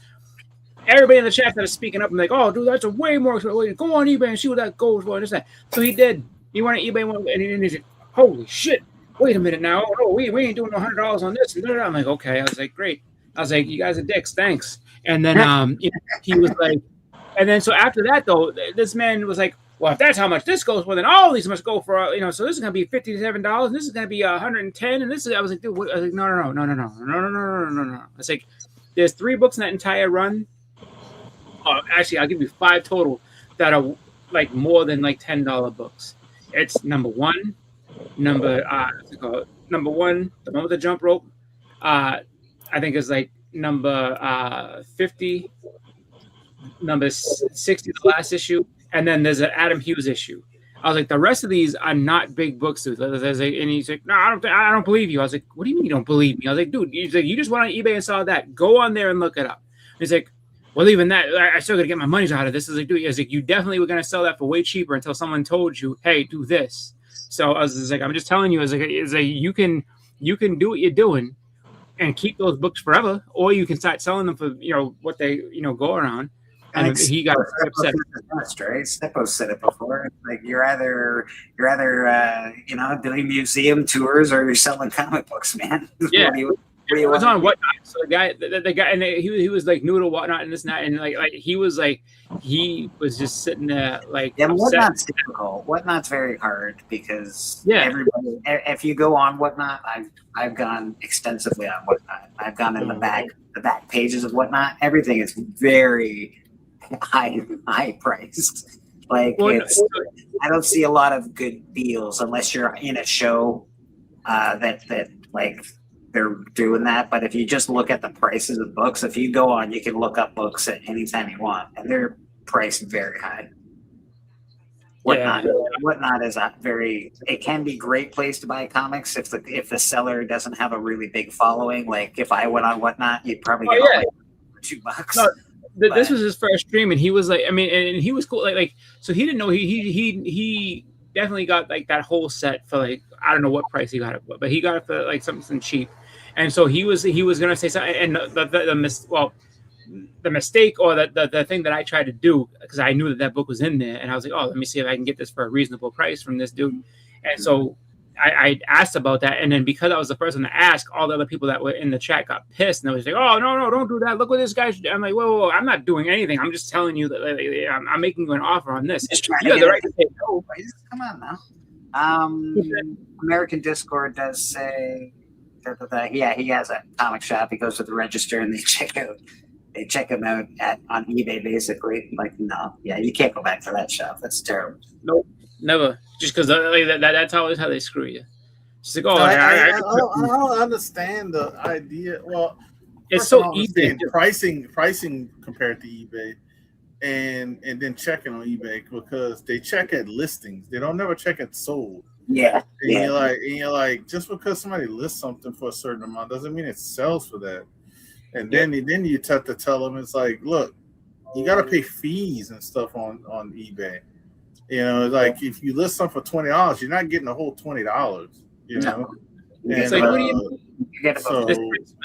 Everybody in the chat started speaking up and like, oh, dude, that's a way more. Go on eBay and see what that goes for. And this, that. So he did. He went on eBay and he said, holy shit, wait a minute now. Oh, we ain't doing no $100 on this. I'm like, okay. I was like, great. I was like, you guys are dicks, thanks. And then he was like, and then so after that though, this man was like, well, if that's how much this goes for, then all these must go for, so this is going to be $57, and this is going to be $110, and this is, I was like, dude, I was like, no. I was like, there's 3 books in that entire run. Actually, I'll give you 5 total that are like more than like $10 books. It's number 1, the one with the jump rope. I think it's like number 50, number 60, the last issue. And then there's an Adam Hughes issue. I was like, the rest of these are not big books, dude. And he's like, no, I don't believe you. I was like, what do you mean you don't believe me? I was like, dude, you just went on eBay and saw that. Go on there and look it up. He's like, well, even that, I still got to get my money out of this. Is like, dude, I was like, you definitely were gonna sell that for way cheaper until someone told you, hey, do this. So I was just like, I'm just telling you, it's like you can do what you're doing and keep those books forever, or you can start selling them for what they go around. And he got upset. Right? Snippo said it before. Like you're either doing museum tours or you're selling comic books, man. Yeah. It was on Whatnot. So the guy, and he was like new to Whatnot and this and that, and he was just sitting there like. Yeah, Whatnot's difficult. Whatnot's very hard because everybody. If you go on Whatnot, I've gone extensively on Whatnot. I've gone in the back pages of Whatnot. Everything is very high priced. Like I don't see a lot of good deals unless you're in a show that like. They're doing that, but if you just look at the prices of books, if you go on, you can look up books at any time you want, and they're priced very high. Whatnot is it can be a great place to buy comics if the seller doesn't have a really big following. Like if I went on Whatnot, you'd probably get like $2. No, this was his first stream, and he was like, and he was cool. Like, so he didn't know he definitely got like that whole set for like, I don't know what price he got it, but he got it for like something cheap. And so he was gonna say something, and the mistake or the thing that I tried to do, because I knew that book was in there, and I was like, oh, let me see if I can get this for a reasonable price from this dude. And so I asked about that, and then because I was the first one to ask, all the other people that were in the chat got pissed, and they was like, oh no, don't do that. Look what this guy's. I'm like, whoa, I'm not doing anything. I'm just telling you that I'm making you an offer on this. Just trying to get right to say no. Come on now. American Discord does say. Yeah, he has a comic shop. He goes to the register and they check him out on eBay basically. Like, no, yeah, you can't go back to that shop. That's terrible. Nope, never. Just because that's always how they screw you. Just like, I don't understand the idea. Well, it's so easy. Pricing compared to eBay, and then checking on eBay because they check at listings. They don't never check at sold. Yeah. And you're like, just because somebody lists something for a certain amount doesn't mean it sells for that. And then you have to tell them, it's like, look, you got to pay fees and stuff on eBay. Like if you list something for $20, you're not getting the whole $20. You know. It's like, what do you get? This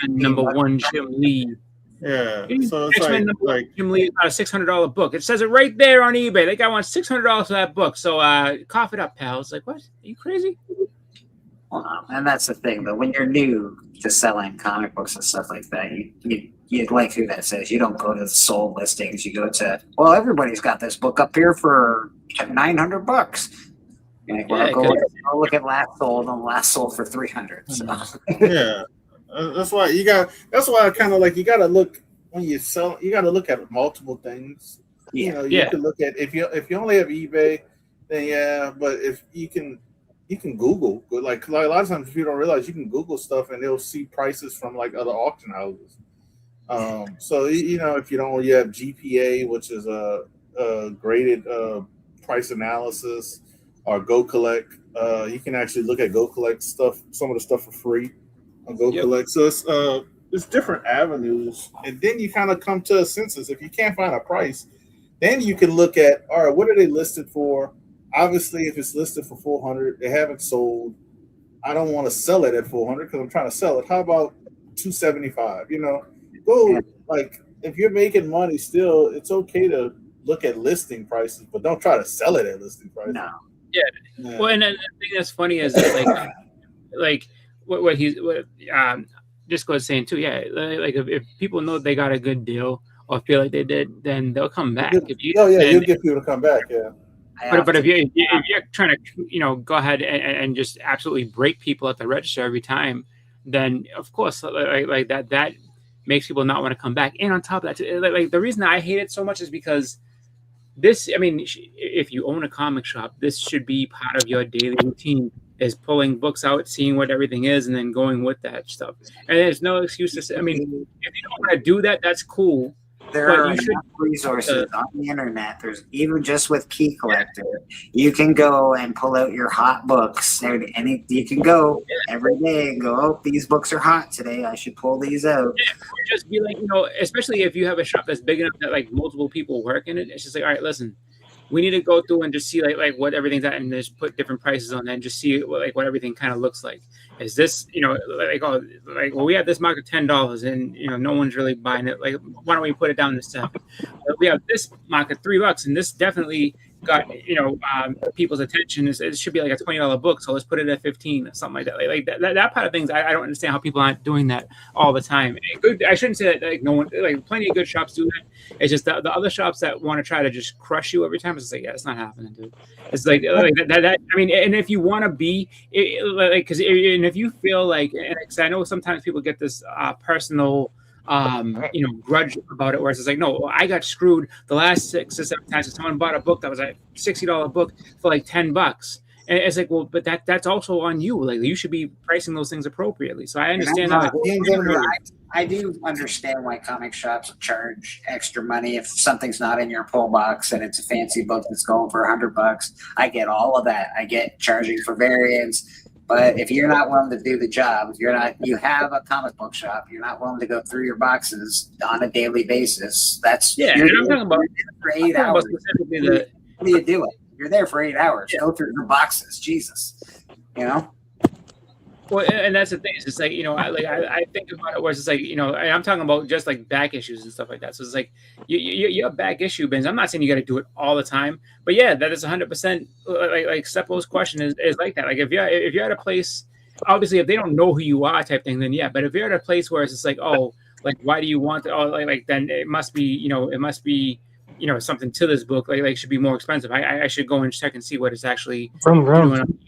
number one, Jim Lee. Yeah, so it's like Jim Lee is not a $600 book. It says it right there on eBay. That guy wants $600 for that book. So cough it up, pal. It's like, what? Are you crazy? Well, and that's the thing. But when you're new to selling comic books and stuff like that, you like who that says. You don't go to the sold listings. You go to, well, everybody's got this book up here for $900. You're like, well, go look at last sold, and last sold for $300. So. Yeah. That's why I kind of like, you got to look when you sell. You got to look at multiple things. You can look at if you only have eBay, then but if you can Google, like a lot of times if you don't realize, you can Google stuff and they'll see prices from like other auction houses. So if you have GPA, which is a graded price analysis, or Go Collect, you can actually look at Go Collect stuff, some of the stuff for free. Go collect. So it's different avenues, and then you kind of come to a census. If you can't find a price, then you can look at, all right, what are they listed for? Obviously, if it's listed for $400, they haven't sold. I don't want to sell it at $400 because I'm trying to sell it. How about $275? Like if you're making money still, it's okay to look at listing prices, but don't try to sell it at listing prices. No. Yeah. Well, and the thing that's funny is that, like what Disco is saying too. Yeah, like if people know they got a good deal or feel like they did, then they'll come back. You'll get people to come back. Yeah. But if you're trying to go ahead and just absolutely break people at the register every time, then of course like that makes people not want to come back. And on top of that, like the reason I hate it so much is because this, if you own a comic shop, this should be part of your daily routine, is pulling books out, seeing what everything is, and then going with that stuff. And there's no excuse to say, if you don't want to do that, that's cool. There but are you should. enough resources on the internet. There's even just with Key Collector, you can go and pull out your hot books. You can go every day and go, oh, these books are hot today. I should pull these out. Yeah, just be like, especially if you have a shop that's big enough that like multiple people work in it. It's just like, all right, listen, we need to go through and just see like what everything's at, and just put different prices on that, and just see what everything kind of looks like. Is this well, we have this mark of $10, and no one's really buying it. Like, why don't we put it down to $7? We have this mark of $3, and this definitely got people's attention. It should be like a $20 book, so let's put it at 15 or something like that. Like that part of things, I don't understand how people aren't doing that all the time. I shouldn't say that like no one, like plenty of good shops do that. It's just the other shops that want to try to just crush you every time. It's like, yeah, it's not happening, dude. It's like that. I mean, and if you want to be because and if you feel like, because I know sometimes people get this personal grudge about it, where it's like, no, I got screwed the last 6 or 7 times. Someone bought a book that was a $60 book for like $10, and it's like, well, but that's also on you. Like, you should be pricing those things appropriately. So I understand that. I do understand why comic shops charge extra money if something's not in your pull box and it's a fancy book that's going for $100. I get all of that. I get charging for variants. But if you're not willing to do the job, you have a comic book shop, you're not willing to go through your boxes on a daily basis. And I'm talking about for 8 hours. What are you doing? You're there for 8 hours. Go through your boxes, Jesus. Well, and that's the thing. It's just like, I think about it where it's just like, and I'm talking about just like back issues and stuff like that. So it's like you have back issue bins. I'm not saying you got to do it all the time, but yeah, that is 100%. Like Seppo's question is like that. Like if you're at a place, obviously if they don't know who you are type thing, then yeah. But if you're at a place where it's just like, oh, like why do you want to? Oh, like then it must be, something to this book. Like it should be more expensive. I should go and check and see what it's actually doing.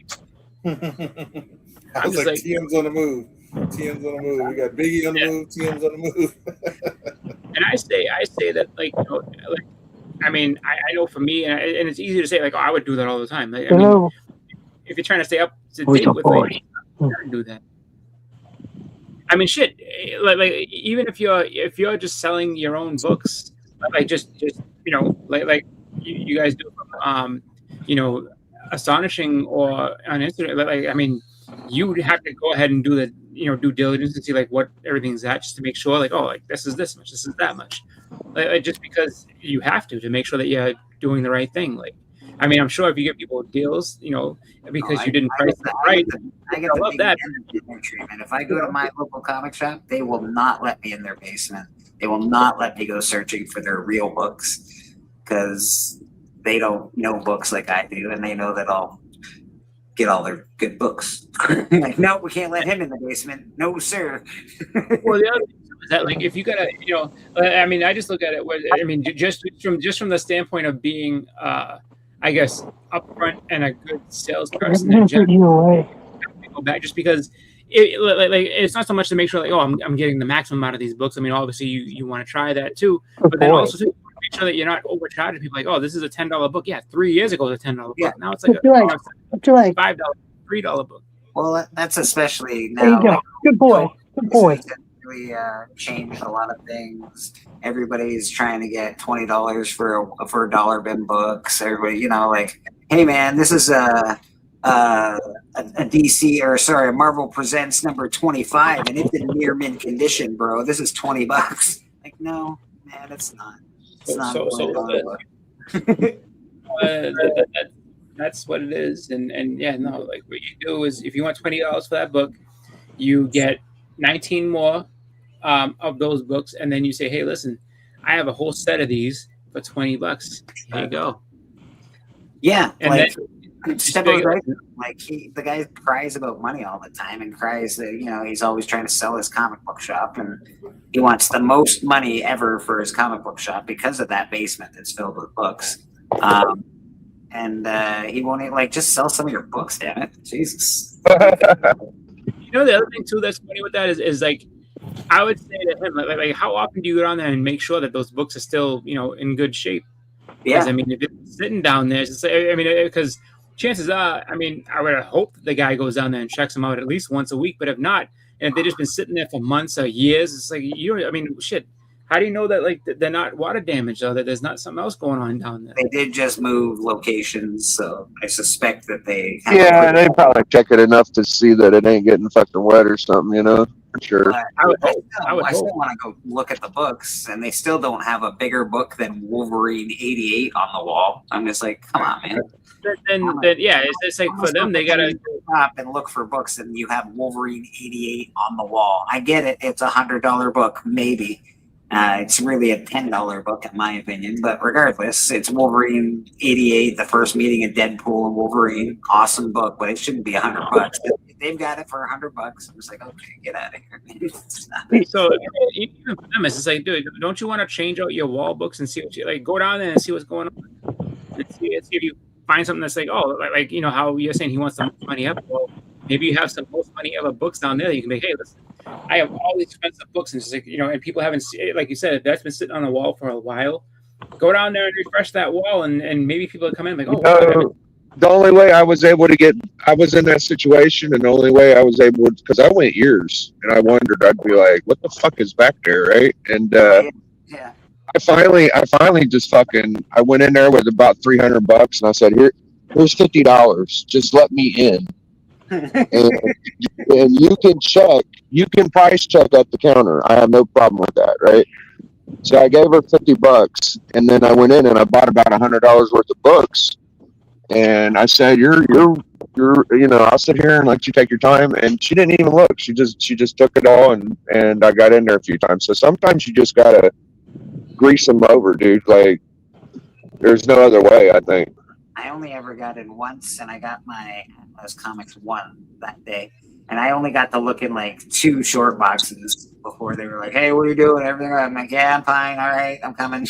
I was like, TM's on the move. TM's on the move. We got Biggie on the move. TM's on the move. And I say that, like, I mean, I know for me, and it's easy to say, like, oh, I would do that all the time. Like, I mean, if you're trying to stay up to date with, like, do that. I mean, shit. Like even if you're just selling your own books, like just like you guys do, Astonishing or on Instagram. Like, I mean, you would have to go ahead and do the due diligence and see like what everything's at, just to make sure like, oh, like this is this much, this is that much, like just because you have to make sure that you're doing the right thing. Like, I mean, I'm sure if you get people deals, because you didn't price it right, I love that treatment. If I go to my local comic shop, they will not let me in their basement. They will not let me go searching for their real books because they don't know books like I do, and they know that I'll get all their good books. Like, no, we can't let him in the basement. No, sir. Well, the other thing is that, like, if you gotta, I mean, I just look at it. I mean, just from the standpoint of being, I guess, upfront and a good salesperson. Go back just because it's not so much to make sure like, oh, I'm getting the maximum out of these books. I mean, obviously you want to try that too, but then also too, make sure that you're not overcharging people. Like, oh, this is a $10 book. Yeah, 3 years ago it was a $10 book. Yeah. Now it's like a $5, $3 book. Well, that's especially now. There you go. Good boy. Really changed a lot of things. Everybody's trying to get $20 for a dollar bin books. Everybody, like, hey man, this is a DC a Marvel Presents number 25, and it's in near mint condition, bro. This is $20. Like, no, man, it's not. It's not. That's what it is, and yeah, no, like what you do is if you want $20 for that book, you get 19 more of those books, and then you say, hey, listen, I have a whole set of these for $20. Here you go. Yeah, and like, then, like the guy cries about money all the time and cries that he's always trying to sell his comic book shop, and he wants the most money ever for his comic book shop because of that basement that's filled with books. And he won't just sell some of your books, damn it, Jesus. The other thing too that's funny with that is like, I would say to him, like how often do you get on there and make sure that those books are still in good shape? Yeah, I mean, if it's sitting down there, because chances are, I mean, I would hope the guy goes down there and checks them out at least once a week. But if not, and if they've just been sitting there for months or years, it's like I mean, shit. How do you know that like they're not water damaged though? That there's not something else going on down there? They did just move locations, so I suspect that they have Yeah, they probably check it enough to see that it ain't getting fucking wet or something, you know, for sure. I would hope. I still want to go look at the books, and they still don't have a bigger book than Wolverine 88 on the wall. I'm just like, come on, man. Then yeah, it's like for them they gotta stop and look for books, and you have Wolverine 88 on the wall. I get it; it's $100 book, maybe. It's really a $10 book, in my opinion. But regardless, it's Wolverine 88, the first meeting of Deadpool and Wolverine. Awesome book, but it shouldn't be $100. They've got it for $100. I'm just like, okay, get out of here. So even for them, it's just like, dude, don't you want to change out your wall books and see what you like? Go down there and see what's going on. And see if you find something that's like, oh, like you know how you're saying he wants the most money ever. Well, maybe you have some most money ever books down there that you can make. Hey, listen, I have all these expensive books, and it's like, you know, and people haven't seen, like you said, that's been sitting on the wall for a while. Go down there and refresh that wall, and maybe people will come in like, oh. The only way I was able to get, I was in that situation, and the only way I was able, because I went years, and I wondered, I'd be like, what the fuck is back there, right? And yeah. I finally just fucking, I went in there with about $300, and I said, here's $50, just let me in. and you can price check at the counter. I have no problem with that, right? So I gave her $50, and then I went in and I bought about $100 worth of books. And I said, you're, you know, I'll sit here and let you take your time. And she didn't even look. She just took it all, and I got in there a few times. So sometimes you just gotta grease them over, dude. Like, there's no other way, I think. I only ever got in once, and I got my Atlas Comics 1 that day. And I only got to look in like 2 short boxes before they were like, hey, what are you doing? Everything. I'm like, yeah, I'm fine. All right, I'm coming.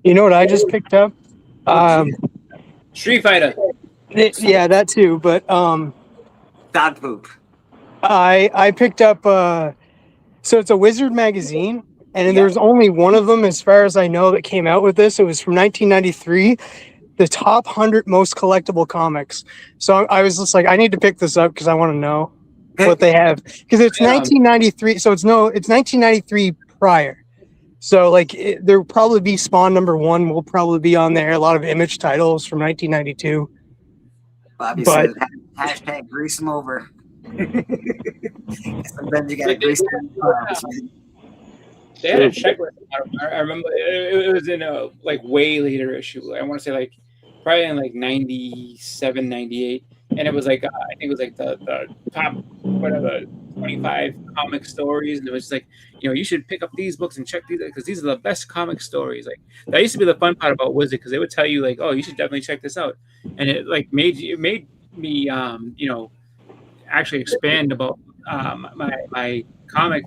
You know what I just picked up? Street Fighter. Yeah, that too. But dog poop. I picked up. So it's a Wizard magazine, and there's only one of them, as far as I know, that came out with this. It was from 1993, the top 100 most collectible comics. So I was just like, I need to pick this up because I want to know what they have, because it's 1993. So it's 1993 prior. So like there'll probably be Spawn #1 will probably be on there. A lot of Image titles from 1992. Bobby says, hashtag grease them over. Sometimes you gotta grease them. They had a checklist. I remember it was in a like way later issue. I want to say like probably in like 97, 98. And it was like, I think it was like the top, whatever, 25 comic stories. And it was like, you know, you should pick up these books and check these because these are the best comic stories. Like that used to be the fun part about Wizard, because they would tell you like, oh, you should definitely check this out. And it like made me, you know, actually expand about my comic,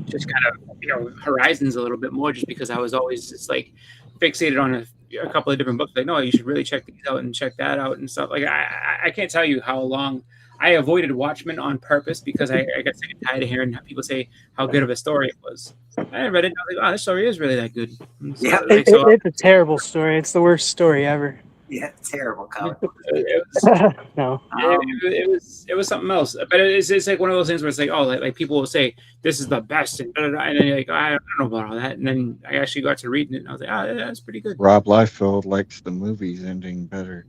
just kind of, you know, horizons a little bit more, just because I was always just like fixated on a couple of different books. Like, no, you should really check these out and check that out and stuff. Like, I can't tell you how long I avoided Watchmen on purpose, because I got sick and tired of hearing people say how good of a story it was. I read it and I was like, oh, this story is really that good. So, yeah, it's a terrible story. It's the worst story ever. Yeah, terrible comic. No, it was something else. But it's like one of those things where it's like, oh, like people will say this is the best, and then you're like, I don't know about all that, and then I actually got to reading it, and I was like, oh, that's pretty good. Rob Liefeld likes the movies ending better.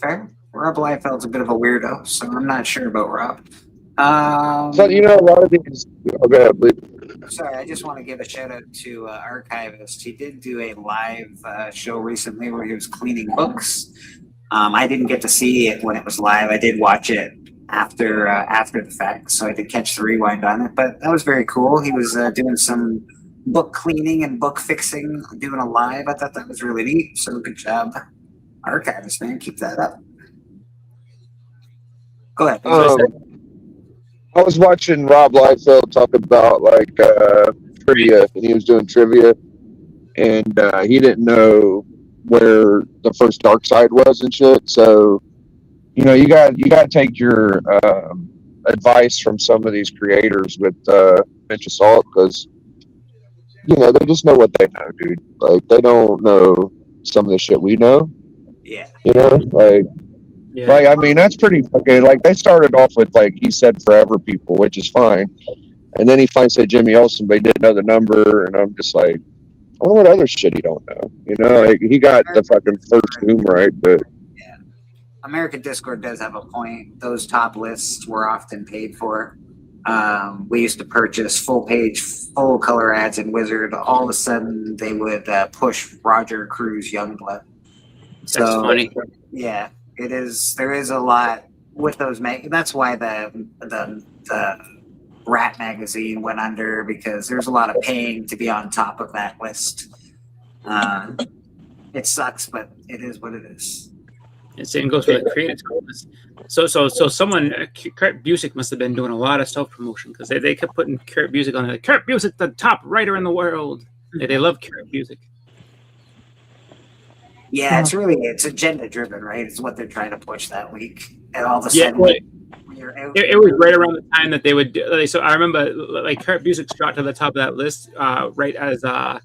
Fair. Rob Liefeld's a bit of a weirdo, so I'm not sure about Rob. So, you know, a lot of these. Okay, sorry, I just want to give a shout out to Archivist. He did do a live show recently where he was cleaning books. I didn't get to see it when it was live. I did watch it after the fact, so I did catch the rewind on it. But that was very cool. He was doing some book cleaning and book fixing, doing a live. I thought that was really neat. So good job, Archivist, man. Keep that up. Go ahead. I was watching Rob Liefeld talk about like trivia, and he was doing trivia, and he didn't know where the first Dark Side was and shit. So, you know, you got to take your advice from some of these creators with a pinch of salt, because you know they just know what they know, dude. Like they don't know some of the shit we know. Yeah. You know, like. Yeah. Like, I mean, that's pretty okay. Like, they started off with, like, he said forever people, which is fine. And then he finally said Jimmy Olsen, but he did another number, and I'm just like, I wonder what other shit he don't know. You know, like he got the fucking first Doom right, but Yeah. American Discord does have a point. Those top lists were often paid for. We used to purchase full page, full color ads in Wizard. All of a sudden, they would push Roger Cruz Youngblood. That's funny. Yeah, it is. There is a lot with those. That's why the Rat magazine went under, because there's a lot of paying to be on top of that list. It sucks, but it is what it is. The same goes for the creative coolness. So someone, Kurt Busiek must have been doing a lot of self promotion, because they kept putting Kurt Busiek on there. Like, Kurt Busiek, the top writer in the world. They love Kurt Busiek. Yeah, it's agenda driven, right? It's what they're trying to push that week, and all of a Yeah, sudden, well, you're out. it was right around the time that they would do, like, so I remember like Kurt Busiek shot to the top of that list right as the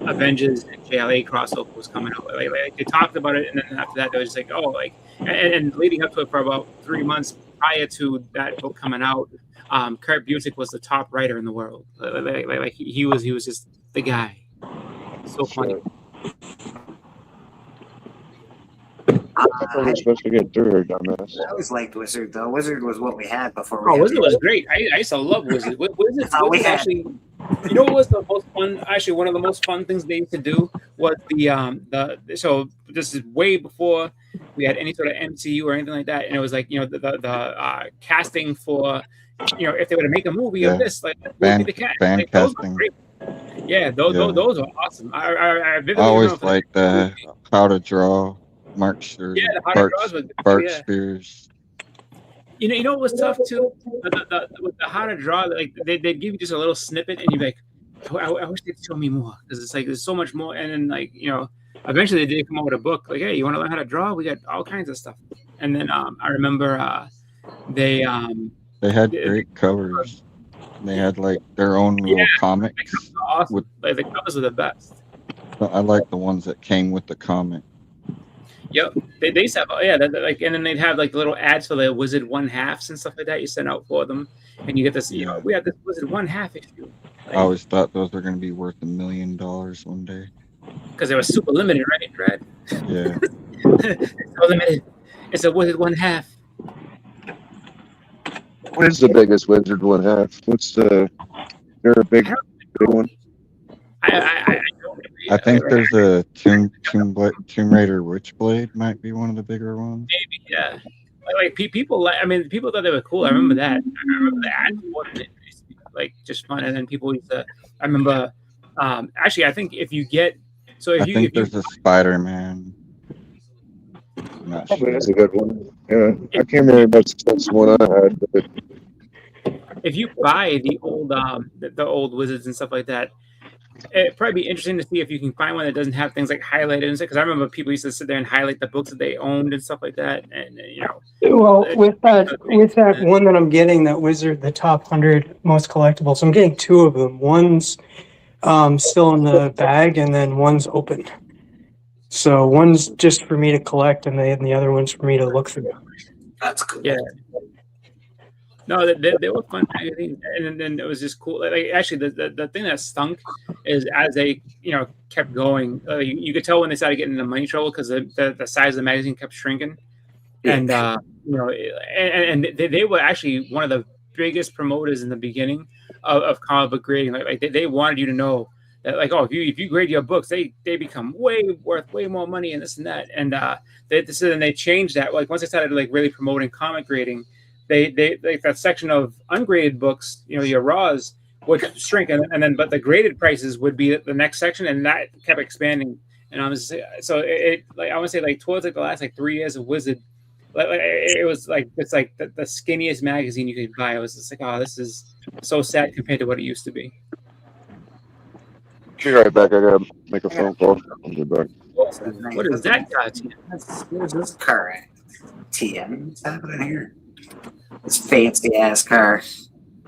Avengers and JLA crossover was coming out. Like they talked about it, and then after that, they was just like, oh, like, and leading up to it for about 3 months prior to that book coming out, Kurt Busiek was the top writer in the world. Like he was just the guy. So funny. I thought we were supposed to get through her, dumbass. I always liked Wizard, though. Wizard was what we had before. Oh, Wizard was great. I used to love Wizard. Wizard actually, you know what was the most fun? Actually, one of the most fun things they used to do was the so this is way before we had any sort of MCU or anything like that, and it was like, you know, the casting for, you know, if they were to make a movie of this, like, fan the cast, fan like, those were casting. great. Yeah, those are awesome. I vividly always remember liked How to Draw, Mark Sturz, Yeah, the How to Draws was Bart yeah. Spears. You know what was tough too? With the How to Draw, like they'd give you just a little snippet, and you'd be like, I wish they'd show me more, because it's like there's so much more. And then, like, you know, eventually they did come out with a book, like, hey, you want to learn how to draw? We got all kinds of stuff. And then I remember they had great covers. They had like their own little comics. Awesome. Like the covers are the best. I like the ones that came with the comic. Yep, they used to have, like, and then they'd have like little ads for the Wizard 1/2s and stuff like that. You send out for them, and you get this. You know, we have this Wizard 1/2 issue. I always thought those were going to be worth $1 million one day. Because they were super limited, right, Brad? Yeah. So limited. It's a Wizard 1/2. What is the biggest Wizard 1/2? What's the? They're a big one. I think there's a Tomb Raider Witchblade might be one of the bigger ones. Maybe, yeah. Like people, I mean, people thought they were cool. I remember that. I remember the ads more than it used to be, like, just fun. And then people used to. I remember. Actually, I think if you get, so if I you, think if you, there's a Spider-Man. I'm not Probably sure. that's a good one. Yeah, I can't remember much that's the one I had, but if you buy the old Wizards and stuff like that, it'd probably be interesting to see if you can find one that doesn't have things like highlighted and stuff. Because I remember people used to sit there and highlight the books that they owned and stuff like that. And you know, Well, with that one that I'm getting, that Wizard, the top 100 most collectibles, I'm getting 2 of them. One's still in the bag, and then one's open. So one's just for me to collect, and the other one's for me to look through. That's cool. yeah. No, they were fun magazines, and then it was just cool. Like actually, the thing that stunk is as they, you know, kept going, you could tell when they started getting into money trouble, because the size of the magazine kept shrinking, and you know, and they were actually one of the biggest promoters in the beginning of comic book grading. Like they wanted you to know that, like, oh, if you grade your books, they become worth way more money and this and that. And they changed that. Like once they started like really promoting comic grading, they like that section of ungraded books, you know, your raws would shrink, and then but the graded prices would be the next section, and that kept expanding. And I was so it like I want to say like towards like the last like 3 years of Wizard, like it was like it's like the skinniest magazine you could buy. I was just like, oh, this is so sad compared to what it used to be. be right back. I gotta make a phone call. I'll be back. What is that guy? This is current TM. What's happening here? This fancy ass car.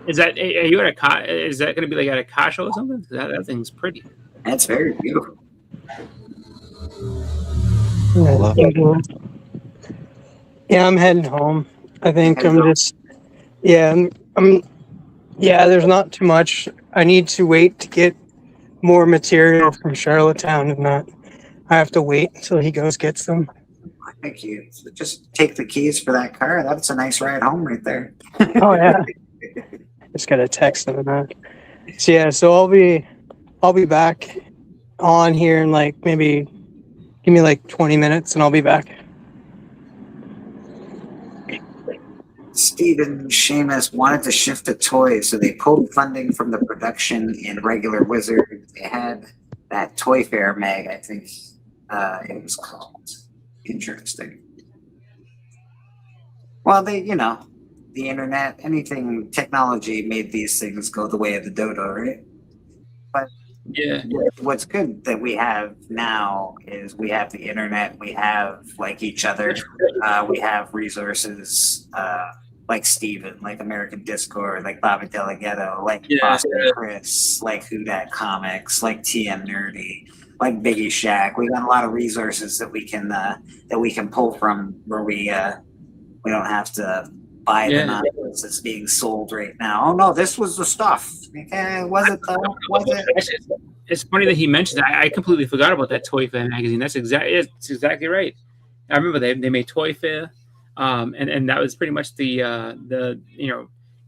Is that? Are you at a car? Is that going to be like at a car show or something? That thing's pretty. That's very beautiful. Yeah, I'm heading home. I think I'm just. Yeah, I'm Yeah, there's not too much. I need to wait to get more material from Charlottetown, and not. I have to wait until he goes gets them. I think you just take the keys for that car. That's a nice ride home right there. Oh yeah, just gotta text him and that. So yeah, so I'll be back on here in like maybe give me like 20 minutes and I'll be back. Stephen Seamus wanted to shift to toys, so they pulled funding from the production in regular Wizard. They had that Toy Fair mag, I think it was called. Interesting. Well, they, the internet, anything technology made these things go the way of the dodo, right? But Yeah. what's good that we have now is we have the internet, we have like each other, we have resources like Steven, like American Discord, like Bobby Delegato, like Boston Chris, like Who Dat Comics, like TM Nerdy, like Biggie Shack. We got a lot of resources that we can pull from where we don't have to buy the nonsense that's being sold right now. Oh no, this was the stuff. Was it though? Was it? It's funny that he mentioned that. I completely forgot about that Toy Fair magazine. It's exactly right. I remember they made Toy Fair, and that was pretty much the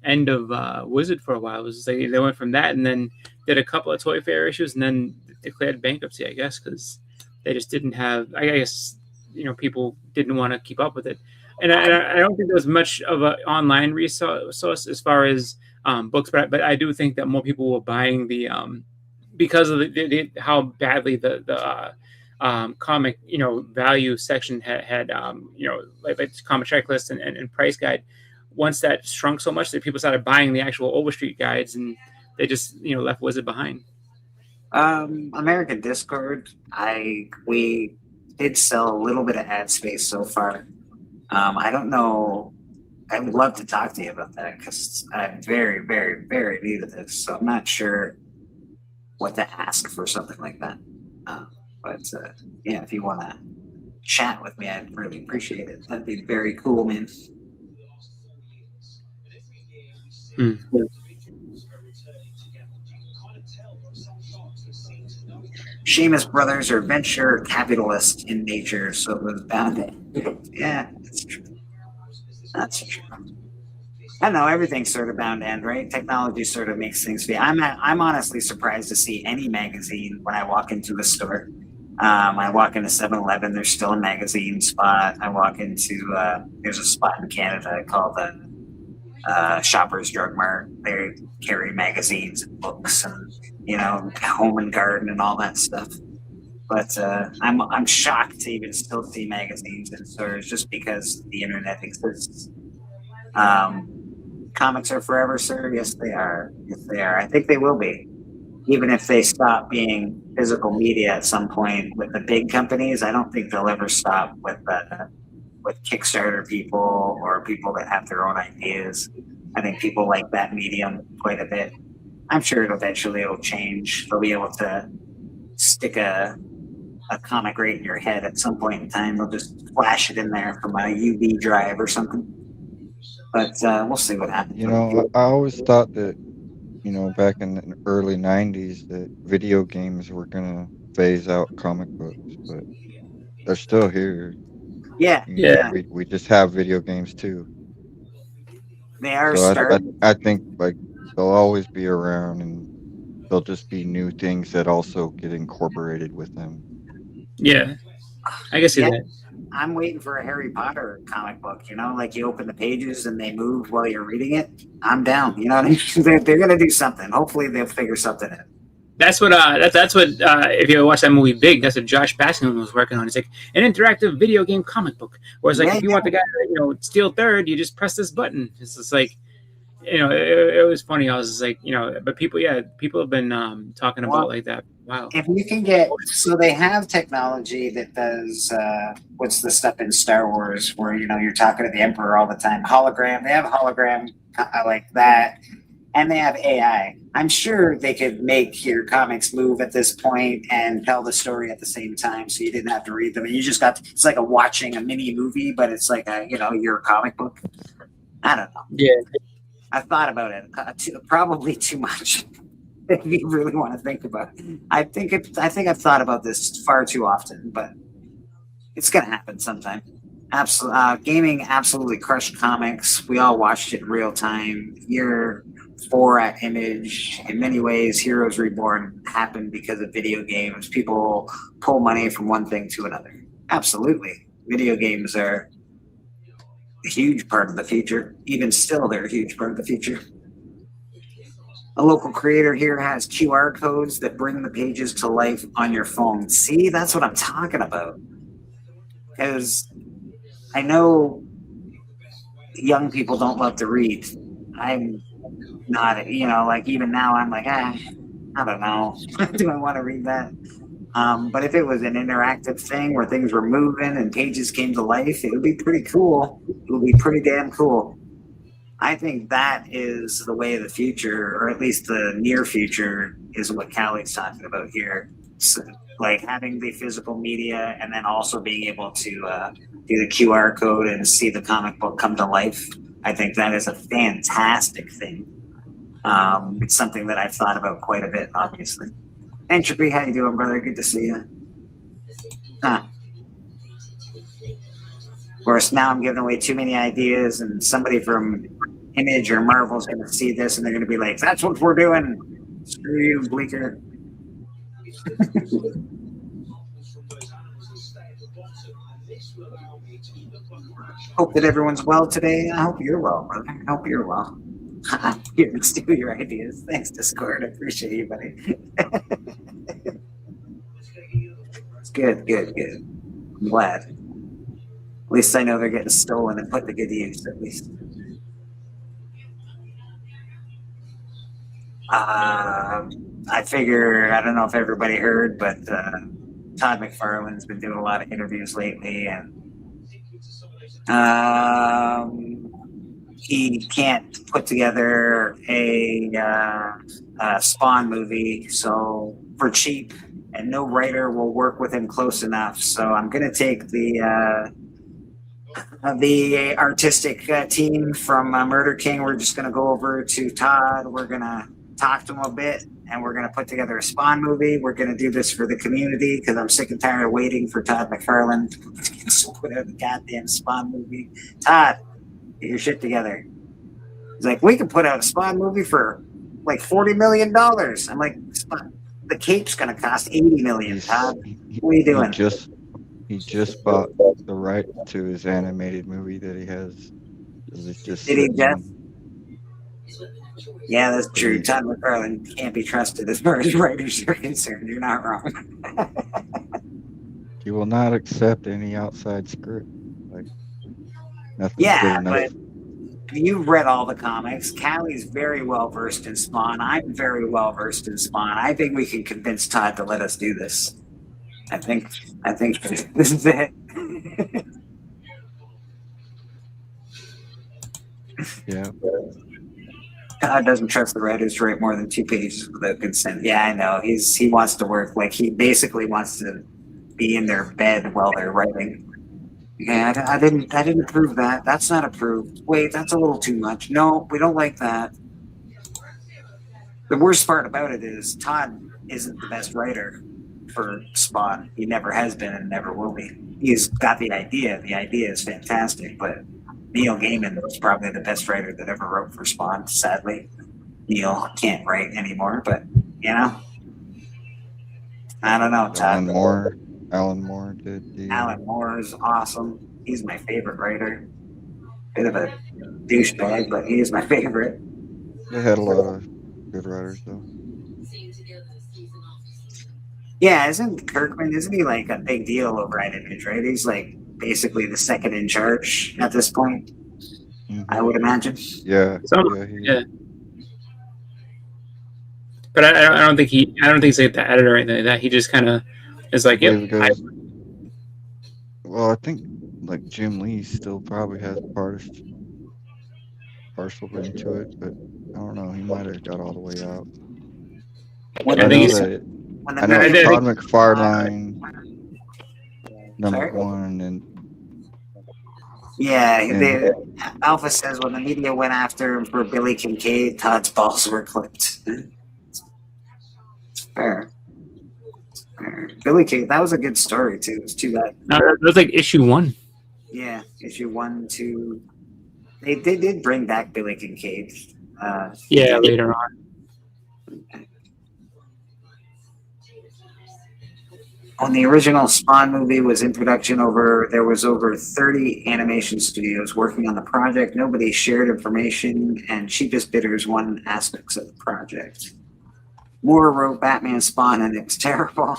end of Wizard for a while. It was just like they went from that and then did a couple of Toy Fair issues and then declared bankruptcy, I guess, because they just didn't have. I guess people didn't want to keep up with it. And I don't think there's much of an online resource as far as books, but I do think that more people were buying the because of how badly the comic value section had like comic checklist and price guide. Once that shrunk so much that people started buying the actual Overstreet guides, and they just left Wizard behind. American Discord, we did sell a little bit of ad space so far. I don't know. I would love to talk to you about that because I'm very, very, very new to this, so I'm not sure what to ask for something like that. But if you want to chat with me, I'd really appreciate it. That'd be very cool, man. Seamus brothers are venture capitalists in nature, so it was bound to. Yeah, that's true. That's true. I don't know. Everything's sort of bound to end, right? Technology sort of makes things feel. I'm honestly surprised to see any magazine when I walk into a store. I walk into 7-Eleven, there's still a magazine spot. I walk into there's a spot in Canada called the Shoppers Drug Mart. They carry magazines and books and home and garden and all that stuff. But I'm shocked to even still see magazines in stores just because the internet exists. Comics are forever, sir. Yes, they are. Yes, they are. I think they will be. Even if they stop being physical media at some point with the big companies, I don't think they'll ever stop with Kickstarter people or people that have their own ideas. I think people like that medium quite a bit. I'm sure eventually it'll change. They'll be able to stick a comic right in your head at some point in time. They'll just flash it in there from a UV drive or something. But we'll see what happens. I always thought that, back in the early 90s that video games were going to phase out comic books, but they're still here. Yeah. We just have video games too. They are starting. I think like they'll always be around, and they'll just be new things that also get incorporated with them. Yeah, I guess that. I'm waiting for a Harry Potter comic book, like you open the pages and they move while you're reading it. I'm down. You know what I mean? They're going to do something. Hopefully they'll figure something in. That's what if you watch that movie Big, that's what Josh Baskin was working on. It's like an interactive video game comic book. Whereas if you want the guy to steal third, you just press this button. It's just like it was funny. I was just like, but people have been talking about like that. Wow. If you can get, so they have technology that does, what's the stuff in Star Wars where, you're talking to the Emperor all the time, hologram. They have hologram like that. And they have AI. I'm sure they could make your comics move at this point and tell the story at the same time, so you didn't have to read them. And you just it's like watching a mini movie, but it's like your comic book. I don't know. Yeah. I've thought about it probably too much. If you really want to think about it, I think I've thought about this far too often, but it's gonna happen sometime. Gaming absolutely crushed comics. We all watched it in real time. Year 4 at Image. In many ways, Heroes Reborn happened because of video games. People pull money from one thing to another. Absolutely, video games are a huge part of the future. Even still, they're a huge part of the future. A local creator here has QR codes that bring the pages to life on your phone. See, that's what I'm talking about. Because I know young people don't love to read. I'm not, like even now I'm like, I don't know. Do I want to read that? But if it was an interactive thing where things were moving and pages came to life, it would be pretty cool. It would be pretty damn cool. I think that is the way of the future, or at least the near future, is what Callie's talking about here. So, like having the physical media and then also being able to do the QR code and see the comic book come to life. I think that is a fantastic thing. It's something that I've thought about quite a bit, obviously. Entropy, how you doing, brother? Good to see you. Of course, now I'm giving away too many ideas, and somebody from Image or Marvel's going to see this, and they're going to be like, "That's what we're doing." Screw you, Bleaker. Hope that everyone's well today. I hope you're well, brother. I hope you're well. Here, let's do your ideas. Thanks, Discord. I appreciate you, buddy. It's good. I'm glad. At least I know they're getting stolen and put to good use, at least. I figure, I don't know if everybody heard, but Todd McFarlane's been doing a lot of interviews lately, and he can't put together a Spawn movie so for cheap, and no writer will work with him close enough. So I'm going to take the artistic team from Murder King. We're just going to go over to Todd. We're going to talk to him a bit, and we're going to put together a Spawn movie. We're going to do this for the community because I'm sick and tired of waiting for Todd McFarlane to put out a goddamn Spawn movie. Todd, get your shit together. He's like, we can put out a Spawn movie for like $40 million. I'm like, the cape's going to cost $80 million, Todd. What are you doing? He just bought the right to his animated movie that he has. Did he just? Yeah, that's true. Todd McFarlane can't be trusted as far as writers are concerned. You're not wrong. He will not accept any outside script. Like nothing. Yeah, but you've read all the comics. Callie's very well versed in Spawn. I'm very well versed in Spawn. I think we can convince Todd to let us do this. I think this is it. Yeah. Todd doesn't trust the writers to write more than 2 pages without consent. Yeah, I know. He wants to work. Like, he basically wants to be in their bed while they're writing. Yeah, I didn't approve that. That's not approved. Wait, that's a little too much. No, we don't like that. The worst part about it is Todd isn't the best writer for Spawn. He never has been and never will be. He's got the idea. The idea is fantastic, but Neil Gaiman was probably the best writer that ever wrote for Spawn, sadly. Neil can't write anymore, but, I don't know, Todd. Alan Moore did. Alan Moore is awesome. He's my favorite writer. Bit of a douchebag, but he is my favorite. They had a lot of good writers, though. Yeah, isn't he like a big deal over at Image, right? He's like basically the second in charge at this point, I would imagine. Yeah. Yeah. But I don't think he's like the editor or anything like that. He just kind of is like, well, I think like Jim Lee still probably has partial into it, but I don't know. He might have got all the way out. I know Todd McFarlane, number one, and Yeah, And Alpha says when the media went after him for Billy Kincaid, Todd's balls were clipped. It's fair. Billy Kincaid, that was a good story too. It's too bad. No, that was like issue 1. Yeah, issue 1, 2. They did bring back Billy Kincaid. Yeah, later on. When the original Spawn movie was in production, there was over 30 animation studios working on the project. Nobody shared information, and cheapest bidders won aspects of the project. Moore wrote Batman Spawn, and it was terrible.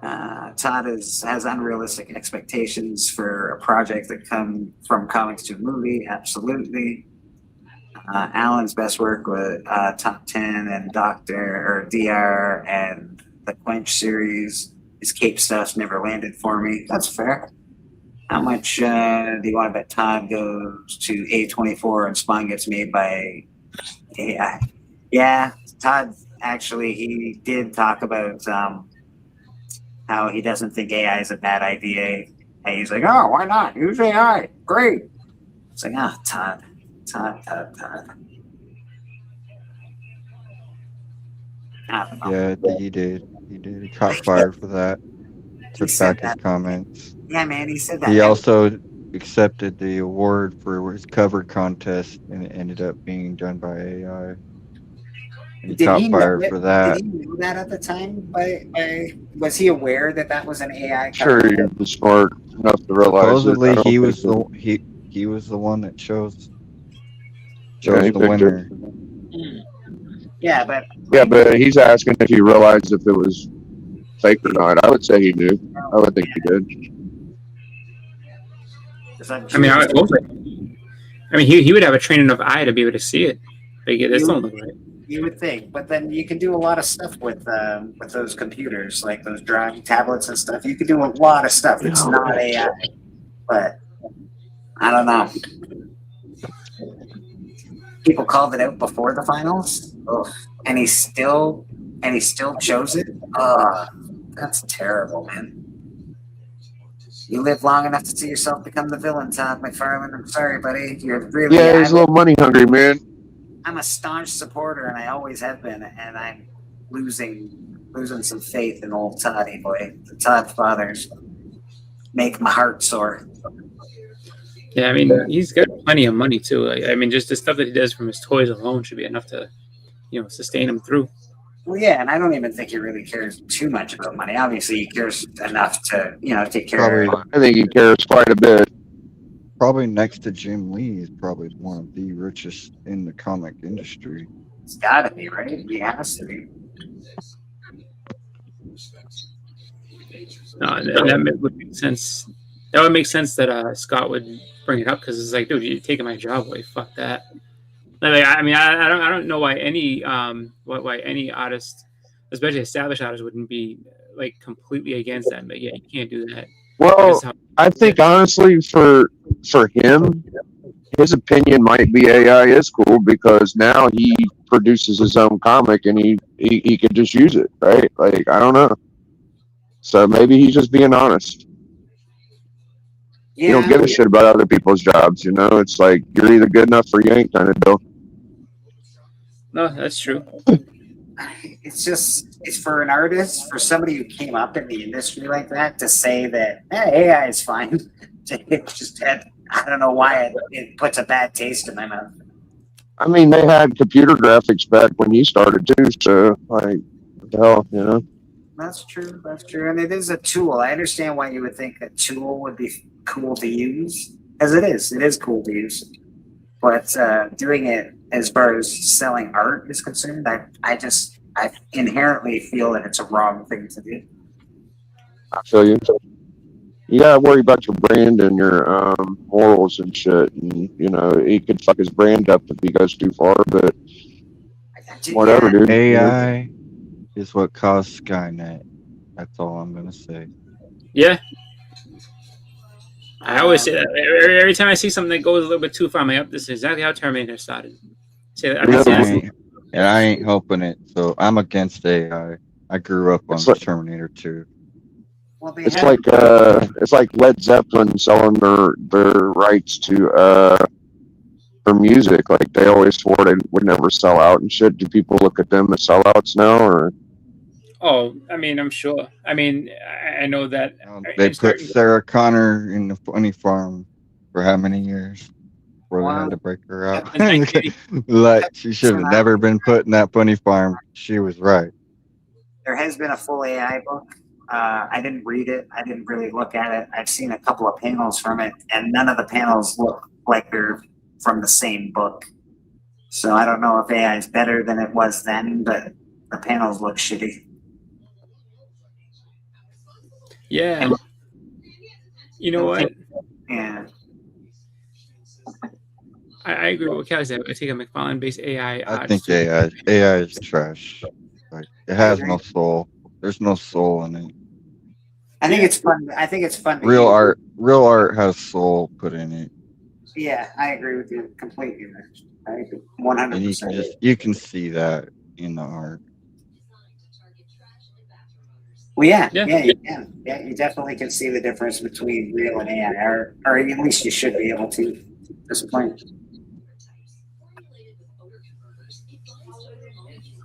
Todd has unrealistic expectations for a project that come from comics to a movie. Absolutely. Alan's best work was Top 10 and DR and the Quench series. His Cape stuff never landed for me. That's fair. How much do you want to bet Todd goes to A24 and Spawn gets made by AI? Yeah, Todd actually, he did talk about how he doesn't think AI is a bad idea. And he's like, oh, why not? Use AI. Great. It's like, Todd. yeah, he did. He caught fire for that. Took back his comments. Yeah, man, he said that. He also accepted the award for his cover contest, and it ended up being done by AI. He caught fire for that. Did he know that at the time? Was he aware that was an AI Sure, cover? he was smart enough to realize. Supposedly, he was the one that chose the winner. Yeah, but he's asking if he realized if it was fake or not. I would say he knew. I would think he did. I mean, he would have a trained enough eye to be able to see it. Like, that's not look right. You would think, but then you can do a lot of stuff with those computers, like those drawing tablets and stuff. You can do a lot of stuff. It's not AI, but I don't know. People called it out before the finals, and he still chose it. That's terrible, man. You live long enough to see yourself become the villain, Todd McFarlane. I'm sorry, buddy. You're really he's a little money hungry, man. I'm a staunch supporter, and I always have been, and I'm losing some faith in old Toddy boy. The Todd fathers make my heart sore. Yeah, I mean, he's got plenty of money too. I mean, just the stuff that he does from his toys alone should be enough to, sustain him through. Well, yeah, and I don't even think he really cares too much about money. Obviously, he cares enough to, take care of it. I think he cares quite a bit. Probably next to Jim Lee is probably one of the richest in the comic industry. It's got to be, right? He has to be. No, that would make sense. That would make sense that Scott would bring it up, because it's like, dude, you're taking my job away. Fuck that. Like, I mean, I don't know why any artist, especially established artist, wouldn't be like completely against that. But yeah, you can't do that. Well, I think honestly, for him, his opinion might be AI is cool because now he produces his own comic and he could just use it, right? Like, I don't know. So maybe he's just being honest. Yeah, you don't give a shit about other people's jobs, It's like you're either good enough or you ain't kind of deal. No, that's true. It's for an artist, for somebody who came up in the industry like that, to say that AI is fine. I don't know why it puts a bad taste in my mouth. I mean, they had computer graphics back when you started too, so like, what the hell, That's true. And it is a tool. I understand why you would think a tool would be cool to use, as it is. It is cool to use. But doing it as far as selling art is concerned, I inherently feel that it's a wrong thing to do. I feel you. You gotta worry about your brand and your morals and shit. And he could fuck his brand up if he goes too far. But whatever, dude. AI is what caused Skynet. That's all I'm gonna say. Yeah. I always say that. Every time I see something that goes a little bit too far, I'm like, this is exactly how Terminator started. And I ain't helping it, so I'm against AI. I grew up on Terminator 2. Well, they It's have. like Led Zeppelin selling their rights to for music. Like they always swore they would never sell out and shit. Do people look at them as sellouts now, or Oh, I mean, I'm sure. I mean, I know that They in put certain. Sarah Connor in the funny farm for how many years before they Well, had to break her out? In 1980, Like she should have never been put in that funny farm. She was right. there has been a full AI book. I didn't read it. I didn't really look at it. I've seen a couple of panels from it, and none of the panels look like they're from the same book. So I don't know if AI is better than it was then, but the panels look shitty. yeah. And You know what? yeah, I agree with what Kelly said. I think a McFarlane-based AI. I think AI is trash. Like it has no soul. There's no soul in it. I think it's fun. I think it's fun. To Real use. art has soul put in it. Yeah, I agree with you completely. I agree And you 100%. can you can see that in the art. Well, yeah, Yeah. you can. Yeah, you definitely can see the difference between real and AI, or at least you should be able to at this point.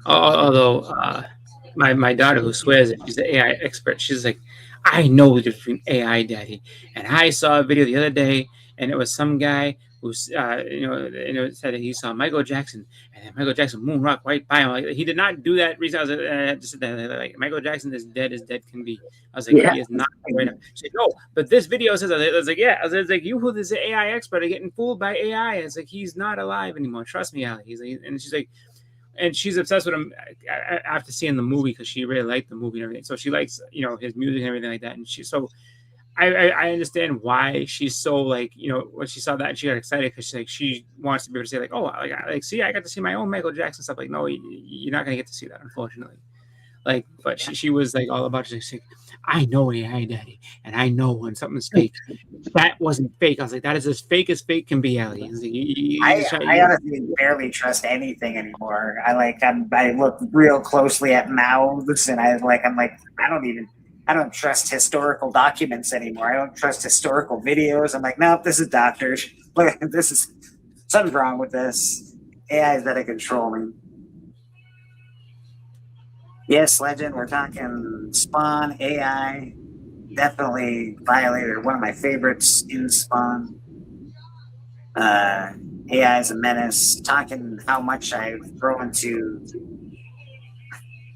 Although my daughter, who swears that she's the AI expert, she's like, I know the difference between AI, Daddy. And I saw a video the other day, and it was some guy who's said that he saw Michael Jackson, and then Michael Jackson moonrock right by him. Like, he did not do that recently. I was just like, Michael Jackson is dead as dead can be. I was like, Yeah. he is not right now. She's like, no, but this video says. I was like, yeah. I was like, you who is the AI expert are getting fooled by AI. It's like he's not alive anymore. Trust me, Ali. He's like, and she's like. And she's obsessed with him after seeing the movie because she really liked the movie and everything. So she likes, his music and everything like that. And I understand why she's so like, when she saw that and she got excited because she wants to be able to say like, oh, see, I got to see my own Michael Jackson stuff. Like, no, you're not gonna get to see that, unfortunately. Like, but she was like all about just like, I know AI, Daddy, and I know when something's fake. That wasn't fake. I was like, that is as fake can be, Ali. I honestly barely trust anything anymore. I look real closely at mouths, and I'm like, I don't trust historical documents anymore. I don't trust historical videos. I'm like, nope, this is doctors. Look, something's wrong with this. AI is out of control me. Yes, Legend, we're talking Spawn, AI. Definitely Violator, one of my favorites in Spawn. AI is a menace. Talking how much I've grown to.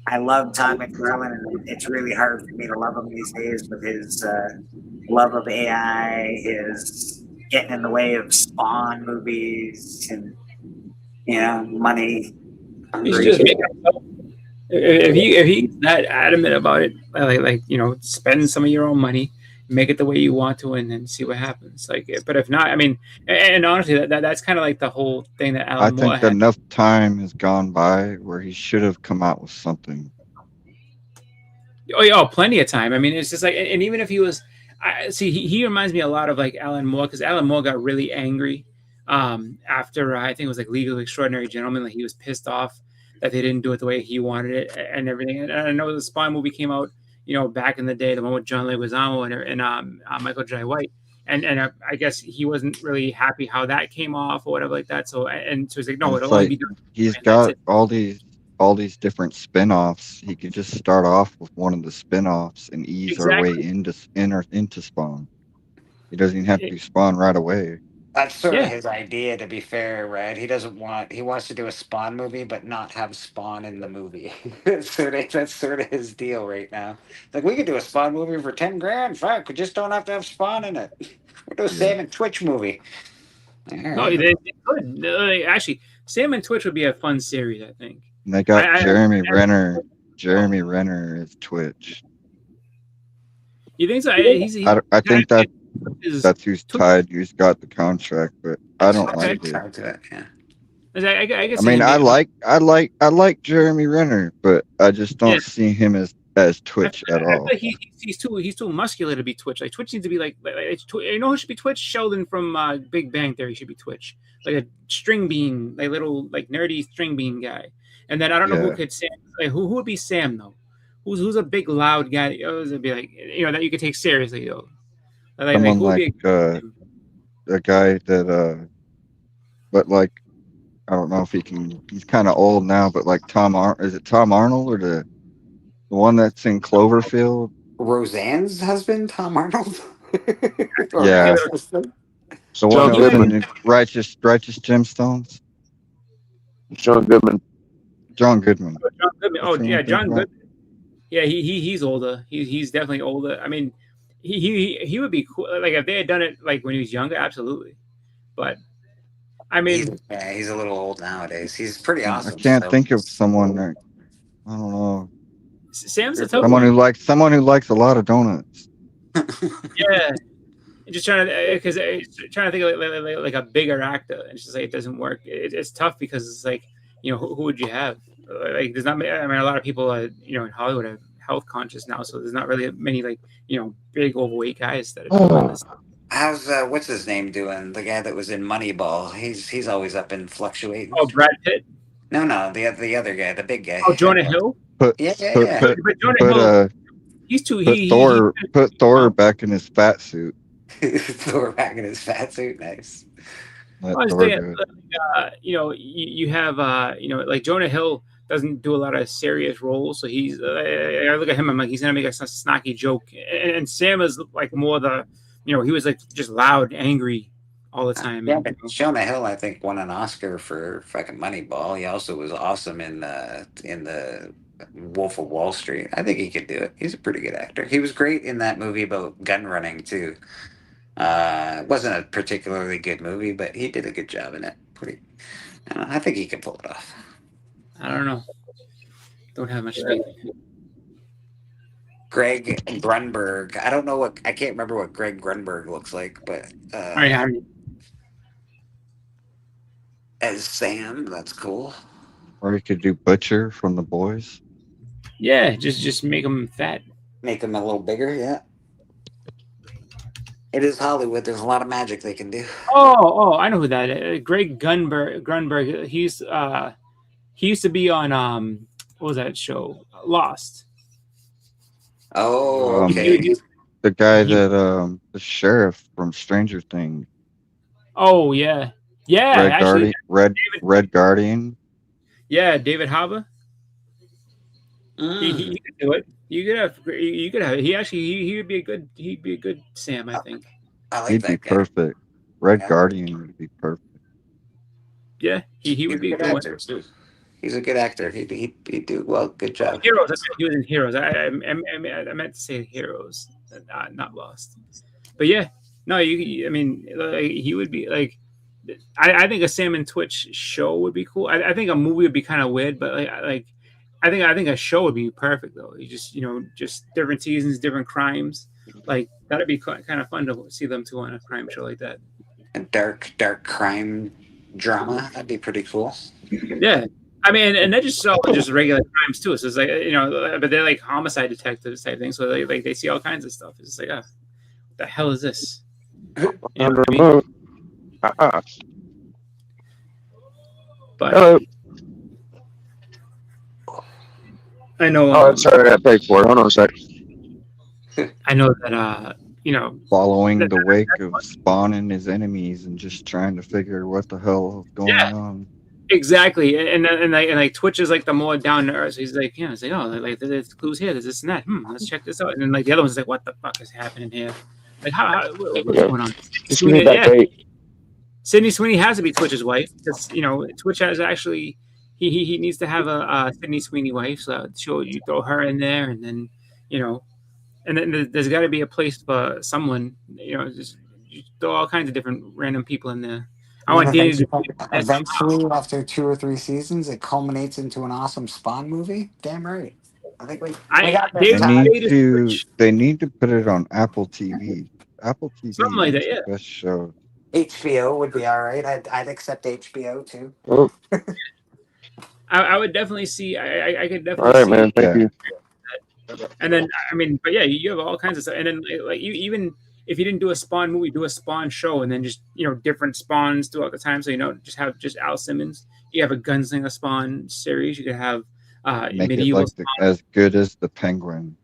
I love Todd McFarlane, and it's really hard for me to love him these days with his love of AI, his getting in the way of Spawn movies, and money. If he's that adamant about it, like spend some of your own money, make it the way you want to, and then see what happens. Like, but if not, I mean, and honestly, that's kind of like the whole thing that Alan Moore think enough time has gone by where he should have come out with something. Oh yeah, plenty of time. I mean, it's just like, and even if he was, he reminds me a lot of like Alan Moore, because Alan Moore got really angry after I think it was like League of Extraordinary Gentlemen. Like he was pissed off that they didn't do it the way he wanted it and everything. And I know the Spawn movie came out, back in the day, the one with John Leguizamo and Michael J. White. And I guess he wasn't really happy how that came off or whatever like that. So he's like, no, it'll only be done. He's got all these different spin-offs. He could just start off with one of the spin-offs and ease our way into Spawn. He doesn't even have to do Spawn right away. That's sort of his idea, to be fair, right? He wants to do a Spawn movie, but not have Spawn in the movie. That's sort of his deal right now. Like, we could do a Spawn movie for $10,000. Fuck, we just don't have to have Spawn in it. We'll do a Sam and Twitch movie. No, they could. Actually, Sam and Twitch would be a fun series, I think. And they got Jeremy Renner. Jeremy Renner is Twitch. You think so? I think that's who's tied. Who's got the contract, but I don't like it. I guess. I mean, I like Jeremy Renner, but I just don't see him as Twitch at all. He's too muscular to be Twitch. Like Twitch needs to be like who should be Twitch? Sheldon from Big Bang Theory should be Twitch, like a string bean, like little like nerdy string bean guy. And then I don't know who could Sam. Like, who would be Sam though? who's a big loud guy? It'd be like that you could take seriously though. Someone who would like be a guy that but like I don't know if he can. He's kind of old now, but like is it Tom Arnold or the one that's in Cloverfield? Roseanne's husband, Tom Arnold. Or Yeah, ex-husband? the one John that was Goodman. in Righteous Gemstones. John Goodman. John Goodman. John Goodman. That's Oh who I'm yeah, thinking John about. Goodman. Yeah, he's older. He's definitely older. I mean, he would be cool. Like if they had done it like when he was younger, absolutely. But I mean, He's a little old nowadays. He's pretty I awesome. can't so- think of someone that I don't know. Sam's a tough Someone one. who likes a lot of donuts. Yeah, just trying to think of like a bigger actor, and it's just like it doesn't work. It's tough because it's like who would you have? Like there's not. I mean, a lot of people in Hollywood are health conscious now, so there's not really many like big overweight guys that are doing this. How's what's his name doing? The guy that was in Moneyball. He's always up and fluctuating. Oh, Brad Pitt. No, the other guy, the big guy. Oh, Jonah Hill. Put Yeah. But Jonah Hill, he's too. put Thor back in his fat suit. Thor back in his fat suit. Nice. Let I was Thor saying, do it. you have like Jonah Hill doesn't do a lot of serious roles, so he's. I look at him, I'm like, he's gonna make a snarky joke, and Sam is like more the, he was like just loud, angry all the time. Yeah, but Jonah Hill, I think, won an Oscar for fucking Moneyball. He also was awesome in the Wolf of Wall Street. I think he could do it. He's a pretty good actor. He was great in that movie about gun running too. It wasn't a particularly good movie, but he did a good job in it. I think he could pull it off. I don't know. Don't have much faith. Greg Grunberg. I can't remember what Greg Grunberg looks like, but All right, Harry. as Sam, that's cool. Or he could do Butcher from The Boys. Yeah, just make him fat. Make him a little bigger, yeah. It is Hollywood. There's a lot of magic they can do. Oh, I know who that is. Greg Grunberg. He used to be on what was that show? Lost. Oh, okay. The guy that the sheriff from Stranger Things. Oh yeah. Red Guardian. Yeah, David Harbour. Mm. He could do it. You could have it. He'd be a good Sam, I think. I like He'd that be guy. perfect. Red Guardian would be perfect. Yeah, he would be a good one. actor. He's a good actor. He'd do well. Good job. Heroes. That's right. He was in Heroes. I meant to say Heroes, not Lost. But yeah, no. I mean, he would be like. I think a Sam and Twitch show would be cool. I think a movie would be kind of weird, but I think a show would be perfect though. You just different seasons, different crimes. Like that'd be kind of fun to see them two on a crime show like that. A dark crime drama. That'd be pretty cool. Yeah. I mean, and they're just regular crimes too. So it's like but they're like homicide detectives type thing. So they see all kinds of stuff. It's just like, what the hell is this? You know what I mean? But Hello. I know. Oh, sorry, I paid for it. Hold on a sec. I know that Following the wake of Spawn and his enemies and just trying to figure what the hell is going on. Exactly, and like Twitch is like the more down to earth. So he's like, it's like, like there's clues here, there's this and that. Let's check this out. And then like the other one's like, what the fuck is happening here? Like what's going on? Just give me that bait. Sydney Sweeney has to be Twitch's wife because Twitch has actually he needs to have a Sydney Sweeney wife. So you throw her in there, and then and then there's got to be a place for someone. Just you throw all kinds of different random people in there. I want Danny to Eventually, after 2 or 3 seasons, it culminates into an awesome Spawn movie. Damn right. I think we got this time. They need to put it on Apple TV. Apple TV Something like that, is the best show. HBO would be all right. I'd accept HBO too. Oh, I would definitely see. I could definitely. all right, see, man. Thank you. And then I mean, but yeah, you have all kinds of stuff. And then like you even if you didn't do a Spawn movie, do a Spawn show, and then just different Spawns throughout the time. So just have Al Simmons. You have a Gunslinger Spawn series. You could have Make it medieval. like as good as the Penguin,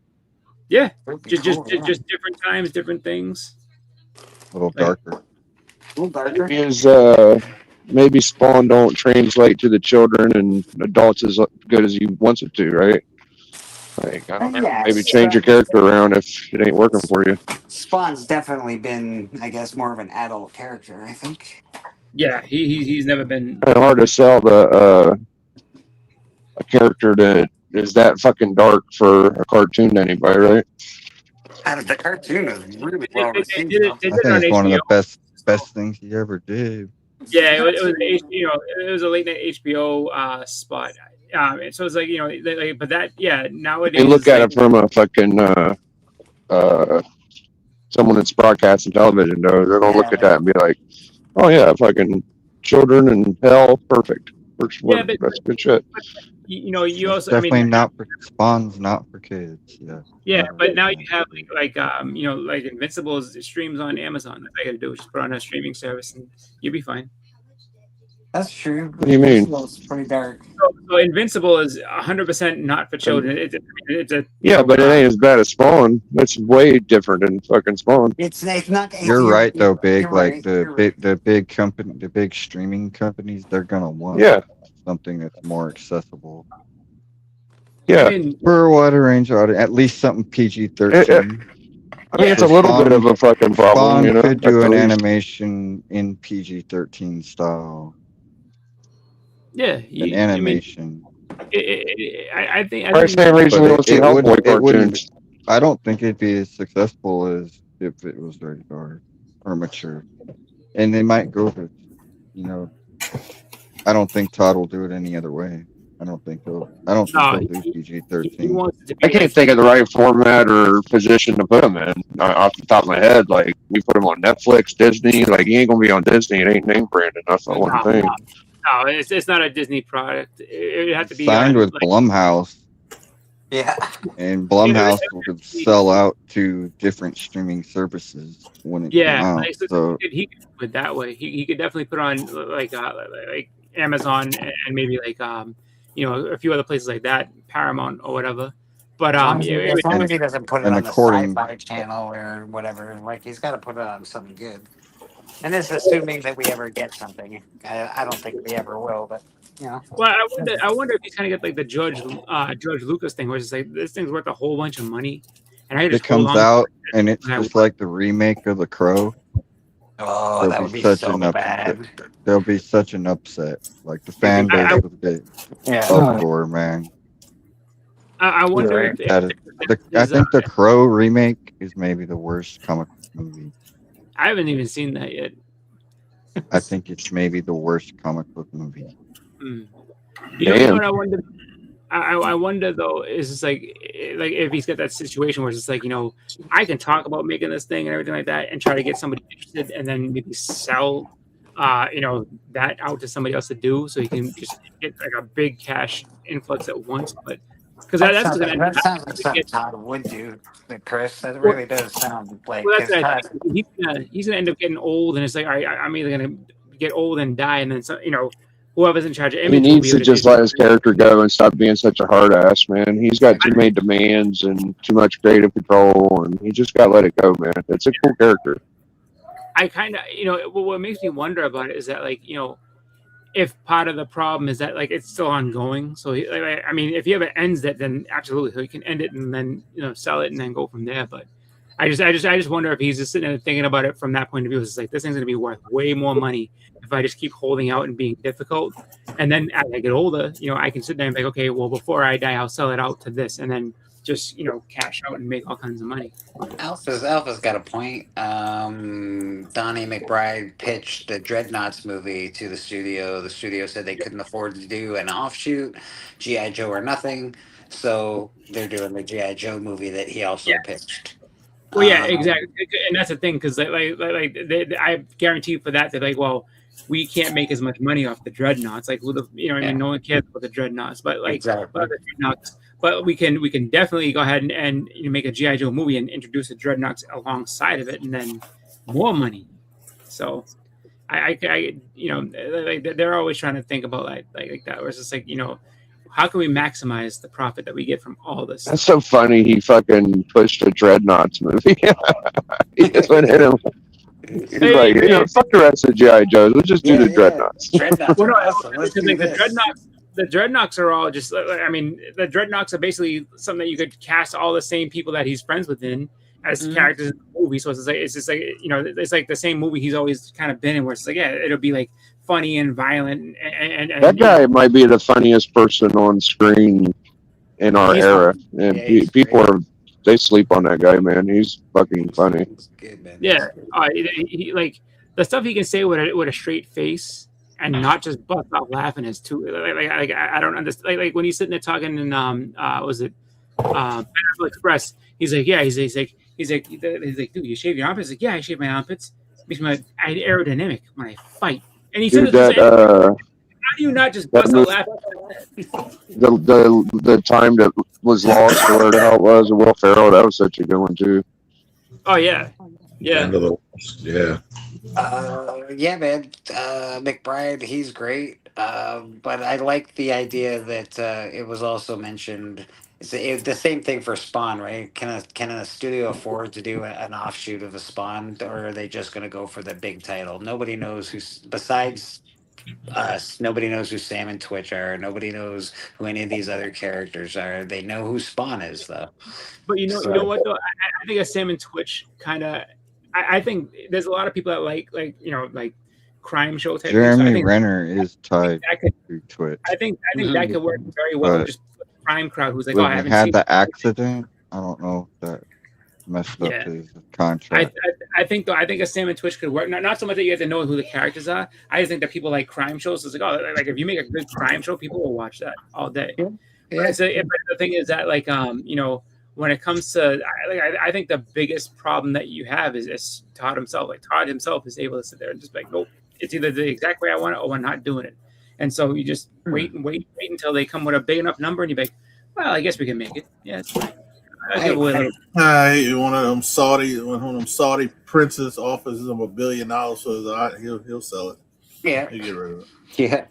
Yeah, Would be just cool, yeah. just different times, different things. a little Like- darker. A little darker. Is maybe Spawn don't translate to the children and adults as good as he wants it to, right? Like, I don't know. Yeah, Maybe change your character around if it ain't working for you. Spawn's definitely been, I guess, more of an adult character, I think. Yeah, he's never been. Kind of hard to sell the a character that is that fucking dark for a cartoon to anybody, right? The cartoon is really They, well they received. did though. it. They I did think it on it's one of the HBO. best things he ever did. Yeah, it was it was a late night HBO spot. And so it's like but that nowadays You look at like, it from a fucking someone that's broadcasting television, though. They're gonna look at that and be like, "Oh yeah, fucking children and hell, perfect. Works Yeah, work. but- That's good shit." you It's also definitely not for Spawn's not for kids. Yeah. yeah, but now you have like Invincible's streams on Amazon. All you gotta do is just put on a streaming service and you'll be fine. That's true. What do you mean? It's pretty dark. So Invincible is 100% not for children. It's a Yeah, but it ain't as bad as Spawn. That's way different than fucking Spawn. It's not. You're right though, Big. you're Like right, the you're big the big company, the big streaming companies, they're gonna want Yeah, something that's more accessible yeah. I mean, for a wider range of audience. At least something PG-13. I mean, it's a Yeah. little bit of a fucking problem, Spawn you know. could do at an least. animation in PG-13 style. yeah, An I mean, animation. I think Right, same reason we But don't see it Hellboy wouldn't- it wouldn't- cartoons. I don't think it'd be as successful as if it was rated R or mature. And they might go to, I don't think Todd will do it any other way. I don't think No, they'll do he PG-13. wants it to be I can't think of the right format or position to put him in off the top of my head. Like, we put him on Netflix, Disney. Like, he ain't gonna be on Disney. It ain't name brand enough. I wouldn't think. No, it's not a Disney product. It would have to be Signed on, with like, Blumhouse, Yeah. and Blumhouse would sell out to different streaming services when it yeah, came out. like, so So he could do it that way. He could definitely put on like Amazon and maybe like a few other places like that, Paramount or whatever. But As long as, as, long and- as he doesn't put it and on the according- Sci-Fi Channel or whatever, like he's got to put it on something good. And this is assuming that we ever get something. I don't think we ever will, but well, I wonder if he's kind of get like the George Lucas thing, where it's like this thing's worth a whole bunch of money, and I it just hold comes on. out, and it's Yeah. just like the remake of The Crow. oh, There'll that would be such so an upset. bad. There'll be such an upset. Like the fan I- base would get Yeah. uproar, man. I wonder Right. if I think the Crow remake is maybe the worst comic book movie. I haven't even seen that yet. I think it's maybe the worst comic book movie. Mm. You know Damn. what I wonder? I wonder though, is it's like if he's got that situation where it's just like, I can talk about making this thing and everything like that and try to get somebody interested and then maybe sell that out to somebody else to do so you can just get like a big cash influx at once. But because That, that's sounds, gonna that sounds like to something get- Todd would do, Chris. That really does sound like. well, that's 'cause what I Todd- think. He's gonna end up getting old and it's like, all right, I'm either gonna get old and die and then whoever's in charge of He image will needs be to able just do let his character go and stop being such a hard ass, man. He's got too many demands and too much creative control, and he just got to let it go, man. It's a cool character. I kind of, what makes me wonder about it is that, like, if part of the problem is that, like, it's still ongoing. So, I mean, if he ever ends it, then absolutely, so he can end it and then, sell it and then go from there. But I just wonder if he's just sitting there thinking about it from that point of view. It's like, this thing's going to be worth way more money if I just keep holding out and being difficult. And then as I get older, I can sit there and be like, okay, well, before I die, I'll sell it out to this. And then just, cash out and make all kinds of money. Alpha's got a point. Donnie McBride pitched the Dreadnoughts movie to the studio. The studio said they couldn't afford to do an offshoot, G.I. Joe or nothing. So they're doing the G.I. Joe movie that he also pitched. Well, yeah, exactly, and that's the thing because I guarantee you for that they're like, well, we can't make as much money off the Dreadnoughts. Like, I mean, no one cares about the Dreadnoughts, but like, Exactly. but we can definitely go ahead and make a GI Joe movie and introduce the Dreadnoughts alongside of it, and then more money. So, I they're always trying to think about like that. Where it's just like how can we maximize the profit that we get from all this? That's so funny. He fucking pushed a Dreadnoughts movie. He just went in and he's like, you know, fuck the rest of G.I. Joes. We'll just do the Dreadnoughts. Dreadnoughts Well, are no, awesome. Let's because do like this. the dreadnoughts are all just. I mean, the dreadnoughts are basically something that you could cast all the same people that he's friends with in as characters in the movie. So it's just like, you know, it's like the same movie he's always kind of been in, where it's like, yeah, it'll be like funny and violent and That guy might be the funniest person on screen in our He's era, funny. and Yeah, he's people they sleep on that guy, man. He's fucking funny. It's good, man. yeah, he like the stuff he can say with a straight face and not just bust out laughing is too like I don't understand like when he's sitting there talking in was it Pineapple Express, he's like, yeah, he's like dude, you shave your armpits? He's like, yeah, I shave my armpits. Makes me aerodynamic when I fight. And he Dude, said, that how do you not just bust out laughing? the time that was lost, or whatever the hell it was, Will Ferrell, that was such a good one too. Oh yeah, yeah. Yeah. Yeah, man. McBride, he's great. But I like the idea that it was also mentioned. It's the same thing for Spawn, right? Can a studio afford to do an offshoot of a Spawn, or are they just going to go for the big title? Nobody knows who's besides us. Nobody knows who Sam and Twitch are. Nobody knows who any of these other characters are. They know who Spawn is, though. But you know what though? I think a Sam and Twitch kind of. I think there's a lot of people that like you know, like crime show type. Jeremy I think Renner is tied to Twitch. I think that could work very well. But Just a crime crowd who's like, when oh, I he haven't had seen the accident, I don't know if that messed up his contract. I think a Sam and Twitch could work. Not so much that you have to know who the characters are. I just think that people like crime shows. It's like, oh, like if you make a good crime show, people will watch that all day. Yeah. But the thing is that like you know, when it comes to I think the biggest problem that you have is Todd himself. Like Todd himself is able to sit there and just be like, nope, it's either the exact way I want it or we're not doing it. And so you just wait until they come with a big enough number, and you be like, well, I guess we can make it. Yeah, it's fine. One of them Saudi princes offers him $1 billion, so he'll sell it. Yeah. He'll get rid of it.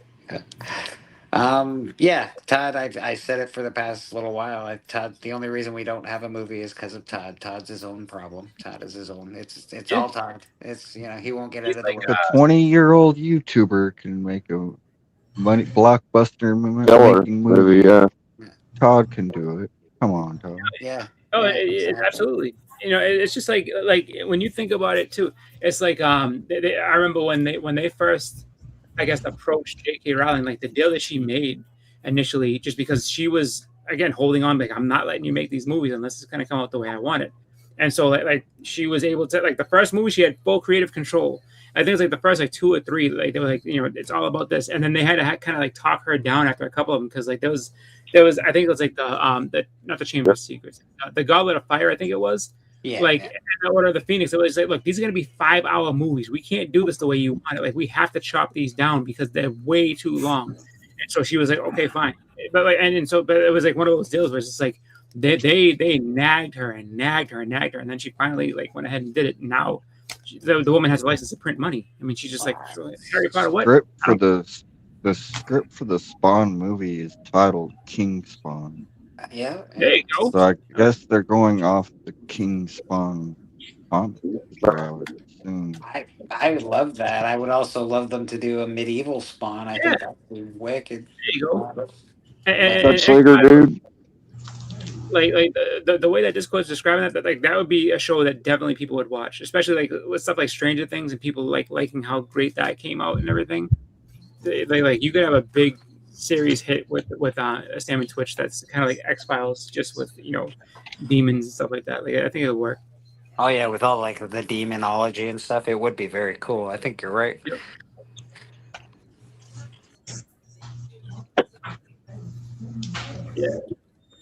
Yeah. Todd, I said it for the past little while. Todd, the only reason we don't have a movie is because of Todd. Todd's his own problem. Todd is his own. It's all Todd. It's, you know, he won't get out of the way. A 20-year-old YouTuber can make a blockbuster movie. Yeah. Todd can do it. Come on, Todd. Yeah. Oh, absolutely. You know, it's just like when you think about it too, it's like I remember when they first, I guess, approached J.K. Rowling, like the deal that she made initially, just because she was again holding on, like, I'm not letting you make these movies unless it's going to come out the way I want it. And so like she was able to, like, the first movie she had full creative control. I think it was like the first like 2 or 3, like they were like, you know, it's all about this, and then they had to kind of like talk her down after a couple of them, because like there was I think it was like the not the Chamber of Secrets, the Goblet of Fire, I think it was. Yeah. Like in Order of the Phoenix, it was like, look, these are going to be 5-hour movies. We can't do this the way you want it. Like, we have to chop these down because they're way too long. And so she was like, okay, fine. But like, but it was like one of those deals where it's just like they nagged her, and then she finally like went ahead and did it. And now the woman has a license to print money. I mean, she's just like, Harry Potter. What? The script for the Spawn movie is titled King Spawn. Yeah. There you go. So I guess they're going off the King Spawn comic. I would assume. I would love that. I would also love them to do a medieval Spawn. I think that would be wicked. There you go. That's Slager, dude. Like the way that Discord is describing that, like that would be a show that definitely people would watch, especially like with stuff like Stranger Things and people liking how great that came out and everything. Like you could have a big series hit with Sam and Twitch that's kind of like X-Files, just with, you know, demons and stuff like that. Like I think it'll work. Oh yeah, with all like the demonology and stuff, it would be very cool. I think you're right. Yep. Yeah.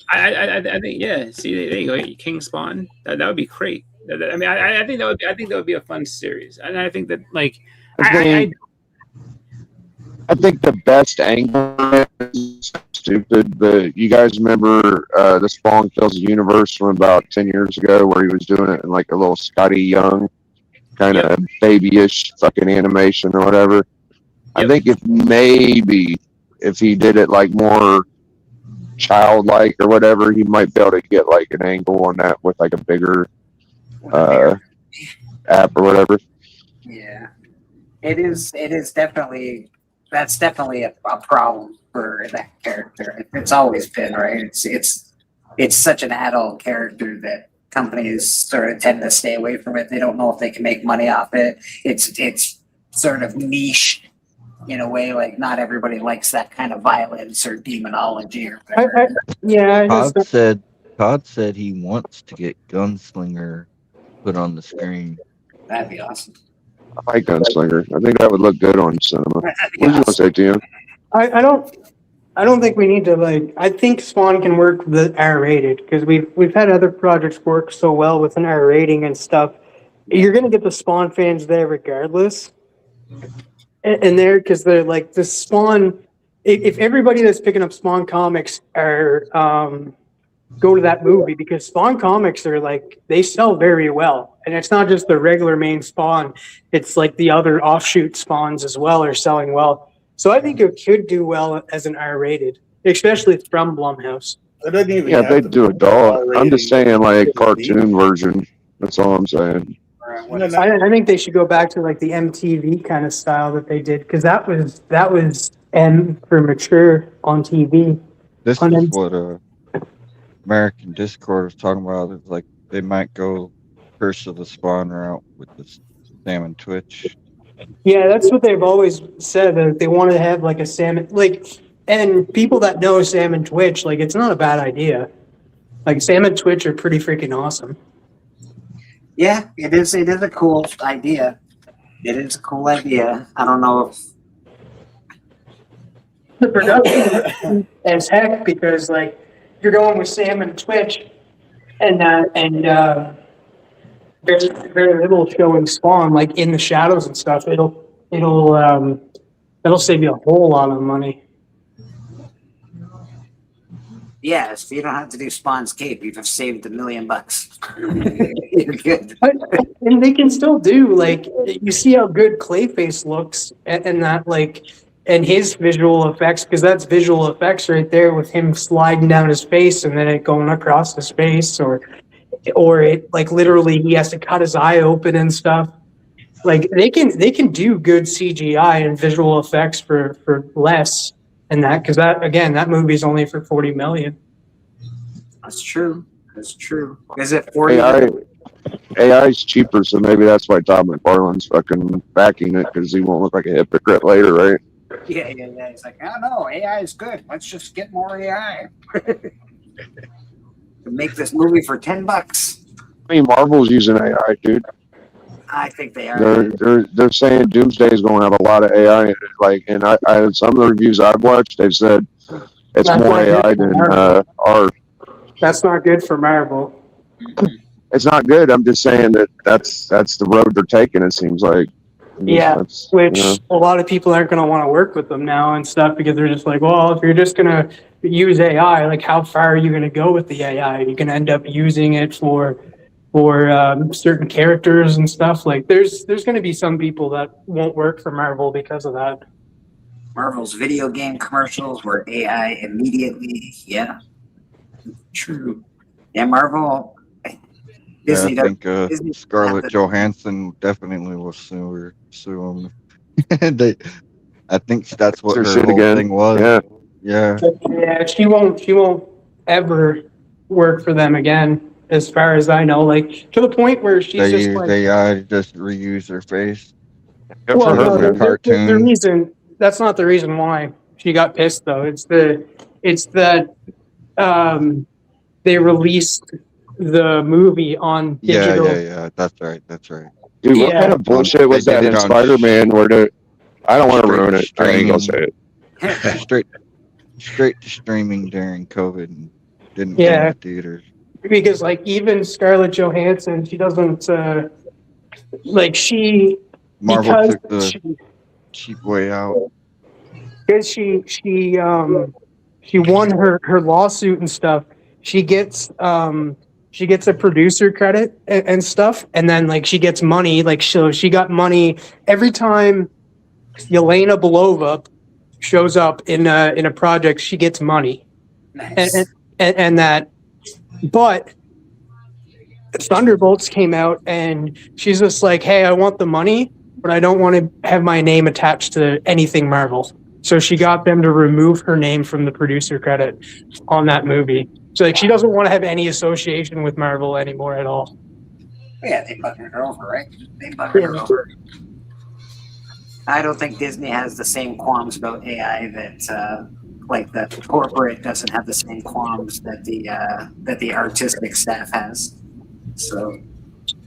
I think, yeah. See, there you go. King Spawn. That would be great. I mean, I think that would be a fun series, and I think that like I think the best angle is stupid, but you guys remember the Spawn Kills the Universe from about 10 years ago, where he was doing it in like a little Scotty Young kind of babyish fucking animation or whatever. I think if he did it like more childlike or whatever, he might be able to get like an angle on that with like a bigger app or whatever. Yeah, it is. It is definitely. That's definitely a problem for that character. It's always been, right. It's such an adult character that companies sort of tend to stay away from it. They don't know if they can make money off it. It's sort of niche in a way. Like not everybody likes that kind of violence or demonology or whatever. Todd said he wants to get Gunslinger put on the screen. That'd be awesome. I like Gunslinger. I think that would look good on cinema. What did you want to say, Tim? I don't think we need to like. I think Spawn can work with R-rated because we've had other projects work so well with an R rating and stuff. You're gonna get the Spawn fans there regardless, and there because they're like the Spawn. If everybody that's picking up Spawn comics are go to that movie, because Spawn comics are like they sell very well, and it's not just the regular main Spawn. It's like the other offshoot Spawns as well are selling well. So I think it could do well as an R-rated, especially from Blumhouse. It doesn't even Yeah, have they to do be adult. I'm R-rated. just saying like cartoon version. That's all I'm saying. I think they should go back to like the MTV kind of style that they did, because that was M for mature on TV. This On is M- what American Discord was talking about. It's like they might go Curse of the Spawn route with the Sam and Twitch. Yeah, that's what they've always said, that they want to have like a Sam, like, and people that know Sam and Twitch, like, it's not a bad idea. Like, Sam and Twitch are pretty freaking awesome. Yeah, it is. It is a cool idea. It is a cool idea. I don't know if The production as heck, because like you're going with Sam and Twitch, and there's very little showing Spawn like in the shadows and stuff. That'll save you a whole lot of money. yes, if you don't have to do Spawn's Cape, you've just saved $1 million. You're good. And they can still do like, you see how good Clayface looks, and that like, and his visual effects, because that's visual effects right there with him sliding down his face and then it going across his face, or it like literally he has to cut his eye open and stuff. Like they can do good CGI and visual effects for less than that, because that movie's only for 40 million. That's true. That's true. Is it 40? AI is cheaper, so maybe that's why Todd McFarlane's fucking backing it, because he won't look like a hypocrite later, right? Yeah. He's like, I don't know. AI is good. Let's just get more AI. Make this movie for $10. I mean, Marvel's using AI, dude. I think they are. They're saying Doomsday is going to have a lot of AI in it. Like, and I some of the reviews I've watched, they've said it's That's more not good AI for than Marvel. art. That's not good for Marvel. It's not good. I'm just saying that's the road they're taking. It seems like. Yeah, That's, which you know. a lot of people aren't going to want to work with them now and stuff, because they're just like, well, if you're just going to use AI, like how far are you going to go with the AI? You can end up using it for certain characters and stuff. Like there's going to be some people that won't work for Marvel because of that. Marvel's video game commercials were AI immediately. Yeah. True. Yeah, Marvel. Disney Yeah, I think Disney Scarlett have to- Johansson definitely will sue him. I think that's what Their her shit whole again. thing was. Yeah. Yeah. Yeah, she won't ever work for them again, as far as I know. Like to the point where she's They just use like, AI to just reuse her face. Good well, for her, no, man. the Cartoon. reason, that's not the reason why she got pissed though. It's that they released the movie on digital. Yeah. That's right. Dude, what Yeah. kind of bullshit was They that did in it on Spider-Man where I don't want to straight ruin it. I ain't gonna say it. Straight to streaming during COVID and didn't Yeah. go to theaters. Because like even Scarlett Johansson, she doesn't like she Marvel because took the cheap way out. because she won her lawsuit and stuff. She gets a producer credit and stuff, and then like she gets money. Like so she got money every time Yelena Belova shows up in a project. She gets money. Nice. and that, but Thunderbolts came out and she's just like, hey, I want the money, but I don't want to have my name attached to anything Marvel. So she got them to remove her name from the producer credit on that movie. So like she doesn't want to have any association with Marvel anymore at all. Yeah, they buttered her over, right? They buttered her over. I don't think Disney has the same qualms about AI that like the corporate doesn't have the same qualms that the artistic staff has. So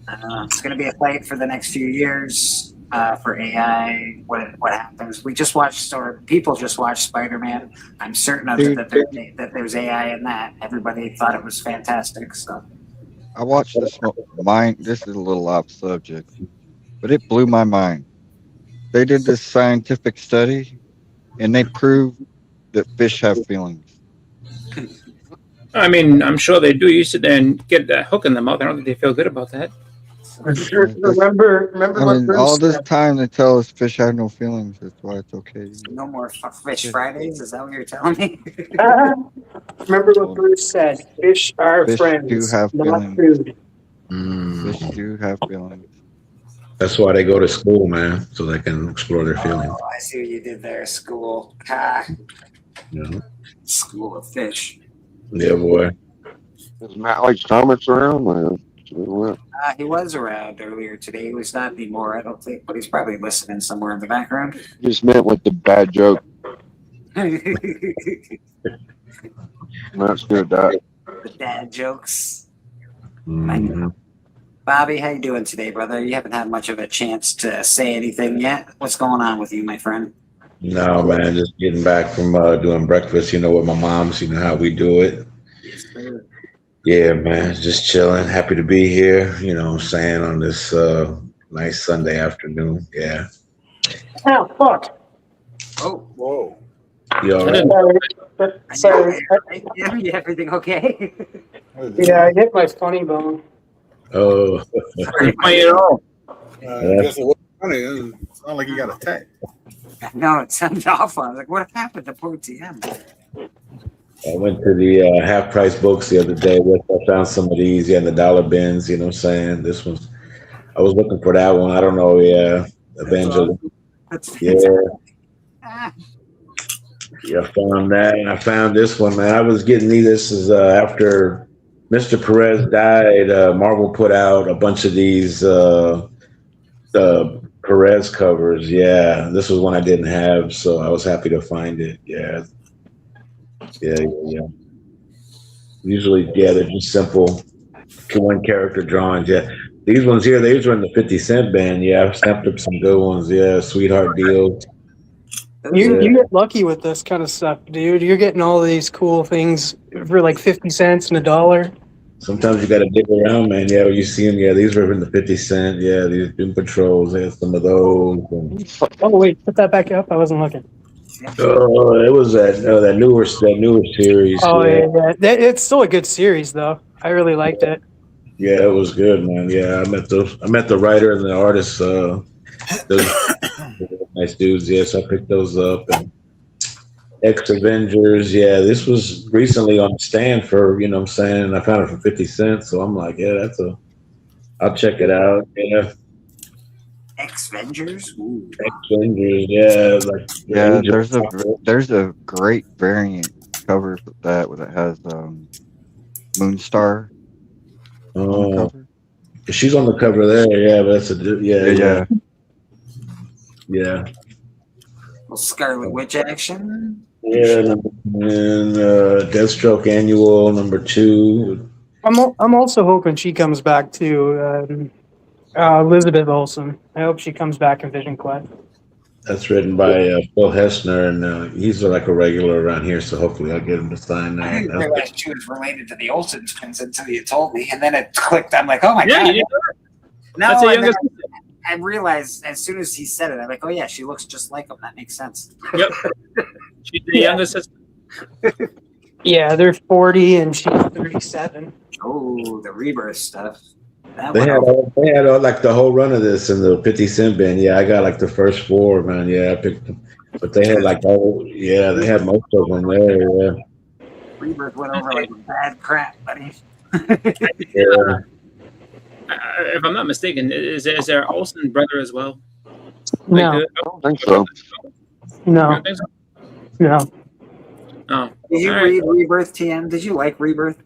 it's going to be a fight for the next few years for AI. What happens? We just watched, or people just watched Spider-Man. I'm certain of it that there's AI in that. Everybody thought it was fantastic. So I watched this. This is a little off subject, but it blew my mind. They did this scientific study, and they proved that fish have feelings. I mean, I'm sure they do. You sit there and get that hook in the mouth. I don't think they feel good about that. Remember what Bruce all this said. time they tell us fish have no feelings. That's why it's okay. no more Fish Fridays. Is that what you're telling me? Remember what Bruce said. Fish are Fish friends, do have not feelings. food. Fish do have feelings. That's why they go to school, man, so they can explore their feelings. Oh, I see what you did there. School. Ha. You know? School of fish. Yeah, boy. Is Matt like Thomas around? He was around earlier today. He was not anymore, I don't think, but he's probably listening somewhere in the background. Just meant with the bad joke. That's good, Doc. The dad jokes. Mhm. Bobby, how you doing today, brother? You haven't had much of a chance to say anything yet. What's going on with you, my friend? No, man, just getting back from doing breakfast, with my mom's, how we do it. Yeah, man, just chilling. Happy to be here, saying on this nice Sunday afternoon. Yeah. Oh, fuck. Oh, Whoa. You all right? Sorry. Yeah, everything okay? Yeah, I hit my funny bone. Oh. I guess it was funny. It sounded like you got attacked. No, it sounded awful. I was like, what happened to poor TM? I went to the half price books the other day. I found some of these, in the dollar bins, you know what I'm saying? This one's, I was looking for that one. I don't know, Evangelism. Yeah. Yeah, I found that. And I found this one, man. I was getting these. This is after Mr. Perez died. Marvel put out a bunch of these Perez covers. Yeah, this was one I didn't have, so I was happy to find it. Yeah. Usually, they're just simple one character drawings. Yeah, these ones here, these were in the 50-cent bin. Yeah, I've snapped up some good ones. Yeah, sweetheart deals. You get lucky with this kind of stuff, dude. You're getting all these cool things for like 50 cents and $1. Sometimes you got to dig around, man. Yeah, when you see them, these were in the 50-cent. Yeah, these Doom Patrols. They had some of those. Oh wait, put that back up. I wasn't looking. Oh, it was that newer series. Oh yeah. It's still a good series though. I really liked it. Yeah, it was good, man. Yeah, I met the writer and the artist. Those nice dudes. Yeah, so I picked those up. And X Avengers. Yeah, this was recently on the stand for, what I'm saying, and I found it for 50 cents. So I'm like, yeah, I'll check it out. Yeah. X-Vengers? X-Vengers, yeah. There's a great variant cover for that it has Moonstar. Oh, she's on the cover there. Yeah, but that's yeah. Well, Scarlet Witch action. Yeah, and Deathstroke Annual #2. I'm also hoping she comes back too. Elizabeth Olsen. I hope she comes back in Vision Quest. That's written by Phil Hessner, and he's like a regular around here, so hopefully I'll get him to sign that. I didn't realize she was related to the Olsen twins until you told me, and then it clicked. I'm like, oh my god. That's the youngest. I realized as soon as he said it, I'm like, oh yeah, she looks just like him. That makes sense. Yep. She's the youngest sister. Yeah, they're 40 and she's 37. Oh, the rebirth stuff. They had all, like the whole run of this in the 50-cent bin. Yeah, I got like the first 4, man. Yeah, I picked them. But they had like they had most of them there. Yeah. Rebirth went over like bad crap, buddy. Yeah. If I'm not mistaken, is there Olsen brother as well? No, I don't think so. You no, don't think so? no. Oh, Did you all right. read Rebirth, TM? Did you like Rebirth?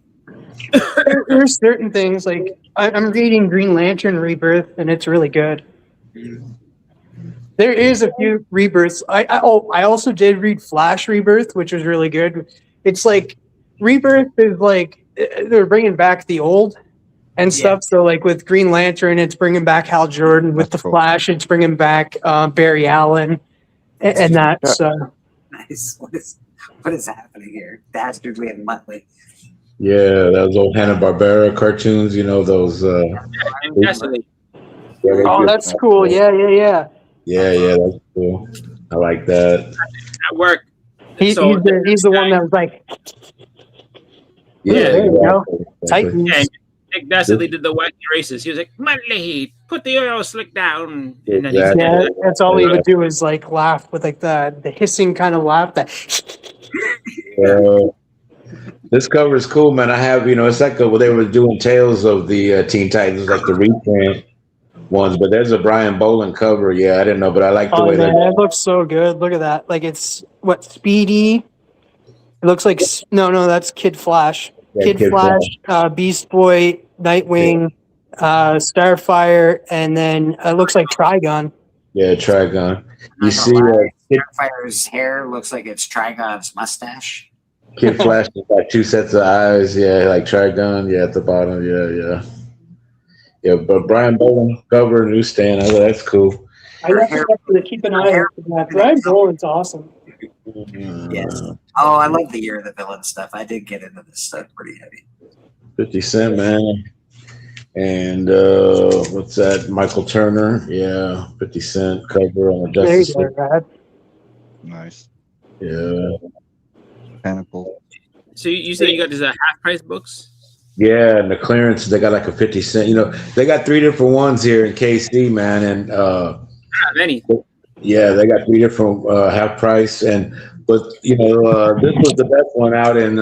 There's certain things like I'm reading Green Lantern Rebirth, and it's really good. There is a few rebirths. I also did read Flash Rebirth, which was really good. It's like Rebirth is like they're bringing back the old and stuff. So like with Green Lantern, it's bringing back Hal Jordan. With the That's cool. Flash, it's bringing back Barry Allen and that. So Nice. What is happening here? Dastardly and Muttley. Yeah, those old Hanna-Barbera cartoons, you know, those. Definitely. oh, that's cool. Yeah. Yeah, that's cool. I like that. At work. He's the one that was like, Yeah, there you go. exactly. Titans. Yeah, Nick Dastardly did the wacky races. He was like, Muttley, put the oil slick down. And then he said, Yeah, that's all he would do is like laugh with like the hissing kind of laugh. That This cover is cool, man. I have, it's like well, they were doing Tales of the Teen Titans, like the reprint ones, but there's a Brian Boland cover. Yeah, I didn't know, but I like the oh way man, they. it looks so good. Look at that. Like it's what Speedy. It looks like no, that's Kid Flash. Yeah, Kid Flash, Beast Boy, Nightwing, Starfire, and then it looks like Trigon. Yeah, Trigon. You see, Starfire's hair looks like it's Trigon's mustache. Kid Flash has got two sets of eyes. Yeah, like Trigon. Yeah, at the bottom. Yeah. But Brian Boland cover newsstand. That's cool. I have to keep an eye out for that. Brian Boland's awesome. Yes. Oh, I love the Year of the Villain stuff. I did get into this stuff pretty heavy. 50 Cent, man. And what's that? Michael Turner. Yeah, 50 Cent cover on the There you Justice go, League. Brad. Nice. Yeah. Pinnacle. So you said you got these half price books? Yeah, and the clearance, they got like a 50 cent. They got 3 different ones here in KC, man. And Not many. yeah, they got 3 different half price. But this was the best one out in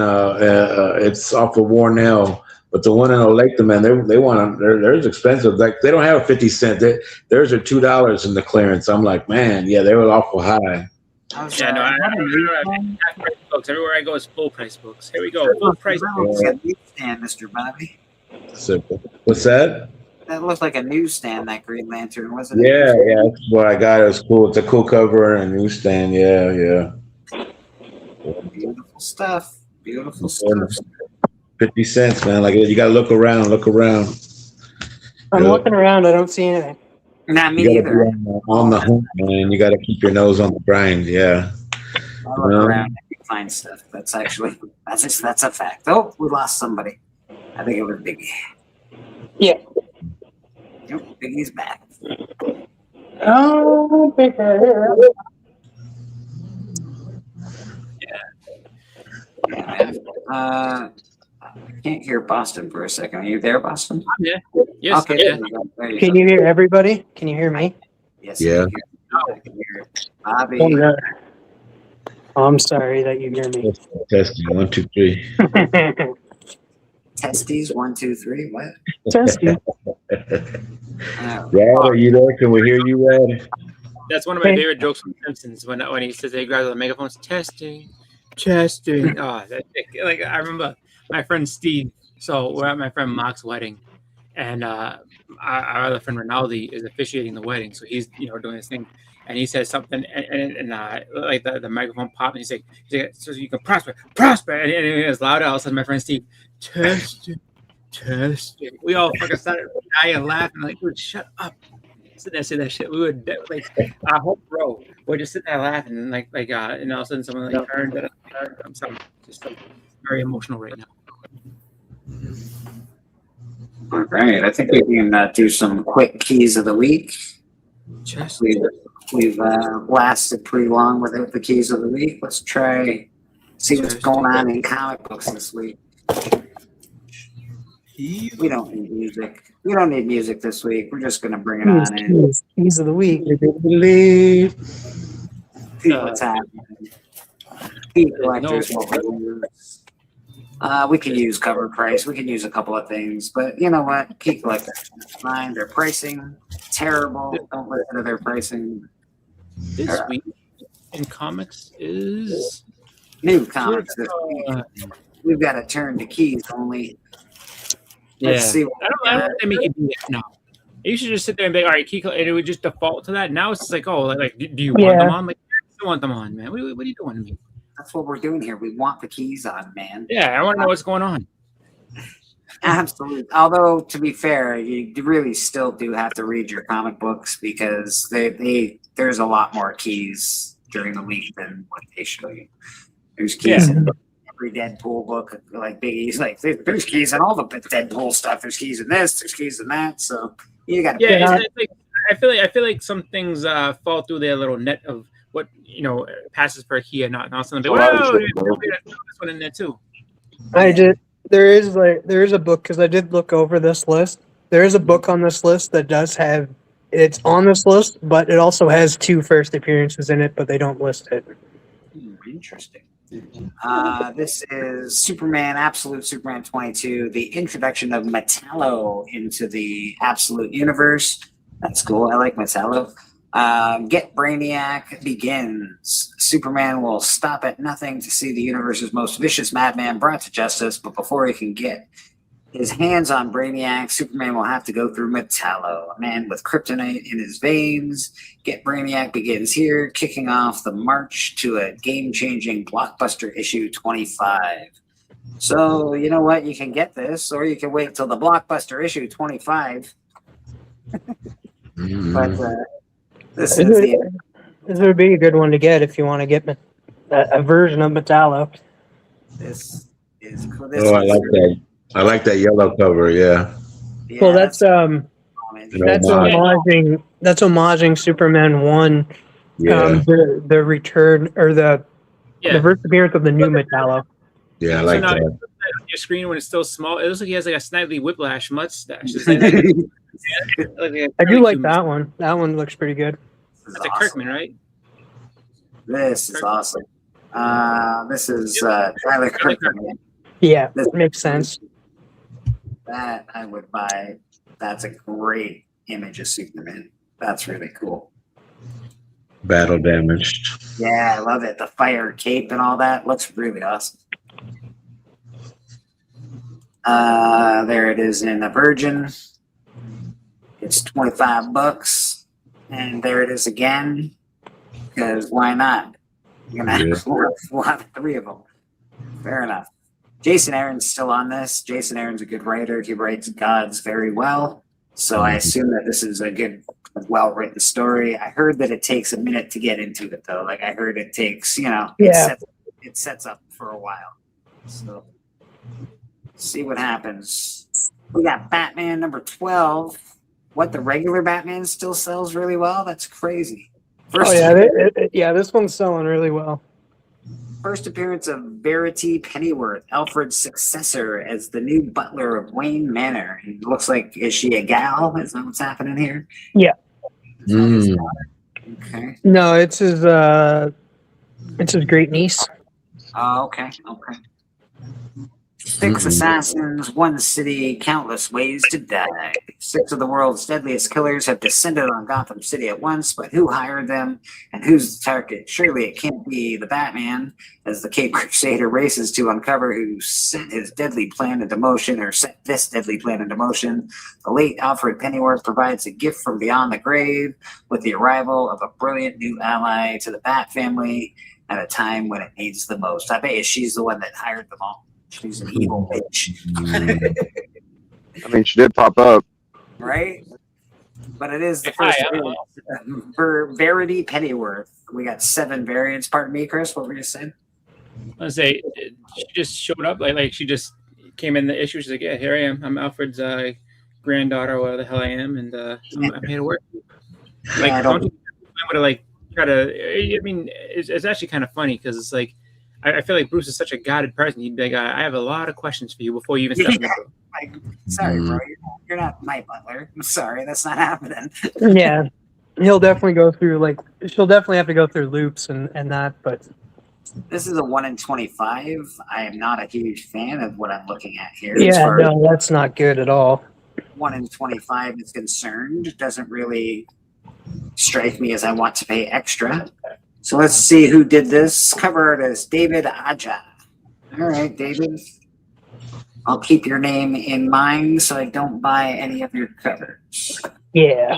it's off of Warnell. But the one in Olathe, man, they're expensive. Like they don't have a 50 cent. Theirs are $2 in the clearance. I'm like, man, yeah, they were awful high. I don't have half price books. Everywhere I go is full price books. Here we go, full price books. Like a newsstand, Mr. Bobby. Simple. What's that? That looked like a newsstand, that Green Lantern, wasn't it? Yeah, that's what I got. It was cool. It's a cool cover and a newsstand. Yeah. Beautiful stuff. Beautiful stuff. 50 cents, man. Like you gotta look around. I'm looking around. I don't see anything. Not me You gotta either. be on the hunt, man. You gotta keep your nose on the grind. Yeah. I look around and find stuff. That's a fact. Oh, we lost somebody. I think it was Biggie. Yeah. Yep, Biggie's back. Oh, bigger. I can't hear Boston for a second. Are you there, Boston? Yeah. Yes. Okay. Yeah. There you Can go. you hear everybody? Can you hear me? Yes. Yeah. I can hear it. Bobby. Oh, no. Oh, I'm sorry that you hear me. Testing 1, 2, 3. Testes 1, 2, 3. What? Testing. Rad, are you there? Can we hear you, Rad? That's one of my favorite jokes from Simpsons when he says he grabs the megaphone, testing. Oh, like I remember my friend Steve. So we're at my friend Mark's wedding, and our other friend Rinaldi is officiating the wedding. So he's doing this thing, and he says something, and like the microphone popped, and he's like, so you can prosper, and it was loud. All of a sudden, my friend Steve, testing. We all fucking started dying laughing, like, dude, shut up. Sitting there saying that shit. We would like our whole row. We're just sitting there laughing, and and all of a sudden someone turned. I'm sorry, just very emotional right now. All right. I think we can do some quick keys of the week. We've lasted pretty long without the keys of the week. Let's see what's going on in comic books this week. We don't need music. We don't need music this week. We're just going to bring it on in. Keys of the week. See what's happening. Key collectors. We could use cover price. We could use a couple of things, but you know what? Key Collector, fine. Their pricing terrible. Don't listen to their pricing. This week in comics is New comics this week. We've got to turn to keys only. Let's see what I don't think we can do that now. You should just sit there and be like, all right, key, and it would just default to that. Now it's just like, oh, like do you want them on? Like, I still want them on, man. What are you doing to me? That's what we're doing here. We want the keys on, man. Yeah, I want to know what's going on. Absolutely. Although, to be fair, you really still do have to read your comic books because there's a lot more keys during the week than what they show you. There's keys in every Deadpool book, like Biggie's. Like there's keys in all the Deadpool stuff. There's keys in this. There's keys in that. So you got to. Yeah, it's like, I feel like some things fall through their little net of what passes for a key and not something. Whoa, this one in there too. There is a book because I did look over this list. There is a book on this list that does have it's on this list, but it also has 2 first appearances in it, but they don't list it. Interesting. This is Superman, Absolute Superman 22, the introduction of Metallo into the Absolute Universe. That's cool. I like Metallo. Get Brainiac begins. Superman will stop at nothing to see the universe's most vicious madman brought to justice, but before he can get his hands on Brainiac, Superman will have to go through Metallo, a man with kryptonite in his veins. Get Brainiac begins here, kicking off the march to a game-changing blockbuster issue 25. So, you know what? You can get this, or you can wait till the blockbuster issue 25. But this would be a good one to get if you want to get a version of Metallo. This is cool. I like that. I like that yellow cover. Yeah. Well, that's homaging Superman 1. Yeah. The return or the first appearance of the new Metallo. Yeah, I like that. On your screen when it's still small, it looks like he has like a Snidely Whiplash mustache. I do like that one. That one looks pretty good. That's a Kirkman, right? This is awesome. This is Tyler Kirkman. Yeah, that makes sense. That I would buy. That's a great image of Superman. That's really cool. Battle damaged. Yeah, I love it. The fire cape and all that looks really awesome. There it is in the Virgin. It's $25, and there it is again. Because why not? You're gonna we'll have 3 of them. Fair enough. Jason Aaron's still on this. Jason Aaron's a good writer. He writes gods very well. So I assume that this is a good, well-written story. I heard that it takes a minute to get into it, though. Like, I heard it takes, it sets up for a while. So, see what happens. We got Batman number 12. What, the regular Batman still sells really well? That's crazy. This one's selling really well. First appearance of Verity Pennyworth, Alfred's successor as the new butler of Wayne Manor. It looks like, is she a gal? Is that what's happening here? Yeah. Okay. No, it's his great niece. Oh, okay. 6 assassins, 1 city, countless ways to die. 6 of the world's deadliest killers have descended on Gotham City at once, but who hired them and who's the target? Surely it can't be the Batman, as the Cape Crusader races to uncover who set his deadly plan into motion, or set this deadly plan into motion. The late Alfred Pennyworth provides a gift from beyond the grave with the arrival of a brilliant new ally to the Bat family at a time when it needs the most. I bet you she's the one that hired them all. She's an evil bitch. I mean, she did pop up. Right? But it is the first for Verity Pennyworth. We got 7 variants. Pardon me, Chris. What were you saying? I was say she just showed up like she just came in the issue. She's like, yeah, here I am. I'm Alfred's granddaughter, or whatever the hell I am, and I'm here to work. Like, don't you want to like try to? I mean, it's actually kind of funny because it's like I feel like Bruce is such a guarded person. He'd be like, I have a lot of questions for you before you even step in the door. Like, sorry, bro, you're not my butler. I'm sorry, that's not happening. Yeah, he'll definitely go through she'll definitely have to go through loops and that, but This is a 1 in 25. I am not a huge fan of what I'm looking at here. As Yeah, far as no, that's not good at all. 1 in 25 is concerned, it doesn't really strike me as I want to pay extra. So let's see who did this. Cover artist David Aja. All right, David. I'll keep your name in mind so I don't buy any of your covers. Yeah.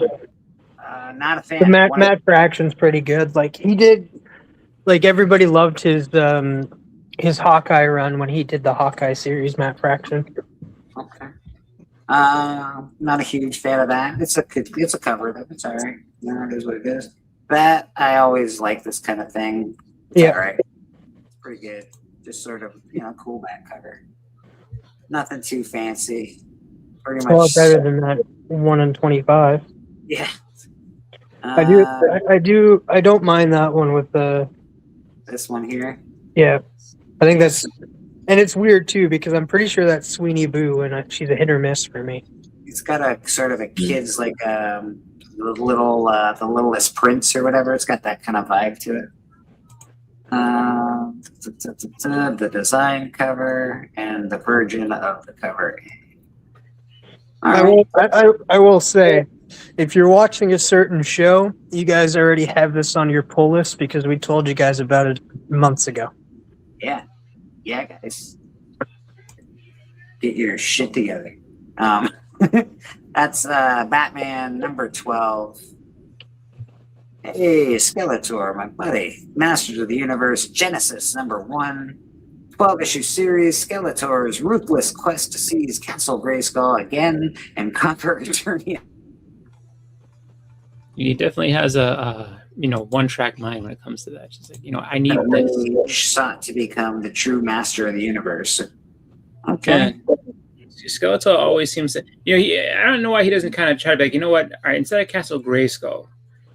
Not a fan. The Matt Fraction's pretty good. Like he did, like everybody loved his Hawkeye run when he did the Hawkeye series. Matt Fraction. Okay. Not a huge fan of that. It's a cover though. It's all right. It is what it is. That I always like this kind of thing. It's all right. It's pretty good. Just sort of cool back cover. Nothing too fancy. Pretty It's much a lot better than that 1 in 25. Yeah. I don't mind that one with the. This one here. Yeah, I think that's, and it's weird too because I'm pretty sure that's Sweeney Boo, and she's a hit or miss for me. It's got a sort of a kid's like the Littlest Prince or whatever. It's got that kind of vibe to it. The design cover and the version of the cover. I will say, if you're watching a certain show, you guys already have this on your pull list because we told you guys about it months ago. Yeah, guys, get your shit together. That's Batman number 12. Hey, Skeletor, my buddy. Masters of the Universe, Genesis number 1. 12-issue series, Skeletor's ruthless quest to seize Castle Grayskull again and conquer Eternia. He definitely has a one-track mind when it comes to that. She's like, I need this. He sought to become the true master of the universe. Okay. And Skeletor always seems to, I don't know why he doesn't kind of try to be like, you know what? All right, instead of Castle Grayskull,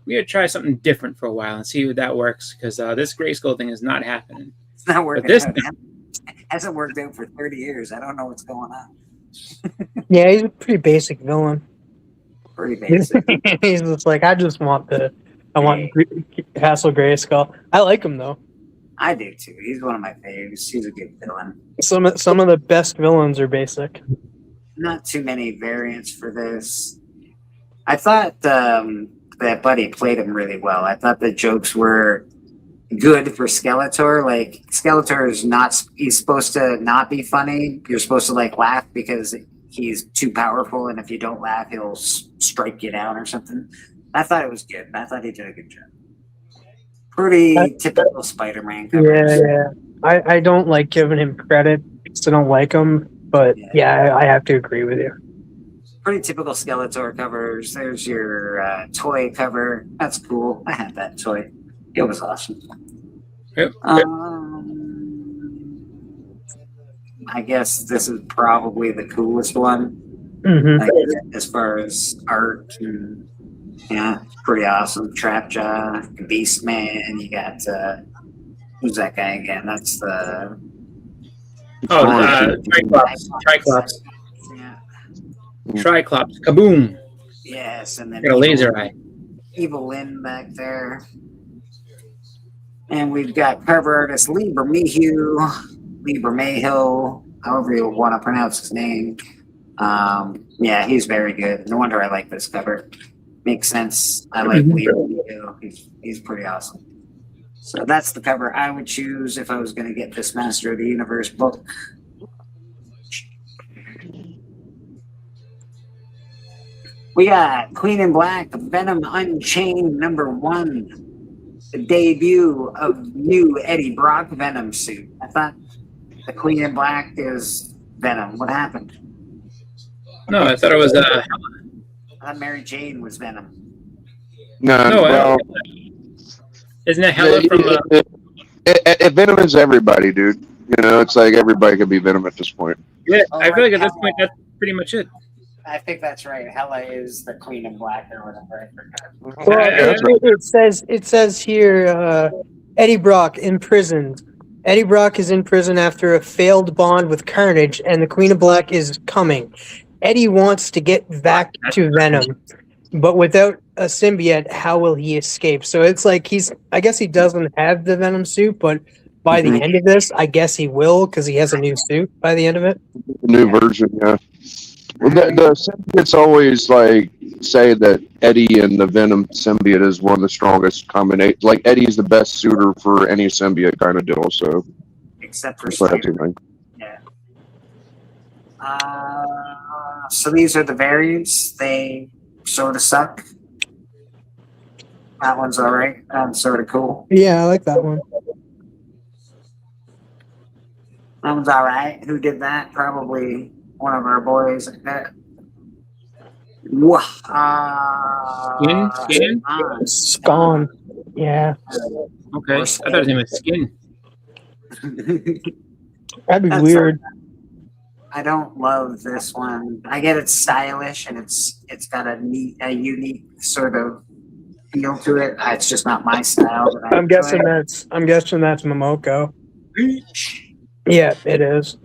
we gotta try something different for a while and see if that works because this Grayskull thing is not happening. It's not working. But this out. It hasn't worked out for 30 years. I don't know what's going on. Yeah, he's a pretty basic villain. Pretty basic. He's just like, I want Castle Grayskull. I like him though. I do too. He's one of my faves. He's a good villain. Some of the best villains are basic. Not too many variants for this. I thought that Buddy played him really well. I thought the jokes were good for Skeletor. Like Skeletor he's supposed to not be funny. You're supposed to laugh because he's too powerful, and if you don't laugh, he'll strike you down or something. I thought it was good. I thought he did a good job. Pretty typical Spider-Man covers. Yeah. I don't like giving him credit because I don't like him, but yeah, I have to agree with you. Pretty typical Skeletor covers. There's your toy cover. That's cool. I had that toy. It was awesome. Yep. I guess this is probably the coolest one. Mm-hmm. As far as art, and pretty awesome. Trapjaw, Beastman. You got who's that guy again? That's the Triclops. Yeah. Triclops. Kaboom. Yes, and then Got a laser eye. Evil Lynn back there. And we've got cover artist Lee Bermejo, however you want to pronounce his name. Yeah, he's very good. No wonder I like this cover. Makes sense. I like Lee Bermejo. He's pretty awesome. So that's the cover I would choose if I was going to get this Master of the Universe book. We got Queen in Black, Venom Unchained #1. The debut of new Eddie Brock Venom suit. I thought the Queen in Black is Venom. What happened? No, I thought it was I thought Mary Jane was Venom. No, isn't it Hela from Venom is everybody, dude. It's like everybody could be Venom at this point. Yeah, I feel like at this point that's pretty much it. I think that's right. Hela is the Queen in Black or whatever. Well, it says here, Eddie Brock imprisoned. Eddie Brock is in prison after a failed bond with Carnage, and the Queen of Black is coming. Eddie wants to get back to Venom, but without a symbiote, how will he escape? So it's like I guess he doesn't have the Venom suit, but by the end of this, I guess he will because he has a new suit by the end of it. New version, yeah. Well, the symbiotes always like say that Eddie and the Venom symbiote is one of the strongest combinations. Like Eddie's the best suitor for any symbiote kind of deal. So Except for that's what I Spider. think. Yeah. So these are the variants. They sort of suck. That one's all right. Sort of cool. Yeah, I like that one. That one's all right. Who did that? Probably one of our boys. Skin? Spawn. Yeah. Okay. I thought his name was Skin. That'd be That's weird. I don't love this one. I get it's stylish and it's got a unique sort of feel to it. It's just not my style. But I'm guessing that's Momoko. Yeah, it is.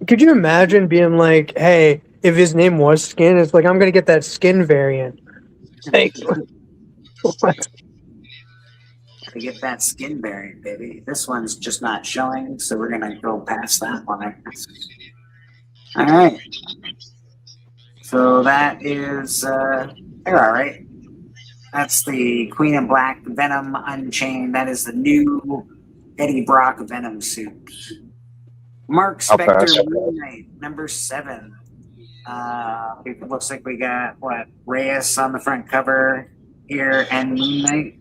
Could you imagine being like, hey, if his name was Skin, it's like I'm gonna get that Skin variant. Like, what? To get that Skin variant, baby. This one's just not showing, so we're gonna go past that one, I guess. All right. So that is they're all right. That's the Queen in Black Venom Unchained. That is the new Eddie Brock Venom suit. Mark I'll pass. Spector Moon Knight, number 7. It looks like we got Reyes on the front cover here and Moon Knight.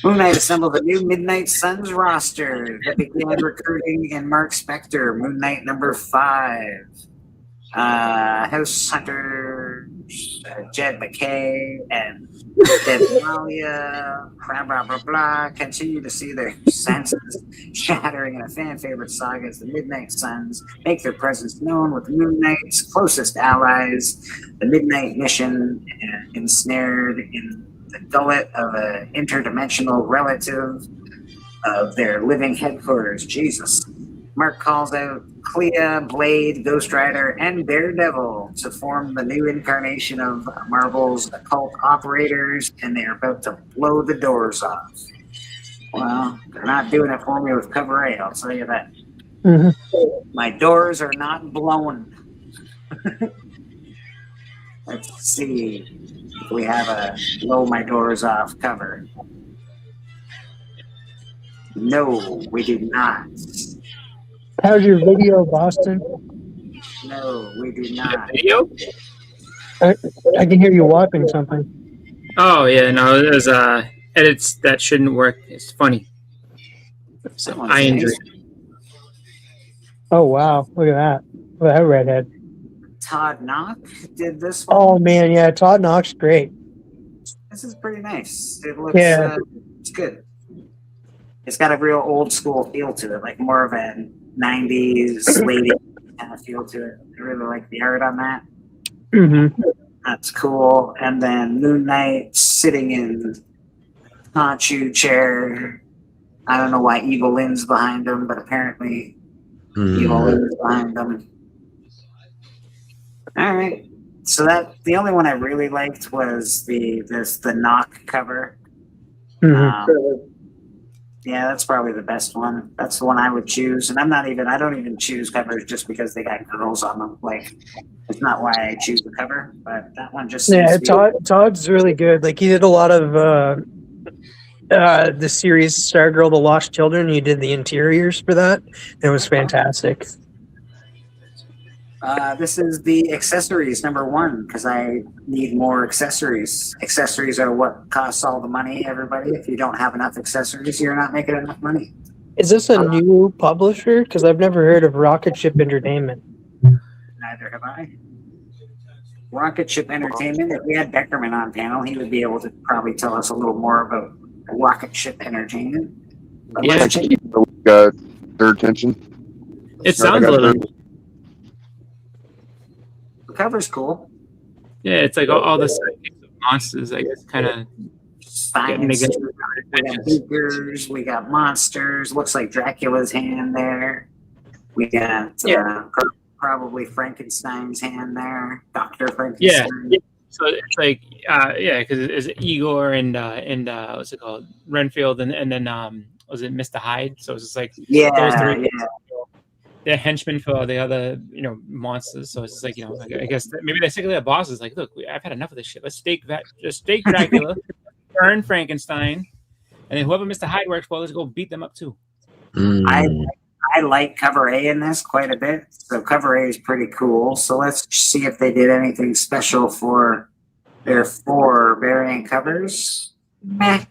Moon Knight assembled a new Midnight Suns roster that began recruiting in Mark Spector, Moon Knight number 5. House Hunter, Jed McKay, and Dead Malia, blah, blah, blah, blah, continue to see their senses shattering in a fan-favorite saga as the Midnight Suns make their presence known with Moon Knight's closest allies, the Midnight Mission, ensnared in the gullet of an interdimensional relative of their living headquarters. Jesus. Mark calls out Clea, Blade, Ghost Rider, and Daredevil to form the new incarnation of Marvel's occult operators, and they're about to blow the doors off. Well, they're not doing it for me with cover A, I'll tell you that. Mhm. My doors are not blown. Let's see if we have a blow my doors off cover. No, we do not. How's your video, Boston? No, we do not. Video? I can hear you watching something. Oh yeah, no, there's edits that shouldn't work. It's funny. So Someone's I enjoy nice. it. Oh wow, look at that. Look at that redhead. Todd Knock did this one. Oh man, yeah, Todd Knox, great. This is pretty nice. It looks, Yeah. It's good. It's got a real old school feel to it, like more of a 90s, late 80s kind of feel to it. I really like the art on that. Mm-hmm. That's cool. And then Moon Knight sitting in Hanchu chair. I don't know why Evil Lynn's behind him, but apparently Evil Lynn's behind him. All right. So that the only one I really liked was the Knock cover. Mm-hmm. Yeah, that's probably the best one. That's the one I would choose. And I don't even choose covers just because they got girls on them. Like, it's not why I choose the cover, but that one just seems Yeah, to be- Todd's really good. Like he did a lot of the series Stargirl: The Lost Children. He did the interiors for that. It was fantastic. This is the accessories number 1 because I need more accessories. Accessories are what costs all the money, everybody. If you don't have enough accessories, you're not making enough money. Is this a new publisher? Because I've never heard of Rocket Ship Entertainment. Neither have I. Rocket Ship Entertainment. If we had Beckerman on panel, he would be able to probably tell us a little more about Rocket Ship Entertainment. But Yeah. let's check- Got their attention. It sounds a little. the cover's cool. Yeah, it's like all the sidekicks of monsters, I guess, kind of getting Spines. together. We got beakers, we got monsters. Looks like Dracula's hand there. We got probably Frankenstein's hand there. Dr. Yeah. Frankenstein. So it's like, yeah, because it's Igor and what's it called, Renfield, and then was it Mr. Hyde? So it's just like Yeah, those three. yeah. They're henchmen for the other, monsters. So it's just like, like, I guess maybe they're sick of their bosses. Like, look, I've had enough of this shit. Let's stake Dracula, burn Frankenstein, and then whoever Mr. Hyde works for, let's go beat them up too. I like cover A in this quite a bit. So cover A is pretty cool. So let's see if they did anything special for their 4 variant covers. Meh.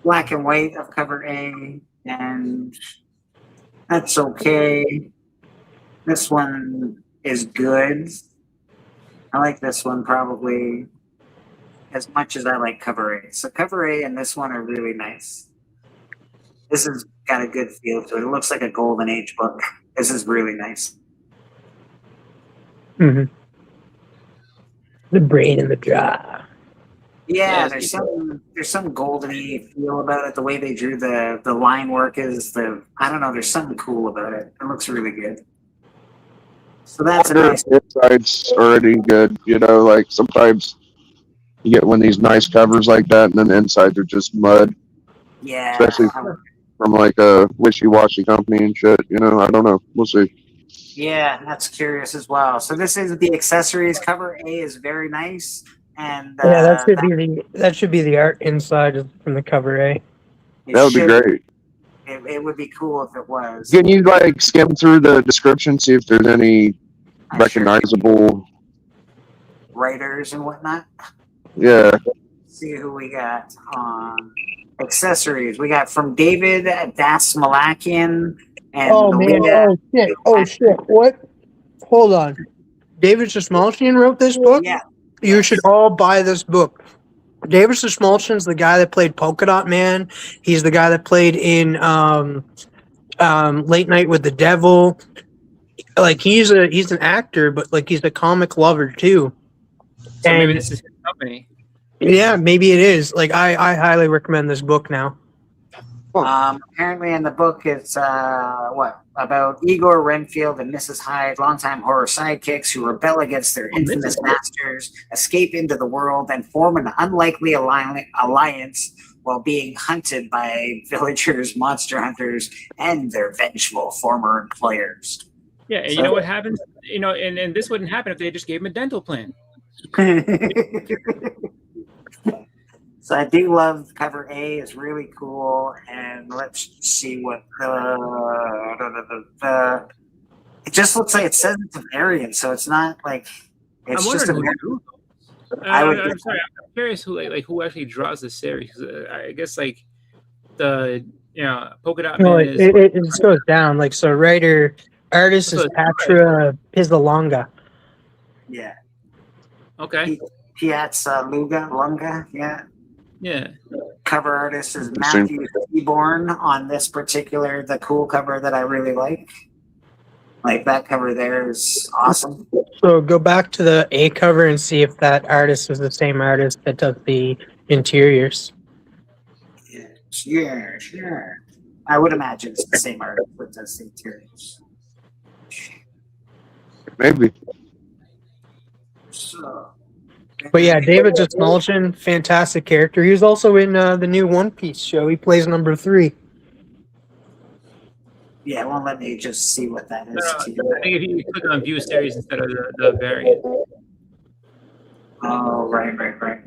Black and white of cover A, and that's okay. This one is good. I like this one probably as much as I like cover A. So cover A and this one are really nice. This has got a good feel to it. It looks like a Golden Age book. This is really nice. Mm-hmm. The brain in the jar. Yeah, there's some golden-y feel about it. The way they drew the line work is I don't know. There's something cool about it. It looks really good. So that's a nice. Inside's already good. Like sometimes you get one of these nice covers like that, and then the insides are just mud. Yeah. Especially from like a wishy-washy company and shit. I don't know. We'll see. Yeah, that's curious as well. So this is the accessories. Cover A is very nice. And yeah, that should be the art inside from the cover A. That would be great. It would be cool if it was. Can you like skim through the description, see if there's any recognizable writers and whatnot? Yeah. See who we got on accessories. We got from David Dasmalakian. And oh man! Oh shit! What? Hold on. David Dasmalchian wrote this book. Yeah. You should all buy this book. David Dasmalchian's the guy that played Polka Dot Man. He's the guy that played in Late Night with the Devil. Like he's an actor, but like he's a comic lover too. So maybe this is his company. Yeah, maybe it is. Like I highly recommend this book now. Apparently in the book it's about Igor Renfield and Mrs. Hyde, longtime horror sidekicks who rebel against their infamous masters, escape into the world, and form an unlikely alliance while being hunted by villagers, monster hunters, and their vengeful former employers. Yeah, and you know what happens? And this wouldn't happen if they just gave him a dental plan. So I do love cover A. It's really cool, and let's see what it just looks like. It says it's a variant, so it's not like it's just a variant. I'm sorry. I'm curious who who actually draws the series. I guess like the Polka Dot Man is. It just goes down. Like so, artist is Patra Pizzalonga. Yeah. Okay. Piazza Lunga. Yeah. Yeah. Cover artist is Matthew Seaborn on this particular, the cool cover that I really like. Like that cover there is awesome. So go back to the A cover and see if that artist is the same artist that does the interiors. Yeah, sure. I would imagine it's the same artist that does the interiors. Maybe. So. But yeah, David Dasmalchian, fantastic character. He was also in the new One Piece show. He plays number 3. Yeah, well, let me just see what that is. I think if you click on view series instead of the variant. Oh, right.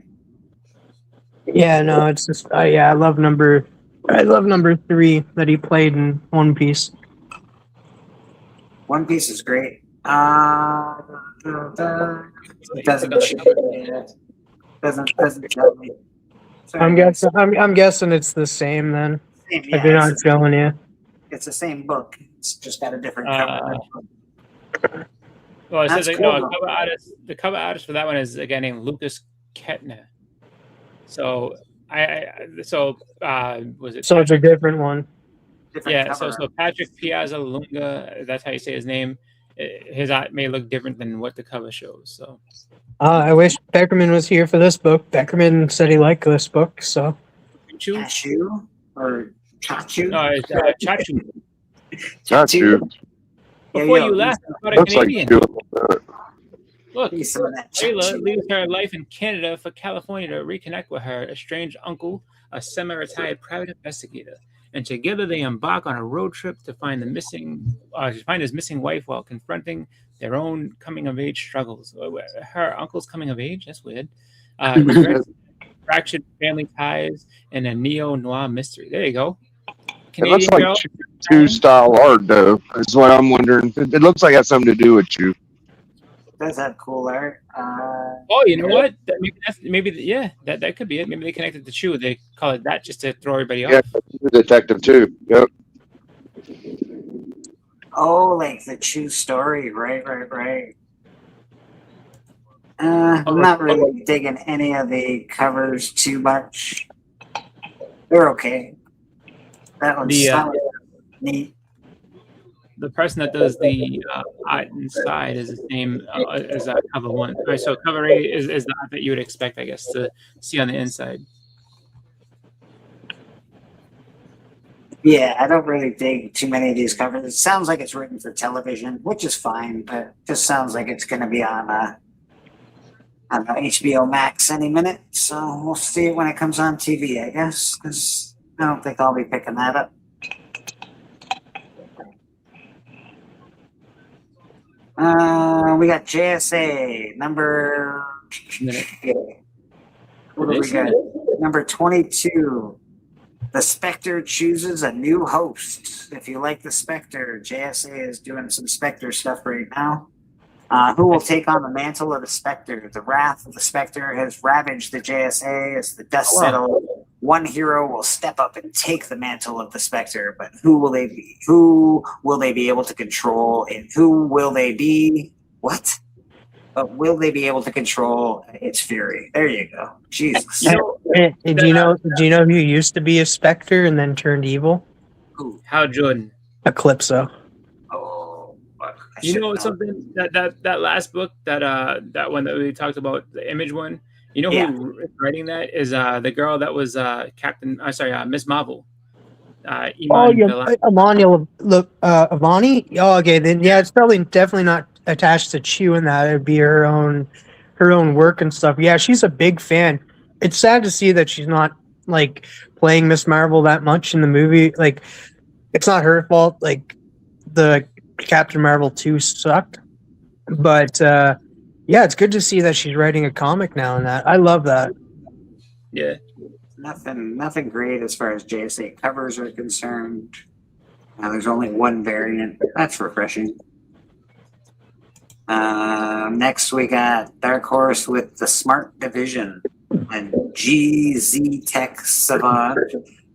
Yeah, no, it's just I love number 3 that he played in One Piece. One Piece is great. It doesn't tell me. Sorry. I'm guessing it's the same then. Yeah, if you're not showing you. It's the same book. It's just got a different cover. Well, it says cool, the cover artist for that one is a guy named Lucas Kettner. So was it? So it's a different one. So Patrick Piazza Lunga, that's how you say his name. His art may look different than what the cover shows. So, I wish Beckerman was here for this book. Beckerman said he liked this book. So, Chachu or Chachu? No, it's Chachu. Chachu. Before you left, I thought a Looks Canadian. like Look, Give me some of that Layla chachi. leaves her life in Canada for California to reconnect with her estranged uncle, a semi-retired private investigator, and together they embark on a road trip to find his missing wife while confronting their own coming-of-age struggles. Her uncle's coming of age? That's weird. Regrets, fractured family ties, and a neo-noir mystery. There you go. It looks Canadian like girl. Chew style art, though. That's what I'm wondering. It looks like it has something to do with Chew. Does have cool art. Oh, you know what? That could be it. Maybe they connected the Chew. They call it that just to throw everybody off. Yeah, detective too. Yep. Oh, like the Chew story. Right. I'm not really digging any of the covers too much. They're okay. That one's neat. The person that does the art inside is the same as cover one. All right, so cover A is the art that you would expect, I guess, to see on the inside. Yeah, I don't really dig too many of these covers. It sounds like it's written for television, which is fine, but it just sounds like it's going to be on I don't know, HBO Max any minute. So we'll see it when it comes on TV, I guess, because I don't think I'll be picking that up. We got JSA number. What do we got? Number 22. The Spectre chooses a new host. If you like the Spectre, JSA is doing some Spectre stuff right now. Who will take on the mantle of the Spectre? The wrath of the Spectre has ravaged the JSA as the dust settles. One hero will step up and take the mantle of the Spectre, but who will they be? Who will they be able to control? And who will they be? What? Will they be able to control its fury? There you go. Jesus. Do you know who used to be a Spectre and then turned evil? Who? Hal Jordan. Eclipso. Oh, you know something that last book that one that we talked about, the Image one. You know who is writing that is the girl that was Miss Marvel. Imani. Oh, okay. Then yeah, it's probably definitely not attached to Chew in that. It'd be her own work and stuff. Yeah, she's a big fan. It's sad to see that she's not like playing Miss Marvel that much in the movie. Like, it's not her fault. Like, the Captain Marvel 2 sucked, but yeah, it's good to see that she's writing a comic now, and that I love that. Yeah, nothing great as far as JSA covers are concerned. There's only one variant. That's refreshing. Next we got Dark Horse with the Smart Division and GZ Tech Savant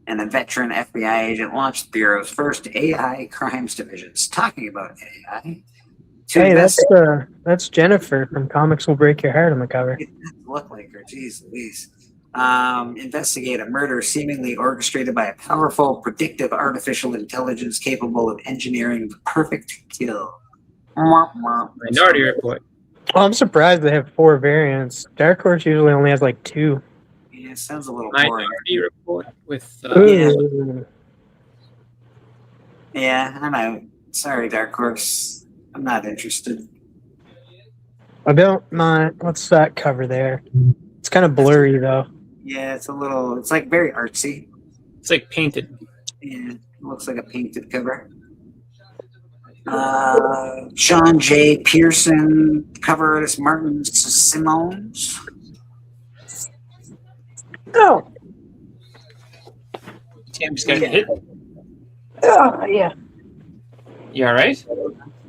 and a veteran FBI agent launched the Bureau's first AI crimes divisions. Talking about AI. Hey, that's Jennifer from Comics Will Break Your Heart on the cover. It doesn't look like her. Jeez Louise. Investigate a murder seemingly orchestrated by a powerful, predictive artificial intelligence capable of engineering the perfect kill. Minority Report. Oh, I'm surprised they have 4 variants. Dark Horse usually only has like 2. Yeah, it sounds a little boring. Minority Report with. Yeah, I know. Sorry, Dark Horse. I'm not interested. I don't mind. What's that cover there? It's kind of blurry though. Yeah, it's like very artsy. It's like painted. Yeah, it looks like a painted cover. Sean J. Pearson, cover artist Martin Simons. Oh. Tim just got hit. Oh, yeah. You all right?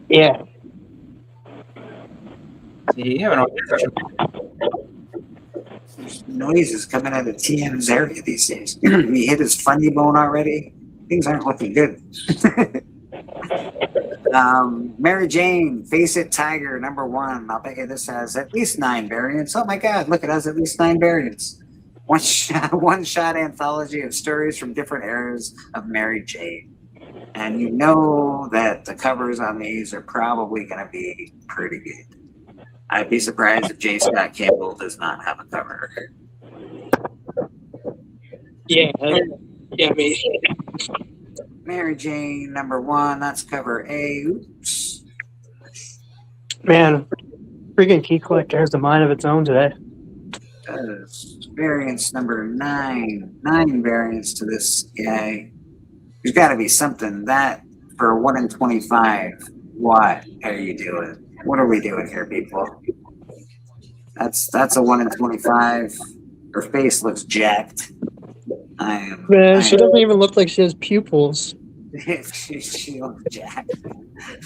Yeah. You have an There's noises coming out of TM's area these days. He hit his funny bone already. Things aren't looking good. Mary Jane, Face It Tiger, #1. I'll bet you this has at least 9 variants. Oh my God, look, it has at least 9 variants. One shot anthology of stories from different eras of Mary Jane. And you know that the covers on these are probably going to be pretty good. I'd be surprised if J. Scott Campbell does not have a cover. Yeah, me. Mary Jane, #1. That's cover A. Oops. Man, freaking key collector has a mind of its own today. Variance number 9. 9 variants to this guy. There's got to be something that for 1 in 25. What are you doing? What are we doing here, people? That's a 1 in 25. Her face looks jacked. Man, she doesn't even look like she has pupils. she looks jacked.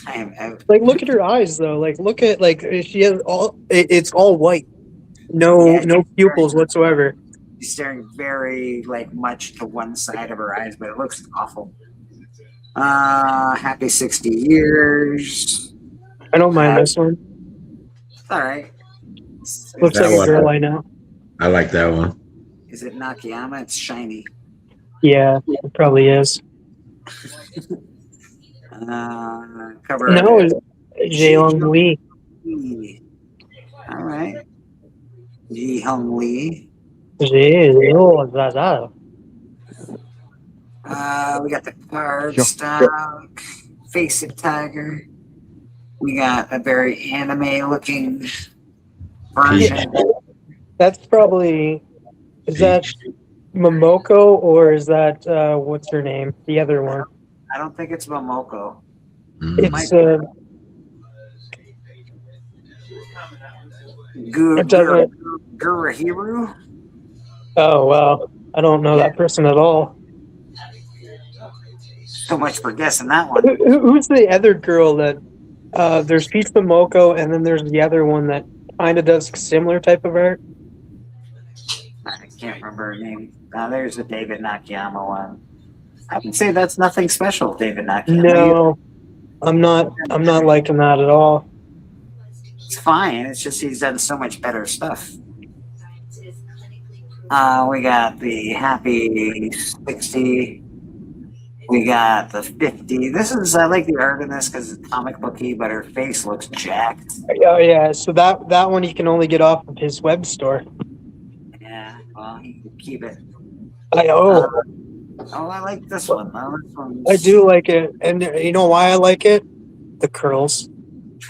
I am out. Like, look at her eyes, though. Like, look at, like, she has all, it's all white. No pupils whatsoever. She's staring very, like, much to one side of her eyes, but it looks awful. Happy 60 years. I don't mind this one. All right. Looks That like a one. girl I know. I like that one. Is it Nakayama? It's shiny. Yeah, it probably is. Cover. No, it's Jaeyoung Lee. All right. Ji-Hung Lee. Zaza. We got the card Yo. stock. Face It Tiger. We got a very anime-looking version. That's probably. Is that Momoko or is that what's her name? The other one. I don't think it's Momoko. It's It doesn't- Gurahiru. oh wow. I don't know that person at all. So much for guessing that one. Who's the other girl that there's Peach Momoko and then there's the other one that kind of does similar type of art? I can't remember her name. There's a David Nakayama one. I would say that's nothing special, David Nakayama. No, I'm not liking that at all. It's fine. It's just he's done so much better stuff. We got the Happy 60. We got the 50. I like the art in this because it's comic booky, but her face looks jacked. Oh yeah, so that one you can only get off of his web store. Yeah, well, he can keep it. I I like this one. Though. This one's... I do like it, and you know why I like it? The curls.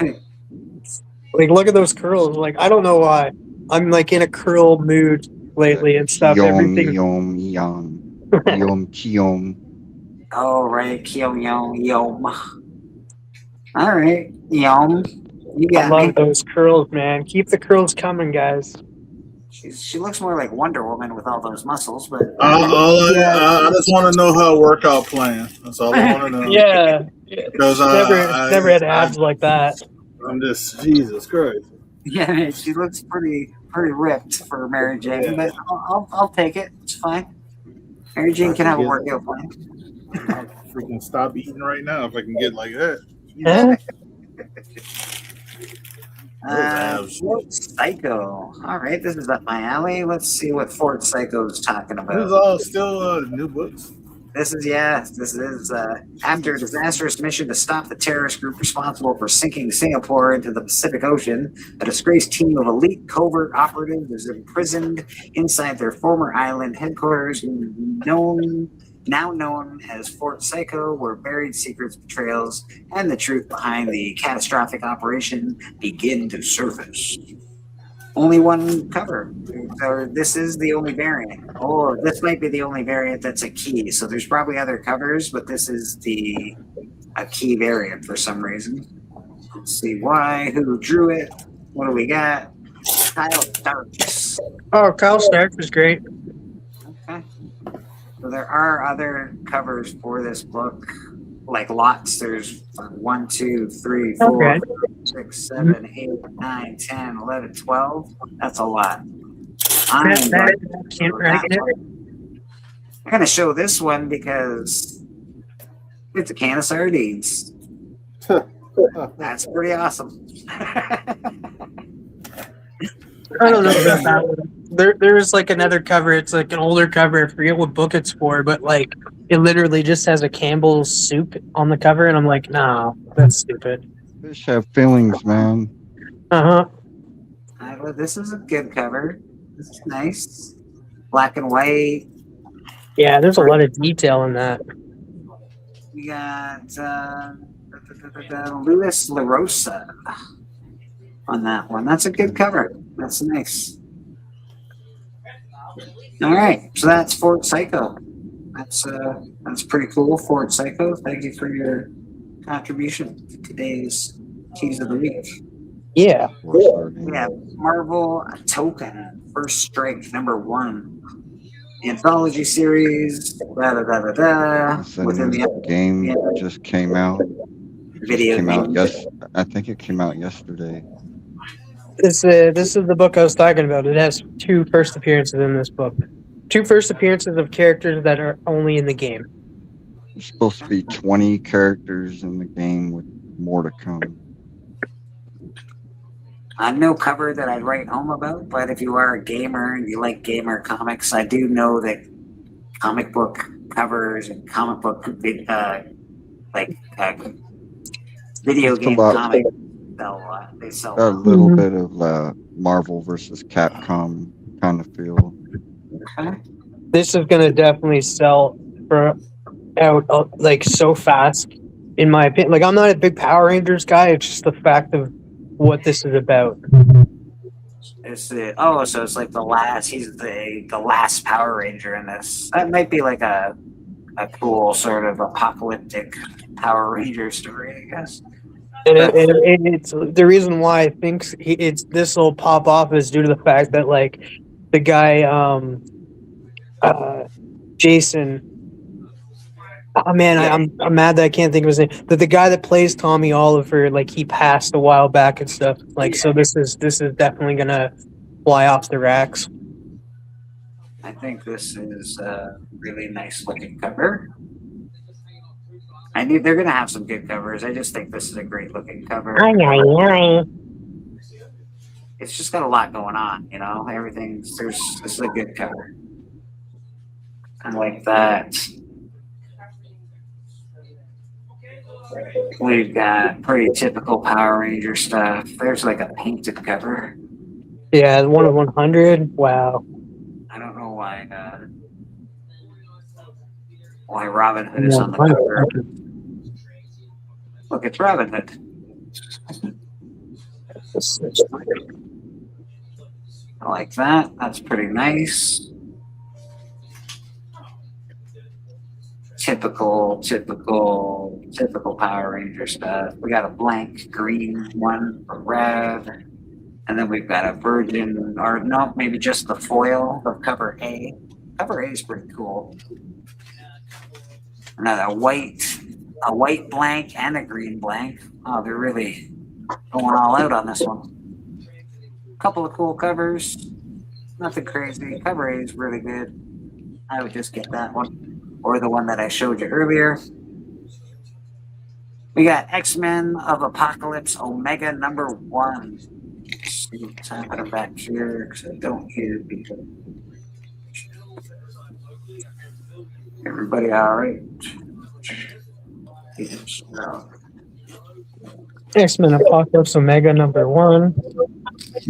Like, look at those curls. Like, I don't know why. I'm like in a curl mood lately and stuff. Everything. Yom. Oh, right. Yom. All right. Yom. You I got me. love those curls, man. Keep the curls coming, guys. She looks more like Wonder Woman with all those muscles, but I just want to know her workout plan. That's all I want to know. Yeah. Because never had abs like that. I'm just Jesus Christ. yeah, she looks pretty ripped for Mary Jane. But I'll take it. It's fine. Mary Jane can have a workout plan. I'll freaking stop eating right now if I can get like that. Huh? Fort Psycho. All right, this is up my alley. Let's see what Fort Psycho is talking about. This is all still new books. This is after a disastrous mission to stop the terrorist group responsible for sinking Singapore into the Pacific Ocean. A disgraced team of elite covert operatives is imprisoned inside their former island headquarters, now known as Fort Psycho, where buried secrets, betrayals, and the truth behind the catastrophic operation begin to surface. Only one cover. So this is the only variant. Or this might be the only variant that's a key. So there's probably other covers, but this is a key variant for some reason. Let's see why, who drew it, what do we got? Kyle Starks. Oh, Kyle Starks was great. Okay. So there are other covers for this book, like lots. There's 1, 2, 3, 4, Okay. 5, 6, 7, 8, 9, 10, 11, 12. That's a lot. I'm going to show this one because it's a can of sardines. That's pretty awesome. I don't know about that one. There's like another cover. It's like an older cover. I forget what book it's for, but like it literally just has a Campbell's soup on the cover, and I'm like, nah, that's stupid. Fish have feelings, man. This is a good cover. This is nice. Black and white. Yeah, there's a lot of detail in that. We got Louis LaRosa. on that one. That's a good cover. That's nice. All right, so that's Fort Psycho. That's pretty cool, Fort Psycho. Thank you for your contribution to today's Keys of the Week. Yeah. Yeah, Marvel Token, First Strike #1. The anthology series, within the game just came out. Video game. I think it came out yesterday. This is the book I was talking about. It has 2 first appearances in this book. 2 first appearances of characters that are only in the game. There's supposed to be 20 characters in the game with more to come. No cover that I'd write home about, but if you are a gamer and you like gamer comics, I do know that comic book covers and comic book video game comics sell a lot. They sell a little bit of Marvel versus Capcom kind of feel. Okay. This is gonna definitely sell out like so fast, in my opinion. Like, I'm not a big Power Rangers guy. It's just the fact of what this is about. So it's like the last. He's the last Power Ranger in this. That might be like a cool sort of apocalyptic Power Ranger story, I guess. And it's the reason why I think this will pop off is due to the fact that, like, the guy Jason. Oh man, I'm mad that I can't think of his name. But the guy that plays Tommy Oliver, like, he passed a while back and stuff. Like, so this is definitely gonna fly off the racks. I think this is a really nice looking cover. They're gonna have some good covers. I just think this is a great looking cover. It's just got a lot going on, you know. This is a good cover. I like that. We've got pretty typical Power Ranger stuff. There's like a painted cover. Yeah, 1 of 100. Wow. I don't know why Robin Hood is on the cover. Look, it's Robin Hood. I like that. That's pretty nice. Typical Power Ranger stuff. We got a blank green one for Rev. And then we've got a virgin, or no, maybe just the foil of cover A. Cover A is pretty cool. Another white blank and a green blank. Oh, they're really going all out on this one. Couple of cool covers. Nothing crazy. Cover A is really good. I would just get that one. Or the one that I showed you earlier. We got X-Men of Apocalypse Omega #1. Time put them back here because I don't hear people. Everybody all right? Yes. No. X-Men Apocalypse Omega #1.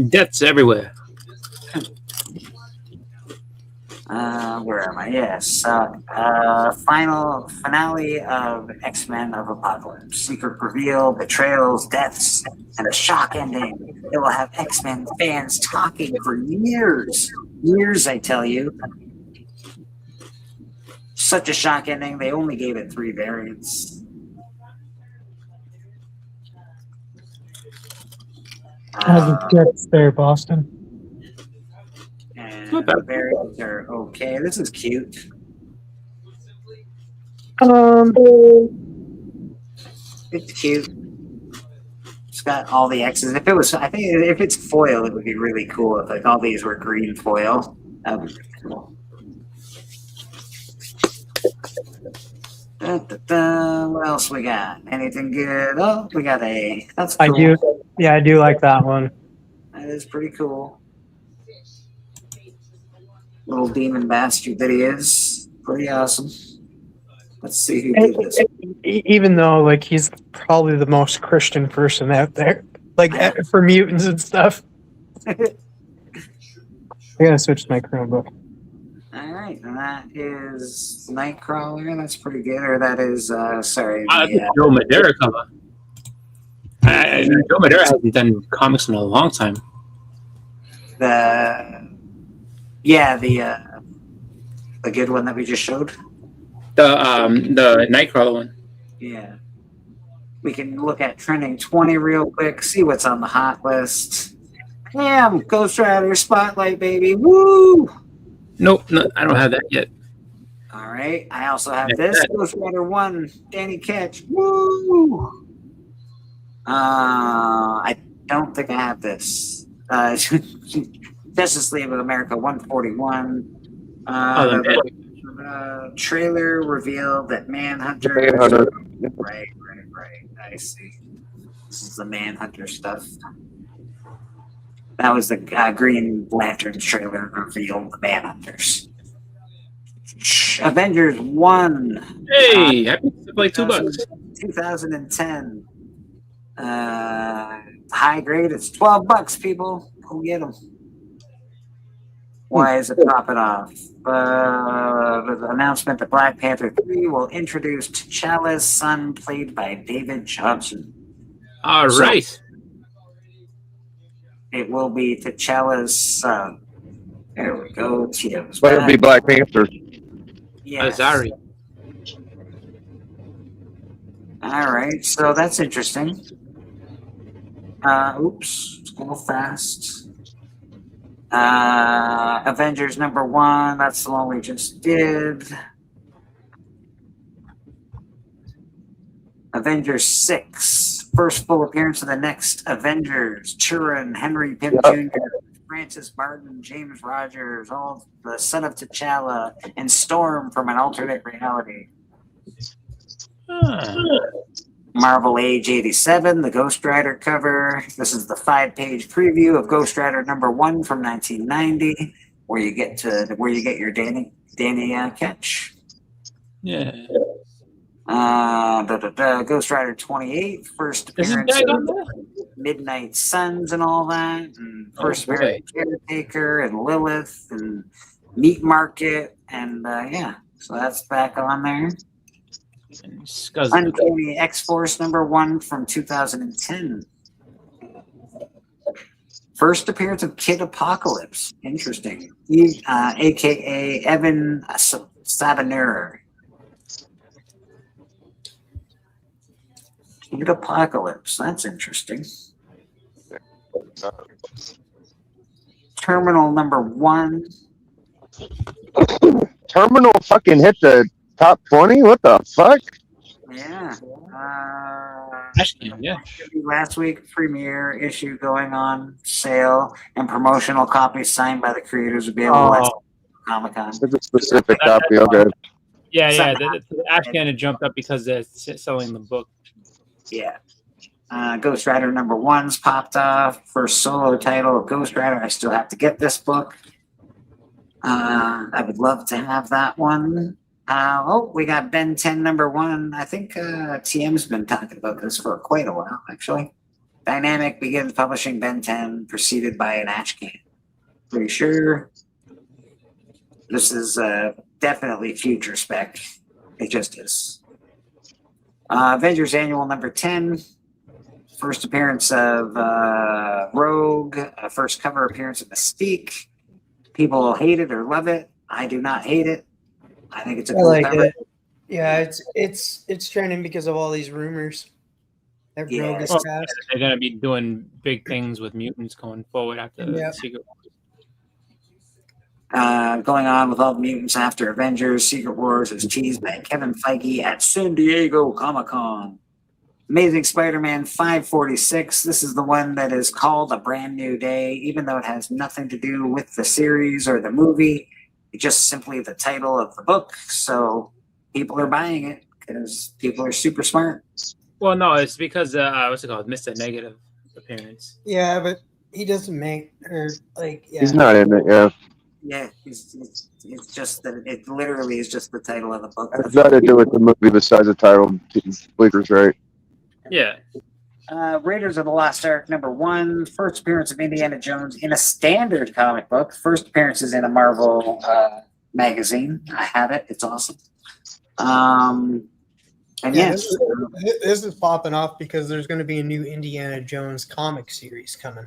Deaths everywhere. Where am I? Yes. Finale of X-Men of Apocalypse. Secret reveal, betrayals, deaths, and a shock ending. It will have X-Men fans talking for years. Years, I tell you. Such a shock ending. They only gave it 3 variants. Jets there, Boston. And the variants are okay. This is cute. It's cute. It's got all the X's. If it's foil, it would be really cool if like all these were green foil. That would be pretty cool. What else we got? Anything good? Oh, we got a. That's cool. I do like that one. That is pretty cool. Little demon bastard that he is. Pretty awesome. Let's see who did this. Even though, like, he's probably the most Christian person out there, like, for mutants and stuff. I gotta switch to my Chromebook. All right, and that is Nightcrawler. That's pretty good. Or that is, sorry. Joe Madera cover. Joe Madera hasn't done comics in a long time. The good one that we just showed. The Nightcrawler one. Yeah. We can look at trending 20 real quick, see what's on the hot list. Damn, Ghost Rider Spotlight, baby. Woo! Nope, no, I don't have that yet. All right. I also have this Ghost Rider 1, Danny Ketch. Woo! I don't think I have this. Justice League of America 141. Trailer revealed that Manhunter. Right. I see. This is the Manhunter stuff. That was the Green Lantern trailer revealed the Manhunters. Avengers 1. Hey, happy to play $2. 2010. High grade. It's $12, people. Go get them. Why is it popping off? The announcement that Black Panther 3 will introduce T'Challa's son, played by David Johnson. All right. It will be T'Challa's son. There we go. Tio's But it'll be Black Panther. Yes. Azari. All right. So that's interesting. Oops. Let's go fast. Avengers #1, that's the one we just did. Avengers 6, first full appearance of the next Avengers. Turin, Henry Pym Jr., Francis Martin, James Rogers, all the son of T'Challa, and Storm from an alternate reality. Marvel Age 87, the Ghost Rider cover. This is the 5-page preview of Ghost Rider #1 from 1990, where you get your Danny Ketch. Yeah. Ghost Rider 28, first appearance of Midnight Suns and all that, and first appearance of Caretaker and Lilith and Meat Market, and so that's back on there. Uncanny X-Force #1 from 2010. First appearance of Kid Apocalypse. Interesting. AKA Evan Sabanur. Kid Apocalypse. That's interesting. Terminal #1. Terminal fucking hit the top 20? What the fuck? Yeah. Yeah. Last week, premiere issue going on sale, and promotional copies signed by the creators will be able to Comic-Con. It's a specific copy, okay. Yeah. The Ashcan had jumped up because they're selling the book. Yeah. Ghost Rider #1's popped off. First solo title of Ghost Rider. I still have to get this book. I would love to have that one. We got Ben 10 #1. I think TM's been talking about this for quite a while, actually. Dynamic begins publishing Ben 10, preceded by an Ashcan. Pretty sure this is definitely future spec. It just is. Avengers Annual #10. First appearance of Rogue. First cover appearance of Mystique. People hate it or love it. I do not hate it. I think it's a cool cover. Yeah, it's trending because of all these rumors. That Rogue is cast. They're going to be doing big things with mutants going forward after Secret Wars. Going on with all the mutants after Avengers. Secret Wars is teased by Kevin Feige at San Diego Comic-Con. Amazing Spider-Man 546. This is the one that is called A Brand New Day, even though it has nothing to do with the series or the movie. It's just simply the title of the book. So people are buying it because people are super smart. Well, no, it's because what's it called? Mr. Negative appearance. Yeah, but he doesn't make her like. Yeah. He's not in it, yeah. Yeah, it's just that it literally is just the title of the book. It has nothing to do with the movie besides the title. Bleaker's right. Yeah. Raiders of the Lost Ark #1. First appearance of Indiana Jones in a standard comic book. First appearances in a Marvel magazine. I have it. It's awesome. And Yeah, yes, this is popping off because there's going to be a new Indiana Jones comic series coming.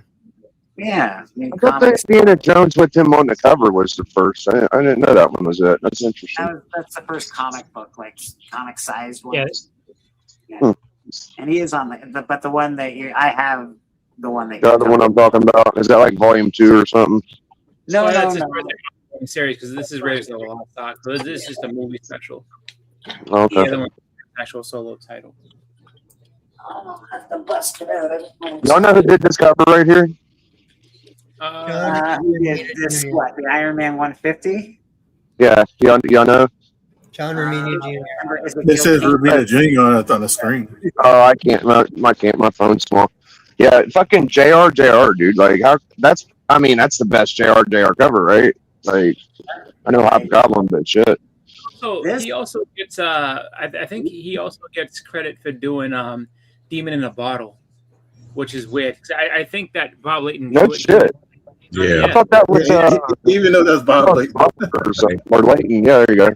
yeah, new I thought the comics. Indiana Jones with him on the cover was the first. I didn't know that one was it. That's interesting. That's the first comic book, like comic sized one. Yeah. Yeah. Hmm. And he is on but the one that I have, the one that The other one I'm talking about, is that like volume 2 or something? No, Well, no, that's no. just a series because this is Raiders of the Lost Ark. So this is just a movie special. Okay. The other one, actual solo title. Oh, I have to bust it out. Y'all know who did this cover right here? Who did this? What, the Iron Man 150? Yeah, y'all know? John Romita Jr. This is Rubina Jr. on the screen. Oh, I can't. My phone's small. Yeah, fucking JR, dude. Like, that's the best JR cover, right? Like, I know Hobgoblin, but shit. So he also gets, I think he also gets credit for doing Demon in a Bottle, which is weird. 'Cause I think that Bob Layton. No shit. Yeah. I thought that was even though that's Bob Layton or something, or Layton. Yeah, there you go.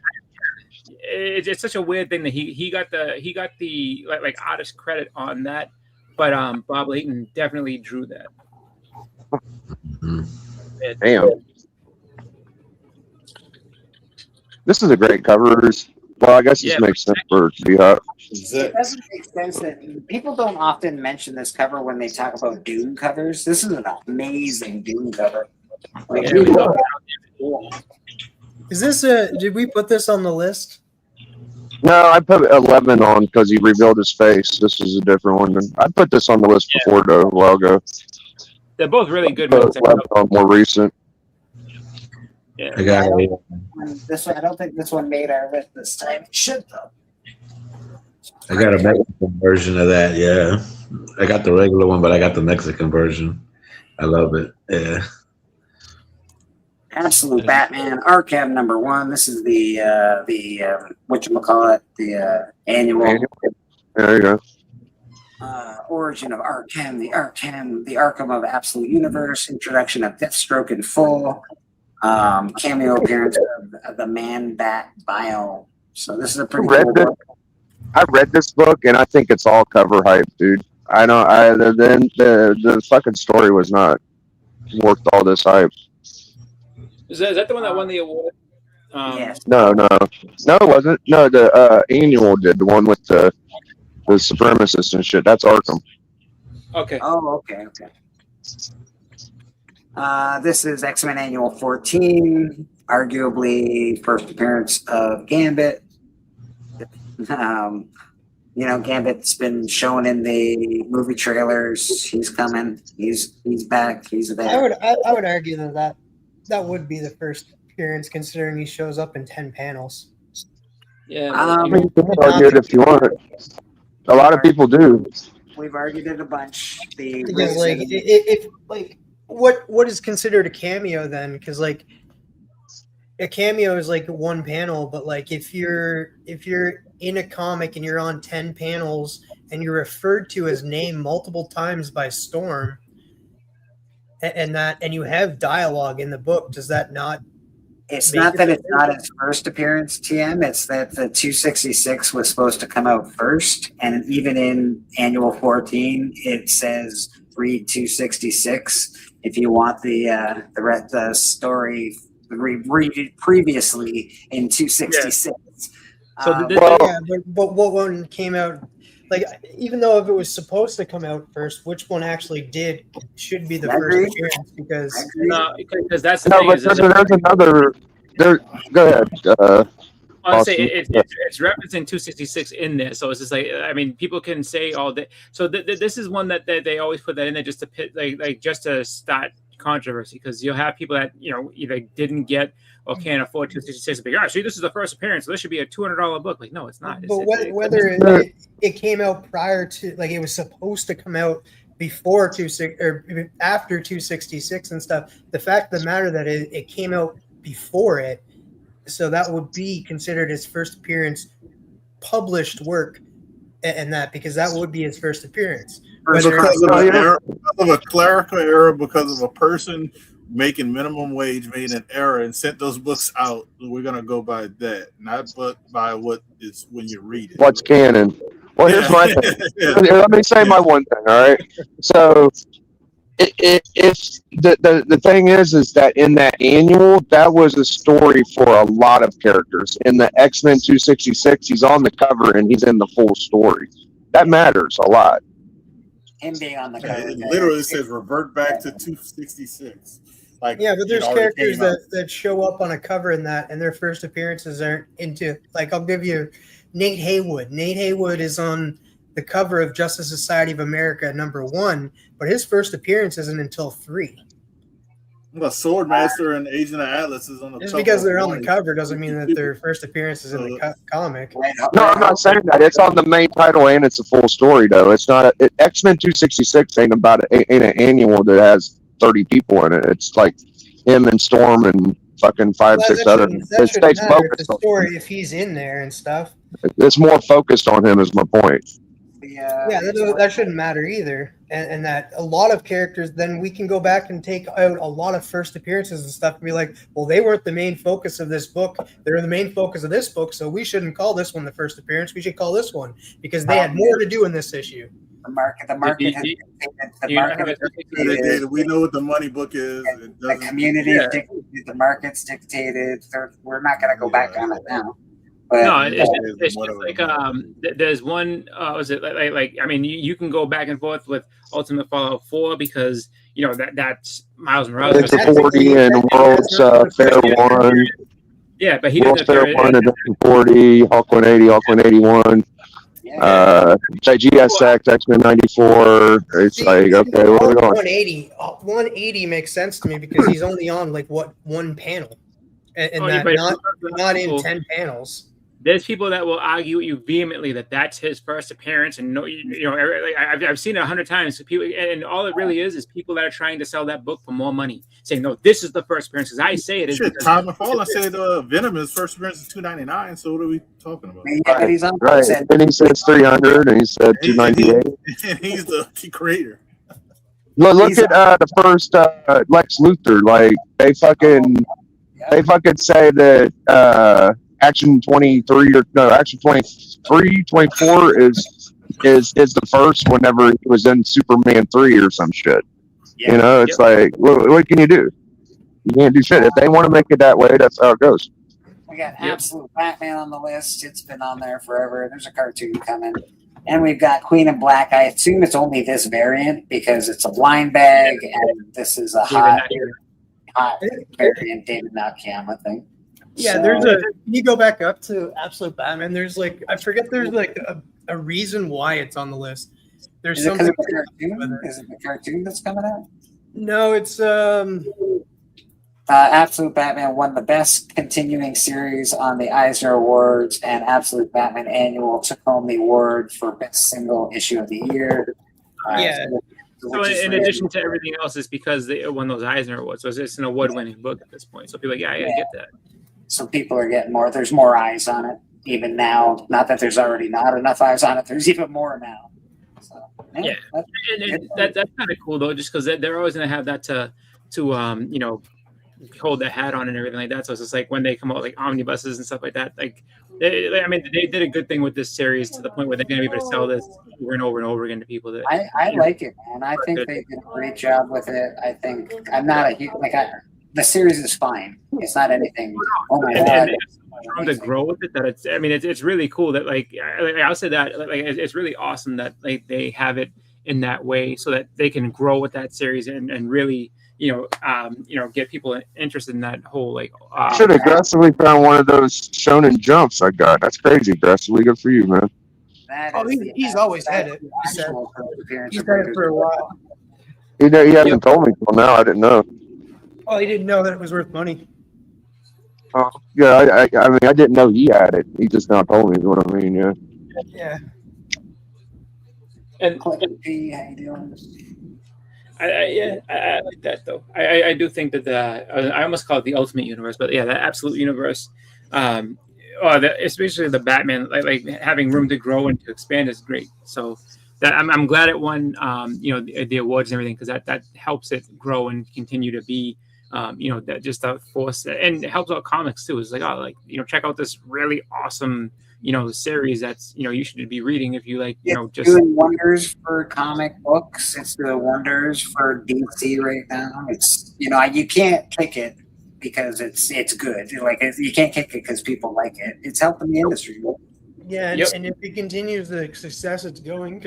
It's such a weird thing that he got the like artist credit on that, but Bob Layton definitely drew that. Damn. This is a great cover. Well, I guess this makes sense for it to be hot. It doesn't make sense that people don't often mention this cover when they talk about Doom covers. This is an amazing Doom cover. Like, Is this did we put this on the list? No, I put 11 on because he revealed his face. This is a different one. I put this on the list before, though, a while ago. They're both really good. But 11 on more recent. Yeah. I got it. This one, I don't think this one made our list this time. It should though. I got a Mexican version of that. Yeah, I got the regular one, but I got the Mexican version. I love it. Yeah. Absolute Batman Arkham #1. This is the whatchamacallit, the annual There you go. origin of Arkham, the Arkham of Absolute Universe, introduction of Deathstroke in full, cameo appearance of the Man Bat bio. So this is a pretty cool book. I read this book and I think it's all cover hype, dude. I know. Then the fucking story was not worth all this hype. Is that the one that won the award? Yes. No, it wasn't. No, the annual did, the one with the supremacists and shit. That's Arkham. Okay. Oh, okay. This is X-Men Annual 14, arguably first appearance of Gambit. Gambit's been shown in the movie trailers. He's coming. He's back. He's there. I would argue that would be the first appearance, considering he shows up in 10 panels. Yeah. You can argue it if you want. A lot of people do. We've argued it a bunch. Because if what is considered a cameo then? Because like a cameo is like one panel, but like if you're in a comic and you're on 10 panels and you're referred to as name multiple times by Storm, and you have dialogue in the book, does that not? It's not that it's not his first appearance, TM. It's that the 266 was supposed to come out first, and even in Annual 14, it says read 266 if you want the story read it previously in 266. So but what one came out? Like, even though if it was supposed to come out first, which one actually should be the first appearance? Because that's the No, thing. but there's another. Go ahead. I'll say it's referencing 266 in there, so it's just like, I mean, people can say all day. So this is one that they always put that in there just to just to start controversy, because you'll have people that either didn't get or can't afford 266, but see, this is the first appearance, so this should be a $200 book. Like, no, it's not. But whether it came out prior to, like, it was supposed to come out before 26 or after 266 and stuff. The fact of the matter that it came out before it, so that would be considered his first appearance, published work, and that, because that would be his first appearance. Because of a clerical error, because of a person making minimum wage made an error and sent those books out, we're gonna go by that, not but by what is when you read it. What's canon? Well, here's my thing. Let me say my one thing. All right. So, if the thing is that in that annual, that was a story for a lot of characters. In the X-Men 266, he's on the cover and he's in the full story. That matters a lot. Him being on the cover. It literally says revert back to 266. Like, Yeah, but there's it already characters came out. that show up on a cover in that, and their first appearances aren't into. Like, I'll give you Nate Haywood. Nate Haywood is on the cover of Justice Society of America #1, but his first appearance isn't until 3. Well, Swordmaster and Agent of Atlas is on the Just cover because of they're on one. the cover doesn't mean that their first appearance is in the comic. No, I'm not saying that. It's on the main title and it's a full story though. It's not X-Men 266 ain't an annual that has 30 people in it. It's like him and Storm and fucking 5-6 other. That shouldn't matter. It's a story if he's in there and stuff. It's more focused on him, is my point. Yeah, that shouldn't matter either. And that a lot of characters, then we can go back and take out a lot of first appearances and stuff and be like, well, they weren't the main focus of this book. They're the main focus of this book, so we shouldn't call this one the first appearance. We should call this one because they had more to do in this issue. The market has dictated. We know what the money book is. The community dictated, the market's dictated. We're not going to go back on it now. But No, it's just like there's one. Was it like I mean, you can go back and forth with Ultimate Fallout 4 because you know that's Miles Morales. It's a 40 and World's Fair 1. Yeah, but he World's doesn't. Fair 1 and 40, Hawk 180, Hawk 181. GSX, X-Men 94. It's like, okay, where are we going? 180 makes sense to me because he's only on like one panel, and not in 10 panels. There's people that will argue with you vehemently that that's his first appearance, and I've seen it 100 times. So people, and all it really is people that are trying to sell that book for more money, saying no, this is the first appearance. Because I say it is. Shit, Todd McFarlane said Venom is first appearance is $299. So what are we talking about? Yeah, but he's on. Right. And he says 300, and he said 298. And he's the creator. Look at the first Lex Luthor. Like they fucking say that Action 23 Action 23, 24 is the first whenever he was in Superman 3 or some shit. Yeah. You know, it's like, what can you do? You can't do shit. If they want to make it that way, that's how it goes. We got Absolute Batman on the list. It's been on there forever. There's a cartoon coming. And we've got Queen in Black. I assume it's only this variant because it's a blind bag and this is a hot variant, David Nakayama thing. Yeah, So- there's can you go back up to Absolute Batman? There's like, I forget, there's like a reason why it's on the list. There's Is it because something. of the cartoon? Is it the cartoon that's coming out? No, it's Absolute Batman won the best continuing series on the Eisner Awards, and Absolute Batman Annual took home the award for best single issue of the year. Yeah. So in addition to everything else, it's because they won those Eisner Awards. So it's an award-winning book at this point. So people are like, yeah, I gotta get that. So people are getting more. There's more eyes on it even now. Not that there's already not enough eyes on it. There's even more now. So, Yeah, and that's kind of cool though, just because they're always gonna have that to hold their hat on and everything like that. So it's just like when they come out like omnibuses and stuff like that. Like, they did a good thing with this series to the point where they're gonna be able to sell this over and over and over again to people. That I like it, man. I think they did a great job with it. I think I'm not a huge the series is fine. It's not anything. Oh my god. And trying to grow with it, that it's really cool that I'll say that it's really awesome that like they have it in that way so that they can grow with that series and really get people interested in that whole Should have aggressively found one of those Shonen Jumps I got. That's crazy, aggressively. Good for you, man. he's always had it. He's had it for a while. He hasn't told me till now. I didn't know. Oh, he didn't know that it was worth money. Yeah, I mean, I didn't know he had it. He just now told me. Is what I mean. Yeah. Yeah. And P, how you doing? I like that though. I do think that I almost call it the Ultimate Universe, but yeah, that Absolute Universe, especially the Batman, like having room to grow and to expand is great. So that I'm glad it won, the awards and everything because that helps it grow and continue to be that just to force it, and it helps out comics too. It's like, oh, like, check out this really awesome, series that's, you should be reading if you like, It's just doing wonders for comic books. It's doing wonders for DC right now. It's you can't kick it because it's good. Like you can't kick it because people like it. It's helping the industry. Yeah, and, Yep. and if it continues the success it's going,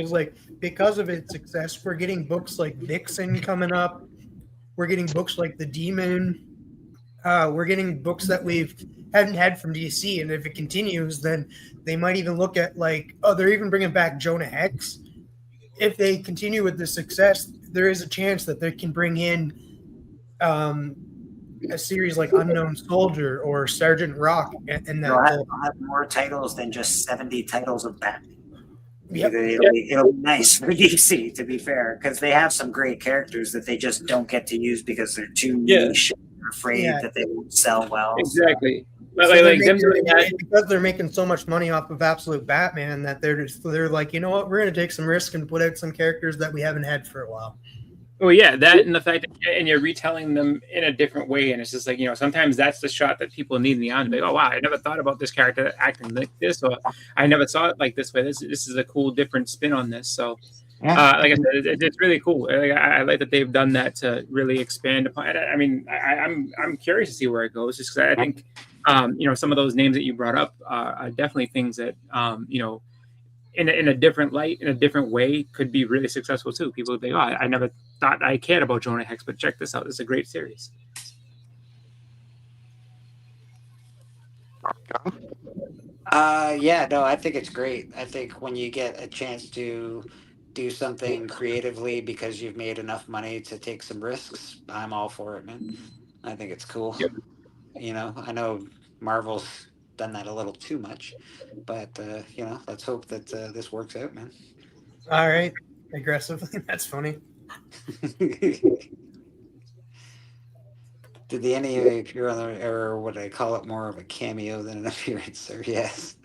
because of its success, we're getting books like Vixen coming up. We're getting books like The Demon. We're getting books that we hadn't had from DC, and if it continues, then they might even look at they're even bringing back Jonah Hex. If they continue with the success, there is a chance that they can bring in a series like Unknown Soldier or Sergeant Rock, and that They'll have more titles than just 70 titles of Batman. Yep. It'll be nice for DC, to be fair, because they have some great characters that they just don't get to use because they're too niche. They're afraid that they won't sell well. exactly. So Like they're them doing that. because they're making so much money off of Absolute Batman that they're like, you know what, we're going to take some risk and put out some characters that we haven't had for a while. Well, yeah, that and the fact that and you're retelling them in a different way, and it's just like, sometimes that's the shot that people need in the on. Like, oh wow, I never thought about this character acting like this, or I never saw it like this way. This is a cool, different spin on this. So, like I said, it's really cool. I like that they've done that to really expand upon it. I mean, I'm curious to see where it goes, just because I think, some of those names that you brought up are definitely things that, in a different light, in a different way, could be really successful too. People would think, oh, I never thought I cared about Jonah Hex, but check this out. It's a great series. I think it's great. I think when you get a chance to do something creatively because you've made enough money to take some risks, I'm all for it, man. I think it's cool. Yep. I know Marvel's done that a little too much, but let's hope that this works out, man. All right, aggressively. That's funny. Did the any appear on the, or would I call it more of a cameo than an appearance? Or yes,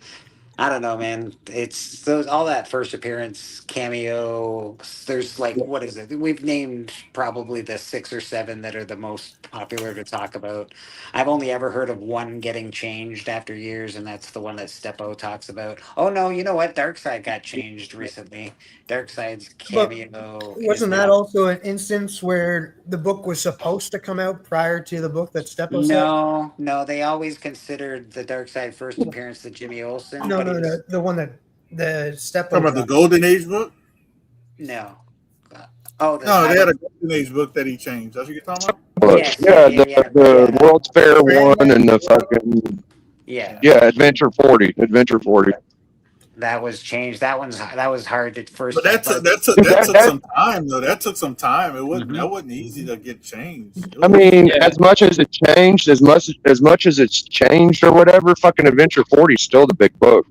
I don't know, man. It's all that first appearance cameo. There's what is it? We've named probably the 6 or 7 that are the most popular to talk about. I've only ever heard of one getting changed after years, and that's the one that Steppo talks about. Oh no, you know what? Darkseid got changed recently. Darkseid's cameo. Wasn't that also an instance where the book was supposed to come out prior to the book that Steppo said? No, they always considered the Darkseid first appearance to Jimmy Olsen. No, the one that the Steppo. Talking about the Golden Age book? No. No, they had a Golden Age book that he changed. That's what you're talking about? The World's Fair one and the fucking Adventure 40. That was changed. That was hard at first. But that took some time though. That took some time. It wasn't that wasn't easy to get changed. I mean, as much as it changed, as much as it's changed or whatever, fucking Adventure 40 is still the big book.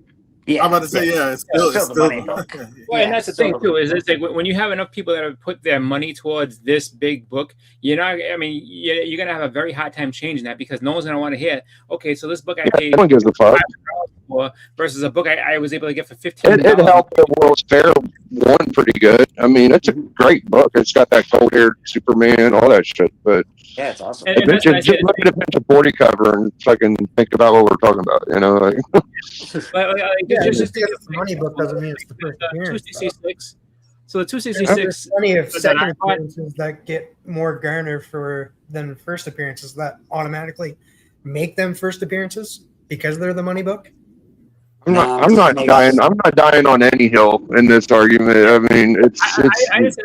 Yeah, I'm about to say, it's still the money book. Well, and that's the thing too, is it's like when you have enough people that have put their money towards this big book, you're gonna have a very hard time changing that, because no one's gonna want to hear, okay, so this book I paid no one gives a fuck for versus a book I was able to get for $15. It helped the World's Fair one pretty good. I mean, it's a great book. It's got that gold-haired Superman, all that shit. But yeah, it's awesome. And just look at Adventure 40 cover and fucking think about what we're talking about. Just because it's the money book doesn't mean it's the first appearance. 266. So the 266. There's plenty of that second I bought- appearances that get more garner than first appearances that automatically make them first appearanrances because they're the money book. I'm not dying on any hill in this argument. I mean, it's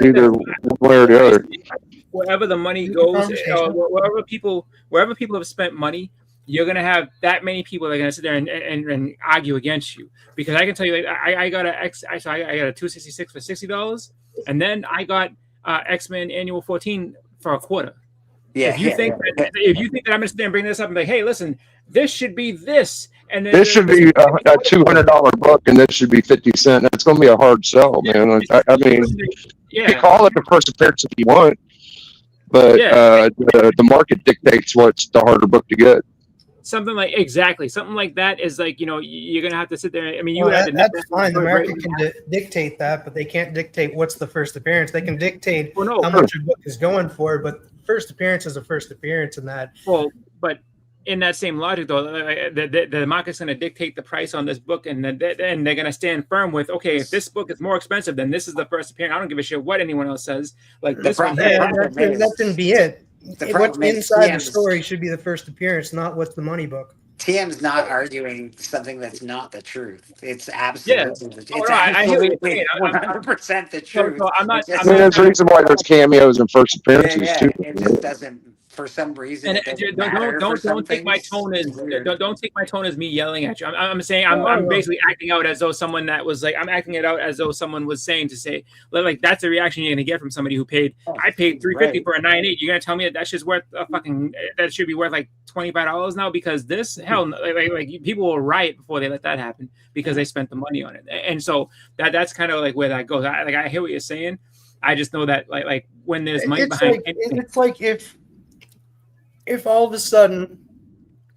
either one way or the other. Wherever the money goes, wherever people have spent money, you're gonna have that many people that are gonna sit there and argue against you. Because I can tell you, I got a 266 for $60, and then I got X-Men Annual 14 for a quarter. Yeah. If you think that I'm gonna sit there and bring this up and be like, hey, listen, this should be this, and then This should be a $200 book, and this should be 50 cents. That's going to be a hard sell, man. I mean, you can call it the first appearance if you want, but the market dictates what's the harder book to get. Something like that is like, you're gonna have to sit there. I mean, that's fine. The market can dictate that, but they can't dictate what's the first appearance. They can dictate how much a book is going for, but first appearance is a first appearance in that. Well, but in that same logic, though, the market's going to dictate the price on this book, and they're going to stand firm with, okay, if this book is more expensive, then this is the first appearance. I don't give a shit what anyone else says. Like this one, that shouldn't be it. What's inside the TM's story should be the first appearance, not what's the money book. TM's not arguing something that's not the truth. It's absolutely, it's I hear what you're saying. 100% the truth. So I'm not. I mean, there's a reason why there's cameos and first appearances too. It just doesn't, for some reason. And it doesn't matter for some don't take my things. tone as It's weird. don't take my tone as me yelling at you. I'm saying I'm basically acting out as though someone that was like, I'm acting it out as though someone was saying to say, like, that's the reaction you're gonna get from somebody who paid. I paid $350 for a 9.8. You're gonna tell me that shit's worth a fucking, that should be worth like $25 now because this, hell, like people will riot before they let that happen because they spent the money on it. And so that's kind of like where that goes. I hear what you're saying. I just know that like when there's money behind it's like if all of a sudden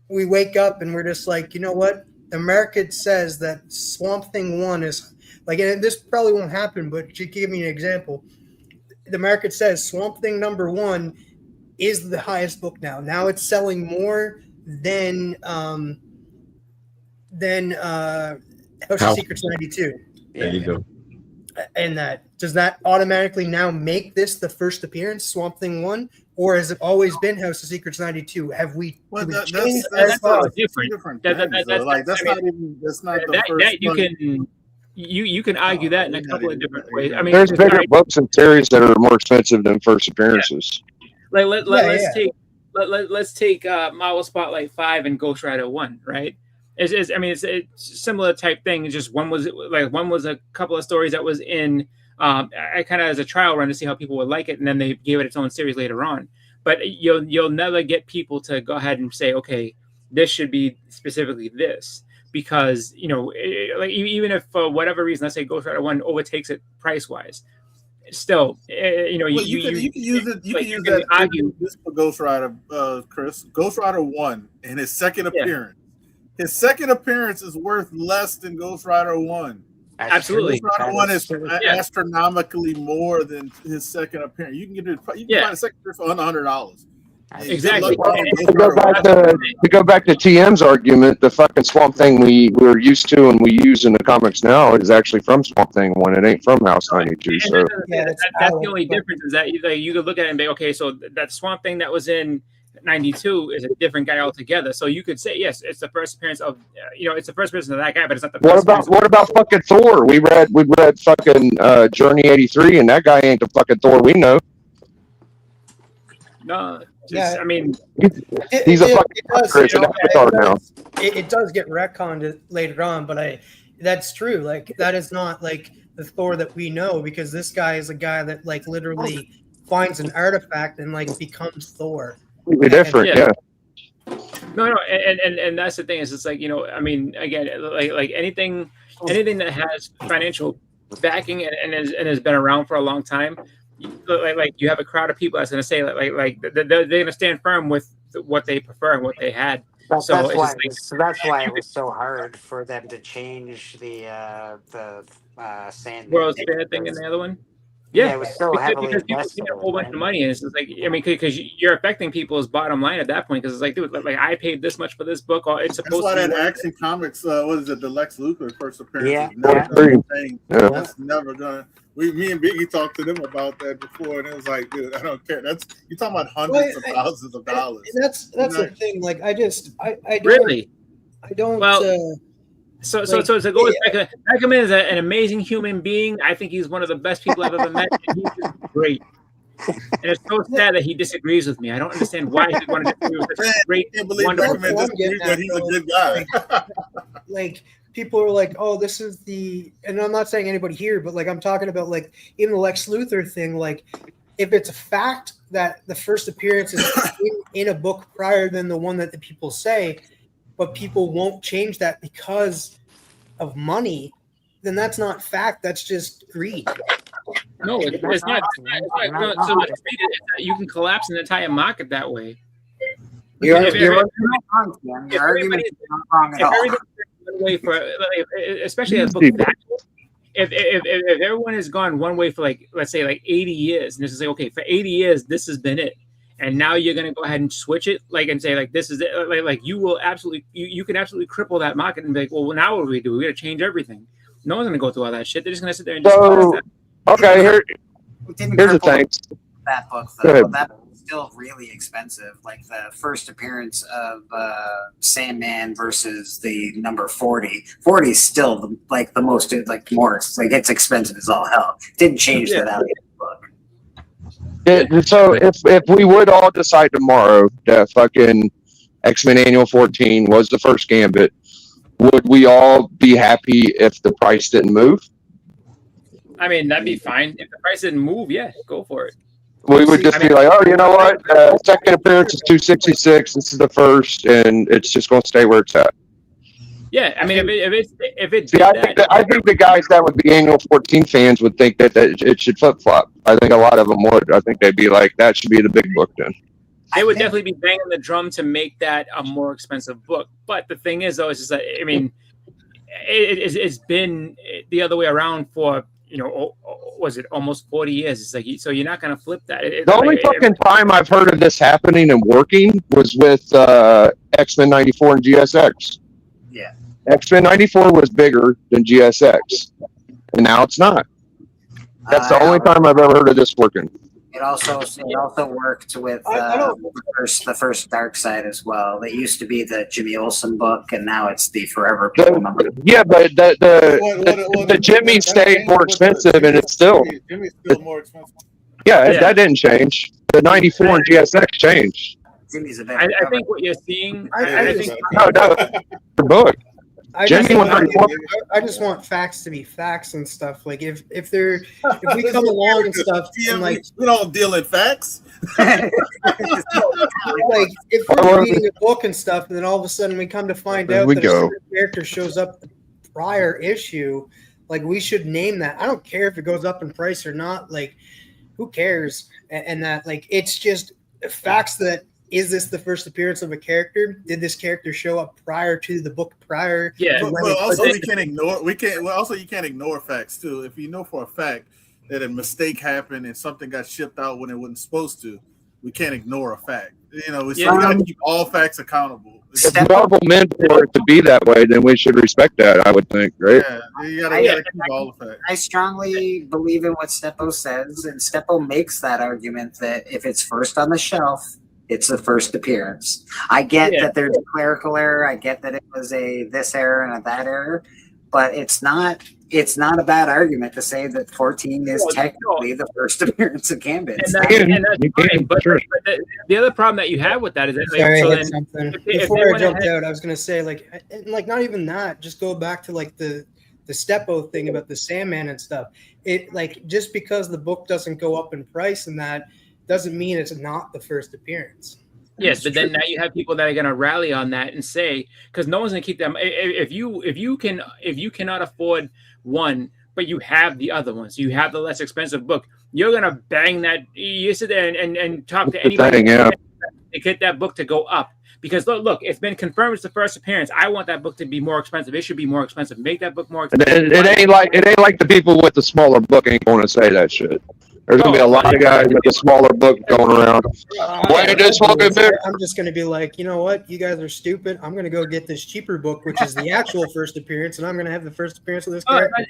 we wake up and we're just like, you know what? The market says that Swamp Thing 1 is like, and this probably won't happen, but to give me an example, the market says Swamp Thing #1 is the highest book now. Now it's selling more than House of Secrets 92. There you go. And that does that automatically now make this the first appearance, Swamp Thing 1, or has it always been House of Secrets 92? Have we? That's different. That's That's not even. That's not the first. That you can argue that in a couple of different ways. I mean, There's bigger books and series that are more expensive than first appearances. Like let's take Marvel Spotlight 5 and Ghost Rider 1, right? It's a similar type thing. It's just one was a couple of stories that was in I kind of as a trial run to see how people would like it, and then they gave it its own series later on. But you'll never get people to go ahead and say, okay, this should be specifically this, because like even if for whatever reason, let's say Ghost Rider 1 overtakes it price wise, still you can use it. You can use that argue this for Ghost Rider, Chris. Ghost Rider 1 in his second appearance. His second appearance is worth less than Ghost Rider 1. Absolutely. Ghost Rider 1 is astronomically more than his second appearance. You can get it. You can find a second appearance for under $100. Exactly. To go back to TM's argument, the fucking Swamp Thing we're used to and we use in the comics now is actually from Swamp Thing 1. It ain't from House 92. So that's the only difference is that you could look at it and be okay. So that Swamp Thing that was in 92 is a different guy altogether. So you could say yes, it's the first appearance of it's the first appearance of that guy, but it's not the first. What about fucking Thor? We read fucking Journey 83, and that guy ain't the fucking Thor we know. No, I mean, he's a fucking Avatar now. It does get retconned later on, but that's true. Like that is not like the Thor that we know, because this guy is a guy that like literally finds an artifact and like becomes Thor. Completely different, yeah. No, and that's the thing is, it's like I mean, again, like anything that has financial backing and has been around for a long time, like you have a crowd of people that's going to say like they're going to stand firm with what they prefer and what they had. That's why it was so hard for them to change the Sandman World's Fair thing in the other one. Yeah, it was so heavily because people spend a whole bunch of money, and it's just like because you're affecting people's bottom line at that point. Because it's like, dude, like I paid this much for this book. It's supposed That's why to that Action Comics, what is it, the Lex Luthor first appearance? Yeah, That's never gonna. Me and Biggie talked to them about that before, and it was like, dude, I don't care. You're talking about hundreds of thousands of dollars. And that's the thing. Like I don't really. I don't. Well, So to go back, Beckerman is an amazing human being. I think he's one of the best people I've ever met. And he's just great. And it's so sad that he disagrees with me. I don't understand why he wanted to disagree with such a great, wonderful that he's a good guy. Like people are like, oh, this is and I'm not saying anybody here, but like I'm talking about like in the Lex Luthor thing, like if it's a fact that the first appearance is in a book prior than the one that the people say, but people won't change that because of money, then that's not fact. That's just greed. No, it's not so much greed. You can collapse an entire market that way. Especially as book if everyone has gone one way for like, let's say like 80 years, and this is like, okay, for 80 years, this has been it. and now you're going to go ahead and switch it, like, and say, like, this is it. Like you will absolutely, you can absolutely cripple that market and be like, well, now what do we do? We got to change everything. No one's going to go through all that shit. They're just going to sit there and just So, okay, here's the thing. That book, Go ahead. though, that was still really expensive. Like the first appearance of Sandman versus the number 40. 40 is still the most, like, more, like, it's expensive as all hell. Didn't change the value of the book. So if we would all decide tomorrow that fucking X-Men Annual 14 was the first Gambit, would we all be happy if the price didn't move? I mean, that'd be fine. If the price didn't move, yeah, go for it. We would just be like, oh, you know what? Second appearance is 266. This is the first, and it's just going to stay where it's at. Yeah, I mean, if it See, I think the guys that would be Annual 14 fans would think that it should flip flop. I think a lot of them would. I think they'd be like, that should be the big book then. they would definitely be banging the drum to make that a more expensive book. But the thing is, though, is just that, I mean, it's been the other way around for, was it almost 40 years? It's like, so you're not going to flip that. The only fucking time I've heard of this happening and working was with X-Men 94 and GSX. Yeah. X-Men 94 was bigger than GSX, and now it's not. That's the only time I've ever heard of this working. It also worked with the first Dark Side as well. It used to be the Jimmy Olsen book, and now it's the Forever People number. Yeah, but the Jimmy stayed more expensive, and it's still Jimmy's still more expensive. Yeah, that didn't change. The 94 and GSX changed. Jimmy's a I think what you're seeing. I think No, the book. I Jimmy just, went I, 34. I just want facts to be facts and stuff. Like if we come along and stuff, and like we don't deal in facts. like if we're reading a book and stuff, and then all of a sudden we come to find out that a certain character shows up the prior issue, like we should name that. I don't care if it goes up in price or not. Like who cares? And that like it's just facts that. Is this the first appearance of a character? Did this character show up prior to the book prior? Yeah. Well, also you can't ignore facts too. If you know for a fact that a mistake happened and something got shipped out when it wasn't supposed to, we can't ignore a fact. We got to keep all facts accountable. If Marvel meant for it to be that way, then we should respect that, I would think, right? Yeah, you gotta keep all the facts. I strongly believe in what Steppo says, and Steppo makes that argument that if it's first on the shelf, it's the first appearance. I get that there's a clerical error. I get that it was a this error and a that error, but it's not a bad argument to say that 14 is technically the first appearance of Gambit. And that's fine, but the other problem that you have with that is that, Sorry, so I had then, something. if Before I went jumped ahead- out, I was gonna say like not even that. Just go back to like the Steppo thing about the Sandman and stuff. It like just because the book doesn't go up in price and that doesn't mean it's not the first appearance. Yes, but then now you have people that are going to rally on that and say, because no one's going to keep them. If you cannot afford one, but you have the other one, so you have the less expensive book, you're going to bang that. You sit there and talk to anybody to get that book to go up. Because look, it's been confirmed it's the first appearance. I want that book to be more expensive. It should be more expensive. Make that book more expensive. It ain't like the people with the smaller book ain't going to say that shit. There's gonna be a lot of guys with a smaller book going around. I'm just gonna be like, you know what? You guys are stupid. I'm gonna go get this cheaper book, which is the actual first appearance, and I'm gonna have the first appearance of this character.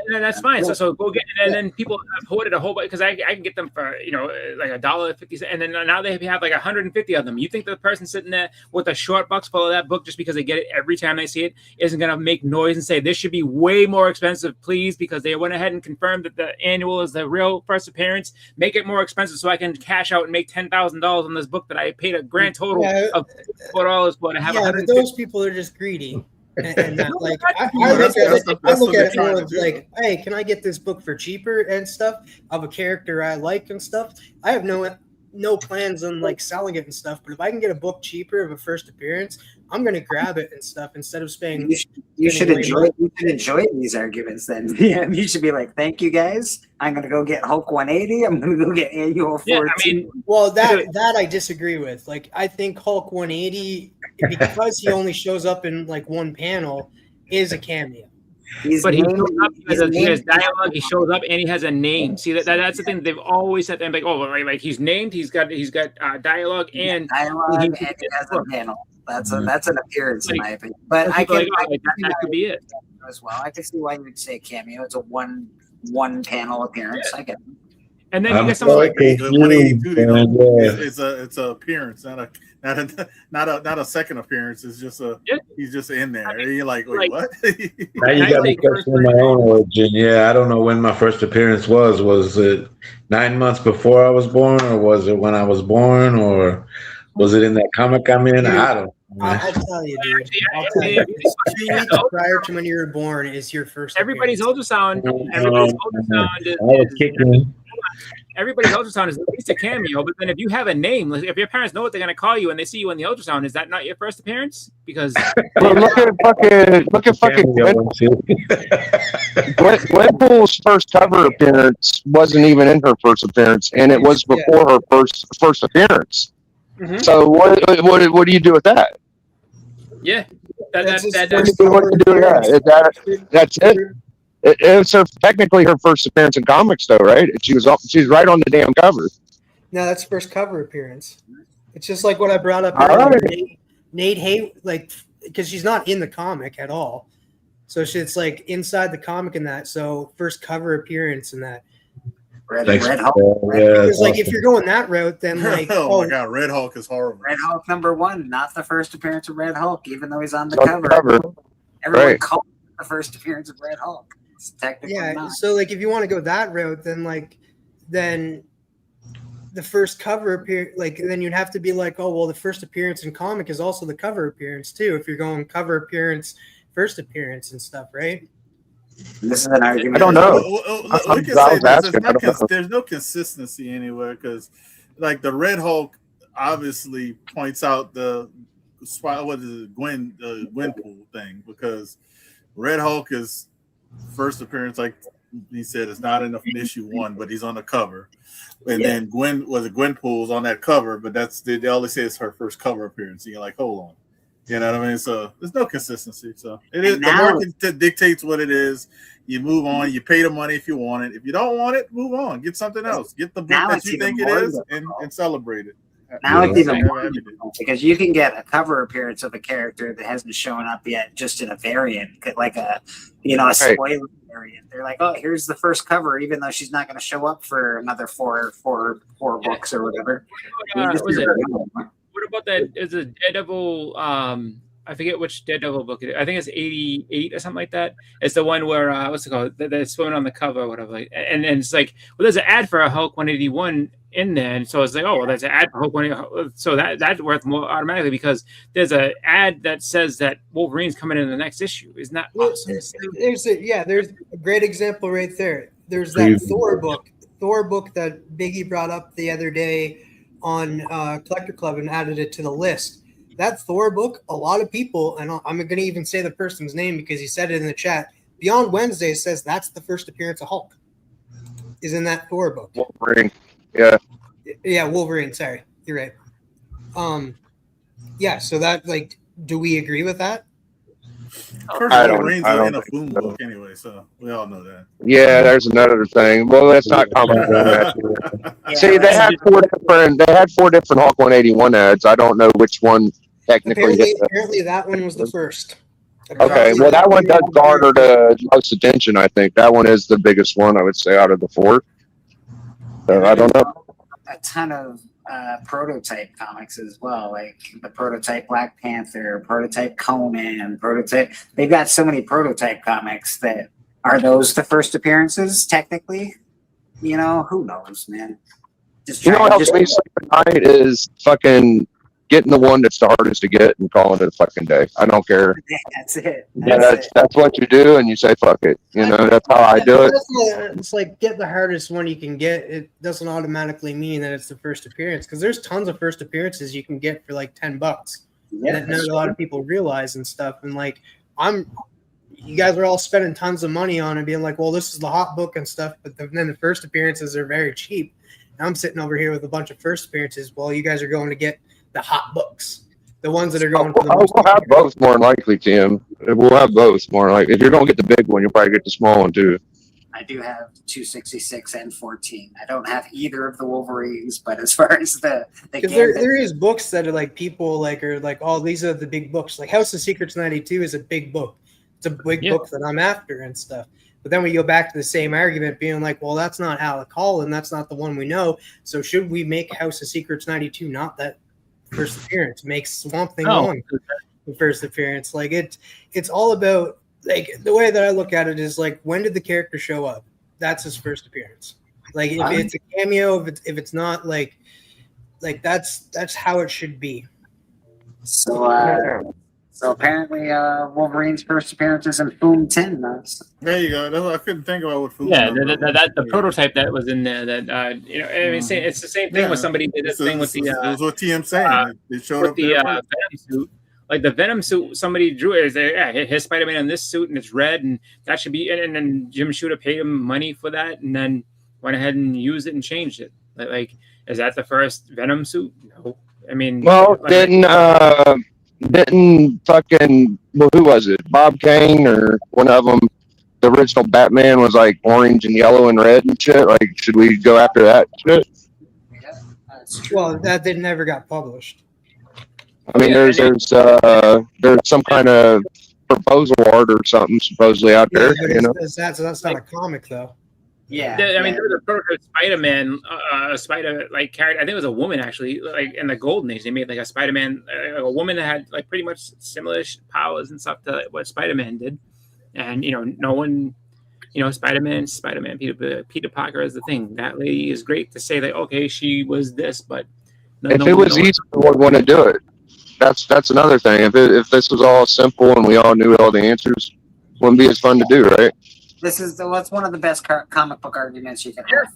And that's fine. So go get it, and then people have hoarded a whole bunch because I can get them for like $1.50, and then now they have like 150 of them. You think the person sitting there with a short box full of that book just because they get it every time they see it isn't gonna make noise and say this should be way more expensive, please, because they went ahead and confirmed that the annual is the real first appearance. Make it more expensive so I can cash out and make $10,000 on this book that I paid a grand total of $4 for to have. Yeah, but those people are just greedy. And that, like, I look at it more of like, hey, can I get this book for cheaper and stuff of a character I like and stuff? I have no plans on like selling it and stuff, but if I can get a book cheaper of a first appearance, I'm gonna grab it and stuff instead of spending. You should enjoy these arguments then. Yeah, you should be like, thank you guys. I'm gonna go get Hulk 180. I'm gonna go get Annual 14. Well, that I disagree with. Like, I think Hulk 180, because he only shows up in like one panel, is a cameo. But he named- shows up. he's He has named- dialogue. He shows up, and he has a name. See that's the thing. They've always said, like, oh, like he's named. He's got dialogue and dialogue, and it has a panel. That's an appearance in my opinion. But I can, that could be it as well. I can see why you would say cameo. It's a one panel appearance. I get it. And then you I'm get someone like so The 182, confused, man. it's a appearance, not a second appearance. It's just he's just in there. You're like, wait, what? Now you got me questioning my own origin. Yeah, I don't know when my first appearance was. Was it 9 months before I was born, or was it when I was born, or was it in that comic I'm in? I don't know. I'll tell you, dude. I'll tell you. 3 weeks prior to when you were born is your first. Everybody's appearance. ultrasound. Everybody's ultrasound is at least a cameo. But then if you have a name, like if your parents know what they're going to call you and they see you in the ultrasound, is that not your first appearance? Because Well, look at fucking Gwenpool's first cover appearance wasn't even in her first appearance, and it was before her first appearance. Mhm. So what do you do with that? yeah, What do you do with that? That's it. It's technically her first appearance in comics, though, right? She's right on the damn cover. No, that's first cover appearance. It's just like what I brought up All earlier. right. Nate Hay, like, because she's not in the comic at all, so it's like inside the comic in that. So first cover appearance in that. Red Thanks. Hulk. Because like if you're going that route, then like oh my god, Red Hulk is horrible. Red Hulk #1, not the first appearance of Red Hulk, even though he's on the It's on cover. the cover. Everyone Right. called it the first appearance of Red Hulk. It's technically yeah. not. So like if you want to go that route, then the first cover appear like then you'd have to be like, oh well, the first appearance in comic is also the cover appearance too. If you're going cover appearance, first appearance and stuff, right? This is an argument. I don't know. We can say there's no consistency anywhere because, like, the Red Hulk obviously points out the Gwenpool thing because Red Hulk is first appearance, like he said, it's not in issue 1, but he's on the cover, and then Gwenpool's on that cover, but they always say it's her first cover appearance. And you're like, hold on. You know what I mean? So there's no consistency. So it is the market dictates what it is. You move on. You pay the money if you want it. If you don't want it, move on. Get something else. Get the book that you think it is and celebrate it. Now it's even more because you can get a cover appearance of a character that hasn't shown up yet, just in a variant, like a spoiler variant. They're like, oh, here's the first cover, even though she's not going to show up for another four books or whatever. What about that? Is a Daredevil? I forget which Daredevil book it is. I think it's 88 or something like that. It's the one where what's it called? They're swimming on the cover or whatever. And it's like, well, there's an ad for a Hulk 181 in there, and so it's like, oh, well, there's an ad for Hulk 181. So that's worth more automatically because there's an ad that says that Wolverine's coming in the next issue. Isn't that awesome? There's a great example right there. There's that Thor book that Biggie brought up the other day on Collector Club and added it to the list. That Thor book, a lot of people, and I'm going to even say the person's name because he said it in the chat. Beyond Wednesday says that's the first appearance of Hulk. Is in that Thor book. Wolverine. Yeah. Yeah, Wolverine. Sorry, you're right. Yeah. So that, like, do we agree with that? First of all, Wolverine's in a Boom book anyway, so we all know that. Yeah, there's another thing. Well, that's not comic book. See, they had four different Hulk 181 ads. I don't know which one technically. Apparently that one was the first. Okay, well, that one does garner the most attention. I think that one is the biggest one, I would say, out of the four. So I don't know. A ton of prototype comics as well, like the prototype Black Panther, prototype Conan, prototype. They've got so many prototype comics that are those the first appearances technically? You know, who knows, man. What helps me sleep at night is fucking getting the one that's the hardest to get and calling it a fucking day. I don't care. That's it. That's what you do, and you say fuck it. You know, that's how I do it. It's like get the hardest one you can get. It doesn't automatically mean that it's the first appearance because there's tons of first appearances you can get for like $10 that not a lot of people realize and stuff. And like you guys are all spending tons of money on it, being like, well, this is the hot book and stuff, but then the first appearances are very cheap. And I'm sitting over here with a bunch of first appearances. Well, you guys are going to get the hot books, the ones that are going for the most. We'll have both more than likely, Tim. We'll have both more. Like if you're gonna get the big one, you'll probably get the small one too. I do have 266 and 14. I don't have either of the Wolverines, but as far as the Because there is books that are like people like are like, oh, these are the big books. Like House of Secrets 92 is a big book. It's a big book that I'm after and stuff. But then we go back to the same argument, being like, well, that's not Alec Holland. That's not the one we know. So should we make House of Secrets 92 not that first appearance? Make Swamp Thing 1 the first appearance. Like it's all about, like, the way that I look at it is like, when did the character show up? That's his first appearance. Like if it's a cameo, if it's not like that's how it should be. So apparently Wolverine's first appearance is in Boom 10. There you go. That's what I couldn't think about what food. Yeah, the prototype that was in there. That I mean, it's the same thing with somebody did this thing with the. It was what TM saying. It showed up the Venom suit. Like the Venom suit, somebody drew it. His Spider-Man in this suit and it's red, and that should be. And then Jim Shooter paid him money for that, and then went ahead and used it and changed it. Like, is that the first Venom suit? No, I mean, well, didn't fucking, well, who was it? Bob Kane or one of them? The original Batman was like orange and yellow and red and shit. Like, should we go after that shit? Well, that never got published. I mean, there's some kind of proposal art or something supposedly out there. But You know, that's not a comic though. Yeah, I mean, there was a prototype Spider-Man, Spider like character. I think it was a woman actually, like in the Golden Age. They made like a Spider-Man, a woman that had like pretty much similar powers and stuff to what Spider-Man did. And no one, Spider-Man, Peter Parker is the thing. That lady is great to say that. Okay, she was this, but if it was easy, we would want to do it. That's another thing. If this was all simple and we all knew all the answers, wouldn't be as fun to do, right? That's one of the best comic book arguments you can have.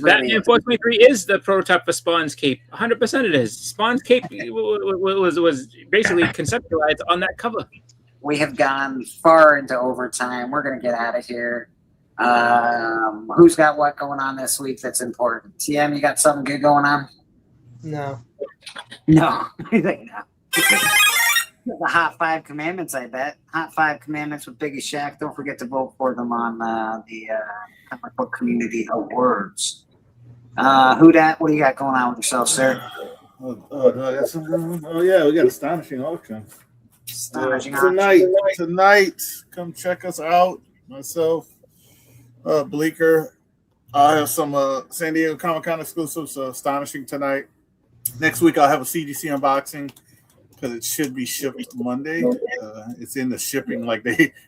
Batman 423 is the prototype for Spawn's cape. 100% it is. Spawn's cape was basically conceptualized on that cover. We have gone far into overtime. We're going to get out of here. Who's got what going on this week that's important? TM, you got something good going on? No. He's like, no. The Hot 5 Commandments, I bet. Hot 5 Commandments with Biggie Shaq. Don't forget to vote for them on the comic book community awards. Who dat? What do you got going on with yourself, sir? Yeah, we got Astonishing Auction. Tonight, come check us out. Myself, Bleeker. I'll have some San Diego Comic-Con exclusives. Astonishing tonight. Next week, I'll have a CGC unboxing because it should be shipped Monday. It's in the shipping.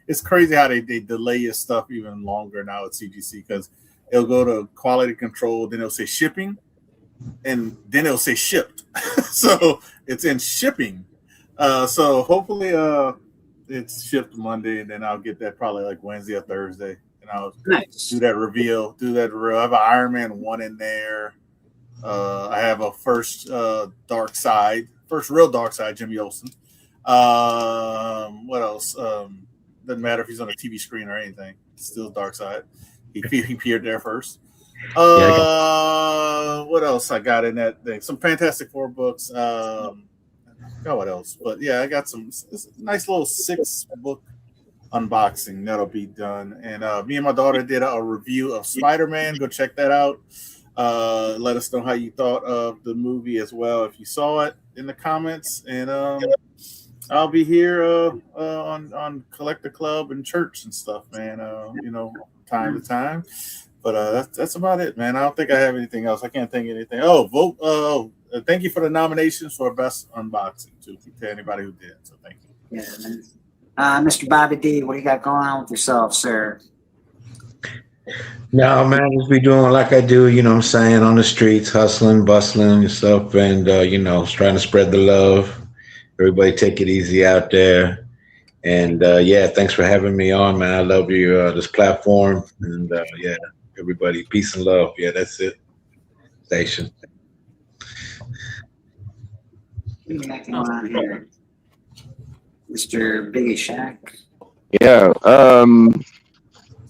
It's crazy how they delay your stuff even longer now at CGC because it'll go to quality control, then it'll say shipping, and then it'll say shipped. So it's in shipping. So hopefully it's shipped Monday, and then I'll get that probably like Wednesday or Thursday, and I'll do that reveal. I have an Iron Man 1 in there. I have a first real Dark Side, Jimmy Olsen. What else? Doesn't matter if he's on a TV screen or anything. It's still Dark Side. He appeared there first. What else I got in that thing? Some Fantastic Four books. What else? But yeah, I got some nice little 6-book unboxing that'll be done. And me and my daughter did a review of Spider-Man. Go check that out. Let us know how you thought of the movie as well if you saw it in the comments. And I'll be here on Collector Club and church and stuff, man. Time to time. But that's about it, man. I don't think I have anything else. I can't think of anything. Vote. Thank you for the nominations for best unboxing too, to anybody who did. So thank you. Yeah, Mr. Bobby D, what do you got going on with yourself, sir? No, man, just be doing like I do, you know what I'm saying, on the streets, hustling, bustling and stuff, and, trying to spread the love. Everybody take it easy out there. And, thanks for having me on, man. I love your this platform. And, everybody, peace and love. Yeah, that's it. Station. What do you got going on here? Mr. Biggie Shaq. Yeah.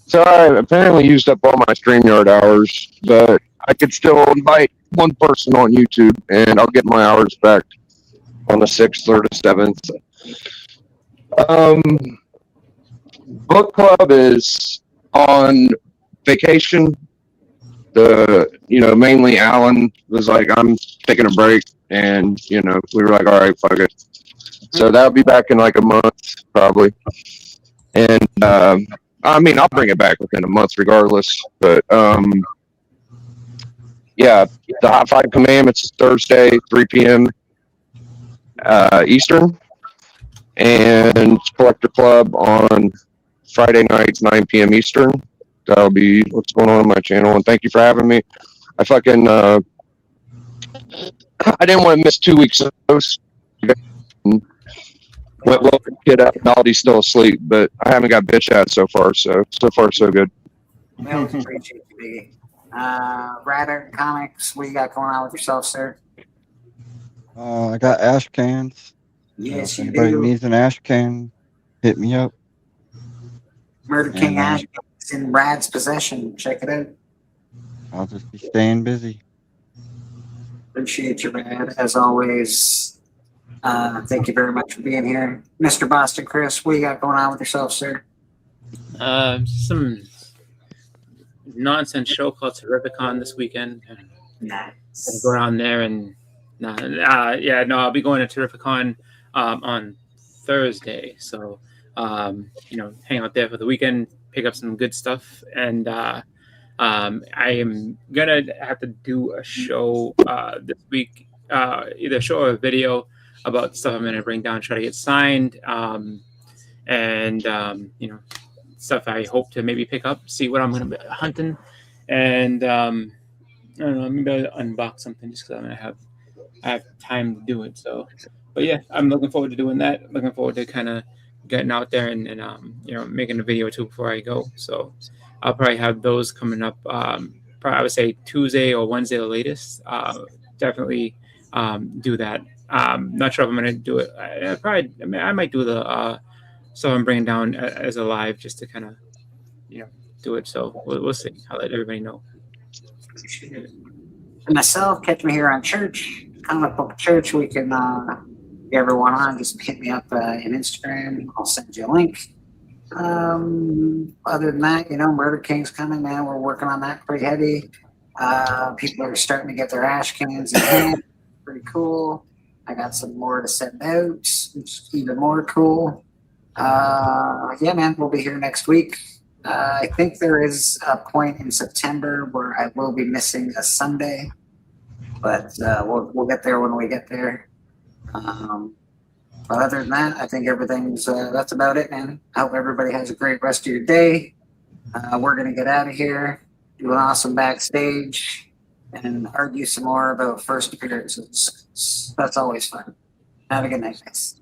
So I apparently used up all my StreamYard hours, but I could still invite one person on YouTube, and I'll get my hours back on the 6th or the 7th. book club is on vacation. Mainly Alan was like, I'm taking a break, and we were like, all right, fuck it. So that'll be back in like a month probably, and I'll bring it back within a month regardless. But yeah, the Hot Five Commandments is Thursday, 3 p.m. Eastern, and Collector Club on Friday nights, 9 p.m. Eastern. That'll be what's going on my channel. And thank you for having me. I fucking I didn't want to miss 2 weeks of those. Went well for the kid out. Naldi's still asleep, but I haven't got bitch out so far. So far so good. We always appreciate you, Biggie. Radar Comics, what you got going on with yourself, sir? I got ash cans. Yes, if you anybody do. needs an ash can, hit me up. Murder King And, Ash is in Brad's possession. Check it out. I'll just be staying busy. Appreciate you, Brad. As always, thank you very much for being here. Mr. Boston Chris, what you got going on with yourself, sir? Some nonsense show called Terrificon this weekend. Nice. Go around there and I'll be going to Terrificon on Thursday. So hang out there for the weekend, pick up some good stuff, and I am gonna have to do a show this week, either a show or a video about stuff I'm gonna bring down, try to get signed, and stuff I hope to maybe pick up, see what I'm gonna be hunting, and I don't know, maybe I'll unbox something just because I have time to do it. So, but yeah, I'm looking forward to doing that. Looking forward to kind of getting out there and making a video or two before I go. So I'll probably have those coming up. Probably I would say Tuesday or Wednesday the latest. Definitely do that. Not sure if I'm gonna do it. I might do the stuff I'm bringing down as a live just to kind of do it. So we'll see. I'll let everybody know. And myself, catch me here on Church, Comic Book Church. We can, if you ever want on, just hit me up in Instagram. I'll send you a link. Other than that, Murder King's coming, man. We're working on that pretty heavy. People are starting to get their ash cans in hand. Pretty cool. I got some more to send out, which is even more cool. Yeah, man, we'll be here next week. I think there is a point in September where I will be missing a Sunday, but we'll get there when we get there. But other than that, I think everything's that's about it, man. I hope everybody has a great rest of your day. We're gonna get out of here, do an awesome backstage, and argue some more about first appearances. That's always fun. Have a good night, guys.